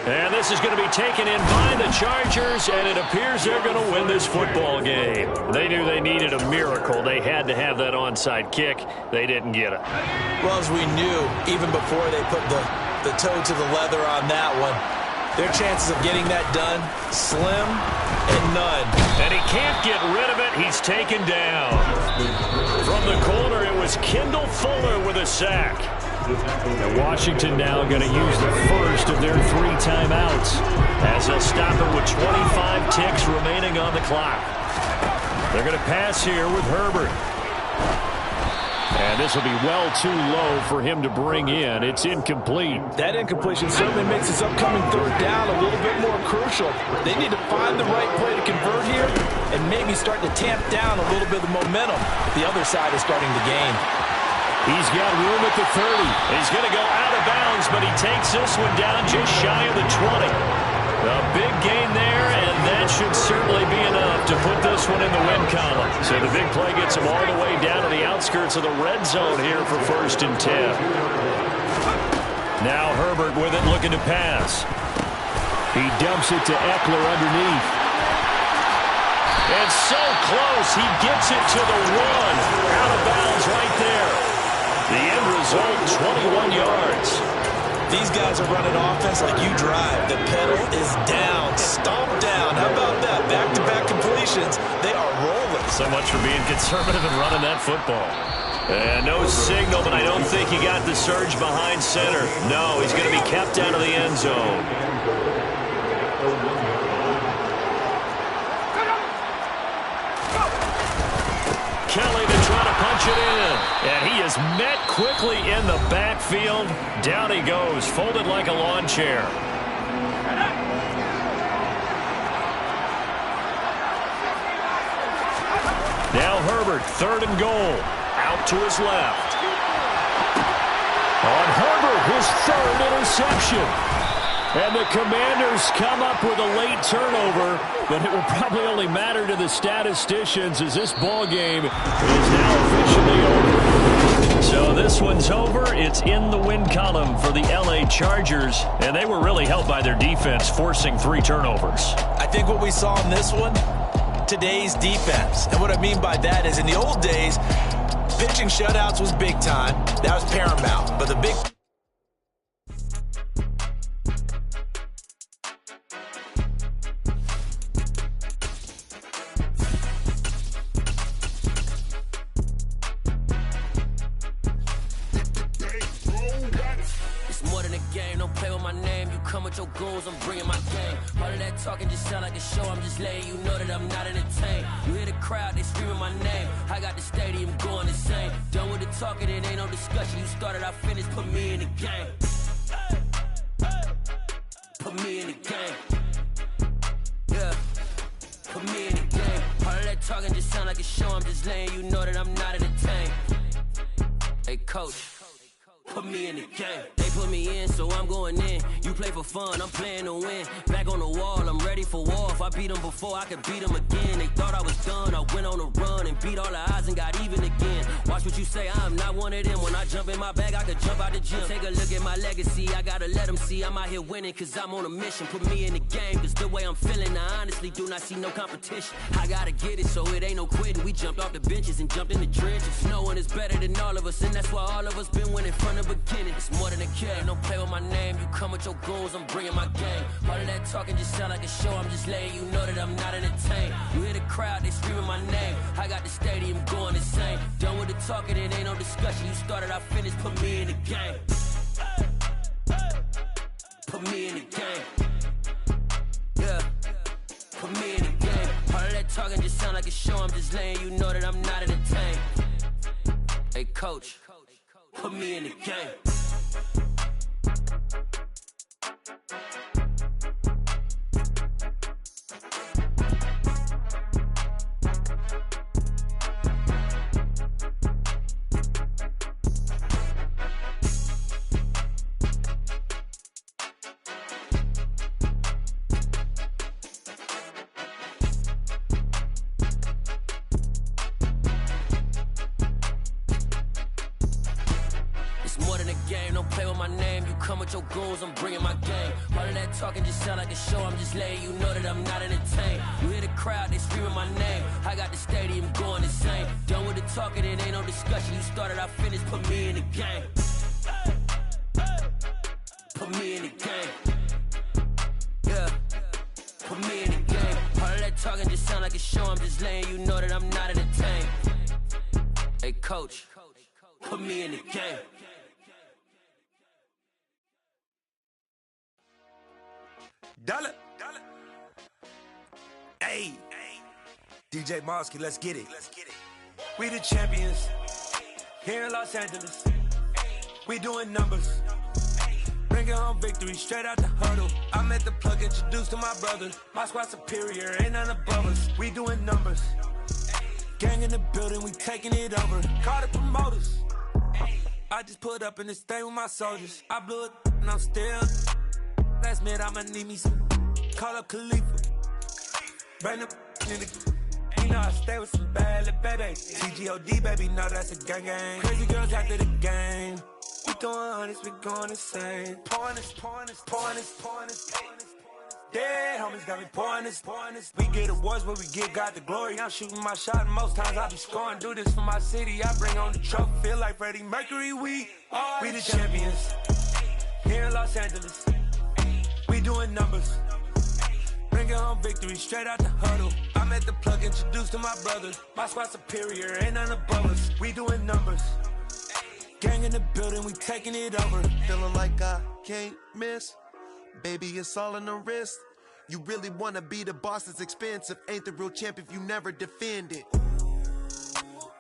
And this is going to be taken in by the Chargers, and it appears they're going to win this football game. They knew they needed a miracle. They had to have that onside kick. They didn't get it. Well, as we knew, even before they put the toe to the leather on that one, their chances of getting that done, slim and none. And he can't get rid of it. He's taken down. From the corner, it was Kendall Fuller with a sack. And Washington now going to use the first of their 3 timeouts as they'll stop it with 25 ticks remaining on the clock. They're going to pass here with Herbert. And this will be well too low for him to bring in. It's incomplete. That incompletion certainly makes this upcoming 3rd down a little bit more crucial. They need to find the right play to convert here and maybe start to tamp down a little bit of the momentum. The other side is starting to gain. He's got room at the 30. He's going to go out of bounds, but he takes this one down just shy of the 20. A big gain there, and that should certainly be enough to put this one in the win column. So the big play gets him all the way down to the outskirts of the red zone here for 1st and 10. Now Herbert with it, looking to pass. He dumps it to Eckler underneath. And so close, he gets it to the 1. Out of bounds right there. The end result, 21 yards. These guys are running offense like you drive. The pedal is down, stomped down. How about that? Back-to-back completions. They are rolling. So much for being conservative and running that football. And no signal, but I don't think he got the surge behind center. No, he's going to be kept out of the end zone. Kelly to try to punch it in. And he is met quickly in the backfield. Down he goes, folded like a lawn chair. Now Herbert, 3rd and goal. Out to his left. On Herbert, his 3rd interception. And the Commanders come up with a late turnover, but it will probably only matter to the statisticians as this ball game is now officially over. So this one's over. It's in the win column for the LA Chargers, and they were really helped by their defense, forcing 3 turnovers. I think what we saw in this one, today's defense. And what I mean by that is in the old days, pitching shutouts was big time. That was paramount. But the big... the game, don't play with my name. You come with your goons, I'm bringing my game. All of that talking just sound like a show, I'm just letting you know that I'm not entertained. You hear the crowd, they screaming my name. I got the stadium going insane. Done with the talking, it ain't no discussion. You started, I finished, put me in the game. Put me in the game. Yeah, put me in the game. All of that talking just sound like a show, I'm just letting you know that I'm not entertained. Hey, coach. Put me in the game. They put me in, so I'm going in. You play for fun, I'm playing to win. Back on the wall, I'm ready for war. If I beat them before, I could beat them again. They thought I was done, I went on a run and beat all the odds and got even again. Watch what you say, I'm not one of them. When I jump in my bag, I could jump out the gym. Take a look at my legacy, I gotta let them see I'm out here winning, cause I'm on a mission. Put me in the game, cause the way I'm feeling, I honestly do not see no competition. I gotta get it, so it ain't no quitting. We jumped off the benches and jumped in the trenches. No one is better than all of us, and that's why all of us been winning from the beginning. It's more than a game, don't play with my name. You come with your goons, I'm bringing my game. All of that talking just sound like a show, I'm just letting you know that I'm not entertained. You hear the crowd, they screaming my name. I got the stadium going insane. Done with the talking, it ain't no discussion. You started, I finished, put me in the game. Put me in the game. Yeah, put me in the game. All of that talking just sound like a show, I'm just letting you know that I'm not entertained. Hey, coach. Put me in the game. Your goons, I'm bringing my game. All of that talking just sound like a show, I'm just letting you know that I'm not entertained. You hear the crowd, they screaming my name. I got the stadium going insane. Done with the talking, it ain't no discussion. You started, I finished, put me in the game. Put me in the game. Yeah, put me in the game. All of that talking just sound like a show, I'm just letting you know that I'm not entertained. Hey, coach, put me in the game. Dollar. Hey, DJ Mosky, let's get it. We the champions here in Los Angeles. We doing numbers. Bringing home victory straight out the huddle. I'm at the plug, introduced to my brother. My squad superior, ain't none above us. We doing numbers. Gang in the building, we taking it over. Call the promoters. I just put up in this thing with my soldiers. I blew it and I'm still. Last minute, I'ma need me some. Call up Khalifa. Bring up in the. You know I stay with some bad little baby. TGOD, baby, no, that's a gang gang. Crazy girls after the game. We throwing hundreds, we going insane. Pouring this. Dead homies got me pouring this. We get awards, but we give God the glory. I'm shooting my shot, and most times I be scoring. Do this for my city, I bring on the trophy. Feel like Freddie Mercury, we the champions. Here in Los Angeles. We doing numbers. Bringing home victory straight out the huddle. I'm at the plug, introduced to my brother. My squad superior, ain't none above us. We doing numbers. Gang in the building, we taking it over. Feeling like I can't miss. Baby, it's all in the wrist. You really wanna be the boss, it's expensive. Ain't the real champ if you never defend it.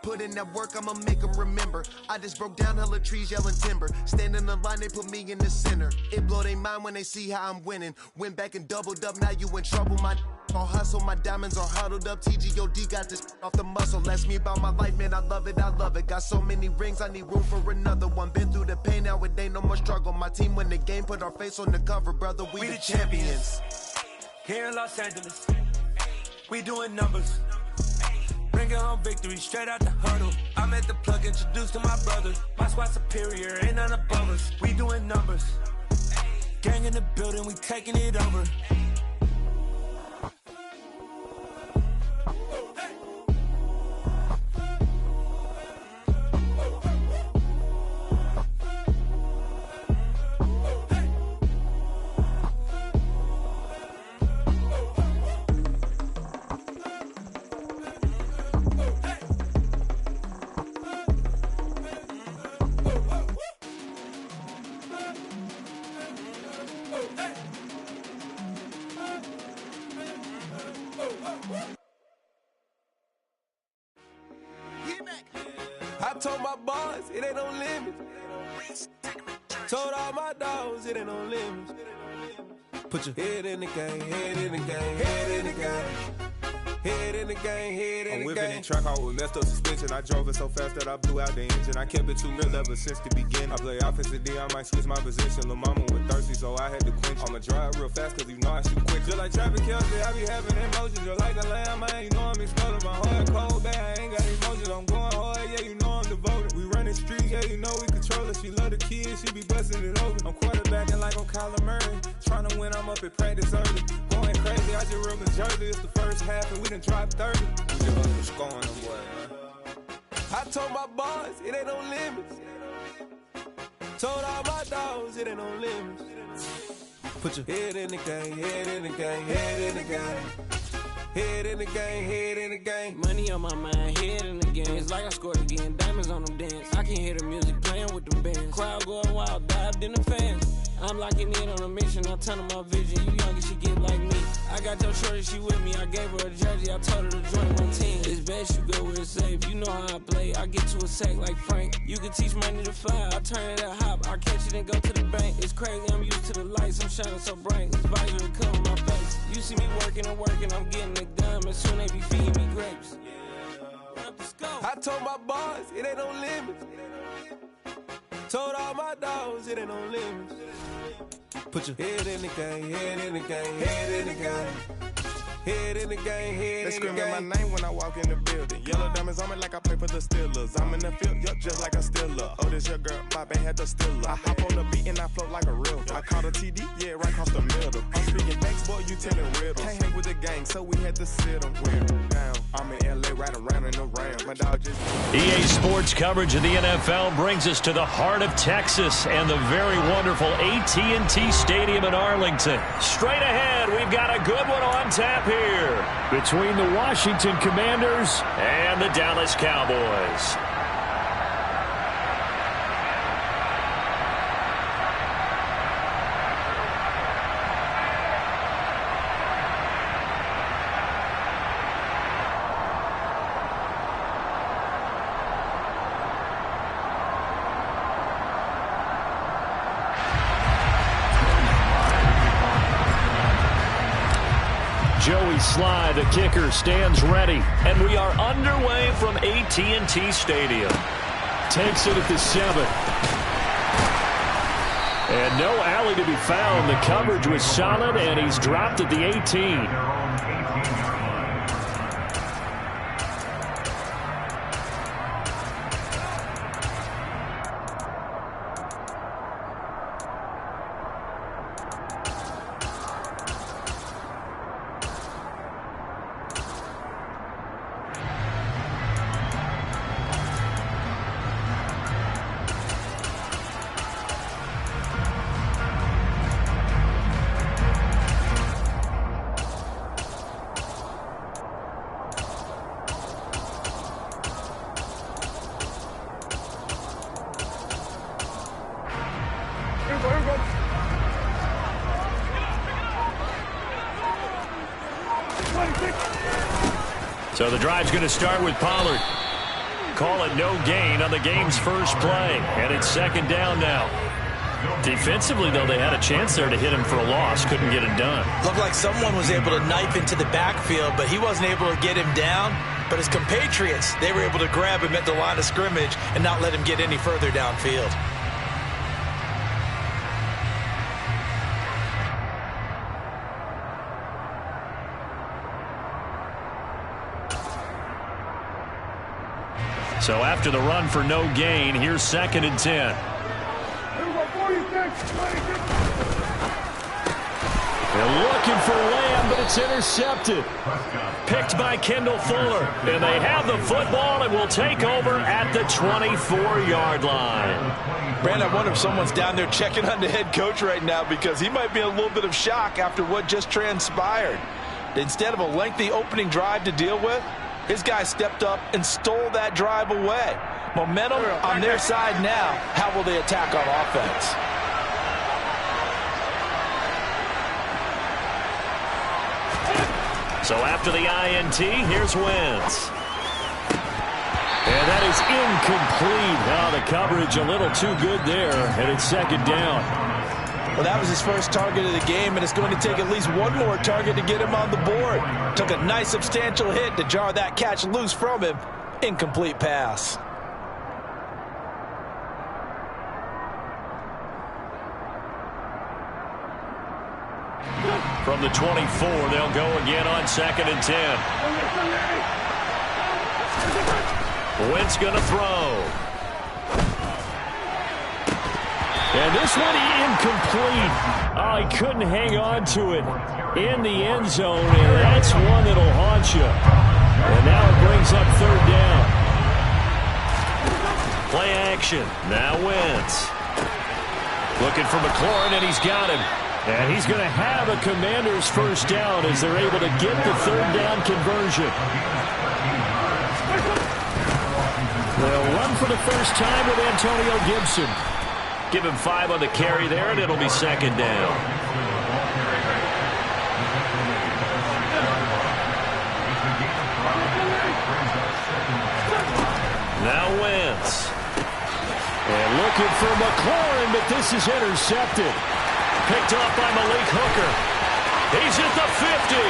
Put in that work, I'ma make them remember. I just broke down hella trees, yelling timber. Stand in the line, they put me in the center. It blow their mind when they see how I'm winning. Went back and doubled up, now you in trouble. My all hustle, my diamonds are huddled up. TGOD got this off the muscle. Ask me about my life, man, I love it. Got so many rings, I need room for another one. Been through the pain, now it ain't no more struggle. My team win the game, put our face on the cover, brother. We the champions. Here in Los Angeles, we doing numbers. Bringing home victory straight out the huddle. I'm at the plug, introduced to my brother. My squad superior, ain't none above us. We doing numbers. Gang in the building, we taking it over. I told my boys, it ain't no limits. Told all my dogs, it ain't no limits. Put your head in the game, head in the game, head in the game. Head in the game, head in the game. I'm whipping and track out with messed up suspension. I drove it so fast that I blew out the engine. I kept it too real ever since the beginning. I play offensive D, I might switch my position. Lil' mama was thirsty, so I had to quench. I'ma drive real fast, cause you know I shoot quick. Just like Travis Kelce, I be having emotions. Just like a lamb, man, you know I'm exploding. My heart cold, bad, I ain't got emotions. I'm going hard, yeah, you know I'm devoted. We running streets, yeah, you know we control it. She love the kids, she be busting it open. I'm quarterbacking like I'm Kyler Murray. Trying to win, I'm up at practice early. Going crazy, I just rubbed the jersey. It's the first half, and we done dropped 30. We just up scoring them, boy, man. I told my boys, it ain't no limits. Told all my dogs, it ain't no limits. Put your head in the game, head in the game, head in the game. Head in the game, head in the game. Money on my mind, head in the game. It's like I scored again, diamonds on them dance. I can hear the music playing with them bands. Crowd going wild, dived in the fans. I'm locking in on a mission, I turn on my vision. You young and she get like me. I got your shorty, she with me. I gave her a jersey, I told her to join my team. It's best you go where it's safe. You know how I play. I get to a sack like Frank. You can teach money to fly. I turn it at hop. I catch it and go to the bank. It's crazy, I'm used to the lights. I'm shining so bright. This visor will cover my face. You see me working and working, I'm getting it done. And soon they be feeding me grapes. I told my boys, it ain't no limits. Told all my dogs, it ain't no limits. Put your head in the game, head in the game, head in the game. Head in the game, head in the game. They screaming my name when I walk in the building. Yellow diamonds on me like I play for the Steelers. I'm in the field, yup, just like a Steeler. Oh, this your girl, my band had the Steeler. I hop on the beat and I float like a real. I caught a TD, yeah, right across the middle. I'm speaking thanks, boy, you telling riddles. Can't hang with the gang, so we had to sit them down. I'm in LA, riding around and around. My dog just... EA Sports coverage of the NFL brings us to the heart of Texas and the very wonderful AT&T Stadium in Arlington. Straight ahead, we've got a good one on tap here between the Washington Commanders and the Dallas Cowboys. Joey Sly, the kicker, stands ready, and we are underway from AT&T Stadium. Takes it at the 7. And no alley to be found. The coverage was solid, and he's dropped at the 18. So the drive's going to start with Pollard. Call it no gain on the game's first play. And it's second down now. Defensively, though, they had a chance there to hit him for a loss. Couldn't get it done. Looked like someone was able to knife into the backfield, but he wasn't able to get him down. But his compatriots, they were able to grab him at the line of scrimmage and not let him get any further downfield. So after the run for no gain, here's second and 10. They're looking for Lamb, but it's intercepted. Picked by Kendall Fuller. And they have the football and will take over at the 24-yard line. Brandon, I wonder if someone's down there checking on the head coach right now because he might be in a little bit of shock after what just transpired. Instead of a lengthy opening drive to deal with, his guy stepped up and stole that drive away. Momentum on their side now. How will they attack on offense? So after the INT, here's Wentz. And that is incomplete. Now the coverage a little too good there, and it's second down. Well, that was his first target of the game, and it's going to take at least one more target to get him on the board. Took a nice substantial hit to jar that catch loose from him. Incomplete pass. From the 24, they'll go again on 2nd and 10. Wentz going to throw. And this one incomplete. Oh, he couldn't hang on to it in the end zone, and that's one that'll haunt you. And now it brings up 3rd down. Play action. Now Wentz. Looking for McLaurin, and he's got him. And he's going to have a Commanders first down as they're able to get the 3rd down conversion. They'll run for the first time with Antonio Gibson. Give him 5 on the carry there, and it'll be 2nd down. Now Wentz. And looking for McLaurin, but this is intercepted. Picked up by Malik Hooker. He's at the 50.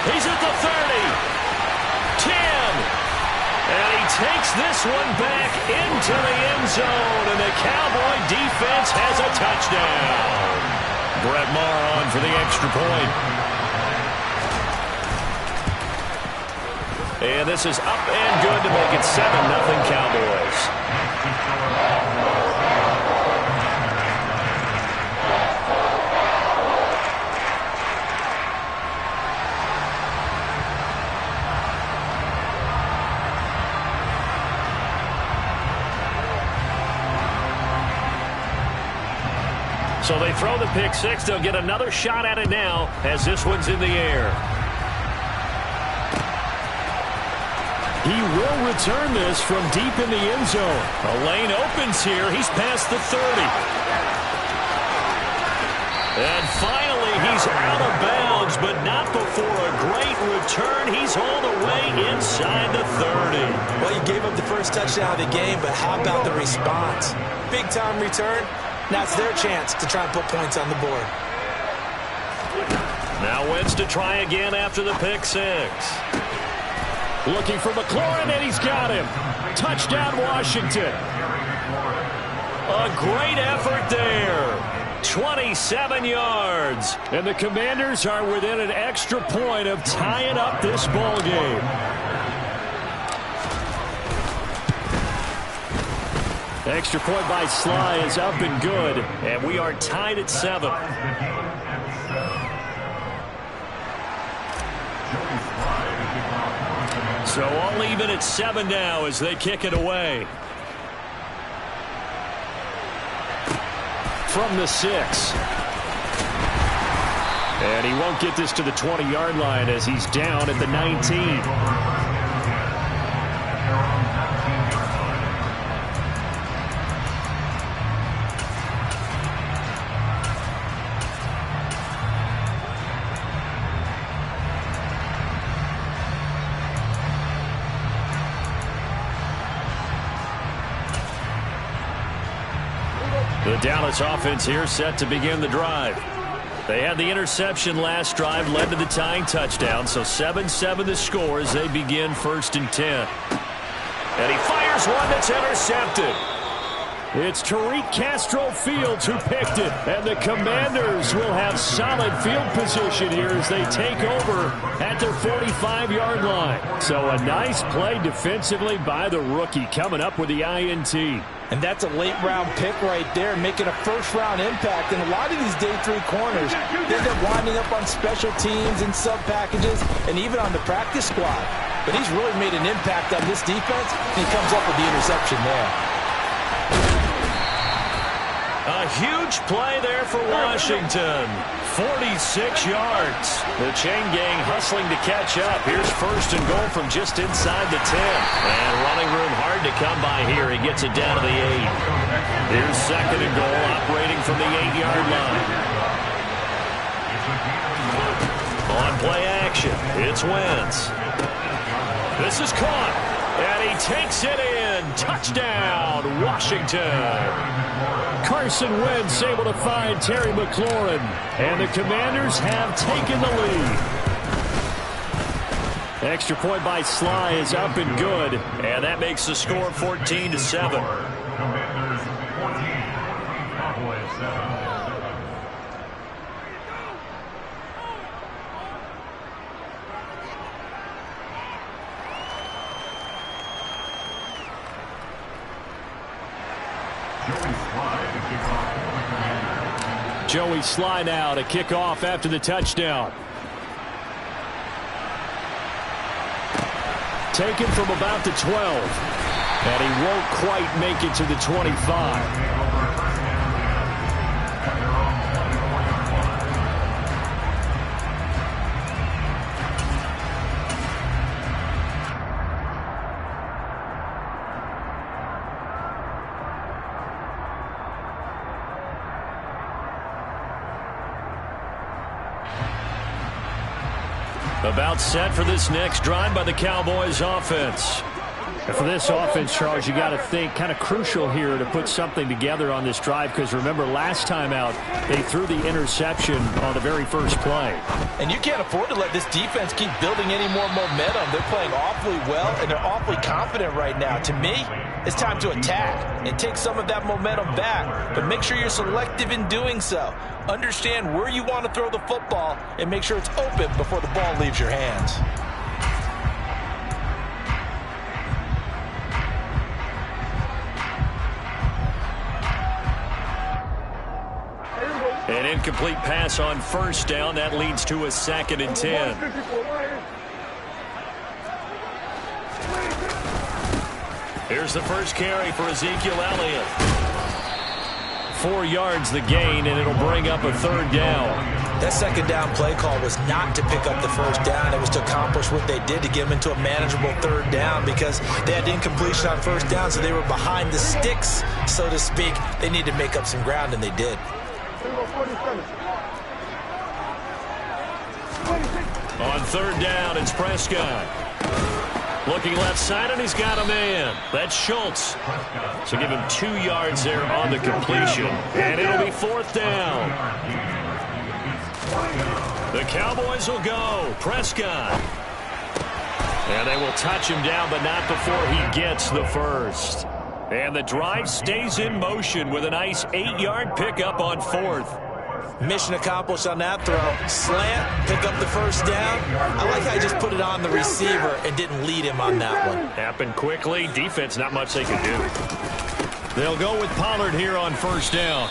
He's at the 30. 10. And he takes this one back into the end zone, and the Cowboy defense has a touchdown. Brett Maher on for the extra point. And this is up and good to make it 7-0 Cowboys. So they throw the pick six. They'll get another shot at it now as this one's in the air. He will return this from deep in the end zone. A lane opens here. He's past the 30. And finally, he's out of bounds, but not before a great return. He's all the way inside the 30. Well, you gave up the first touchdown of the game, but how about the response? Big-time return. Now it's their chance to try and put points on the board. Now Wentz to try again after the pick six. Looking for McLaurin, and he's got him. Touchdown, Washington. A great effort there. 27 yards. And the Commanders are within an extra point of tying up this ball game. Extra point by Sly is up and good, and we are tied at 7. So all even at 7 now as they kick it away. From the 6. And he won't get this to the 20-yard line as he's down at the 19. The Dallas offense here set to begin the drive. They had the interception last drive, led to the tying touchdown, so 7-7 the score as they begin 1st and 10. And he fires one that's intercepted. It's Tariq Castro-Fields who picked it, and the Commanders will have solid field position here as they take over at their 45-yard line. So a nice play defensively by the rookie coming up with the INT. And that's a late-round pick right there, making a first-round impact. And a lot of these day 3 corners, they end up winding up on special teams and sub-packages and even on the practice squad. But he's really made an impact on this defense, and he comes up with the interception there. A huge play there for Washington. 46 yards. The chain gang hustling to catch up. Here's 1st and goal from just inside the 10. And running room hard to come by here. He gets it down to the 8. Here's 2nd and goal, operating from the 8-yard line. On play action. It's Wentz. This is caught, and he takes it in. Touchdown, Washington. Carson Wentz able to find Terry McLaurin, and the Commanders have taken the lead. Extra point by Sly is up and good, and that makes the score 14-7. Commanders 14, Cowboys 7. Joey Sly now to kick off after the touchdown. Taken from about the 12. And he won't quite make it to the 25. About set for this next drive by the Cowboys offense. And for this offense, Charles, you got to think kind of crucial here to put something together on this drive, because remember last time out they threw the interception on the very first play. And you can't afford to let this defense keep building any more momentum. They're playing awfully well, and they're awfully confident right now. To me, it's time to attack and take some of that momentum back, but make sure you're selective in doing so. Understand where you want to throw the football and make sure it's open before the ball leaves your hands. An incomplete pass on first down. That leads to a 2nd and 10. Here's the first carry for Ezekiel Elliott. 4 yards the gain, and it'll bring up a 3rd down. That 2nd down play call was not to pick up the 1st down. It was to accomplish what they did, to get them into a manageable 3rd down, because they had incompletion on 1st down, so they were behind the sticks, so to speak. They needed to make up some ground, and they did. On 3rd down, it's Prescott. Looking left side, and he's got a man. That's Schultz. So give him 2 yards there on the completion. And it'll be 4th down. The Cowboys will go. Prescott. And they will touch him down, but not before he gets the first. And the drive stays in motion with a nice 8-yard pickup on 4th. Mission accomplished on that throw. Slant, pick up the 1st down. I like how he just put it on the receiver and didn't lead him on that one. Happened quickly. Defense, not much they can do. They'll go with Pollard here on 1st down.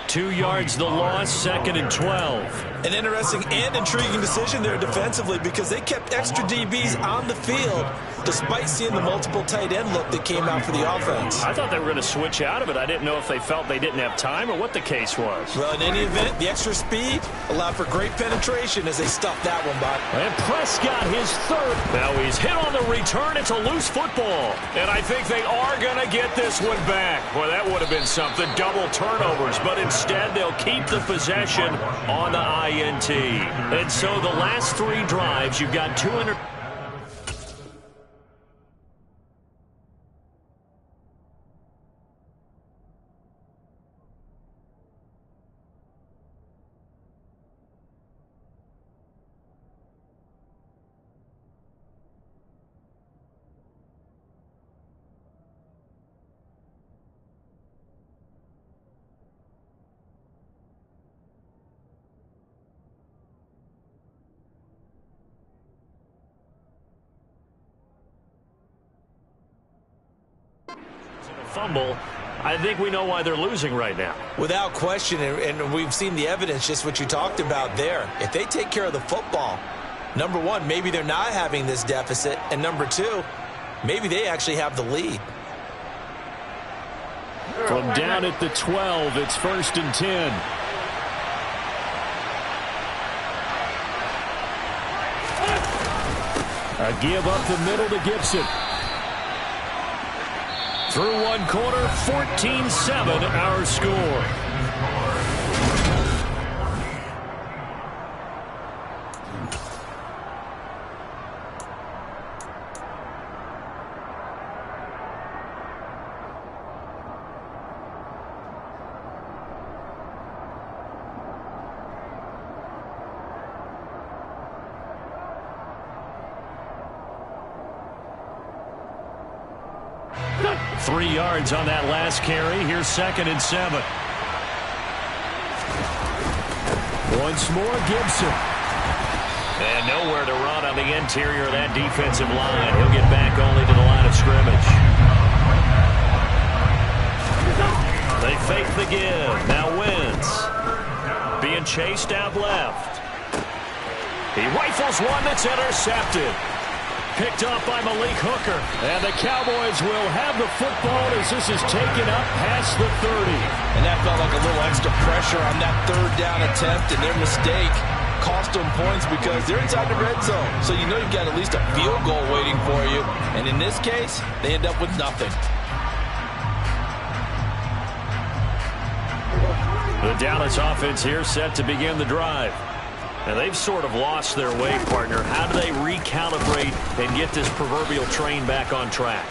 2 yards the loss, 2nd and 12. An interesting and intriguing decision there defensively, because they kept extra DBs on the field despite seeing the multiple tight end look that came out for the offense. I thought they were going to switch out of it. I didn't know if they felt they didn't have time or what the case was. Well, in any event, the extra speed allowed for great penetration as they stuffed that one by. And Prescott, his 3rd. Now he's hit on the return. It's a loose football. And I think they are going to get this one back. Boy, that would have been something. Double turnovers. But instead, they'll keep the possession on the INT. And so the last 3 drives, you've got 200. Fumble. I think we know why they're losing right now. Without question, and we've seen the evidence, just what you talked about there. If they take care of the football, number one, maybe they're not having this deficit, and number 2, maybe they actually have the lead. From down at the 12, it's 1st and 10. A give up the middle to Gibson. Through 1 quarter, 14-7 our score. 3 yards on that last carry. Here's 2nd and 7. Once more, Gibson. And nowhere to run on the interior of that defensive line. He'll get back only to the line of scrimmage. They fake the give. Now Wentz. Being chased out left. He rifles one that's intercepted. Picked up by Malik Hooker. And the Cowboys will have the football as this is taken up past the 30. And that felt like a little extra pressure on that 3rd down attempt, and their mistake cost them points because they're inside the red zone. So you know you've got at least a field goal waiting for you. And in this case, they end up with nothing. The Dallas offense here set to begin the drive. And they've sort of lost their way, partner. How do they recalibrate and get this proverbial train back on track?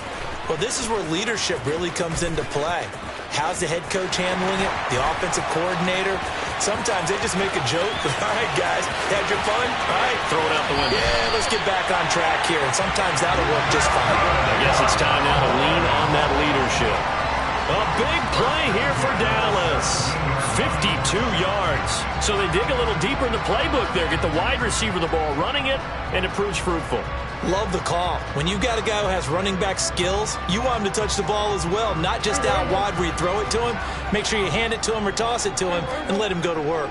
Well, this is where leadership really comes into play. How's the head coach handling it? The offensive coordinator? Sometimes they just make a joke. All right, guys, had your fun? All right. Throw it out the window. Yeah, let's get back on track here. And sometimes that'll work just fine. I guess it's time now to lean on that leadership. A big play here for Dallas. 52 yards. So they dig a little deeper in the playbook there. Get the wide receiver the ball, running it, and it proves fruitful. Love the call. When you got a guy who has running back skills, you want him to touch the ball as well, not just out wide where you throw it to him. Make sure you hand it to him or toss it to him and let him go to work.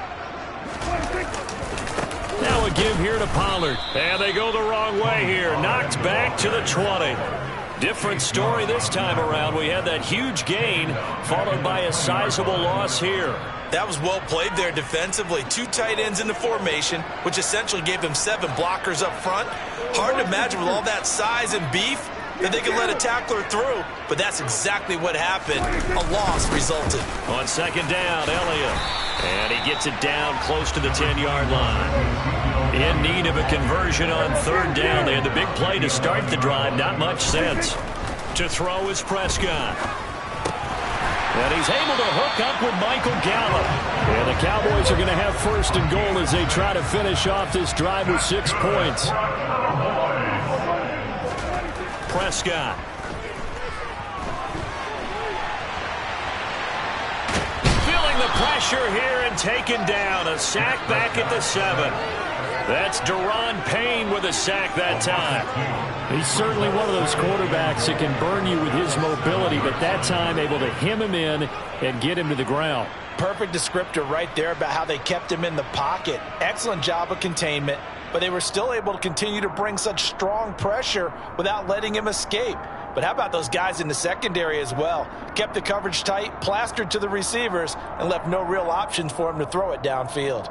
Now a give here to Pollard. And they go the wrong way here. Knocked back to the 20. Different story this time around. We had that huge gain followed by a sizable loss here. That was well played there defensively. 2 tight ends in the formation, which essentially gave them 7 blockers up front. Hard to imagine with all that size and beef that they could let a tackler through, but that's exactly what happened. A loss resulted. On 2nd down, Elliott. And he gets it down close to the 10-yard line. In need of a conversion on 3rd down. They had the big play to start the drive. Not much sense. To throw is Prescott. And he's able to hook up with Michael Gallup. And the Cowboys are going to have 1st and goal as they try to finish off this drive with 6 points. Prescott. Feeling the pressure here and taken down. A sack back at the 7. That's Daron Payne with a sack that time. He's certainly one of those quarterbacks that can burn you with his mobility, but that time able to hem him in and get him to the ground. Perfect descriptor right there about how they kept him in the pocket. Excellent job of containment, but they were still able to continue to bring such strong pressure without letting him escape. But how about those guys in the secondary as well? Kept the coverage tight, plastered to the receivers, and left no real options for him to throw it downfield.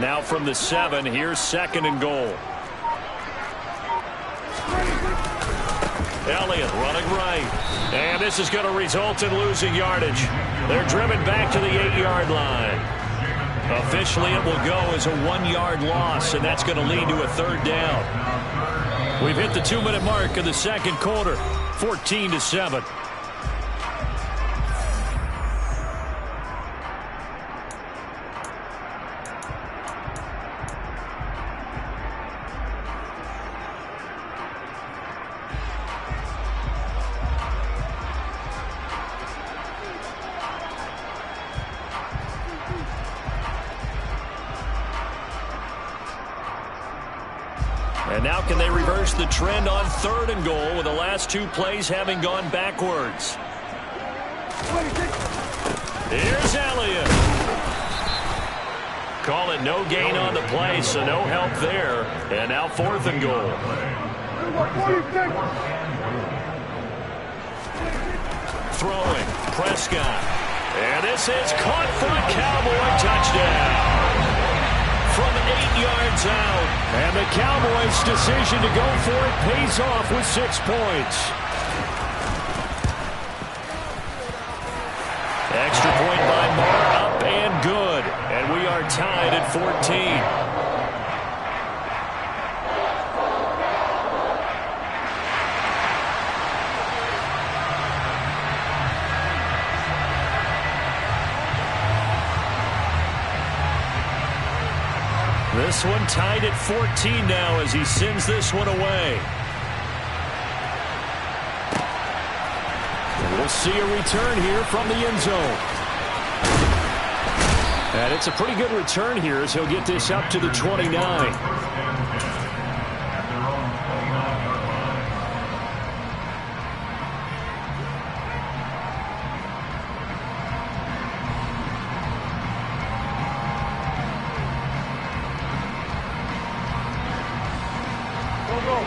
Now from the 7, here's 2nd and goal. Elliott running right. And this is going to result in losing yardage. They're driven back to the 8-yard line. Officially, it will go as a 1-yard loss, and that's going to lead to a 3rd down. We've hit the 2-minute mark of the 2nd quarter, 14-7. And now can they reverse the trend on 3rd and goal with the last 2 plays having gone backwards? Here's Elliott. Call it no gain on the play, so no help there. And now 4th and goal. Throwing, Prescott. And this is caught for a Cowboy touchdown. From 8 yards out. And the Cowboys' decision to go for it pays off with 6 points. Extra point by Moore, up and good. And we are tied at 14. This one tied at 14 now as he sends this one away. And we'll see a return here from the end zone. And it's a pretty good return here as he'll get this up to the 29.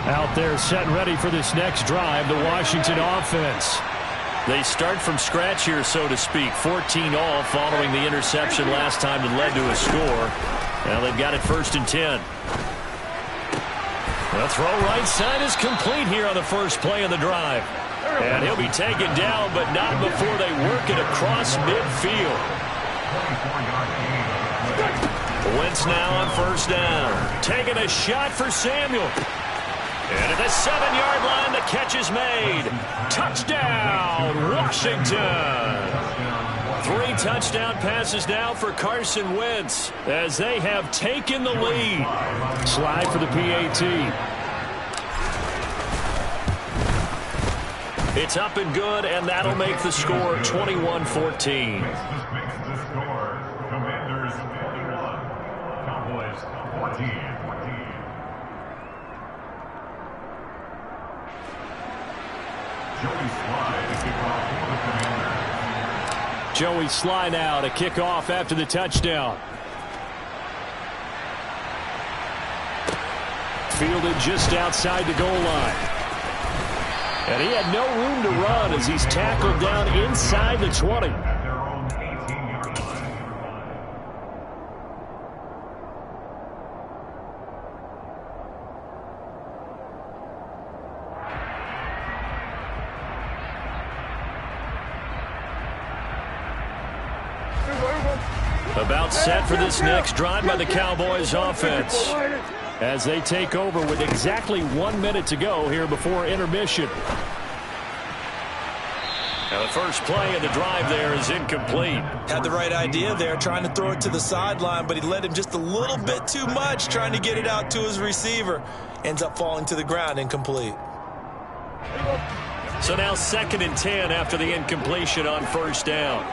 Out there set and ready for this next drive, the Washington offense. They start from scratch here, so to speak. 14 all following the interception last time that led to a score. Now they've got it 1st and 10. The throw right side is complete here on the first play of the drive. And he'll be taken down, but not before they work it across midfield. Wentz now on 1st down. Taking a shot for Samuel. And at the 7-yard line, the catch is made. Touchdown, Washington. 3 touchdown passes now for Carson Wentz as they have taken the lead. Slide for the PAT. It's up and good, and that'll make the score 21-14. Commanders 41, Cowboys 14. Joey Slye now to kick off after the touchdown. Fielded just outside the goal line. And he had no room to run as he's tackled down inside the 20. About set for this next drive by the Cowboys offense as they take over with exactly 1 minute to go here before intermission. Now the first play of the drive there is incomplete. Had the right idea there, trying to throw it to the sideline, but he led him just a little bit too much, trying to get it out to his receiver. Ends up falling to the ground, incomplete. So now 2nd and 10 after the incompletion on 1st down.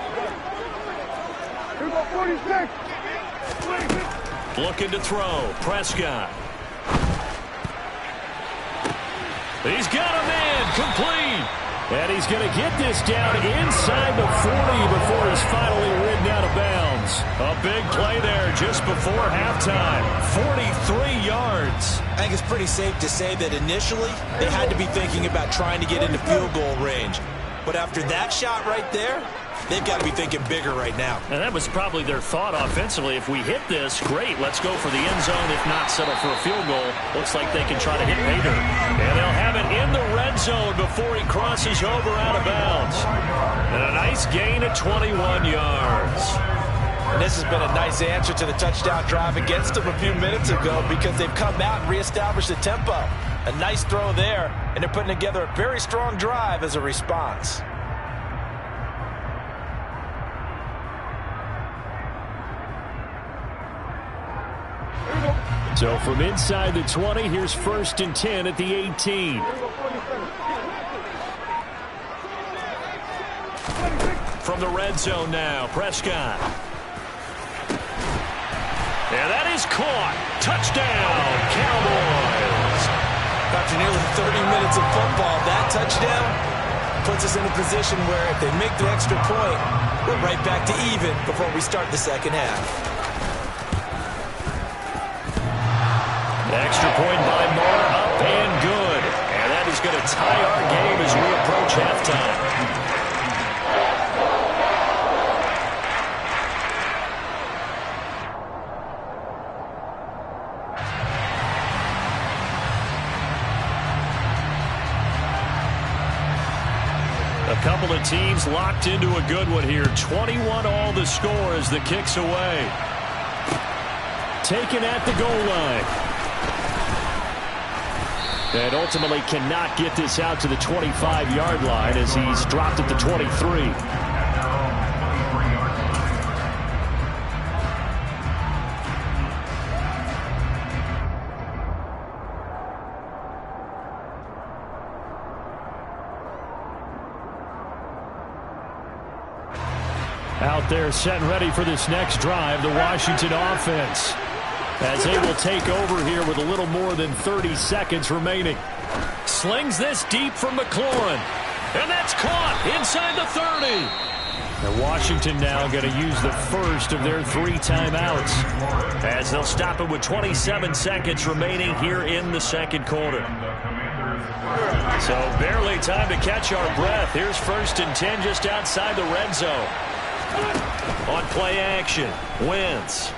Looking to throw. Prescott. He's got a man. Complete. And he's going to get this down inside the 40 before he's finally ridden out of bounds. A big play there just before halftime. 43 yards. I think it's pretty safe to say that initially they had to be thinking about trying to get into field goal range. But after that shot right there, they've got to be thinking bigger right now. And that was probably their thought offensively. If we hit this, great. Let's go for the end zone. If not, settle for a field goal. Looks like they can try to hit Pater. And they'll have it in the red zone before he crosses over out of bounds. And a nice gain of 21 yards. And this has been a nice answer to the touchdown drive against them a few minutes ago because they've come out and reestablished the tempo. A nice throw there, and they're putting together a very strong drive as a response. So from inside the 20, here's 1st and 10 at the 18. From the red zone now, Prescott. And that is caught. Touchdown, Cowboys. After nearly 30 minutes of football, that touchdown puts us in a position where if they make the extra point, we're right back to even before we start the second half. Extra point by Moore, up and good. And that is going to tie our game as we approach halftime. A couple of teams locked into a good one here. 21 all the score as the kick's away. Taken at the goal line. And ultimately cannot get this out to the 25-yard line as he's dropped at the 23. Out there set and ready for this next drive, the Washington offense, as they will take over here with a little more than 30 seconds remaining. Slings this deep from McLaurin, and that's caught inside the 30. And Washington now going to use the first of their 3 timeouts, as they'll stop it with 27 seconds remaining here in the second quarter. So barely time to catch our breath. Here's 1st and 10 just outside the red zone. On play action, Wentz.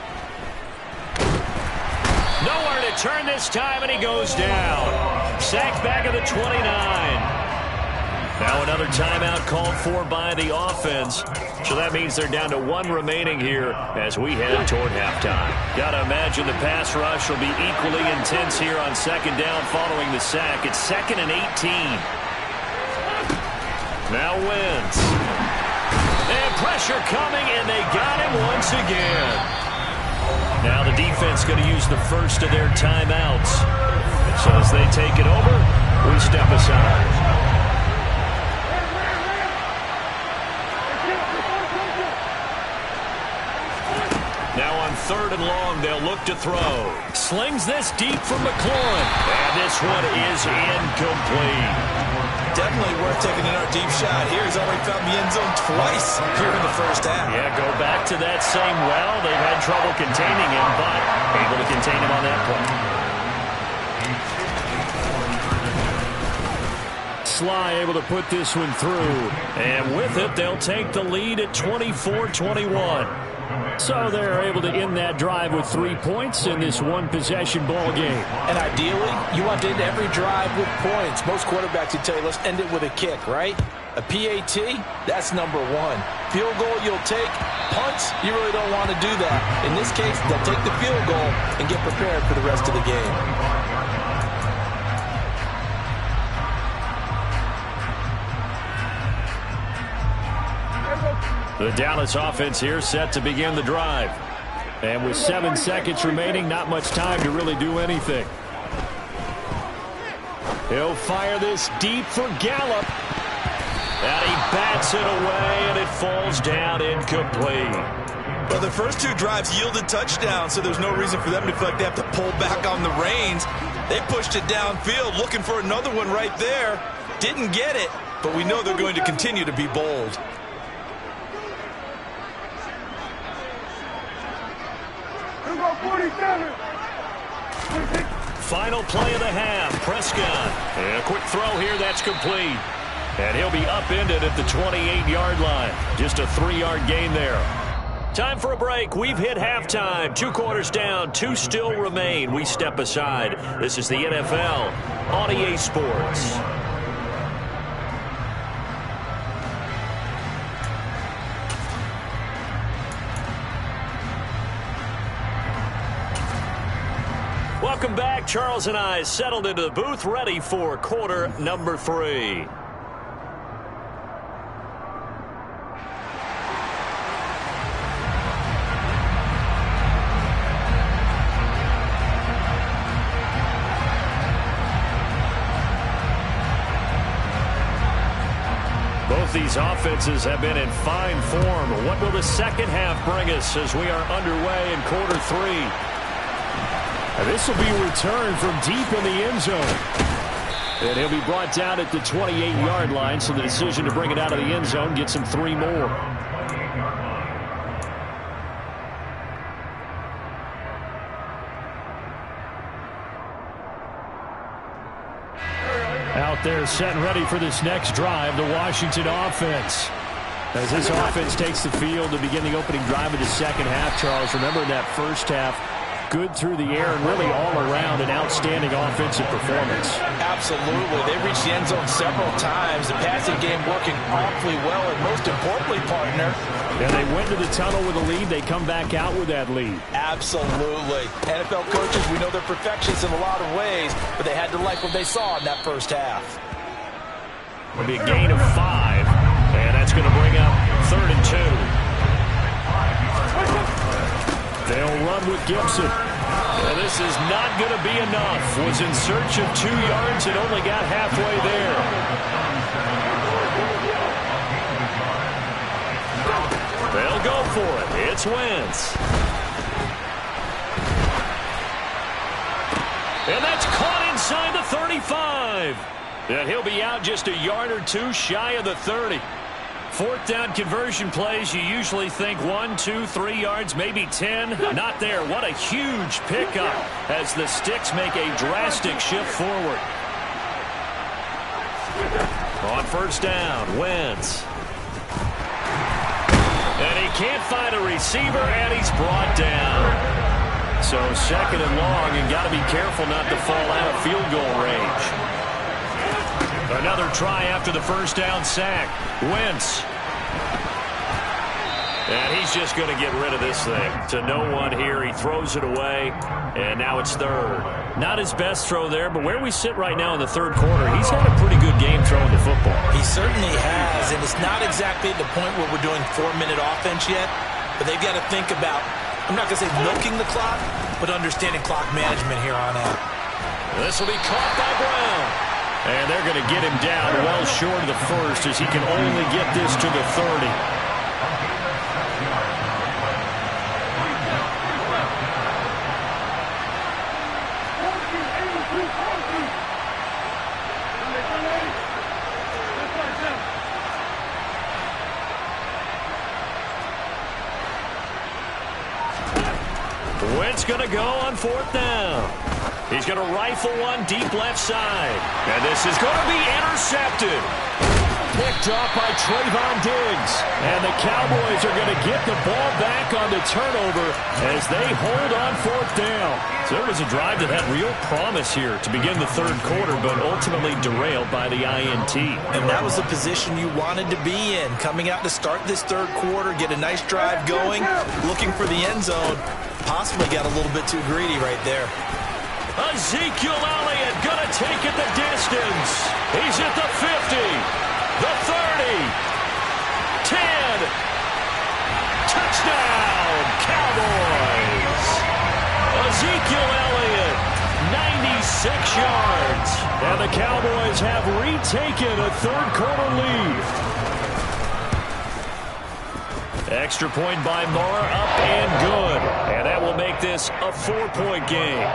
Nowhere to turn this time, and he goes down. Sacked back at the 29. Now another timeout called for by the offense. So that means they're down to 1 remaining here as we head toward halftime. Got to imagine the pass rush will be equally intense here on 2nd down following the sack. It's 2nd and 18. Now Wentz. And pressure coming, and they got him once again. Now the defense going to use the first of their timeouts. So as they take it over, we step aside. Now on 3rd and long, they'll look to throw. Slings this deep from McLaurin. And this one is incomplete. Definitely worth taking another deep shot here. He's already found the end zone twice here in the first half. Yeah, go back to that same well. They've had trouble containing him, but able to contain him on that play. Sly able to put this one through. And with it, they'll take the lead at 24-21. So they're able to end that drive with 3 points in this one-possession ball game. And ideally, you want to end every drive with points. Most quarterbacks would tell you, let's end it with a kick, right? A PAT, that's number 1. Field goal, you'll take. Punts, you really don't want to do that. In this case, they'll take the field goal and get prepared for the rest of the game. The Dallas offense here set to begin the drive. And with 7 seconds remaining, not much time to really do anything. He'll fire this deep for Gallup. And he bats it away, and it falls down incomplete. Well, the first 2 drives yielded touchdowns, so there's no reason for them to feel like they have to pull back on the reins. They pushed it downfield, looking for another one right there. Didn't get it, but we know they're going to continue to be bold. Final play of the half. Prescott. And a quick throw here. That's complete. And he'll be upended at the 28-yard line. Just a 3-yard gain there. Time for a break. We've hit halftime. 2 quarters down. 2 still remain. We step aside. This is the NFL on EA Sports. Welcome back. Charles and I settled into the booth, ready for quarter number 3. Both these offenses have been in fine form. What will the second half bring us as we are underway in quarter 3? And this will be a return from deep in the end zone. And he'll be brought down at the 28-yard line, so the decision to bring it out of the end zone gets him 3 more. Out there set and ready for this next drive, the Washington offense. As this offense takes the field to begin the opening drive of the second half, Charles, remember in that first half, good through the air and really all around an outstanding offensive performance. Absolutely. They reached the end zone several times. The passing game working awfully well, and most importantly, partner. Yeah, they went to the tunnel with a lead. They come back out with that lead. Absolutely. NFL coaches, we know they're perfectionists in a lot of ways, but they had to like what they saw in that first half. It'll be a gain of 5, and that's going to bring up 3rd and 2. They'll run with Gibson. And this is not going to be enough. Was in search of 2 yards and only got halfway there. They'll for it. It's Wentz. And that's caught inside the 35. And he'll be out just a yard or two shy of the 30. Fourth down conversion plays, you usually think 1, 2, 3 yards, maybe 10. Not there. What a huge pickup as the Sticks make a drastic shift forward. On first down, Wentz. And he can't find a receiver, and he's brought down. So second and long, and got to be careful not to fall out of field goal range. Another try after the first down sack. Wentz. And he's just going to get rid of this thing. To no one here. He throws it away. And now it's third. Not his best throw there, but where we sit right now in the third quarter, he's had a pretty good game throwing the football. He certainly has. And it's not exactly at the point where we're doing 4-minute offense yet. But they've got to think about, I'm not going to say milking the clock, but understanding clock management here on out. This will be caught by Brown. And they're going to get him down well short of the first as he can only get this to the 30. Wentz going to go on fourth down. He's going to rifle one deep left side. And this is going to be intercepted. Picked off by Trayvon Diggs. And the Cowboys are going to get the ball back on the turnover as they hold on fourth down. So it was a drive that had real promise here to begin the third quarter, but ultimately derailed by the INT. And that was the position you wanted to be in. Coming out to start this third quarter, get a nice drive going, looking for the end zone. Possibly got a little bit too greedy right there. Ezekiel Elliott going to take it the distance. He's at the 50, the 30, 10. Touchdown, Cowboys. Ezekiel Elliott, 96 yards. And the Cowboys have retaken a third quarter lead. Extra point by Mara, up and good. And that will make this a 4-point game.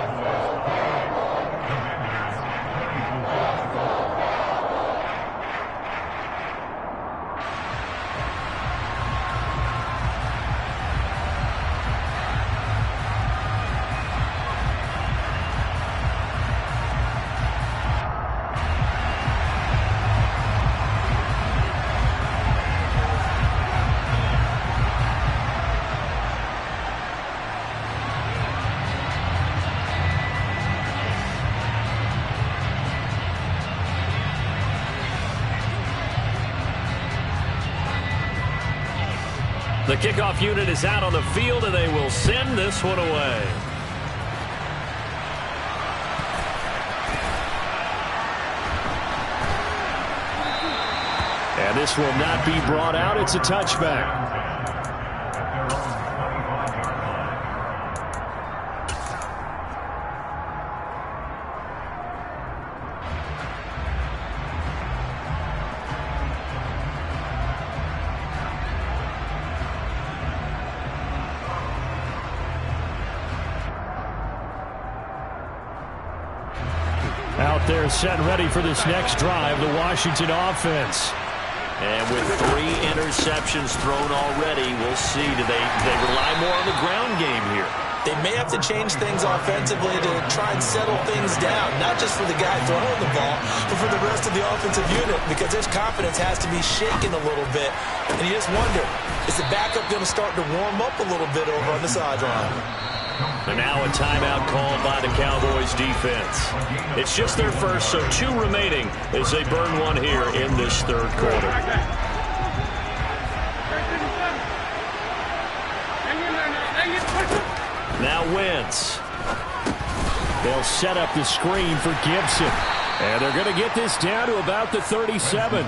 The kickoff unit is out on the field, and they will send this one away. And this will not be brought out. It's a touchback. Out there set ready for this next drive, the Washington offense. And with 3 interceptions thrown already, we'll see. Do they rely more on the ground game here? They may have to change things offensively to try and settle things down, not just for the guy throwing the ball, but for the rest of the offensive unit, because his confidence has to be shaken a little bit. And you just wonder, is the backup going to start to warm up a little bit over on the sideline? And now a timeout called by the Cowboys defense. It's just their first, so 2 remaining as they burn one here in this third quarter. Now Wentz. They'll set up the screen for Gibson. And they're going to get this down to about the 37.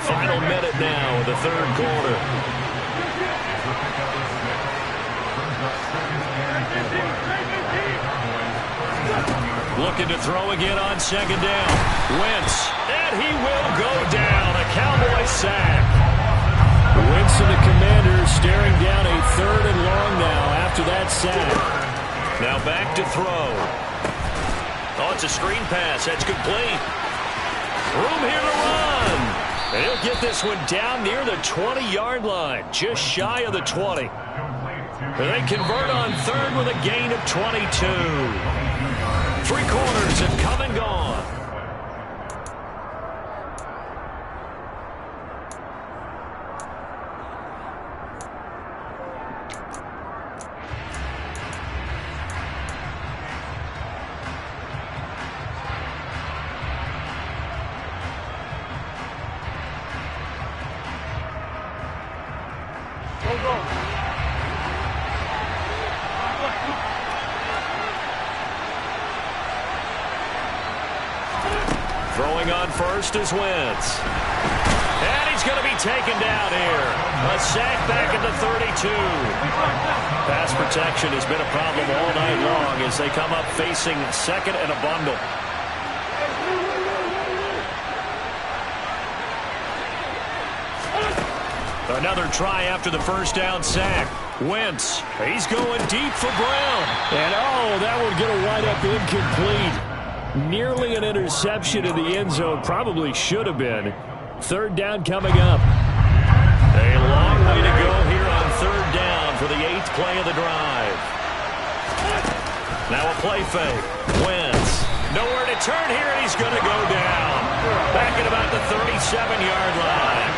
Final minute now of the third quarter. Looking to throw again on second down. Wentz, and he will go down. A Cowboy sack. Wentz and the Commanders staring down a 3rd and long now after that sack. Now back to throw. Oh, it's a screen pass. That's complete. Room here to run. And he'll get this one down near the 20-yard line, just shy of the 20. And they convert on 3rd with a gain of 22. 3 quarters have come and gone. Throwing on first is Wentz. And he's going to be taken down here. A sack back at the 32. Pass protection has been a problem all night long as they come up facing 2nd and a bundle. Another try after the first down sack. Wentz, he's going deep for Brown. And oh, that one going to wind up incomplete. Nearly an interception in the end zone. Probably should have been. 3rd down coming up. A long way to go here on 3rd down for the 8th play of the drive. Now a play fake. Wentz. Nowhere to turn here, and he's going to go down. Back at about the 37-yard line.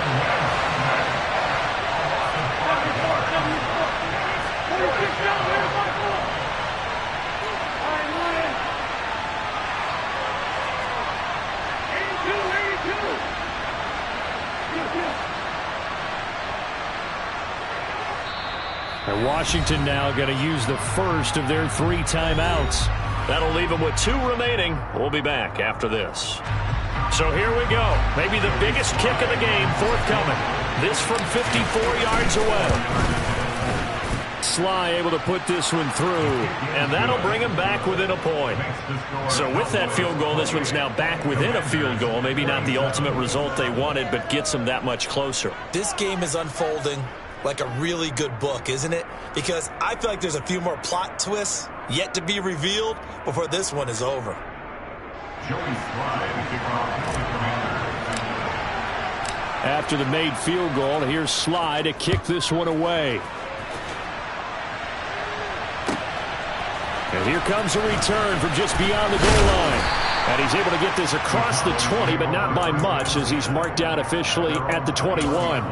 And Washington now going to use the first of their 3 timeouts. That'll leave them with 2 remaining. We'll be back after this. So here we go. Maybe the biggest kick of the game forthcoming. This from 54 yards away. Sly able to put this one through, and that'll bring him back within a point. So with that field goal, this one's now back within a field goal. Maybe not the ultimate result they wanted, but gets them that much closer. This game is unfolding like a really good book, isn't it? Because I feel like there's a few more plot twists yet to be revealed before this one is over. After the made field goal, here's Sly to kick this one away. And here comes a return from just beyond the goal line. And he's able to get this across the 20, but not by much, as he's marked out officially at the 21.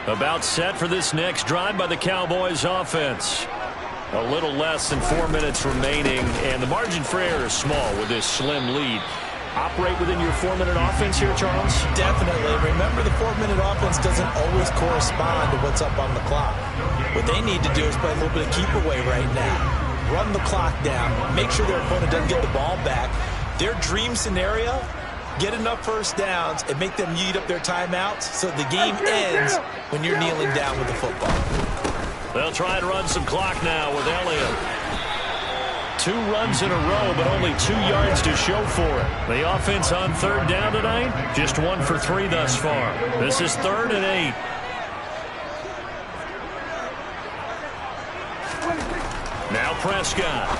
About set for this next drive by the Cowboys offense. A little less than 4 minutes remaining, and the margin for error is small with this slim lead. Operate within your 4-minute offense here, Charles? Definitely. Remember, the 4-minute offense doesn't always correspond to what's up on the clock. What they need to do is play a little bit of keep away right now. Run the clock down. Make sure their opponent doesn't get the ball back. Their dream scenario, get enough first downs and make them eat up their timeouts so the game ends when you're kneeling down with the football. They'll try and run some clock now with Elliott. 2 runs in a row, but only 2 yards to show for it. The offense on 3rd down tonight, just 1 for 3 thus far. This is 3rd and 8. Now Prescott.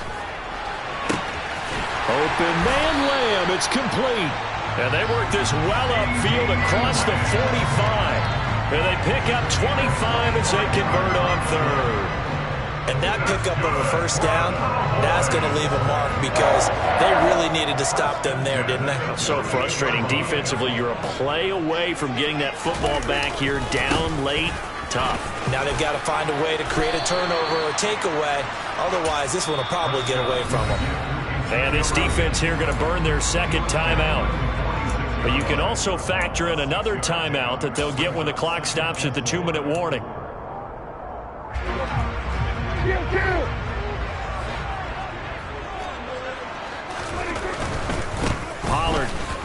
Open man Lamb. It's complete. And they work this well upfield across the 45. And they pick up 25 as they convert on 3rd. And that pickup of a first down, that's going to leave a mark because they really needed to stop them there, didn't they? So frustrating defensively. You're a play away from getting that football back here down late. Tough. Now they've got to find a way to create a turnover or takeaway. Otherwise, this one will probably get away from them. And this defense here going to burn their 2nd timeout. But you can also factor in another timeout that they'll get when the clock stops at the 2-minute warning.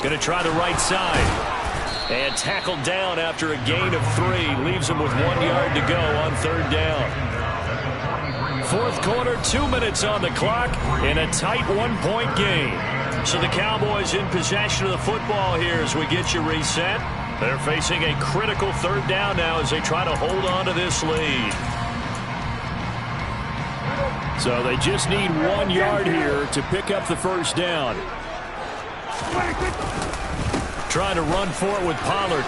Going to try the right side. And tackled down after a gain of 3. Leaves him with 1 yard to go on 3rd down. 4th quarter, 2 minutes on the clock in a tight 1-point game. So the Cowboys in possession of the football here as we get you reset. They're facing a critical 3rd down now as they try to hold on to this lead. So they just need 1 yard here to pick up the 1st down. Trying to run for it with Pollard.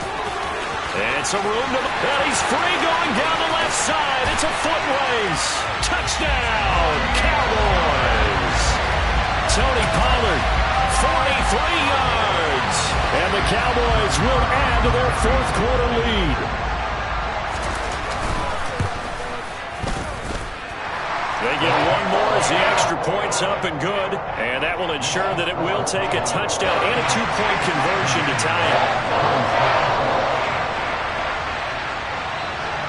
And some room to... And he's free going down the left side. It's a foot race. Touchdown, Cowboys. Tony Pollard, 43 yards. And the Cowboys will add to their 4th quarter lead. They get 1 more as the extra point's up and good. And that will ensure that it will take a touchdown and a 2-point conversion to tie it.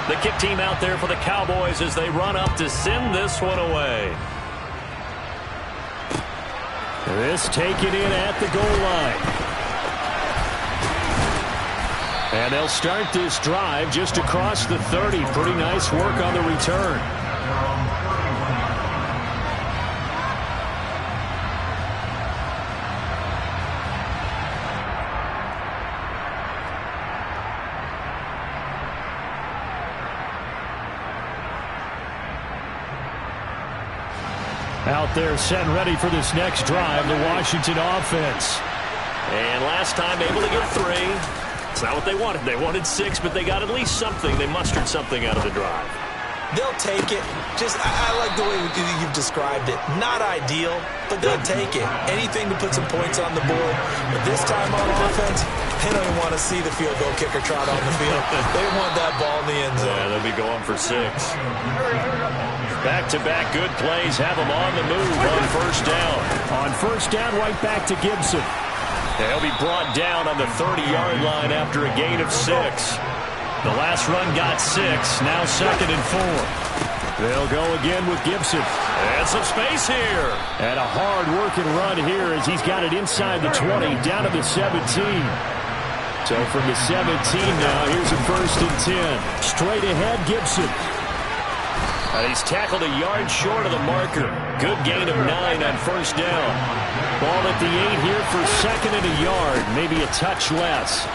The kick team out there for the Cowboys as they run up to send this one away. This taken in at the goal line. And they'll start this drive just across the 30. Pretty nice work on the return. Out there set and ready for this next drive, the Washington offense. And last time able to get 3. It's not what they wanted. They wanted 6, but they got at least something. They mustered something out of the drive. They'll take it. I like the way you've described it. Not ideal, but they'll take it. Anything to put some points on the board. But this time on offense, they don't even want to see the field goal kicker trot on the field. They want that ball in the end zone. Yeah, they'll be going for 6. Back-to-back good plays have them on the move on 1st down. On 1st down, right back to Gibson. They'll be brought down on the 30-yard line after a gain of 6. The last run got 6, now 2nd and 4. They'll go again with Gibson. And some space here. And a hard-working run here as he's got it inside the 20, down to the 17. So from the 17 now, here's a 1st and 10. Straight ahead, Gibson. And he's tackled a yard short of the marker. Good gain of 9 on 1st down. Ball at the 8 here for 2nd and a yard, maybe a touch less.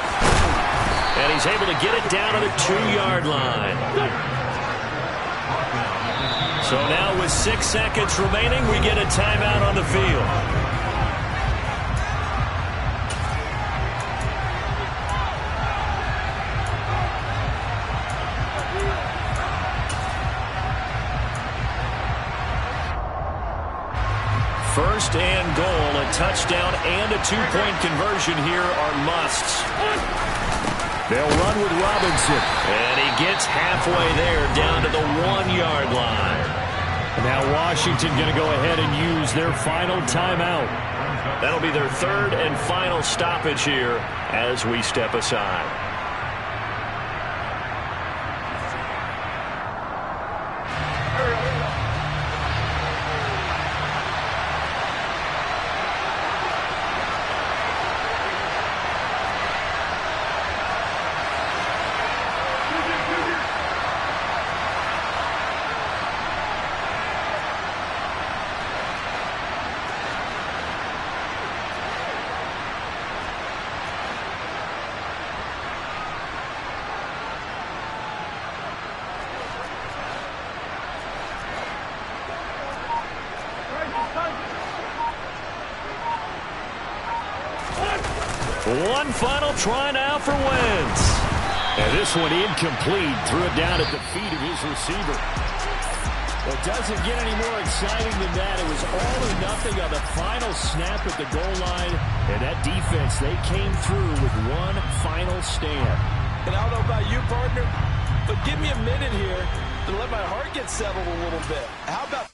And he's able to get it down to the 2-yard line. So now with 6 seconds remaining, we get a timeout on the field. First and goal, a touchdown and a 2-point conversion here are musts. They'll run with Robinson. And he gets halfway there down to the 1-yard line. And now Washington going to go ahead and use their final timeout. That'll be their 3rd and final stoppage here as we step aside. One final try now for Wentz. And this one incomplete. Threw it down at the feet of his receiver. Well, it doesn't get any more exciting than that. It was all or nothing on the final snap at the goal line. And that defense, they came through with one final stand. And I don't know about you, partner, but give me a minute here to let my heart get settled a little bit. How about